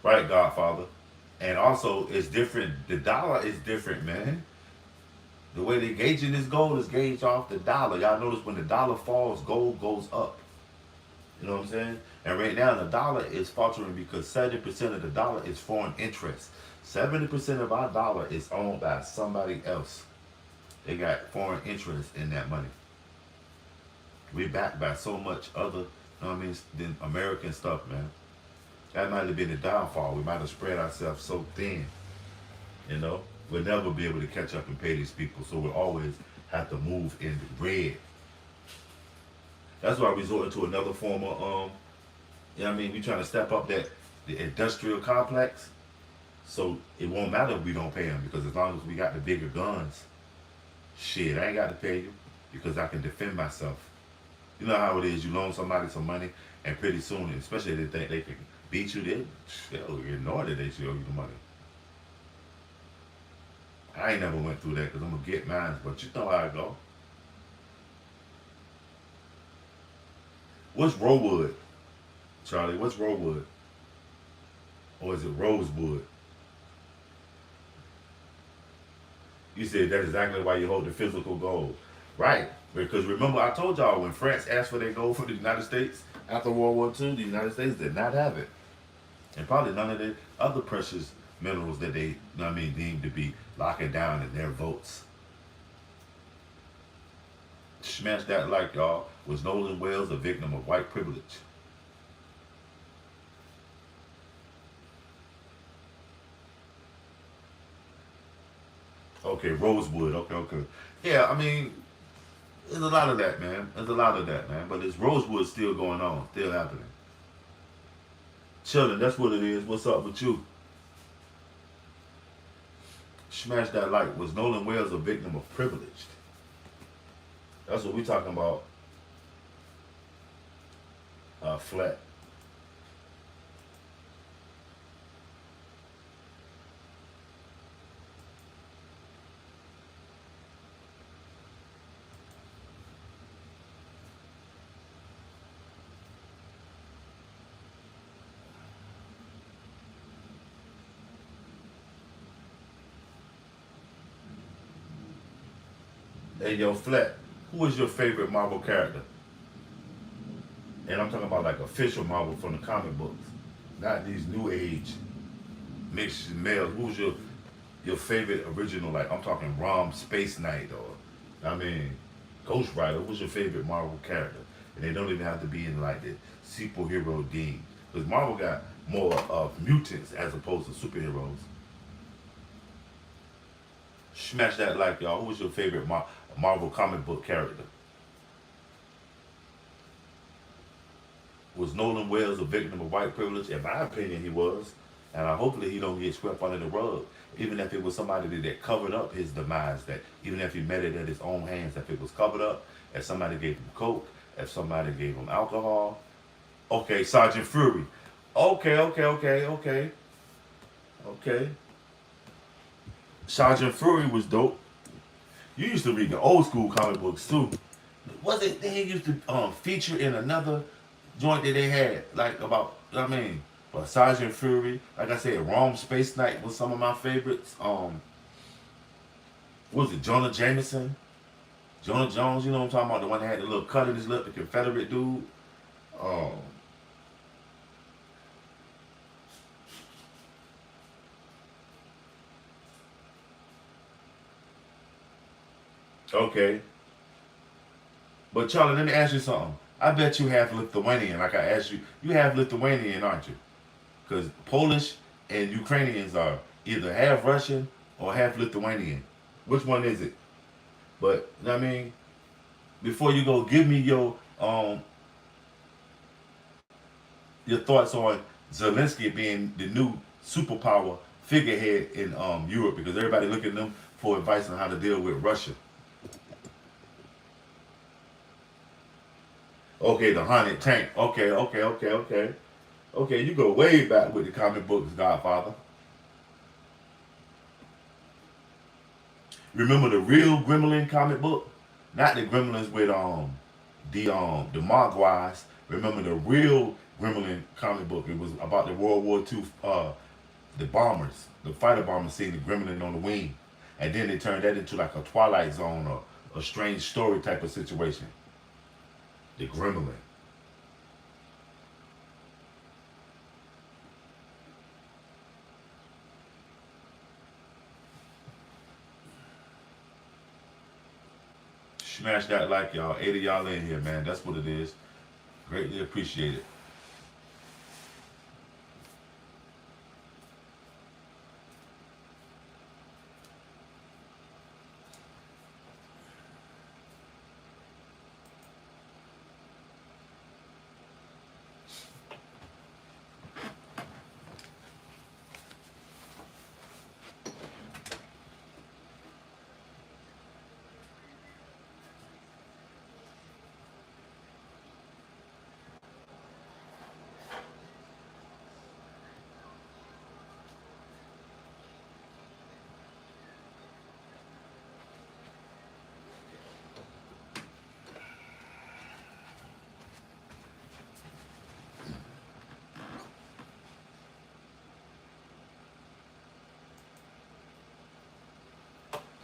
Right, Godfather. And also, it's different. The dollar is different, man. The way they gauging this gold is gauged off the dollar. Y'all notice when the dollar falls, gold goes up. You know what I'm saying? And right now, the dollar is faltering because 70% of the dollar is foreign interest. 70% of our dollar is owned by somebody else. They got foreign interest in that money. We backed by so much other, you know what I mean, than American stuff, man. That might have been the downfall. We might have spread ourselves so thin, you know. We'll never be able to catch up and pay these people, so we'll always have to move in red. That's why we resorting to another form of, you know what I mean, we trying to step up the industrial complex, so it won't matter if we don't pay them, because as long as we got the bigger guns, shit, I ain't got to pay you, because I can defend myself. You know how it is, you loan somebody some money, and pretty soon, especially if they think they can beat you, they'll ignore that they show you the money. I ain't never went through that because I'm going to get mine, but you know how I go. What's Rosewood, Charlie? What's Rosewood? Or is it Rosewood? You said that's exactly why you hold the physical gold. Right. Because remember, I told y'all when France asked for their gold from the United States after World War II, the United States did not have it. and probably none of the other precious minerals that they, you know what I mean, deem to be locking down in their votes. Smash that like, y'all. Was Nolan Wells a victim of white privilege? Okay, Rosewood. Okay, okay. Yeah, I mean, there's a lot of that, man. There's a lot of that, man. But it's Rosewood still going on, still happening. Children, that's what it is. What's up with you? Smash that like. Was Nolan Wells a victim of privilege? That's what we talking about. Flat. Hey, yo, Flat. Who is your favorite Marvel character? And I'm talking about like official Marvel from the comic books, not these new age mixed males. Who's your favorite original? Like I'm talking Rom Space Knight or I mean Ghost Rider. Who's your favorite Marvel character? And they don't even have to be in like the superhero dean because Marvel got more of mutants as opposed to superheroes. Smash that like y'all. Who was your favorite Marvel comic book character? Was Nolan Wells a victim of white privilege? In my opinion, he was. And hopefully he don't get swept under the rug. Even if it was somebody that covered up his demise, that even if he met it at his own hands, if it was covered up, if somebody gave him coke, if somebody gave him alcohol. Okay, Sergeant Fury. Okay. Sergeant Fury was dope. You used to read the old school comic books too. Was it they used to feature in another joint that they had, like about I mean, but Sergeant Fury, like I said, Rome Space Knight was some of my favorites. What was it Jonah Jameson? Jonah Jones, you know what I'm talking about? The one that had the little cut in his lip, the Confederate dude. Um, okay. But Charlie, let me ask you something. I bet you half Lithuanian, like I asked you. You half Lithuanian, aren't you? Because Polish and Ukrainians are either half Russian or half Lithuanian. Which one is it? But I mean, before you go, give me your thoughts on Zelensky being the new superpower figurehead in Europe because everybody looking at them for advice on how to deal with Russia. Okay, the haunted tank. Okay. Okay, you go way back with the comic books, Godfather. Remember the real Gremlin comic book? Not the Gremlins with the Mogwais. Remember the real Gremlin comic book? It was about the World War II the bombers, the fighter bombers seeing the Gremlin on the wing, and then they turned that into like a Twilight Zone or a strange story type of situation. The Gremlin. Smash that like y'all. 8 of y'all in here, man. That's what it is. Greatly appreciate it.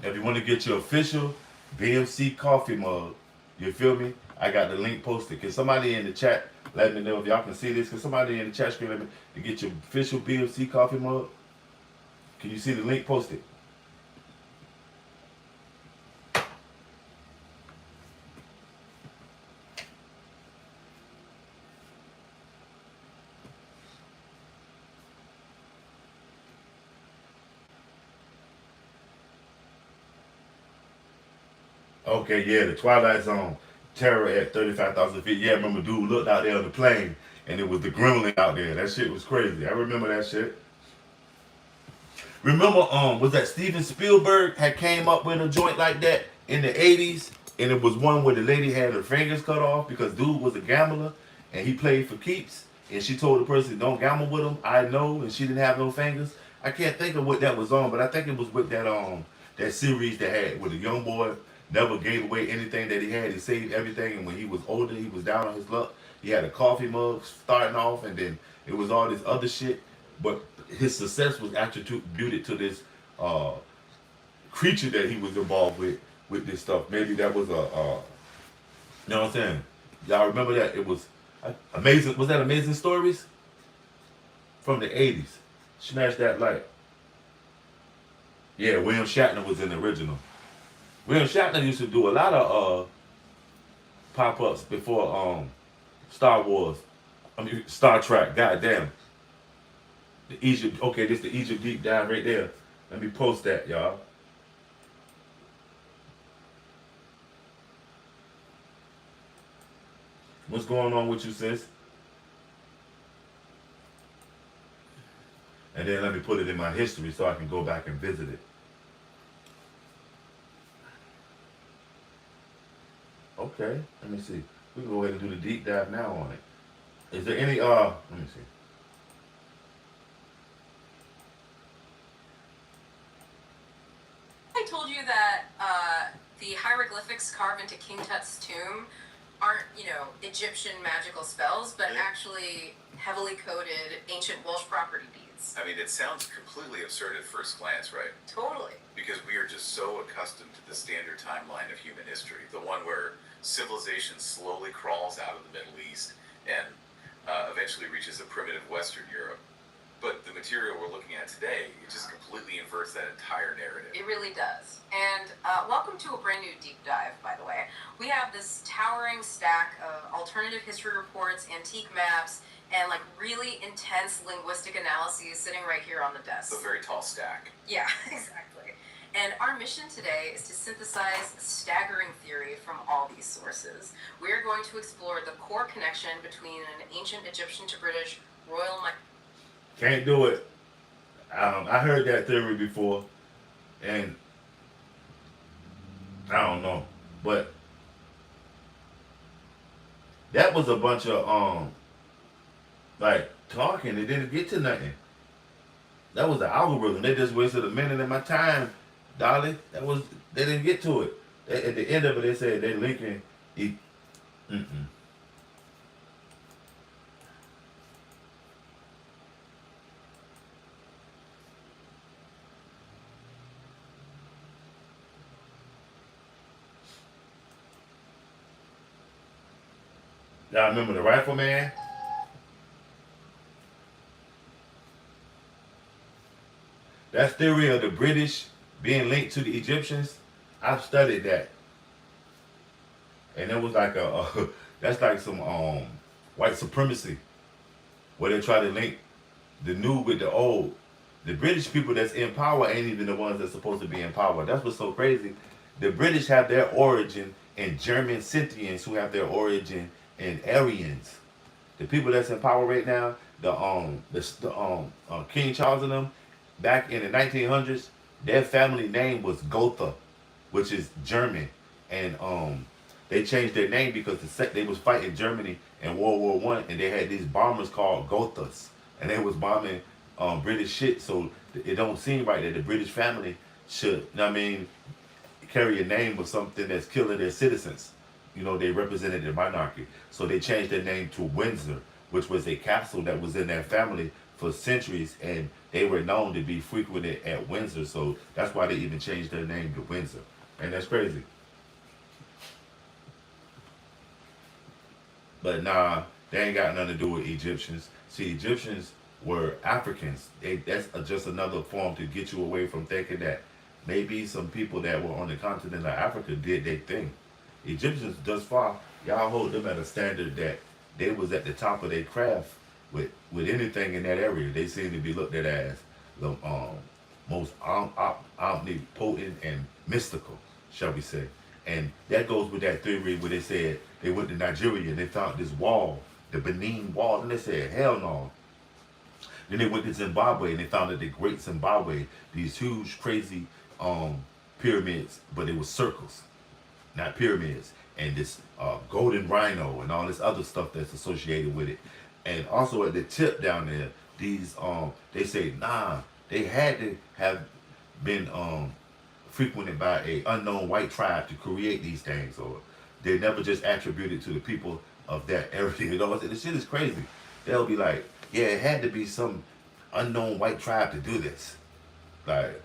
If you want to get your official BMC coffee mug, You feel me? I got the link posted. Can somebody in the chat let me know if y'all can see this? Can somebody in the chat screen let me to get your official BFC coffee mug? Can you see the link posted? Okay, yeah, the Twilight Zone. Terror at 35,000 feet. Yeah, I remember dude looked out there on the plane and it was the gremlin out there. That shit was crazy. I remember that shit. Remember, was that Steven Spielberg had came up with a joint like that in the 80s? And it was one where the lady had her fingers cut off because dude was a gambler and he played for keeps. And she told the person, don't gamble with him. I know. And she didn't have no fingers. I can't think of what that was on, but I think it was with that series that had with the young boy never gave away anything that he had. He saved everything. And when he was older, he was down on his luck. He had a coffee mug starting off, and then it was all this other shit. But his success was attributed to this creature that he was involved with this stuff. Maybe that was you know what I'm saying? Y'all remember that? It was amazing. Was that Amazing Stories from the 80s? Smash that light. Yeah, William Shatner was in the original. William Shatner used to do a lot of pop-ups before Star Wars. I mean Star Trek. Goddamn. The Egypt. Okay, this the Egypt deep dive right there. Let me post that, y'all. What's going on with you, sis? And then let me put it in my history so I can go back and visit it. Okay, let me see. We can go ahead and do the deep dive now on it. Is there any let me see. I told you that the hieroglyphics carved into King Tut's tomb aren't, Egyptian magical spells, but actually heavily coded ancient Welsh property deeds. I mean, it sounds completely absurd at first glance, right? Totally. Because we are just so accustomed to the standard timeline of human history, the one where civilization slowly crawls out of the Middle East and eventually reaches a primitive Western Europe. But the material we're looking at today, it just completely inverts that entire narrative. It really does. And welcome to a brand new deep dive, by the way. We have this towering stack of alternative history reports, antique maps, and really intense linguistic analyses sitting right here on the desk. It's a very tall stack. Yeah, exactly. And our mission today is to synthesize a staggering theory from all these sources. We are going to explore the core connection between an ancient Egyptian to British royal... Can't do it. I heard that theory before, and I don't know, but that was a bunch of talking. It didn't get to nothing. That was the algorithm. They just wasted a minute of my time, Dolly. They didn't get to it. At the end of it, they said they're linking. Y'all remember the Rifleman? That theory of the British being linked to the Egyptians, I've studied that. And it was like that's like some white supremacy, where they try to link the new with the old. The British people that's in power ain't even the ones that's supposed to be in power. That's what's so crazy. The British have their origin in German Scythians, who have their origin in Aryans. The people that's in power right now, King Charles and them, back in the 1900s, their family name was Gotha, which is German, and they changed their name because they was fighting Germany in World War One, and they had these bombers called Gothas, and they was bombing British shit. So it don't seem right that the British family should, carry a name of something that's killing their citizens. They represented the monarchy. So they changed their name to Windsor, which was a castle that was in their family for centuries, and they were known to be frequented at Windsor. So that's why they even changed their name to Windsor. And that's crazy. But nah, they ain't got nothing to do with Egyptians. See, Egyptians were Africans. That's just another form to get you away from thinking that maybe some people that were on the continent of Africa did their thing. Egyptians, thus far, y'all hold them at a standard that they was at the top of their craft with anything in that area. They seem to be looked at as the most omnipotent and mystical, shall we say. And that goes with that theory where they said they went to Nigeria and they found this wall, the Benin wall, and they said, hell no. Then they went to Zimbabwe and they found that the Great Zimbabwe, these huge, crazy pyramids, but it was circles, not pyramids, and this golden rhino and all this other stuff that's associated with it. And also at the tip down there, these they say nah, they had to have been frequented by a unknown white tribe to create these things, or they never just attributed to the people of that area. You know, this shit is crazy. They'll be like, yeah, it had to be some unknown white tribe to do this. Like,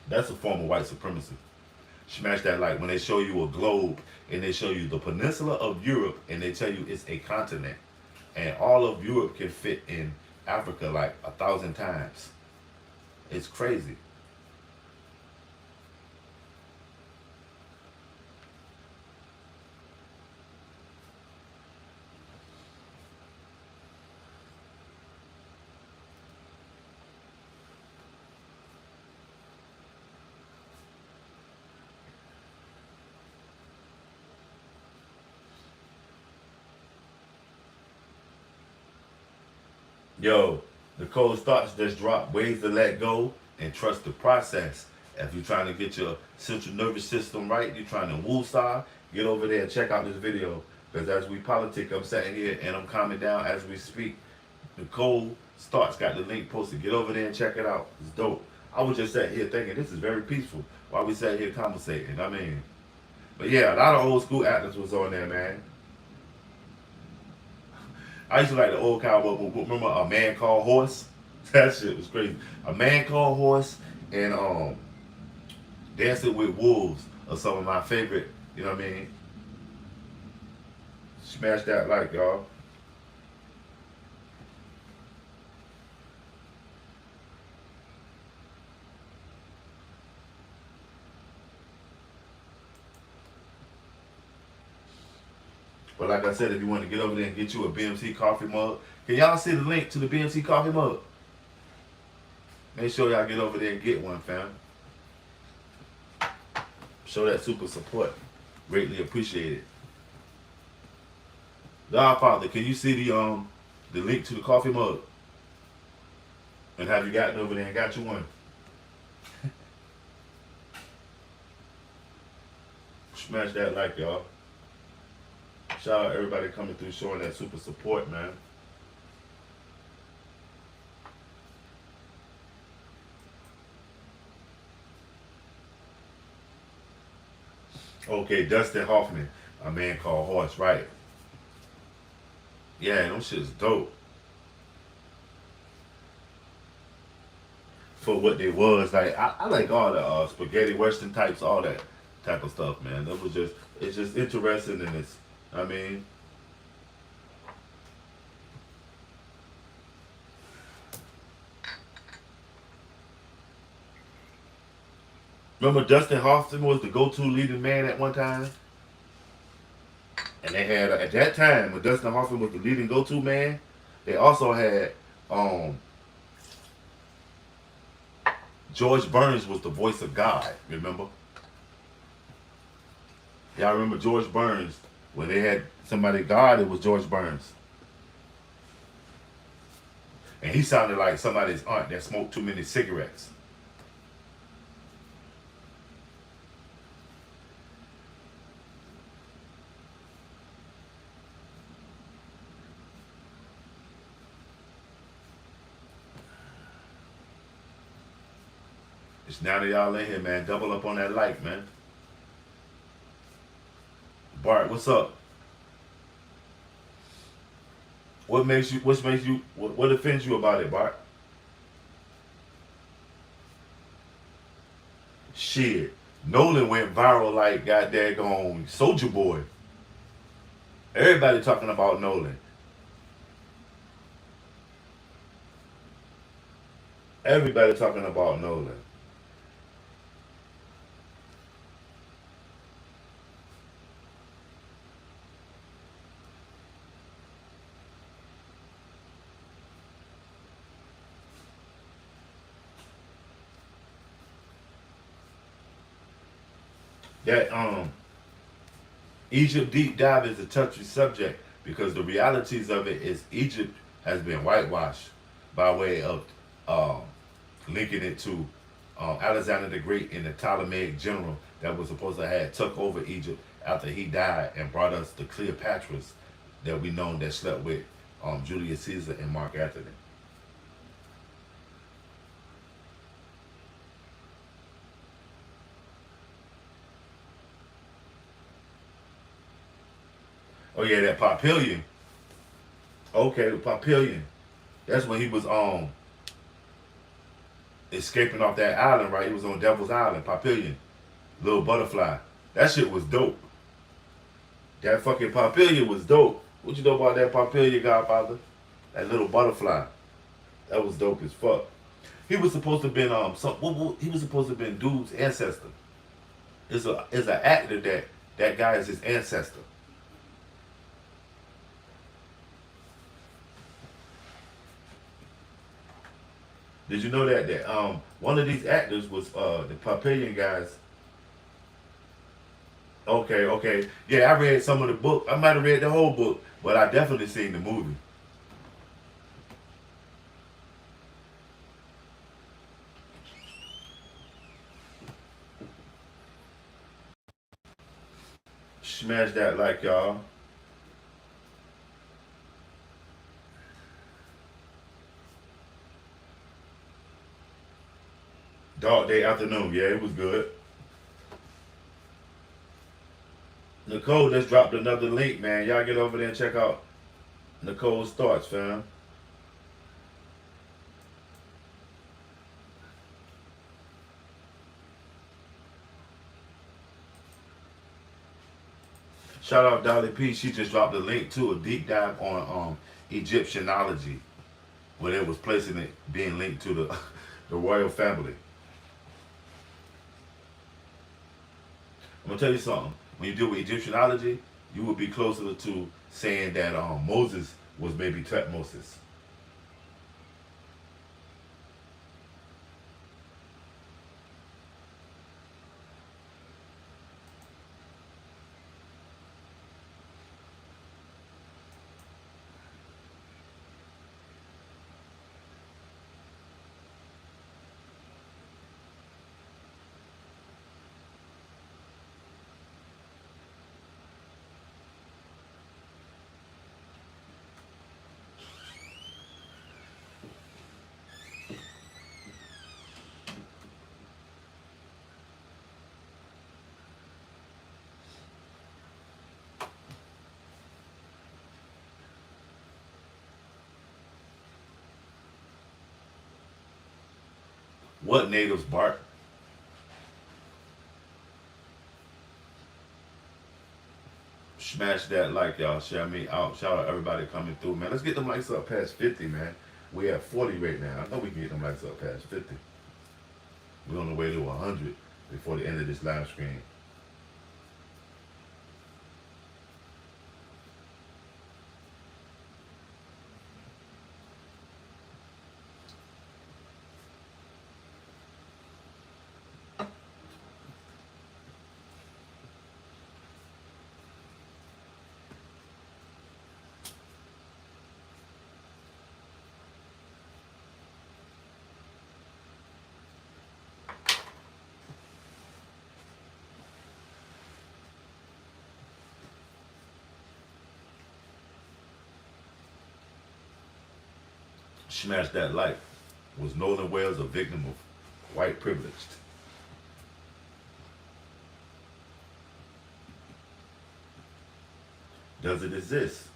that's a form of white supremacy. Smash that like when they show you a globe and they show you the peninsula of Europe and they tell you it's a continent. And all of Europe can fit in Africa like 1,000 times. It's crazy. Yo, the cold starts just drop. Ways to let go and trust the process. If you're trying to get your central nervous system right, you're trying to woosah, get over there and check out this video. Because as we politic, I'm sitting here and I'm calming down as we speak. The cold starts got the link posted. Get over there and check it out. It's dope. I was just sitting here thinking this is very peaceful while we sat here conversating. I mean, but yeah, a lot of old school actors was on there, man. I used to like the old cowboy. Remember A Man Called Horse? That shit was crazy. A Man Called Horse and Dancing with Wolves are some of my favorite. You know what I mean? Smash that like, y'all. But like I said, if you want to get over there and get you a BMC coffee mug, can y'all see the link to the BMC coffee mug? Make sure y'all get over there and get one, fam. Show that super support. Greatly appreciated. Godfather, can you see the link to the coffee mug? And have you gotten over there and got you one? Smash that like, y'all. Shout out everybody coming through showing that super support, man. Okay, Dustin Hoffman, A Man Called Horse, right. Yeah, them shit's dope. For what they was, like, I like all the spaghetti western types, all that type of stuff, man. That was just, it's just interesting and it's, I mean, remember Dustin Hoffman was the go-to leading man at one time? And they had, at that time, when Dustin Hoffman was the leading go-to man, they also had, George Burns was the voice of God, remember? Y'all remember George Burns? When they had somebody God, it was George Burns. And he sounded like somebody's aunt that smoked too many cigarettes. It's now that y'all in here, man. Double up on that like, man. Bart, what's up? What offends you about it, Bart? Shit. Nolan went viral like goddamn Soldier Boy. Everybody talking about Nolan. Everybody talking about Nolan. That Egypt deep dive is a touchy subject because the realities of it is Egypt has been whitewashed by way of um, linking it to Alexander the Great and the Ptolemaic general that was supposed to have took over Egypt after he died and brought us the Cleopatras that we know that slept with Julius Caesar and Mark Antony. Oh yeah, that Papillion. Okay, Papillion. That's when he was escaping off that island, right? He was on Devil's Island, Papillion, little butterfly. That shit was dope. That fucking Papillion was dope. What you know about that Papillion, Godfather? That little butterfly. That was dope as fuck. He was supposed to have been he was supposed to have been dude's ancestor. Is an actor that guy is his ancestor. Did you know that one of these actors was the Papillion guys? Okay, okay. Yeah, I read some of the book. I might have read the whole book, but I definitely seen the movie. Smash that like y'all. Dog Day Afternoon. Yeah, it was good. Nicole just dropped another link, man. Y'all get over there and check out Nicole's thoughts, fam. Shout out Dolly P. She just dropped a link to a deep dive on Egyptianology, where it was placing it being linked to the the royal family. I'm gonna tell you something. When you deal with Egyptianology, you would be closer to saying that Moses was maybe Tutmosis. What natives bark? Smash that like, y'all. Share me out. Shout out everybody coming through, man. Let's get them likes up past 50, man. We at 40 right now. I know we can get them likes up past 50. We're on the way to 100 before the end of this live stream. Smash that like. Was Northern Wales a victim of white privilege? Does it exist?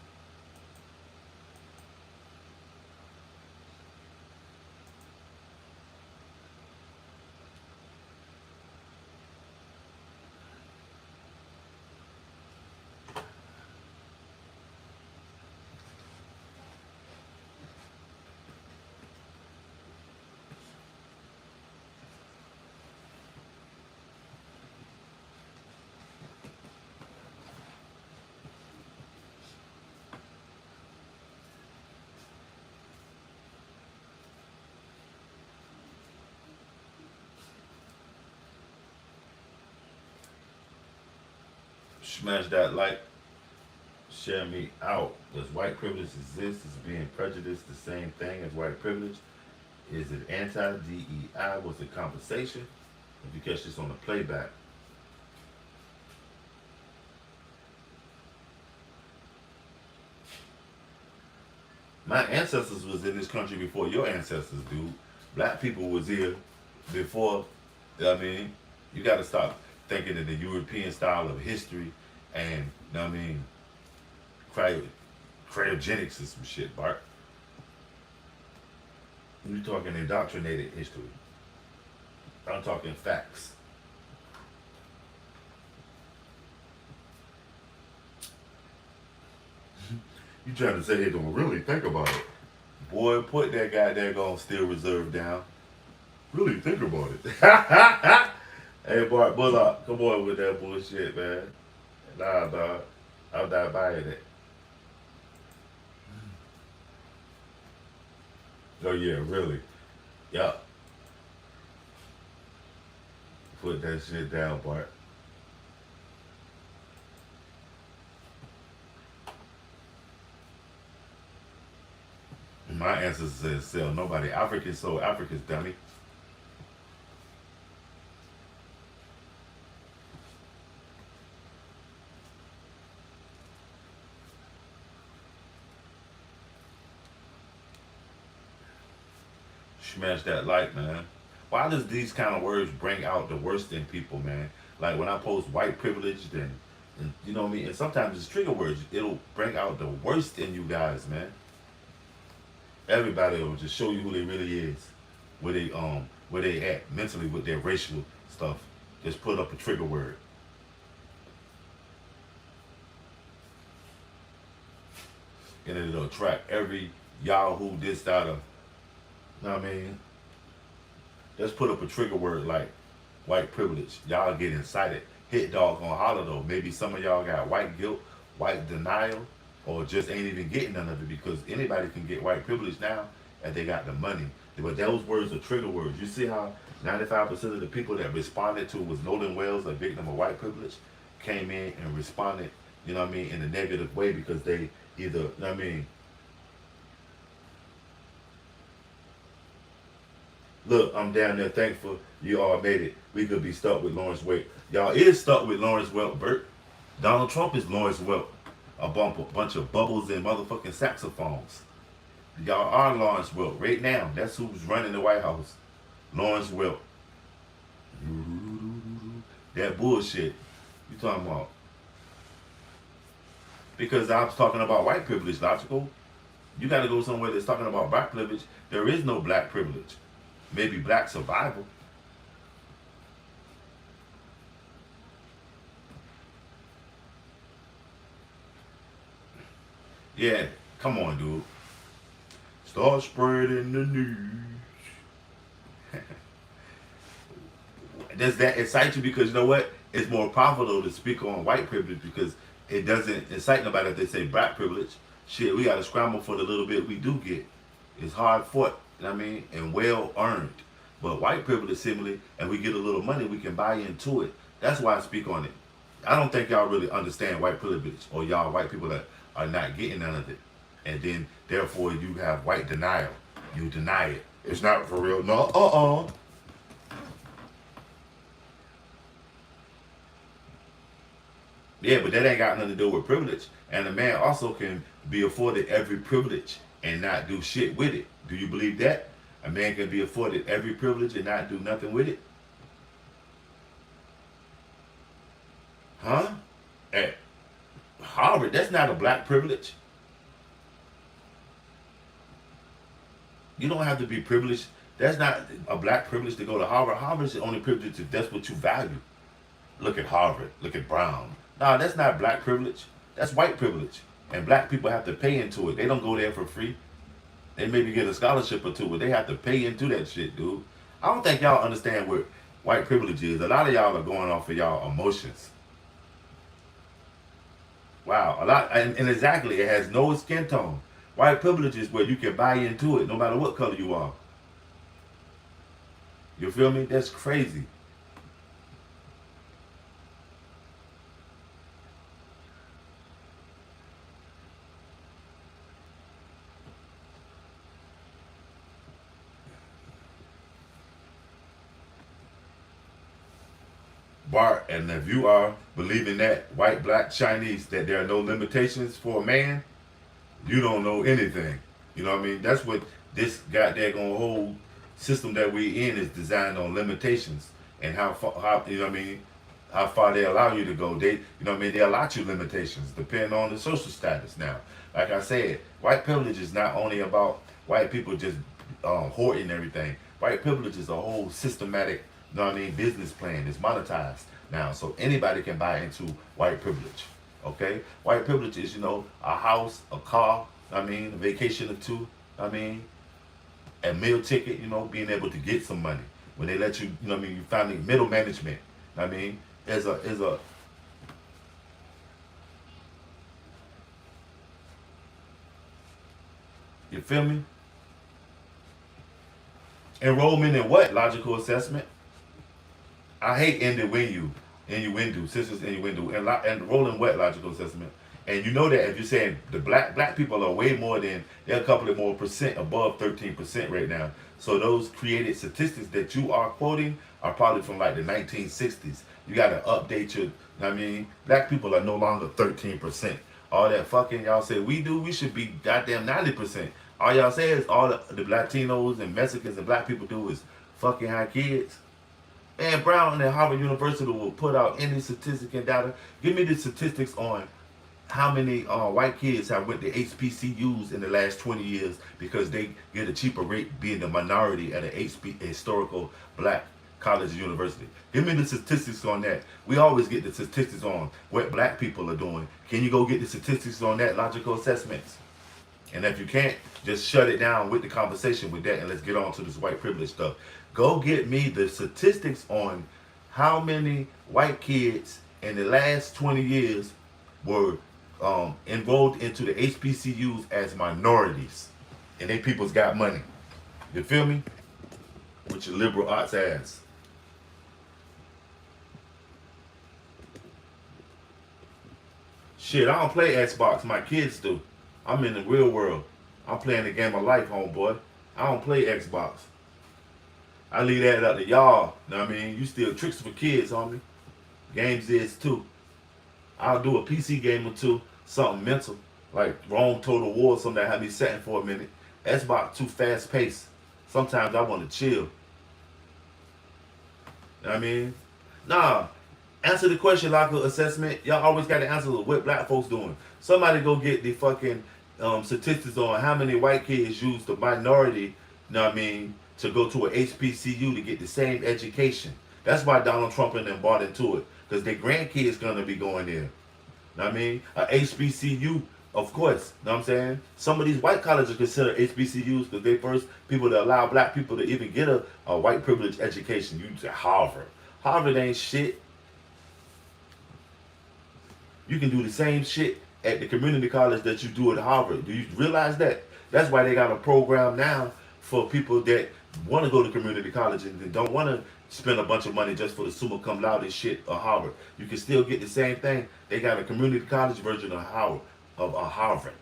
Smash that like. Share me out. Does white privilege exist? Is being prejudiced the same thing as white privilege? Is it anti-DEI? Was it conversation? If you catch this on the playback. My ancestors was in this country before your ancestors, dude. Black people was here before. I mean, you got to stop thinking in the European style of history and, I mean, cryogenics and some shit, Bart. You talking indoctrinated history. I'm talking facts. You trying to say they don't really think about it. Boy, put that goddamn on still reserve down. Really think about it. Hey, Bart Bullock, come on with that bullshit, man. Nah, dog. I'm not buying it. Oh, yeah, really. Yup. Put that shit down, Bart. My ancestors said sell nobody. Africans sold Africans, dummy. Smash that like, man. Why does these kind of words bring out the worst in people, man? Like when I post white privilege, and you know what I mean? And sometimes it's trigger words. It'll bring out the worst in you guys, man. Everybody will just show you who they really is, where they at mentally with their racial stuff. Just put up a trigger word. And it'll attract every Yahoo this, that, or, you know what I mean? Let's put up a trigger word like white privilege. Y'all get incited. Hit dog on holler though. Maybe some of y'all got white guilt, white denial, or just ain't even getting none of it because anybody can get white privilege now and they got the money. But those words are trigger words. You see how 95% of the people that responded to was Nolan Wells, a victim of white privilege, came in and responded, you know what I mean, in a negative way because they either, you know what I mean, look, I'm down there thankful you all made it. We could be stuck with Lawrence Wake. Y'all is stuck with Lawrence Welk, Bert. Donald Trump is Lawrence Welk. A bunch of bubbles and motherfucking saxophones. Y'all are Lawrence Welk right now. That's who's running the White House. Lawrence Welk. That bullshit. You talking about? Because I was talking about white privilege, logical. You got to go somewhere that's talking about black privilege. There is no black privilege. Maybe black survival. Yeah, come on, dude. Start spreading the news. Does that excite you? Because you know what? It's more profitable to speak on white privilege because it doesn't incite nobody if they say black privilege. Shit, we got to scramble for the little bit we do get. It's hard fought, you know what I mean? And well earned. But white privilege is similarly, and we get a little money, we can buy into it. That's why I speak on it. I don't think y'all really understand white privilege, or y'all white people that are not getting none of it. And then, therefore, you have white denial. You deny it. It's not for real. No, Yeah, but that ain't got nothing to do with privilege. And a man also can be afforded every privilege and not do shit with it. Do you believe that? A man can be afforded every privilege and not do nothing with it? Huh? At Harvard, that's not a black privilege. You don't have to be privileged. That's not a black privilege to go to Harvard. Harvard's the only privilege if that's what you value. Look at Harvard. Look at Brown. No, that's not black privilege. That's white privilege. And black people have to pay into it. They don't go there for free. They maybe get a scholarship or two, but they have to pay into that shit, dude. I don't think y'all understand what white privilege is. A lot of y'all are going off of y'all emotions. Wow, a lot, and exactly, it has no skin tone. White privilege is where you can buy into it no matter what color you are. You feel me? That's crazy. Bart, and if you are believing that white, black, Chinese, that there are no limitations for a man, you don't know anything. You know what I mean? That's what this goddamn whole system that we in is designed on limitations and how far, how you know what I mean, how far they allow you to go. They, you know what I mean, they allow you limitations depending on the social status. Now, like I said, white privilege is not only about white people just hoarding everything. White privilege is a whole systematic, you know what I mean, business plan. It's monetized now, so anybody can buy into white privilege. Okay, white privilege is, you know, a house, a car, I mean, a vacation or two, I mean, a meal ticket, you know, being able to get some money when they let you, you know what I mean, you finally middle management, I mean, is a you feel me? Enrollment in what? Logical assessment. I hate innuendo, sisters innuendo, and rolling what logical assessment. And you know that if you're saying the black people are way more than, they're a couple of more percent above 13% right now. So those created statistics that you are quoting are probably from like the 1960s. You got to update your, I mean, black people are no longer 13%. All that fucking y'all say we do, we should be goddamn 90%. All y'all say is all the Latinos and Mexicans and black people do is fucking have kids. Man, Brown and Harvard University will put out any statistic and data. Give me the statistics on how many white kids have went to HBCUs in the last 20 years because they get a cheaper rate being the minority at a historical black college or university. Give me the statistics on that. We always get the statistics on what black people are doing. Can you go get the statistics on that logical assessments? And if you can't, just shut it down with the conversation with that and let's get on to this white privilege stuff. Go get me the statistics on how many white kids in the last 20 years were enrolled into the HBCUs as minorities. And they people's got money. You feel me? With your liberal arts ass. Shit, I don't play Xbox. My kids do. I'm in the real world. I'm playing the game of life, homeboy. I don't play Xbox. I leave that up to y'all. Know what I mean? You still tricks for kids, homie. Games is too. I'll do a PC game or two, something mental, like Rome Total War, something that had me sitting for a minute. Xbox too fast paced. Sometimes I want to chill. You know what I mean? Nah. Answer the question, logical assessment. Y'all always got to answer what black folks doing. Somebody go get the fucking statistics on how many white kids use the minority, you know what I mean, to go to an HBCU to get the same education. That's why Donald Trump and them bought into it. Because their grandkids gonna be going there. You know what I mean? A HBCU, of course. You know what I'm saying? Some of these white colleges are considered HBCUs because they first people to allow black people to even get a white privilege education. You say Harvard. Harvard ain't shit. You can do the same shit at the community college that you do at Harvard. Do you realize that? That's why they got a program now for people that want to go to community college and don't want to spend a bunch of money just for the summa cum laude shit of Harvard. You can still get the same thing. They got a community college version of Harvard.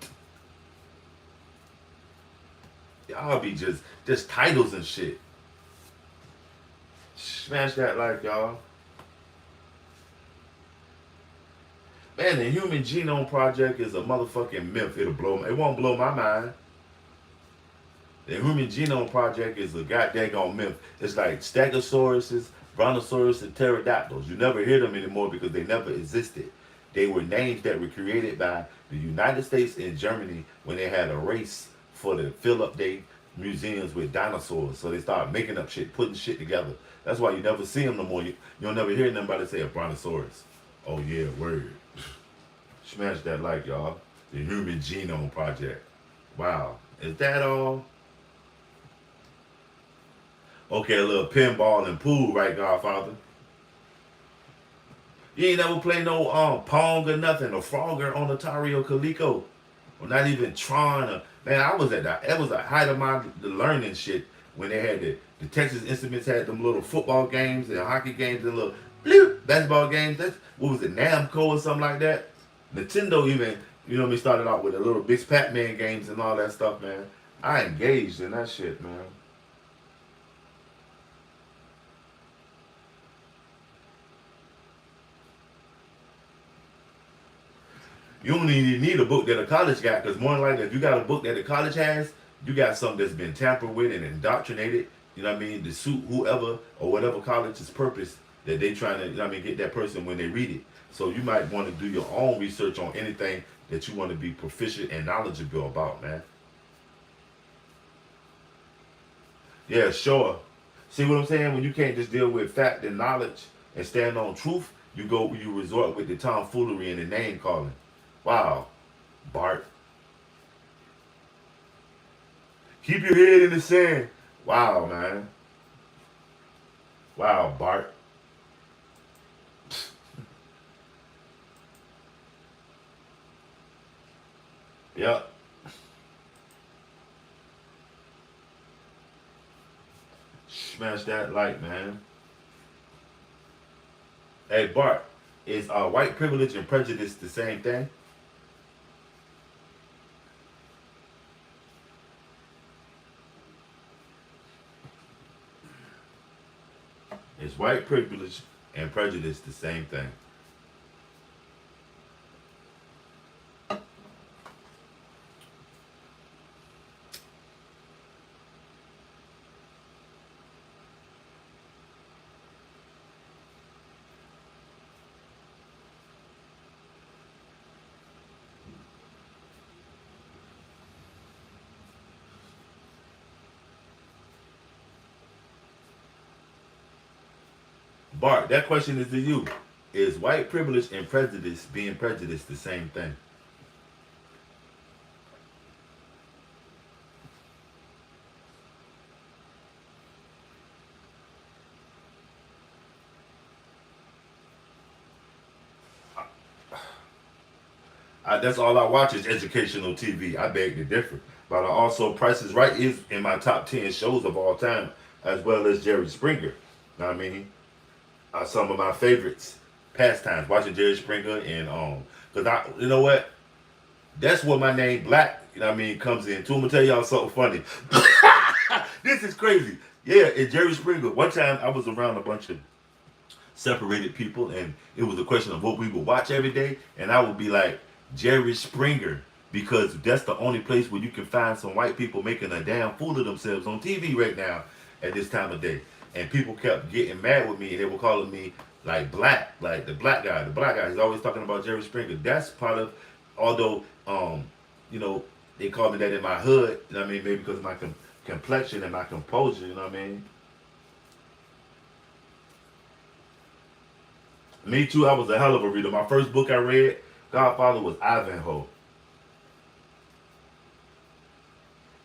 Y'all be just titles and shit. Smash that like, y'all. Man, the Human Genome Project is a motherfucking myth. It won't blow my mind. The Human Genome Project is a goddamn myth. It's like Stegosauruses, Brontosaurus, and Pterodactyls. You never hear them anymore because they never existed. They were names that were created by the United States and Germany when they had a race for to fill up their museums with dinosaurs. So they started making up shit, putting shit together. That's why you never see them no more. You'll never hear nobody say a Brontosaurus. Oh yeah, word. Smash that like, y'all. The Human Genome Project. Wow. Is that all? Okay, a little pinball and pool, right, Godfather? You ain't never play no Pong or nothing, or Frogger on Atari or Coleco, or not even Tron. Man, I was at that. That was a height of my learning shit when they had the Texas Instruments had them little football games and hockey games and little bloop, basketball games. That's what was it, Namco or something like that. Nintendo even, you know, me started out with the little big Pac-Man games and all that stuff, man. I engaged in that shit, man. You don't even need a book that a college got, because more than likely, if you got a book that a college has, you got something that's been tampered with and indoctrinated, you know what I mean, to suit whoever or whatever college's purpose that they trying to, you know what I mean, get that person when they read it. So you might want to do your own research on anything that you want to be proficient and knowledgeable about, man. Yeah, sure. See what I'm saying? When you can't just deal with fact and knowledge and stand on truth, you resort with the tomfoolery and the name calling. Wow, Bart. Keep your head in the sand. Wow, man. Wow, Bart. Yep. Smash that like, man. Hey, Bart, is white privilege and prejudice the same thing? Is white privilege and prejudice the same thing? Bart, that question is to you. Is white privilege and prejudice being prejudiced the same thing? That's all I watch is educational TV. I beg to differ. But I also, Price is Right is in my top 10 shows of all time, as well as Jerry Springer. Know what I mean? Some of my favorites, pastimes, watching Jerry Springer and because you know what? That's where my name Black, you know what I mean, comes in. Too. I'm gonna tell y'all something funny. This is crazy. Yeah, and Jerry Springer. One time I was around a bunch of separated people, and it was a question of what we would watch every day, and I would be like Jerry Springer because that's the only place where you can find some white people making a damn fool of themselves on TV right now at this time of day. And people kept getting mad with me, and they were calling me like Black, like the black guy. The black guy. He's always talking about Jerry Springer. That's part of, although you know, they call me that in my hood. You know what I mean? Maybe because of my complexion and my composure. You know what I mean? Me too. I was a hell of a reader. My first book I read, Godfather, was Ivanhoe.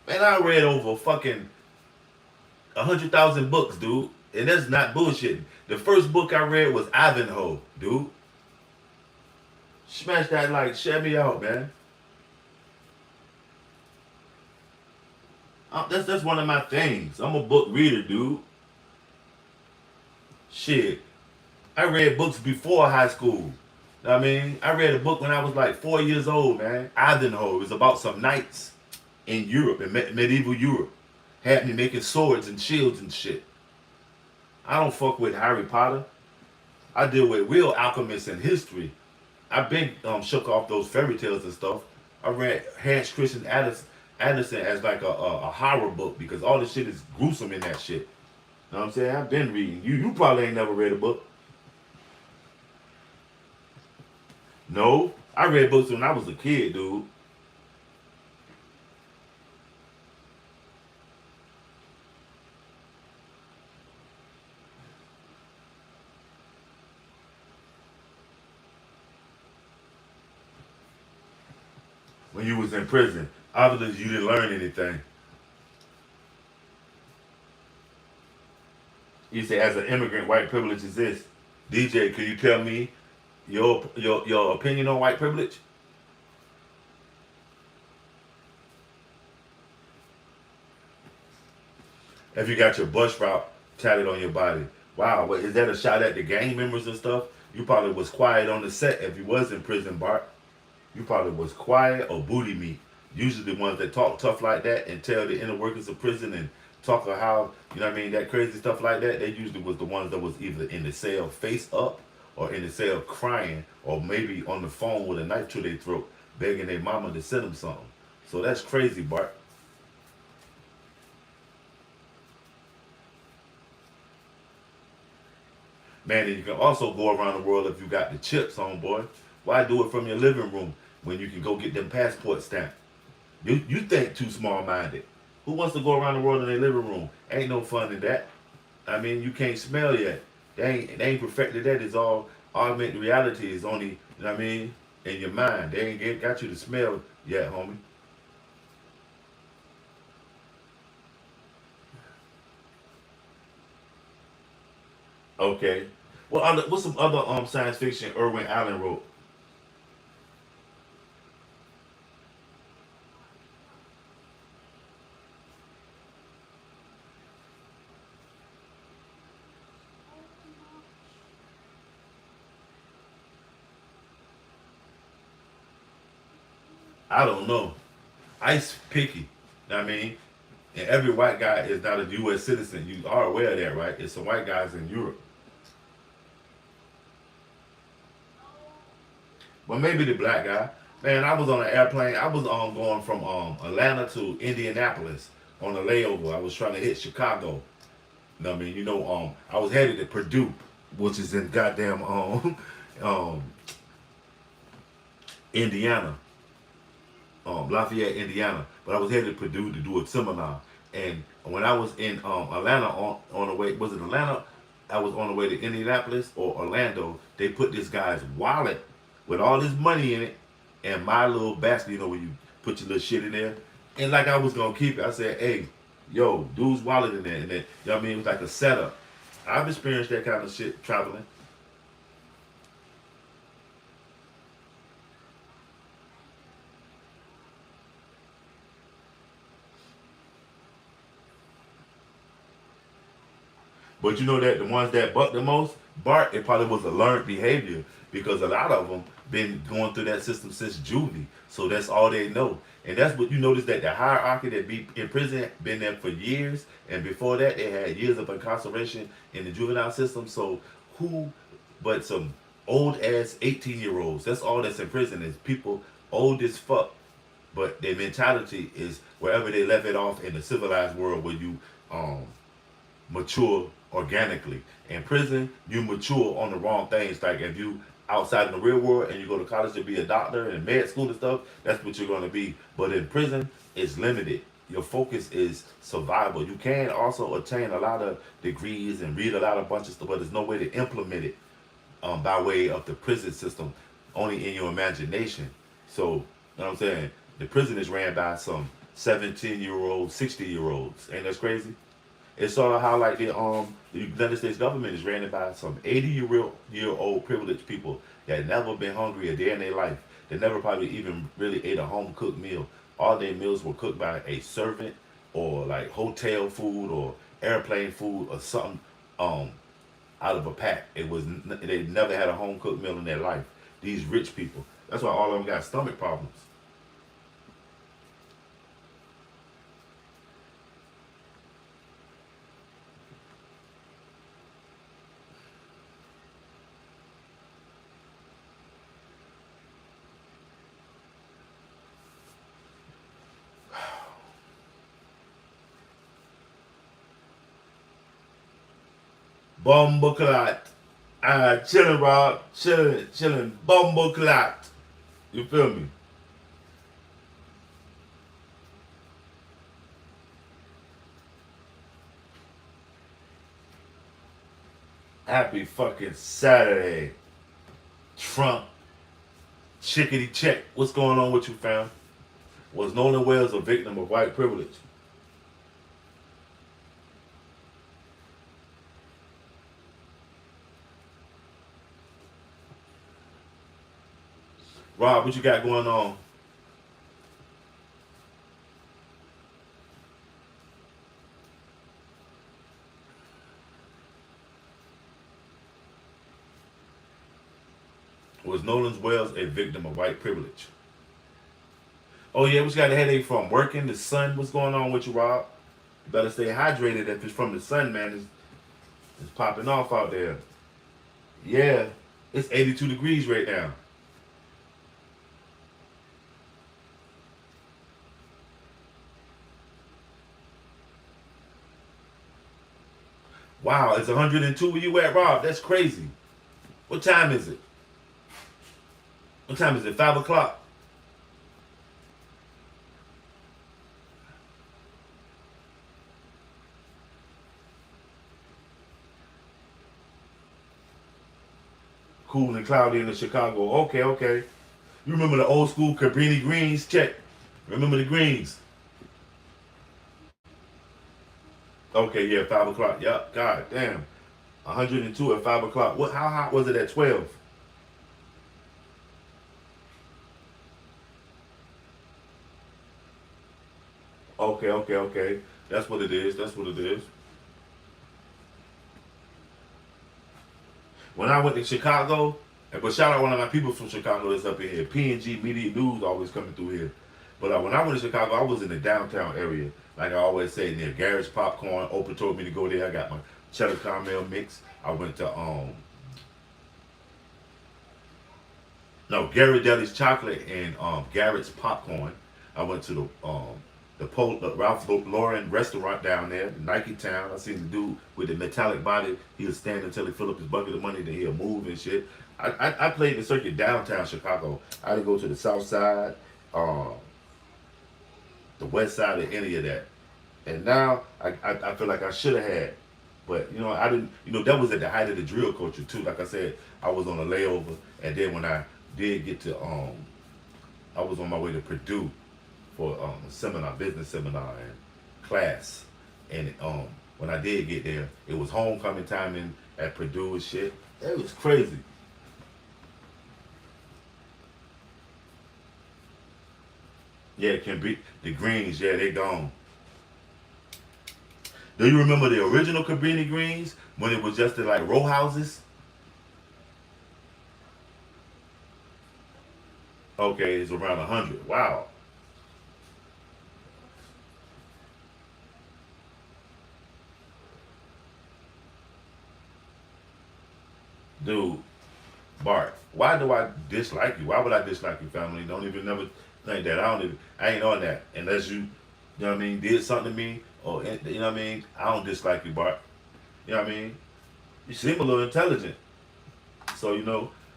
Man, I read over fucking 100,000 books, dude. And that's not bullshitting. The first book I read was Ivanhoe, dude. Smash that like, share me out, man. That's one of my things. I'm a book reader, dude. Shit. I read books before high school. Know what I mean? I read a book when I was like 4 years old, man. Ivanhoe. It was about some knights in Europe, in medieval Europe. Had me making swords and shields and shit. I don't fuck with Harry Potter. I deal with real alchemists in history. I've been shook off those fairy tales and stuff. I read Hans Christian Andersen as like a horror book because all the shit is gruesome in that shit. Know what I'm saying? I've been reading. You probably ain't never read a book. No, I read books when I was a kid, dude. When you was in prison, obviously you didn't learn anything. You say, as an immigrant, white privilege exists. DJ, can you tell me your opinion on white privilege? If you got your bus route tatted on your body, wow, what, is that a shot at the gang members and stuff? You probably was quiet on the set if you was in prison, Bart. You probably was quiet or booty meat. Usually the ones that talk tough like that and tell the inner workings of prison and talk of how, you know what I mean, that crazy stuff like that, they usually was the ones that was either in the cell face up or in the cell crying, or maybe on the phone with a knife to their throat, begging their mama to send them something. So that's crazy, Bart. Man, and you can also go around the world if you got the chips on, boy. Why do it from your living room when you can go get them passport stamp? You think too small minded. Who wants to go around the world in their living room? Ain't no fun in that. I mean, you can't smell yet. They ain't perfected that. It's all augmented reality. Is only, you know what I mean, in your mind. They ain't got you to smell yet, homie. Okay. What's some other science fiction Irwin Allen wrote? I don't know. Ice picky. I mean, and every white guy is not a U.S. citizen. You are aware of that, right? It's some white guys in Europe. But maybe the black guy. Man, I was on an airplane. I was going from Atlanta to Indianapolis on a layover. I was trying to hit Chicago. You know what I mean? I was headed to Purdue, which is in goddamn um, Indiana, Lafayette, Indiana. But I was headed to Purdue to do a seminar. And when I was in Atlanta on the way, was it Atlanta? I was on the way to Indianapolis or Orlando. They put this guy's wallet with all his money in it and my little basket, where you put your little shit in there. And like I was gonna keep it, I said, hey, yo, dude's wallet in there. And then, you know what I mean? It was like a setup. I've experienced that kind of shit traveling. But you know that the ones that buck the most, Bart, it probably was a learned behavior because a lot of them been going through that system since juvie. So that's all they know. And that's what you notice, that the hierarchy that be in prison been there for years. And before that, they had years of incarceration in the juvenile system. So who but some old ass 18-year-olds, that's all that's in prison, is people old as fuck. But their mentality is wherever they left it off in the civilized world, where you um mature organically. In prison, you mature on the wrong things. Like if you outside in the real world and you go to college to be a doctor and med school and stuff, that's what you're going to be. But in prison, it's limited. Your focus is survival. You can also attain a lot of degrees and read a lot of bunch of stuff, but there's no way to implement it by way of the prison system, only in your imagination. So, you know what I'm saying? The prison is ran by some 17-year-olds, 60-year-olds. Ain't that crazy? It's sort of how like the United States government is ran by some 80-year-old privileged people that never been hungry a day in their life. They never probably even really ate a home cooked meal. All their meals were cooked by a servant, or like hotel food or airplane food or something um out of a pack. They never had a home cooked meal in their life. These rich people. That's why all of them got stomach problems. Bumbleclot. Chilling, Rob. Chilling. Bumbleclot. You feel me? Happy fucking Saturday. Trump. Chickadee check. What's going on with you, fam? Was Nolan Wells a victim of white privilege? Rob, what you got going on? Was Nolan Wells a victim of white privilege? Oh yeah, what you got a headache from? Working? The sun? What's going on with you, Rob? You better stay hydrated if it's from the sun, man. It's popping off out there. Yeah. It's 82 degrees right now. Wow, it's 102 where you at, Rob? That's crazy. What time is it? What time is it? 5 o'clock. Cool and cloudy in Chicago. Okay, okay. You remember the old school Cabrini greens? Check. Remember the greens? Okay, yeah, 5 o'clock. Yep. God damn. 102 at 5 o'clock. What? How hot was it at 12? Okay, okay, okay. That's what it is. That's what it is. When I went to Chicago, but shout out one of my people from Chicago that's up in here. P&G Media News always coming through here. But when I went to Chicago, I was in the downtown area. Like I always say, near Garrett's Popcorn. Oprah told me to go there. I got my cheddar caramel mix. I went to no, Garrett Deli's chocolate and Garrett's popcorn. I went to the Ralph Lauren restaurant down there, Nike Town. I seen the dude with the metallic body. He'll stand until he fill up his bucket of money, then he'll move and shit. I played the circuit downtown Chicago. I didn't go to the south side, um, the west side, or any of that. And now I feel like I should have had. But I didn't. That was at the height of the drill culture too. Like I said, I was on a layover, and then when I did get to I was on my way to Purdue for a seminar, business seminar and class. And when I did get there, it was homecoming time at Purdue and shit. It was crazy. Yeah, it can be the greens. Yeah, they gone. Do you remember the original Cabrini greens when it was just in like row houses? Okay, it's around 100. Wow. Dude, Bart, why do I dislike you? Why would I dislike your family? Don't even never think that. I ain't on that. Unless you know what I mean, did something to me, or, you know what I mean? I don't dislike you, Bart. You know what I mean? You seem a little intelligent. So,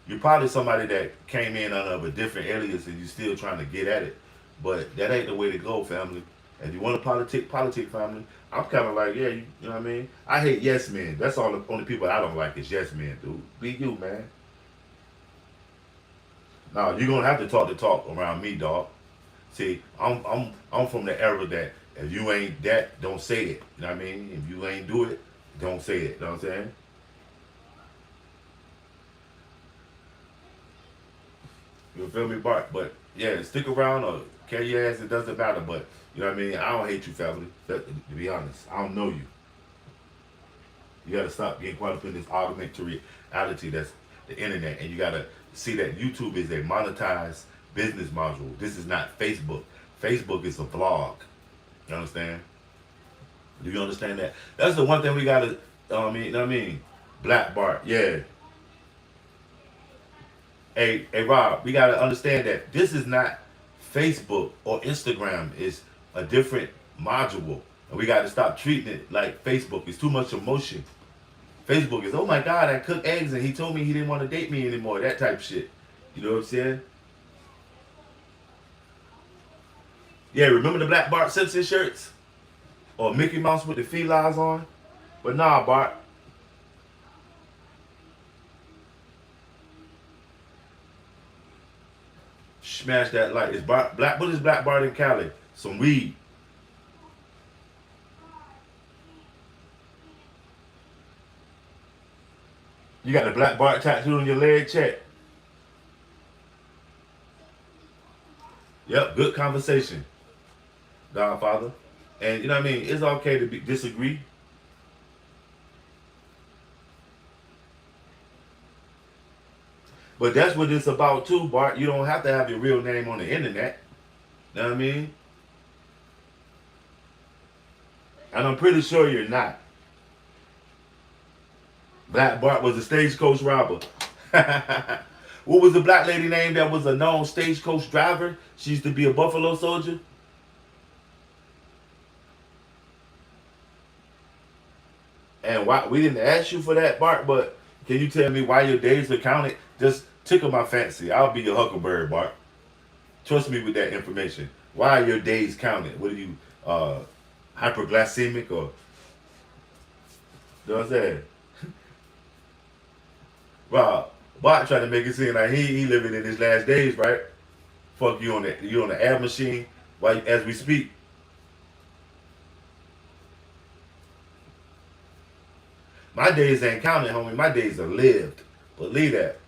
you're probably somebody that came in under a different alias and you still trying to get at it. But that ain't the way to go, family. If you want to politic, family, I'm kind of like, yeah, you know what I mean? I hate yes men. That's all the only people I don't like is yes men, dude. Be you, man. Now, you're going to have to talk the talk around me, dog. See, I'm from the era that if you ain't that, don't say it. You know what I mean? If you ain't do it, don't say it. You know what I'm saying? You feel me, Bart? But yeah, stick around or carry your ass. It doesn't matter. But you know what I mean. I don't hate you, family. To be honest, I don't know you. You got to stop getting caught up in this augmented reality that's the internet, and you got to see that YouTube is a monetized business module. This is not Facebook. Facebook is a vlog. You understand? Do you understand that? That's the one thing we got to. You know what I mean? Black Bart, yeah. Hey, Rob, we got to understand that this is not Facebook or Instagram. It's a different module. And we got to stop treating it like Facebook. It's too much emotion. Facebook is, oh my God, I cooked eggs and he told me he didn't want to date me anymore. That type of shit. You know what I'm saying? Yeah, remember the Black Bart Simpson shirts? Or Mickey Mouse with the felines on? But nah, Bart. Smash that like. It's Black. What is Black Bart in Cali? Some weed. You got the Black Bart tattoo on your leg. Check. Yep. Good conversation, Godfather. And you know what I mean. It's okay to disagree. But that's what it's about too, Bart. You don't have to have your real name on the internet. You know what I mean? And I'm pretty sure you're not. Black Bart was a stagecoach robber. What was the black lady name that was a known stagecoach driver? She used to be a Buffalo Soldier. And why we didn't ask you for that, Bart? But can you tell me why your days are counted? Just tickle my fancy. I'll be your huckleberry, Bart. Trust me with that information. Why are your days counted? What are you, hyperglycemic or? You know what I'm saying? Well, Bart trying to make it seem like he living in his last days, right? Fuck you on the ad machine while as we speak. My days ain't counted, homie. My days are lived. Believe that.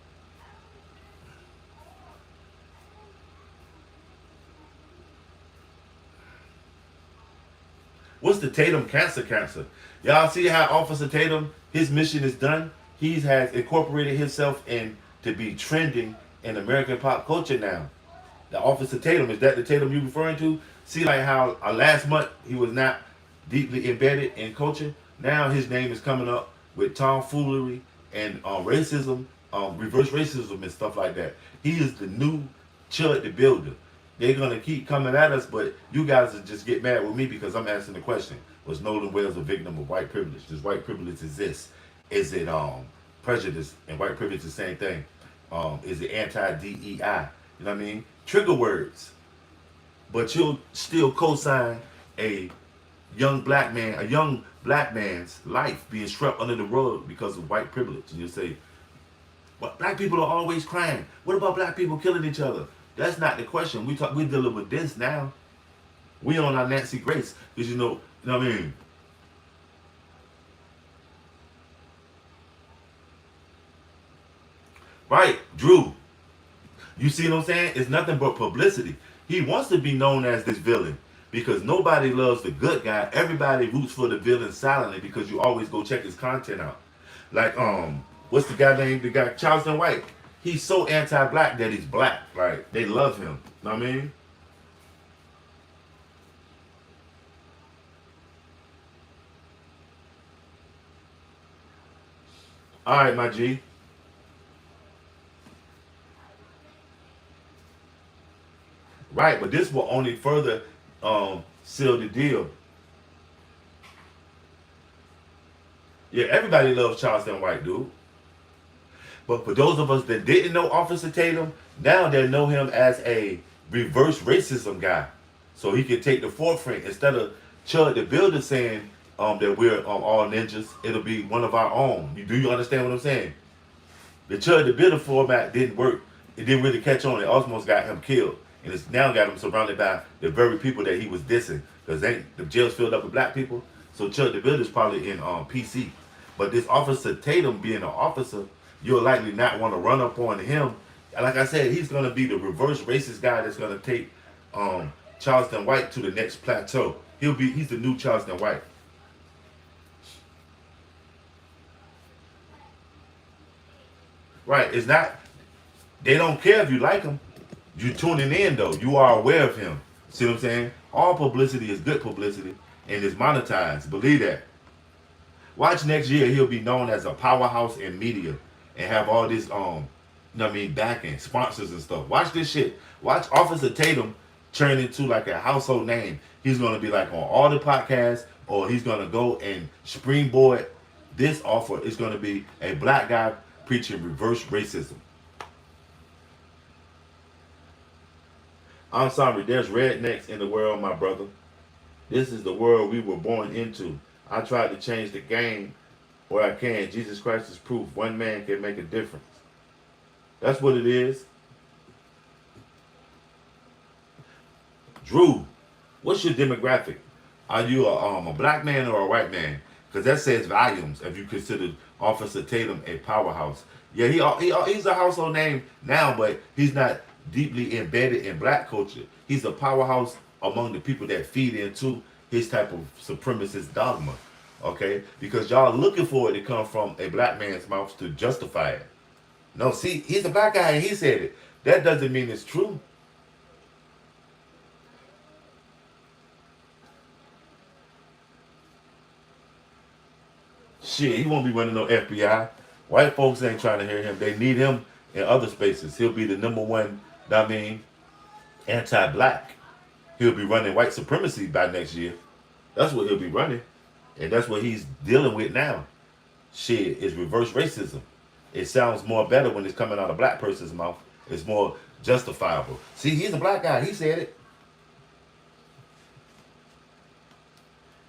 What's the Tatum cancer? Y'all see how Officer Tatum, his mission is done? He has incorporated himself in to be trending in American pop culture now. The Officer Tatum, is that the Tatum you referring to? See like how last month he was not deeply embedded in culture. Now his name is coming up with tomfoolery and racism, reverse racism and stuff like that. He is the new Chud the Builder. They're gonna keep coming at us, but you guys will just get mad with me because I'm asking the question: was Nolan Wales a victim of white privilege? Does white privilege exist? Is it prejudice and white privilege the same thing? Is it anti-DEI? You know what I mean? Trigger words, but you'll still co-sign a a young black man's life being swept under the rug because of white privilege, and you say, "But black people are always crying. What about black people killing each other?" That's not the question. We're dealing with this now. We on our Nancy Grace because you know what I mean. Right, Drew. You see what I'm saying? It's nothing but publicity. He wants to be known as this villain because nobody loves the good guy. Everybody roots for the villain silently because you always go check his content out. Like what's the guy named the guy Charleston White? He's so anti-black that he's black. Like they love him. Know what I mean? All right, my G. Right, but this will only further seal the deal. Yeah, everybody loves Charleston White, dude. But for those of us that didn't know Officer Tatum, now they know him as a reverse racism guy. So he can take the forefront instead of Chud the Builder saying that we're all ninjas. It'll be one of our own. Do you understand what I'm saying? The Chud the Builder format didn't work. It didn't really catch on. It almost got him killed, and it's now got him surrounded by the very people that he was dissing. Because the jail's filled up with black people. So Chud the Builder's probably in PC. But this Officer Tatum being an officer, you'll likely not want to run up on him. Like I said, he's going to be the reverse racist guy that's going to take Charleston White to the next plateau. He's the new Charleston White. Right? It's not. They don't care if you like him. You're tuning in though. You are aware of him. See what I'm saying? All publicity is good publicity and it's monetized. Believe that. Watch next year he'll be known as a powerhouse in media and have all this you know what I mean, backing, sponsors and stuff. Watch this shit. Watch Officer Tatum turn into like a household name. He's gonna be like on all the podcasts, or he's gonna go and springboard this offer. It's gonna be a black guy preaching reverse racism. I'm sorry, there's rednecks in the world, my brother. This is the world we were born into. I tried to change the game where I can. Jesus Christ is proof. One man can make a difference. That's what it is. Drew, what's your demographic? Are you a black man or a white man? Because that says volumes if you consider Officer Tatum a powerhouse. Yeah, he's a household name now, but he's not deeply embedded in black culture. He's a powerhouse among the people that feed into his type of supremacist dogma. Okay? Because y'all looking for it to come from a black man's mouth to justify it. No, see, he's a black guy and he said it. That doesn't mean it's true. Shit, he won't be running no FBI. White folks ain't trying to hear him. They need him in other spaces. He'll be the number one, I mean, anti-black. He'll be running white supremacy by next year. That's what he'll be running. And that's what he's dealing with now. Shit, is reverse racism. It sounds more better when it's coming out of a black person's mouth. It's more justifiable. See, he's a black guy. He said it.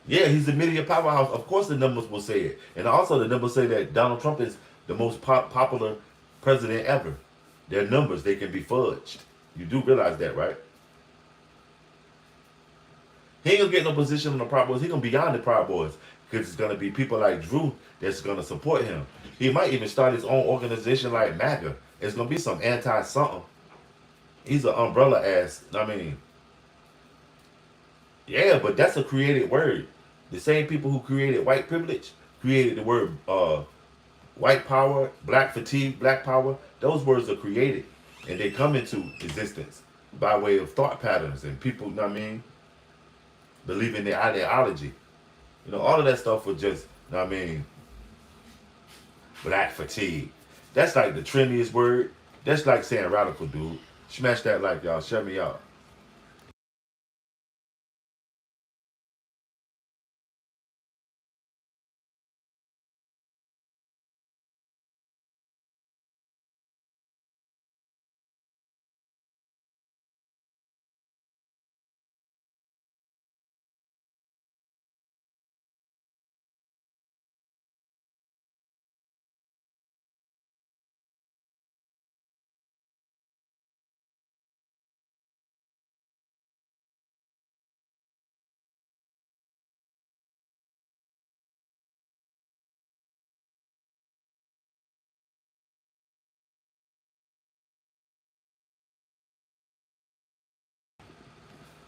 Yeah, he's the media powerhouse. Of course the numbers will say it. And also the numbers say that Donald Trump is the most popular president ever. Their numbers, they can be fudged. You do realize that, right? He ain't gonna get no position on the Proud Boys. He gonna be beyond the Proud Boys. Because it's gonna be people like Drew that's gonna support him. He might even start his own organization like MAGA. It's gonna be some anti-something. He's an umbrella ass. I mean, yeah, but that's a created word. The same people who created white privilege created the word white power, black fatigue, black power. Those words are created and they come into existence by way of thought patterns and people, you know what I mean, believe in their ideology. You know, all of that stuff was just, you know what I mean, black fatigue. That's like the trendiest word. That's like saying radical, dude. Smash that like, y'all. Shut me out.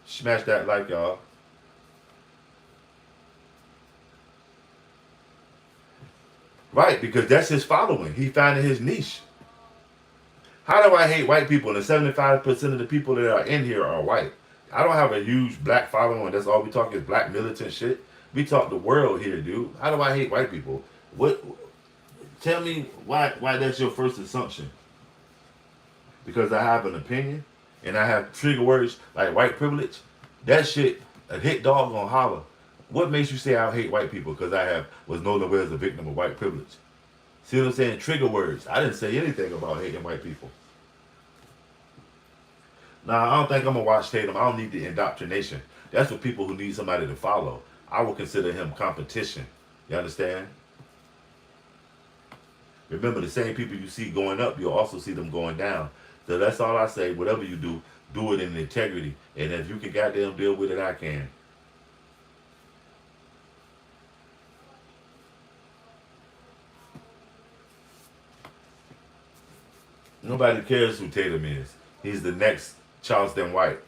Smash that like, y'all. Right, because that's his following. He finding his niche. How do I hate white people and 75% of the people that are in here are white? I don't have a huge black following. That's all we talk is black militant shit. We talk the world here, dude. How do I hate white people? What? Tell me why that's your first assumption. Because I have an opinion and I have trigger words like white privilege. That shit, a hit dog gonna holler. What makes you say I hate white people? Because I was no longer as a victim of white privilege. See what I'm saying? Trigger words. I didn't say anything about hating white people. Nah, I don't think I'm gonna watch Tatum. I don't need the indoctrination. That's for people who need somebody to follow. I would consider him competition. You understand? Remember, the same people you see going up, you'll also see them going down. So that's all I say. Whatever you do it in integrity. And if you can goddamn deal with it, I can. Nobody cares who Tatum is. He's the next Charleston White.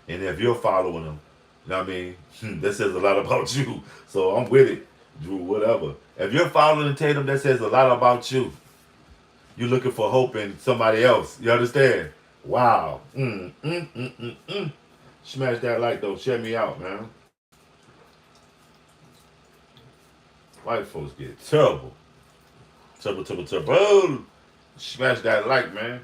And if you're following him, you know what I mean? That says a lot about you. So I'm with it, Drew, whatever. If you're following Tatum, that says a lot about you. You're looking for hope in somebody else. You understand? Wow. Smash that like though. Shut me out, man. White folks get terrible. Terrible. Smash that like, man.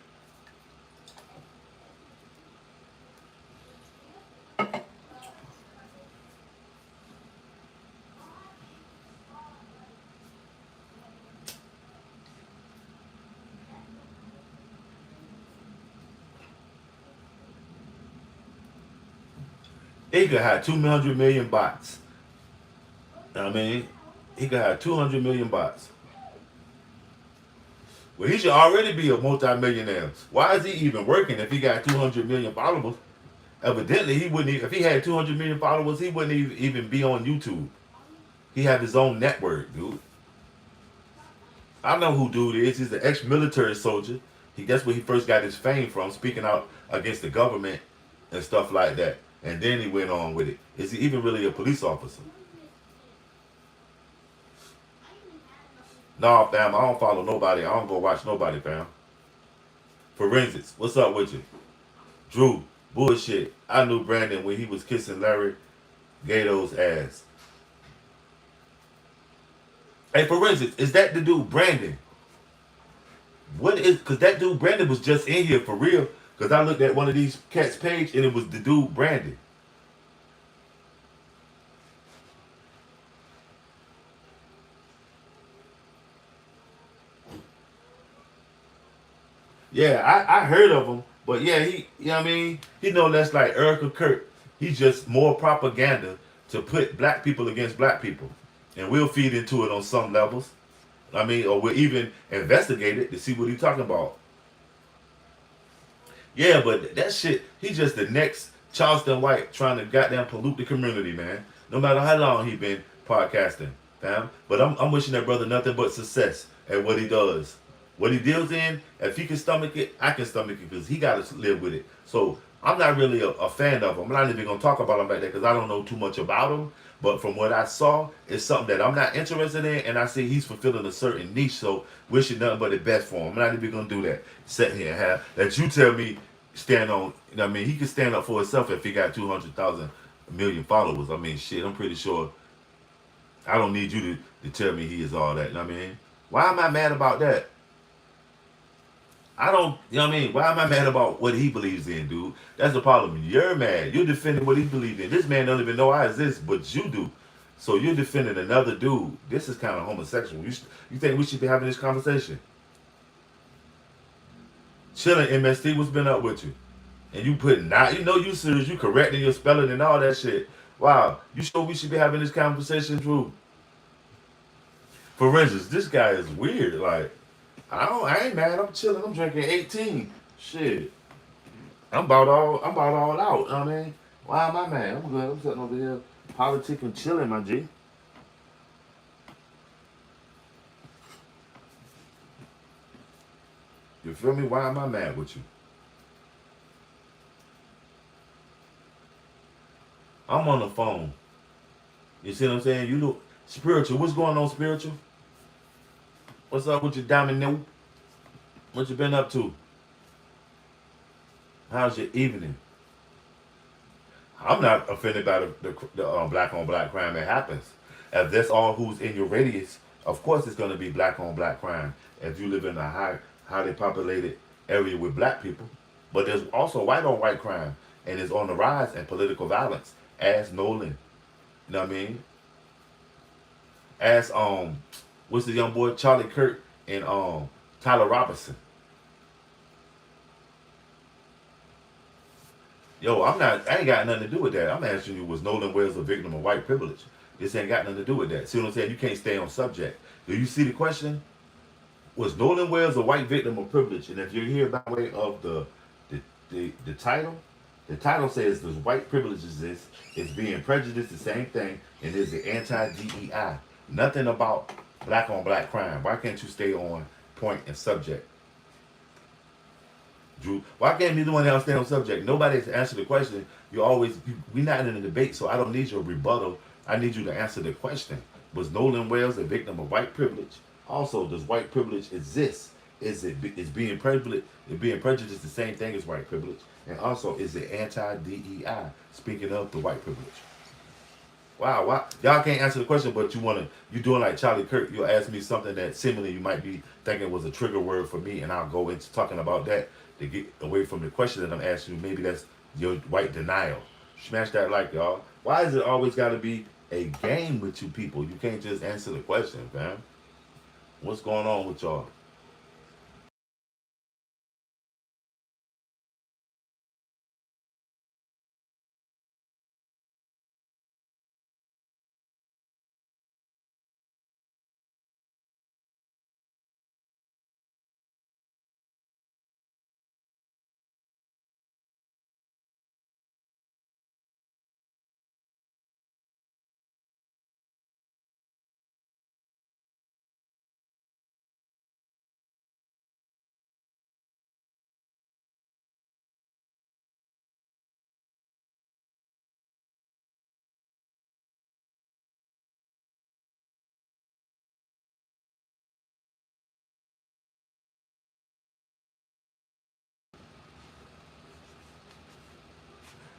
He could have 200 million bots. I mean, he could have 200 million bots. Well, he should already be a multi-millionaire. Why is he even working if he got 200 million followers? Evidently, he wouldn't. If he had 200 million followers, he wouldn't even be on YouTube. He have his own network, dude. I know who dude is. He's an ex-military soldier. That's where he first got his fame from, speaking out against the government and stuff like that. And then he went on with it. Is he even really a police officer? Nah, fam, I don't follow nobody. I don't go watch nobody, fam. Forensics, what's up with you? Drew, bullshit. I knew Brandon when he was kissing Larry Gato's ass. Hey, for instance, is that the dude Brandon? What is? Because that dude Brandon was just in here for real. Because I looked at one of these cats' page and it was the dude Brandon. Yeah, I heard of him, but yeah, you know what I mean? He know less like Erica Kurt. He's just more propaganda to put black people against black people. And we'll feed into it on some levels. I mean, or we'll even investigate it to see what he's talking about. Yeah, but that shit, he's just the next Charleston White trying to goddamn pollute the community, man. No matter how long he been podcasting, fam. But I'm wishing that brother nothing but success at what he does. What he deals in, if he can stomach it, I can stomach it because he got to live with it. So I'm not really a fan of him. I'm not even going to talk about him like that because I don't know too much about him. But from what I saw, it's something that I'm not interested in, and I see he's fulfilling a certain niche. So wishing nothing but the best for him. I'm not even gonna do that. Sit here and have that you tell me stand on. You know what I mean, he can stand up for himself if he got 200,000 million followers. I mean, shit. I'm pretty sure. I don't need you to tell me he is all that. You know what I mean, why am I mad about that? I don't, you know what I mean? Why am I mad about what he believes in, dude? That's the problem. You're mad. You're defending what he believes in. This man don't even know I exist, but you do. So you're defending another dude. This is kind of homosexual. You think we should be having this conversation? Chilling, MST, what's been up with you? And you putting not, you know you serious, you correcting your spelling and all that shit. Wow, you sure we should be having this conversation, Drew? For instance, this guy is weird. Like, I ain't mad. I'm chilling. I'm drinking 18. Shit. I'm about all out. You know what I mean? Why am I mad? I'm good. I'm sitting over here politicking, chilling, my G. You feel me? Why am I mad with you? I'm on the phone. You see what I'm saying? You look spiritual. What's going on, spiritual? What's up with your diamond new? What you been up to? How's your evening? I'm not offended by the black on black crime that happens. If that's all who's in your radius, of course it's going to be black on black crime. If you live in a highly populated area with black people, but there's also white on white crime, and it's on the rise in political violence. As Nolan, you know what I mean? As what's the young boy Charlie Kirk and Tyler Robinson. Yo, I'm not. I ain't got nothing to do with that. I'm asking you, was Nolan Wells a victim of white privilege? This ain't got nothing to do with that. See what I'm saying? You can't stay on subject. Do you see the question? Was Nolan Wells a white victim of privilege? And if you're here by way of the title, the title says, "Does white privilege exist? Is being prejudiced the same thing? And is it anti-DEI? Nothing about black on black crime. Why can't you stay on point and subject?" Drew, why can't be the one else stay on subject? Nobody's answered the question. We're not in a debate, so I don't need your rebuttal. I need you to answer the question. Was Nolan Wells a victim of white privilege? Also, does white privilege exist? Is being prejudiced the same thing as white privilege? And also, is it anti-DEI? Speaking of the white privilege. Wow, why y'all can't answer the question, but you doing like Charlie Kirk, you'll ask me something that seemingly you might be thinking was a trigger word for me, and I'll go into talking about that to get away from the question that I'm asking you. Maybe that's your white denial. Smash that like, y'all. Why is it always gotta be a game with you people? You can't just answer the question, fam. What's going on with y'all?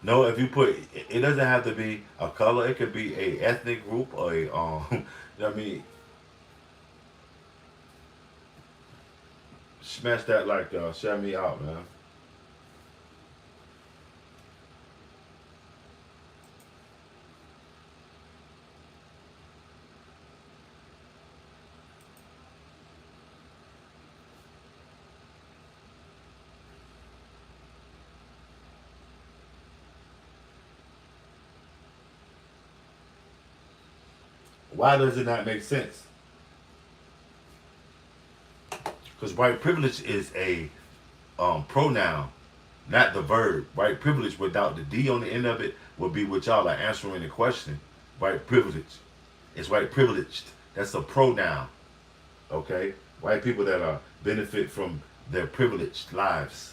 No, if you put it doesn't have to be a color. It could be a ethnic group or a you know what I mean. Smash that like, y'all. Share me out, man. Why does it not make sense? Because white privilege is a pronoun, not the verb. White privilege without the D on the end of it would be what y'all are answering the question. White privilege. It's white privileged. That's a pronoun. Okay? White people that are benefit from their privileged lives.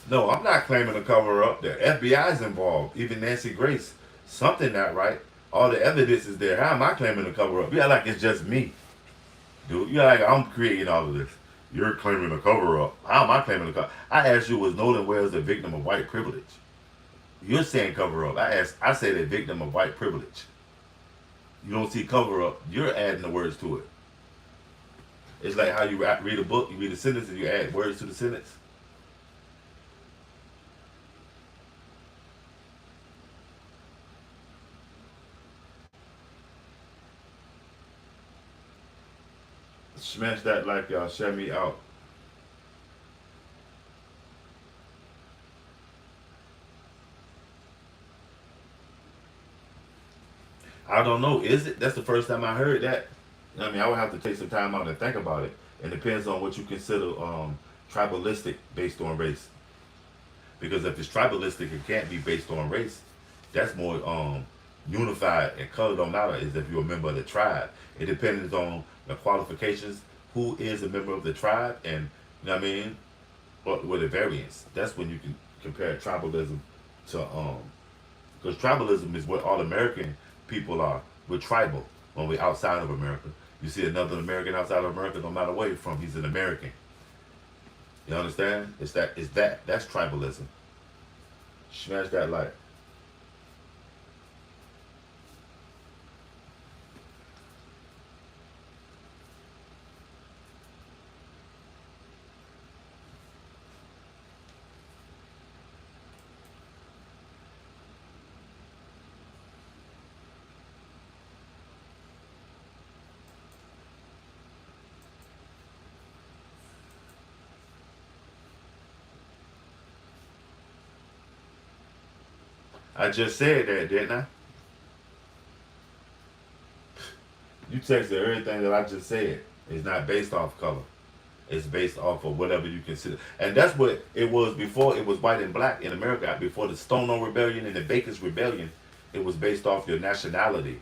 No, I'm not claiming to cover up. The FBI is involved. Even Nancy Grace. Something not right. All the evidence is there. How am I claiming to cover up? Yeah, like it's just me. Dude, you're like, I'm creating all of this. You're claiming a cover up. How am I claiming a cover? I asked you, was Nolan Wells a victim of white privilege? You're saying cover up. I said a victim of white privilege. You don't see cover up. You're adding the words to it. It's like how you read a book, you read a sentence, and you add words to the sentence. Smash that like, y'all. Share me out. I don't know. Is it? That's the first time I heard that. I mean, I would have to take some time out and think about it. It depends on what you consider tribalistic based on race. Because if it's tribalistic, it can't be based on race. That's more unified, and color don't matter. Is if you're a member of the tribe. It depends on the qualifications. Who is a member of the tribe, and you know what I mean. But with a variance, that's when you can compare tribalism to because tribalism is what all American people are. We're tribal when we're outside of America. You see another American outside of America, no matter where he's from, he's an American. You understand? That's tribalism. Smash that like. I just said that, didn't I? You texted everything that I just said. It's not based off color. It's based off of whatever you consider. And that's what it was before it was white and black in America. Before the Stonewall Rebellion and the Baker's Rebellion, it was based off your nationality,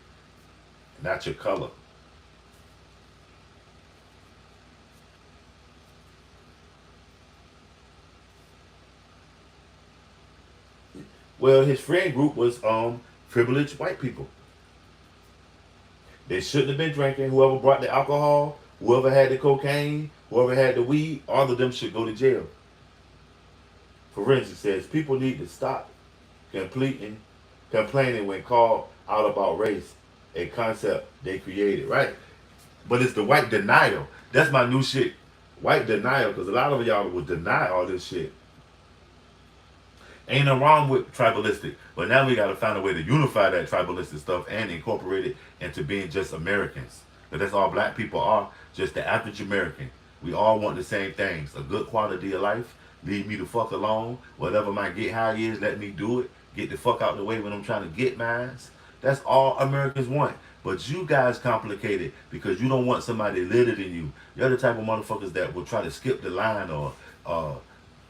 not your color. Well, his friend group was privileged white people. They shouldn't have been drinking. Whoever brought the alcohol, whoever had the cocaine, whoever had the weed, all of them should go to jail. Forensic says people need to stop completing, complaining when called out about race, a concept they created, right? But it's the white denial. That's my new shit. White denial, because a lot of y'all will deny all this shit. Ain't no wrong with tribalistic, but now we got to find a way to unify that tribalistic stuff and incorporate it into being just Americans. But that's all black people are, just the average American. We all want the same things: a good quality of life, leave me the fuck alone. Whatever my get high is, let me do it. Get the fuck out the way when I'm trying to get mine. That's all Americans want. But you guys complicate it because you don't want somebody litter than you. You're the type of motherfuckers that will try to skip the line or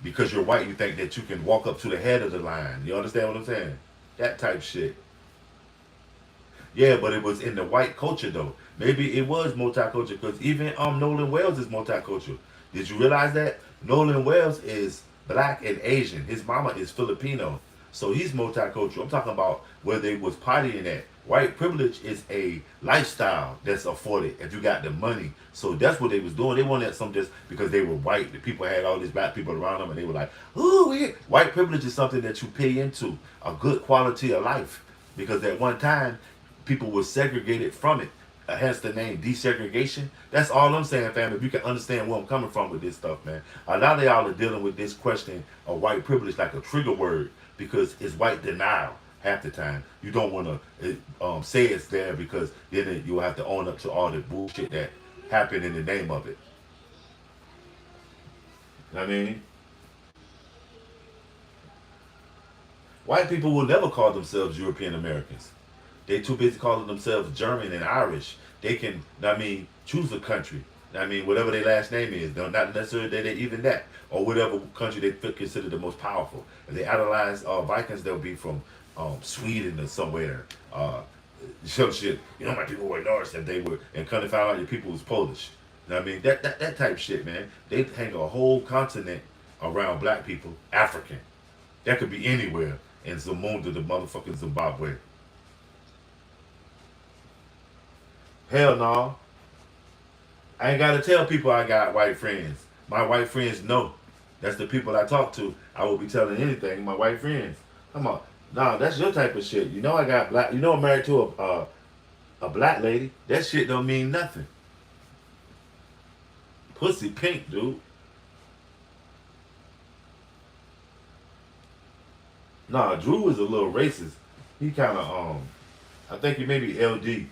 because you're white, you think that you can walk up to the head of the line. You understand what I'm saying? That type shit. Yeah, but it was in the white culture though. Maybe it was multicultural because even Nolan Wells is multicultural. Did you realize that? Nolan Wells is black and Asian. His mama is Filipino. So he's multicultural. I'm talking about where they was partying at. White privilege is a lifestyle that's afforded if you got the money. So that's what they was doing. They wanted some just because they were white. The people had all these black people around them, and they were like, "Ooh, yeah." White privilege is something that you pay into, a good quality of life. Because at one time, people were segregated from it. Hence the name desegregation. That's all I'm saying, fam. If you can understand where I'm coming from with this stuff, man. A lot of y'all are dealing with this question of white privilege like a trigger word because it's white denial half the time. You don't want to say it's there because then you'll have to own up to all the bullshit that happened in the name of it. You know what I mean? White people will never call themselves European Americans. They too busy calling themselves German and Irish. They can, I mean, choose a country. I mean, whatever their last name is, they're not necessarily that they even that, or whatever country they consider the most powerful. If they idolize Vikings, they'll be from Sweden or somewhere. Some shit. You know, my people were Norse, and they were, and kind of found out your people was Polish. You know what I mean? That type shit, man. They hang a whole continent around black people, African. That could be anywhere in Zamunda, the motherfucking Zimbabwe. Hell no. I ain't gotta tell people I got white friends. My white friends know. That's the people I talk to. I will be telling anything. My white friends. Come on. No, that's your type of shit. You know I got black. You know I'm married to a black lady. That shit don't mean nothing. Pussy pink, dude. Nah, Drew is a little racist. He kind of I think he may be LD.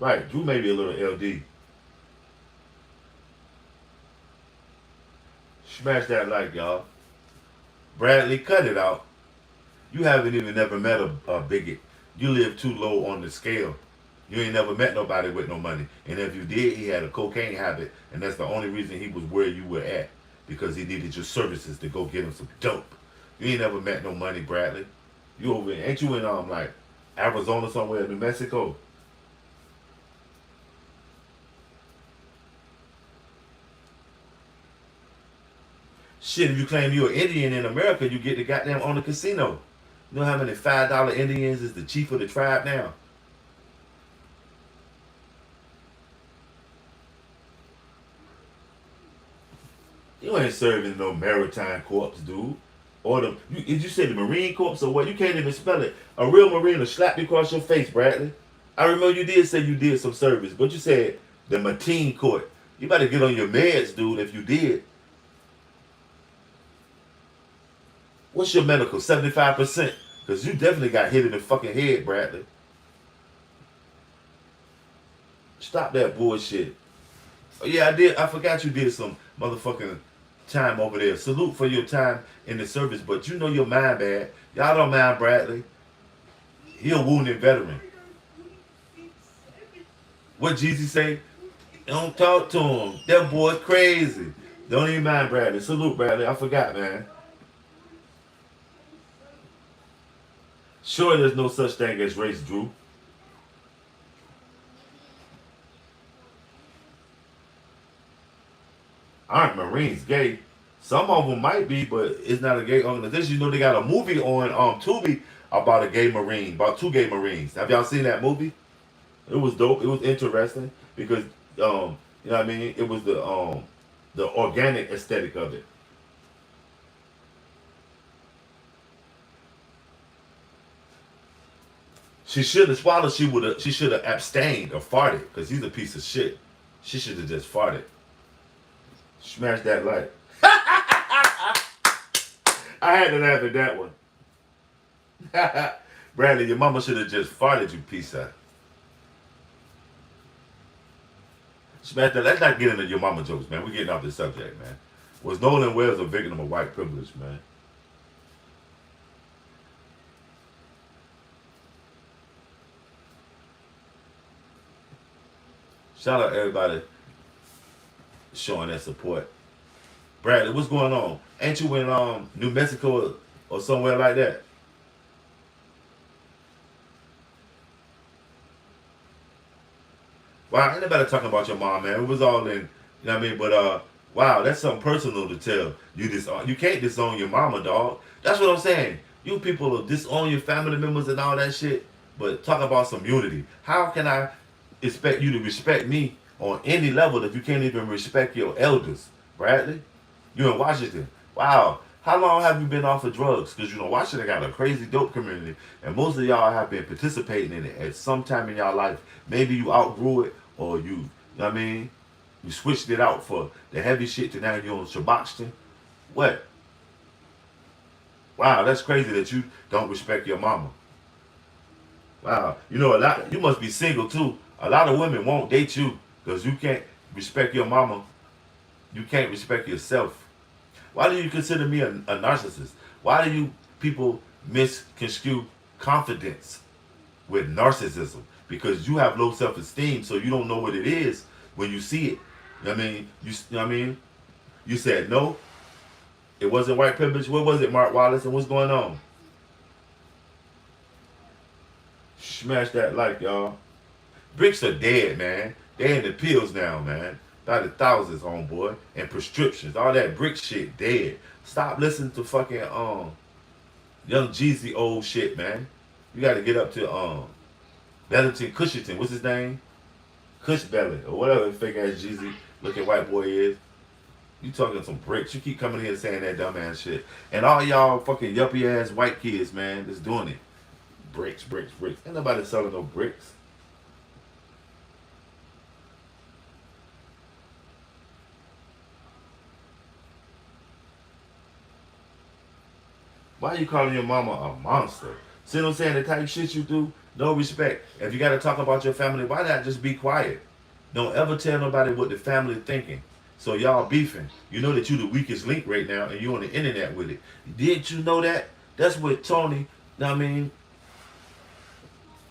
Right, Drew may be a little LD. Smash that like, y'all. Bradley, cut it out. You haven't even never met a bigot. You live too low on the scale. You ain't never met nobody with no money. And if you did, he had a cocaine habit. And that's the only reason he was where you were at. Because he needed your services to go get him some dope. You ain't never met no money, Bradley. You over in, ain't you in like Arizona somewhere, New Mexico? Shit, if you claim you're an Indian in America, you get the goddamn on the casino. You know how many $5 Indians is the chief of the tribe now? You ain't serving no maritime corps, dude. Or did you say the Marine Corps or what? You can't even spell it. A real Marine will slap you across your face, Bradley. I remember you did say you did some service, but you said the Marine Corps. You better get on your meds, dude, if you did. What's your medical? 75%? Because you definitely got hit in the fucking head, Bradley. Stop that bullshit. Oh, yeah, I did. I forgot you did some motherfucking time over there. Salute for your time in the service, but you know your mind bad. Y'all don't mind Bradley. He a wounded veteran. What Jeezy say? Don't talk to him. That boy's crazy. Don't even mind Bradley. Salute, Bradley. I forgot, man. Sure, there's no such thing as race, Drew. Aren't Marines gay? Some of them might be, but it's not a gay organization. You know, they got a movie on Tubi about a gay Marine, about two gay Marines. Have y'all seen that movie? It was dope. It was interesting because you know what I mean. It was the organic aesthetic of it. She should have swallowed. She should have abstained or farted because he's a piece of shit. She should have just farted. Smash that light. I had to laugh at that one. Bradley, your mama should have just farted, you piece of. Smash that. Let's not get into your mama jokes, man. We're getting off this subject, man. Was Nolan Wells a victim of white privilege, man? Shout out everybody showing that support. Bradley, what's going on? Ain't you in New Mexico or somewhere like that? Wow, ain't nobody talking about your mom, man. It was all in, you know what I mean? But Wow, that's something personal to tell. You can't disown your mama, dog. That's what I'm saying. You people will disown your family members and all that shit, but talk about some unity. How can I expect you to respect me on any level if you can't even respect your elders, Bradley? You in Washington. Wow. How long have you been off of drugs? Because you know Washington got a crazy dope community, and most of y'all have been participating in it at some time in y'all life. Maybe you outgrew it, or you know what I mean, you switched it out for the heavy shit to now you're on Suboxone. What? Wow, that's crazy that you don't respect your mama. Wow, you know a lot. You must be single too. A lot of women won't date you because you can't respect your mama. You can't respect yourself. Why do you consider me a narcissist? Why do you people misconstrue confidence with narcissism? Because you have low self-esteem, so you don't know what it is when you see it. You know what I mean? You know what I mean? You said no, it wasn't white privilege. What was it, Mark Wallace? And what's going on? Smash that like, y'all. Bricks are dead, man. They in the pills now, man. By the thousands, homeboy. And prescriptions. All that brick shit dead. Stop listening to fucking Young Jeezy old shit, man. You gotta get up to Bellington Cushington. What's his name? Cush Belly. Or whatever fake ass Jeezy looking white boy is. You talking some bricks. You keep coming here saying that dumb ass shit. And all y'all fucking yuppie ass white kids, man, that's doing it. Bricks, bricks, bricks. Ain't nobody selling no bricks. Why you calling your mama a monster? See what I'm saying? The type of shit you do, no respect. If you gotta talk about your family, why not just be quiet? Don't ever tell nobody what the family thinking. So y'all beefing. You know that you the weakest link right now and you on the internet with it. Did you know that? That's what Tony, know what I mean,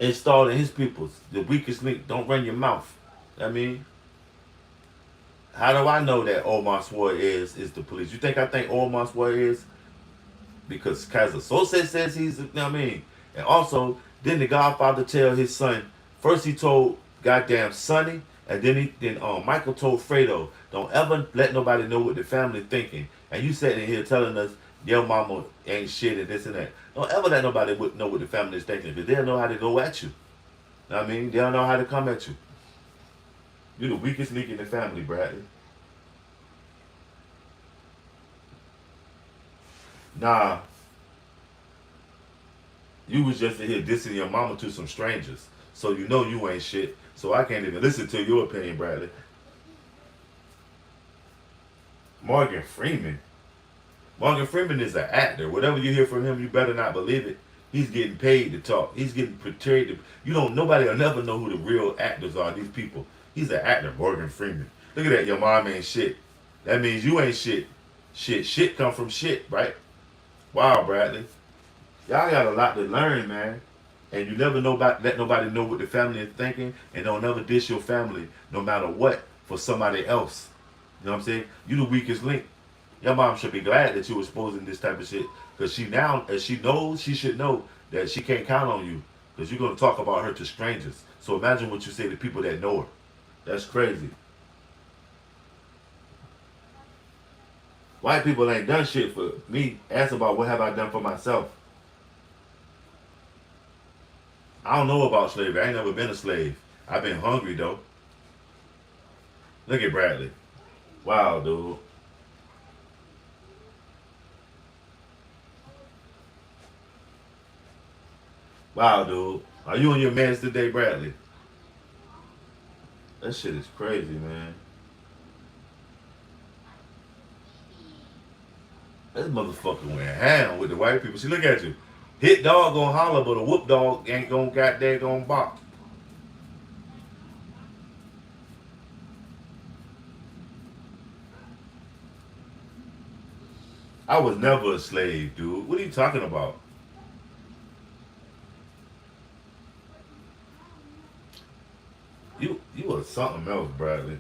installed in his peoples. The weakest link. Don't run your mouth. I mean, how do I know that Omar Suarez is the police? You think I think Omar Suarez because Kaiser Sose says he's, you know what I mean? And also, didn't the Godfather tell his son, first he told goddamn Sonny, and then Michael told Fredo, don't ever let nobody know what the family thinking. And you sitting here telling us your mama ain't shit and this and that. Don't ever let nobody know what the family is thinking because they'll know how to go at you. Know what I mean? They'll know how to come at you. You're the weakest link in the family, Bradley. Nah, you was just in here dissing your mama to some strangers. So you know you ain't shit. So I can't even listen to your opinion, Bradley. Morgan Freeman. Morgan Freeman is an actor. Whatever you hear from him, you better not believe it. He's getting paid to talk. He's getting portrayed to, you don't, nobody will never know who the real actors are, these people. He's an actor, Morgan Freeman. Look at that, your mom ain't shit. That means you ain't shit. Shit come from shit, right? Wow, Bradley. Y'all got a lot to learn, man. And you never know about let nobody know what the family is thinking, and don't never dish your family, no matter what, for somebody else. You know what I'm saying? You the weakest link. Your mom should be glad that you exposing this type of shit, because she now, as she knows, she should know that she can't count on you, because you're gonna talk about her to strangers. So imagine what you say to people that know her. That's crazy. White people ain't done shit for me. Ask about what have I done for myself. I don't know about slavery. I ain't never been a slave. I've been hungry though. Look at Bradley. Wow, dude. Wow, dude. Are you on your meds today, Bradley? That shit is crazy, man. That motherfucker went ham with the white people. See, look at you. Hit dog gonna holler, but a whoop dog ain't gonna goddamn gonna bark. I was never a slave, dude. What are you talking about? You was something else, Bradley.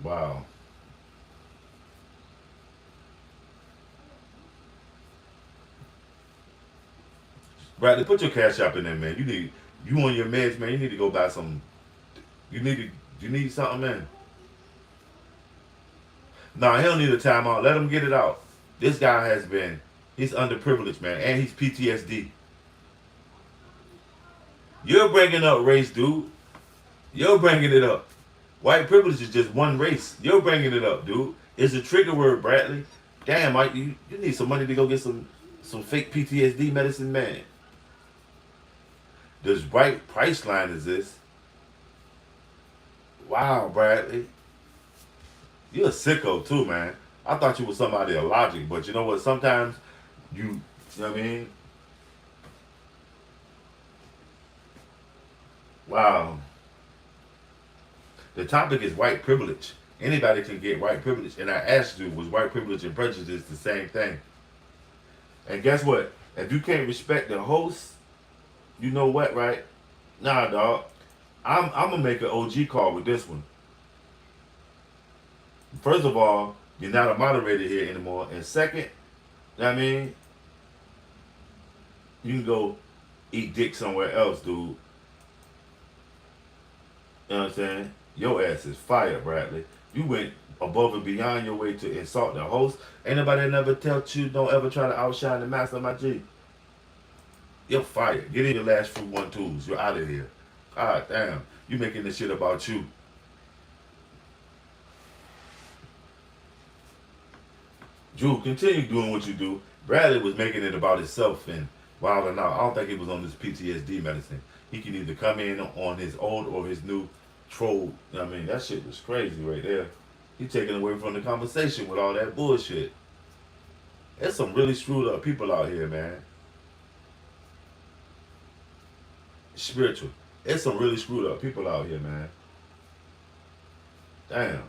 Wow. Bradley, put your cash app in there, man. You on your meds, man. You need to go buy some. You need to You need something, man. Nah, he don't need a timeout. Let him get it out. This guy has been, he's underprivileged, man, and he's PTSD. You're bringing up race, dude. You're bringing it up. White privilege is just one race. You're bringing it up, dude. It's a trigger word, Bradley. Damn, Mike, you need some money to go get some fake PTSD medicine, man. Does right Priceline exist? Wow, Bradley. You're a sicko too, man. I thought you was somebody of logic, but you know what? Sometimes you know what I mean? Wow. The topic is white privilege. Anybody can get white privilege. And I asked you, was white privilege and prejudice the same thing? And guess what? If you can't respect the host, you know what, right? Nah, dog. I'm gonna make an OG call with this one. First of all, you're not a moderator here anymore. And second, you know what I mean? You can go eat dick somewhere else, dude. You know what I'm saying? Your ass is fired, Bradley. You went above and beyond your way to insult the host. Ain't nobody never tell you don't ever try to outshine the master, my G. You're fired. Get in your last few 1-2s. You're out of here. God damn. You making this shit about you. Drew, continue doing what you do. Bradley was making it about himself and wilding out. I don't think he was on this PTSD medicine. He can either come in on his old or his new troll. I mean, that shit was crazy right there. He taking away from the conversation with all that bullshit. There's some really screwed up people out here, man. Spiritual. There's some really screwed up people out here, man. Damn.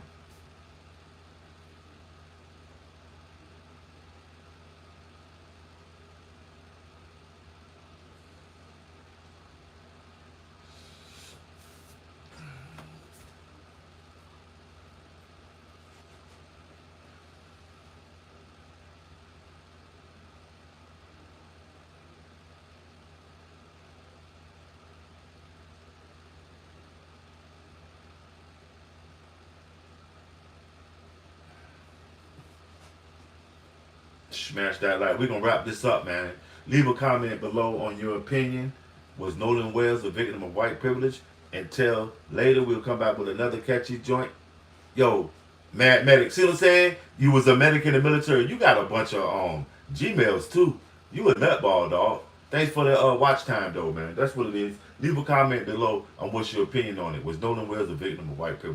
Smash that like. We're gonna wrap this up, man. Leave a comment below on your opinion. Was Nolan Wells a victim of white privilege? Until later, we'll come back with another catchy joint. Yo, Mad Medic, see what I'm saying? You was a medic in the military. You got a bunch of Gmails too. You a nutball, dog. Thanks for the watch time, though, man. That's what it is. Leave a comment below on what's your opinion on it. Was Nolan Wells a victim of white privilege?